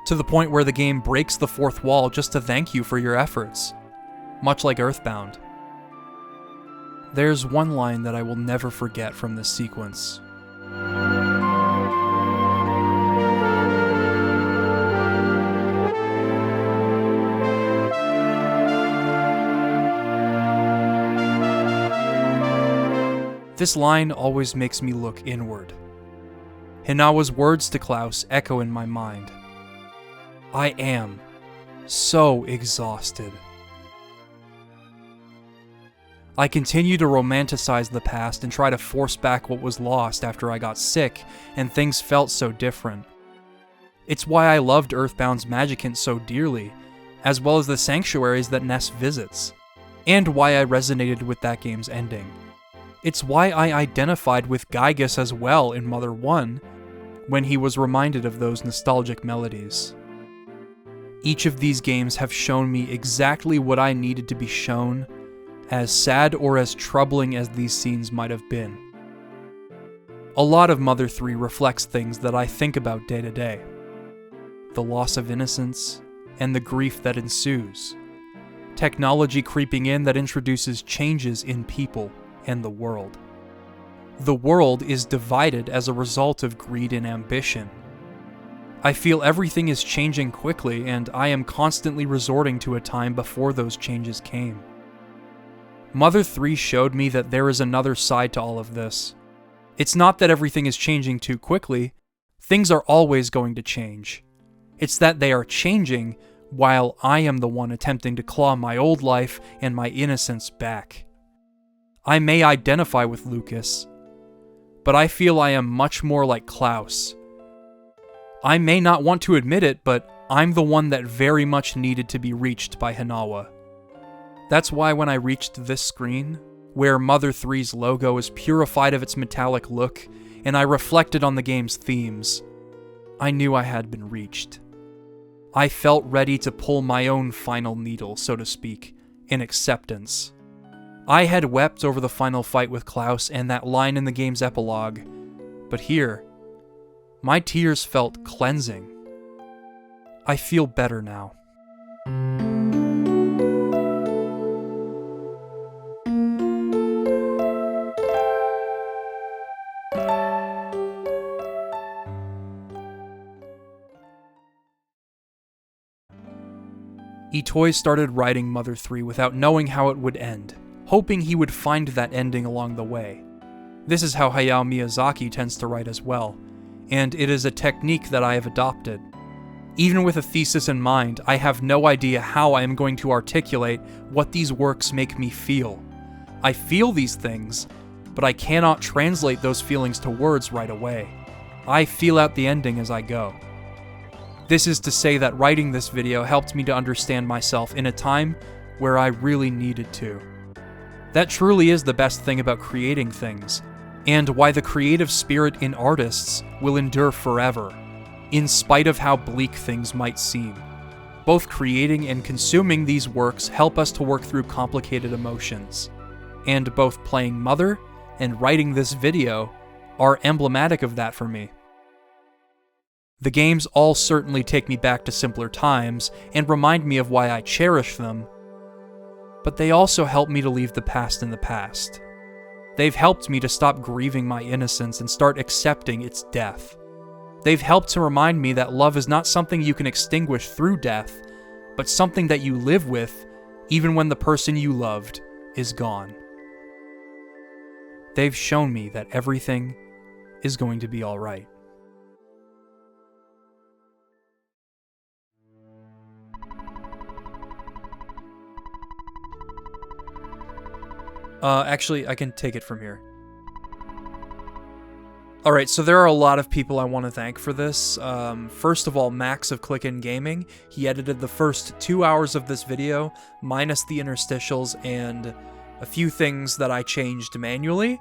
to the point where the game breaks the fourth wall just to thank you for your efforts, much like EarthBound. There's one line that I will never forget from this sequence. This line always makes me look inward. Hinawa's words to Klaus echo in my mind. I am so exhausted. I continue to romanticize the past and try to force back what was lost after I got sick and things felt so different. It's why I loved EarthBound's Magicant so dearly, as well as the sanctuaries that Ness visits, and why I resonated with that game's ending. It's why I identified with Gygas as well in Mother 1, when he was reminded of those nostalgic melodies. Each of these games have shown me exactly what I needed to be shown, as sad or as troubling as these scenes might have been. A lot of Mother 3 reflects things that I think about day to day. The loss of innocence, and the grief that ensues. Technology creeping in that introduces changes in people and the world. The world is divided as a result of greed and ambition. I feel everything is changing quickly, and I am constantly resorting to a time before those changes came. Mother 3 showed me that there is another side to all of this. It's not that everything is changing too quickly. Things are always going to change. It's that they are changing while I am the one attempting to claw my old life and my innocence back. I may identify with Lucas, but I feel I am much more like Klaus. I may not want to admit it, but I'm the one that very much needed to be reached by Hinawa. That's why when I reached this screen, where Mother 3's logo is purified of its metallic look, and I reflected on the game's themes, I knew I had been reached. I felt ready to pull my own final needle, so to speak, in acceptance. I had wept over the final fight with Klaus and that line in the game's epilogue, but here, my tears felt cleansing. I feel better now. Itoi started writing Mother 3 without knowing how it would end, hoping he would find that ending along the way. This is how Hayao Miyazaki tends to write as well, and it is a technique that I have adopted. Even with a thesis in mind, I have no idea how I am going to articulate what these works make me feel. I feel these things, but I cannot translate those feelings to words right away. I feel out the ending as I go. This is to say that writing this video helped me to understand myself in a time where I really needed to. That truly is the best thing about creating things, and why the creative spirit in artists will endure forever, in spite of how bleak things might seem. Both creating and consuming these works help us to work through complicated emotions, and both playing Mother and writing this video are emblematic of that for me. The games all certainly take me back to simpler times and remind me of why I cherish them, but they also help me to leave the past in the past. They've helped me to stop grieving my innocence and start accepting its death. They've helped to remind me that love is not something you can extinguish through death, but something that you live with even when the person you loved is gone. They've shown me that everything is going to be alright. Actually, I can take it from here. Alright, so there are a lot of people I want to thank for this. First of all, Max of Click-In Gaming. He edited the first 2 hours of this video, minus the interstitials and a few things that I changed manually.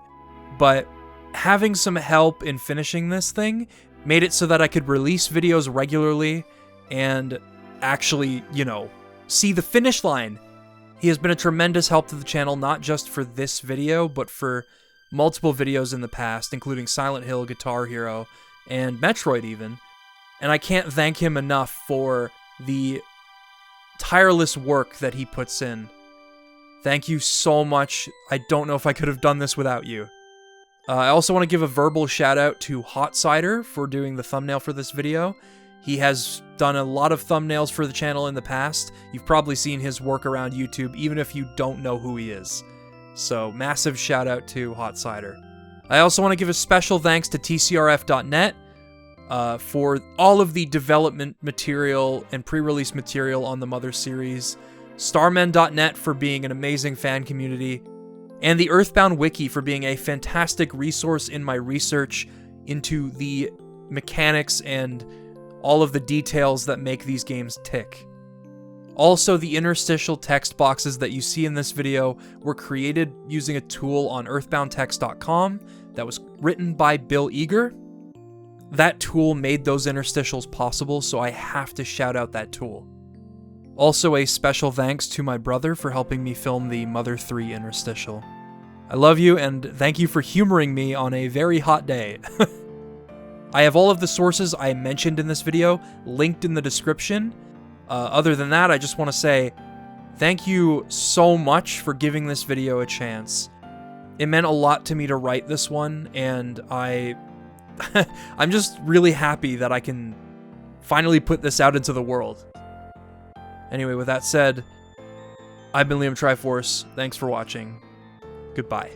But having some help in finishing this thing made it so that I could release videos regularly and actually, see the finish line. He has been a tremendous help to the channel, not just for this video, but for multiple videos in the past, including Silent Hill, Guitar Hero, and Metroid even. And I can't thank him enough for the tireless work that he puts in. Thank you so much. I don't know if I could have done this without you. I also want to give a verbal shout out to Hot Cider for doing the thumbnail for this video. He has done a lot of thumbnails for the channel in the past. You've probably seen his work around YouTube, even if you don't know who he is. So, massive shout out to Hot Cider. I also want to give a special thanks to tcrf.net for all of the development material and pre-release material on the Mother series, starmen.net for being an amazing fan community, and the EarthBound Wiki for being a fantastic resource in my research into the mechanics and all of the details that make these games tick. Also, the interstitial text boxes that you see in this video were created using a tool on earthboundtext.com that was written by Bill Eager. That tool made those interstitials possible, so I have to shout out that tool. Also, a special thanks to my brother for helping me film the Mother 3 interstitial. I love you, and thank you for humoring me on a very hot day. I have all of the sources I mentioned in this video linked in the description. Other than that, I just want to say thank you so much for giving this video a chance. It meant a lot to me to write this one, and I'm just really happy that I can finally put this out into the world. Anyway, with that said, I've been Liam Triforce. Thanks for watching. Goodbye.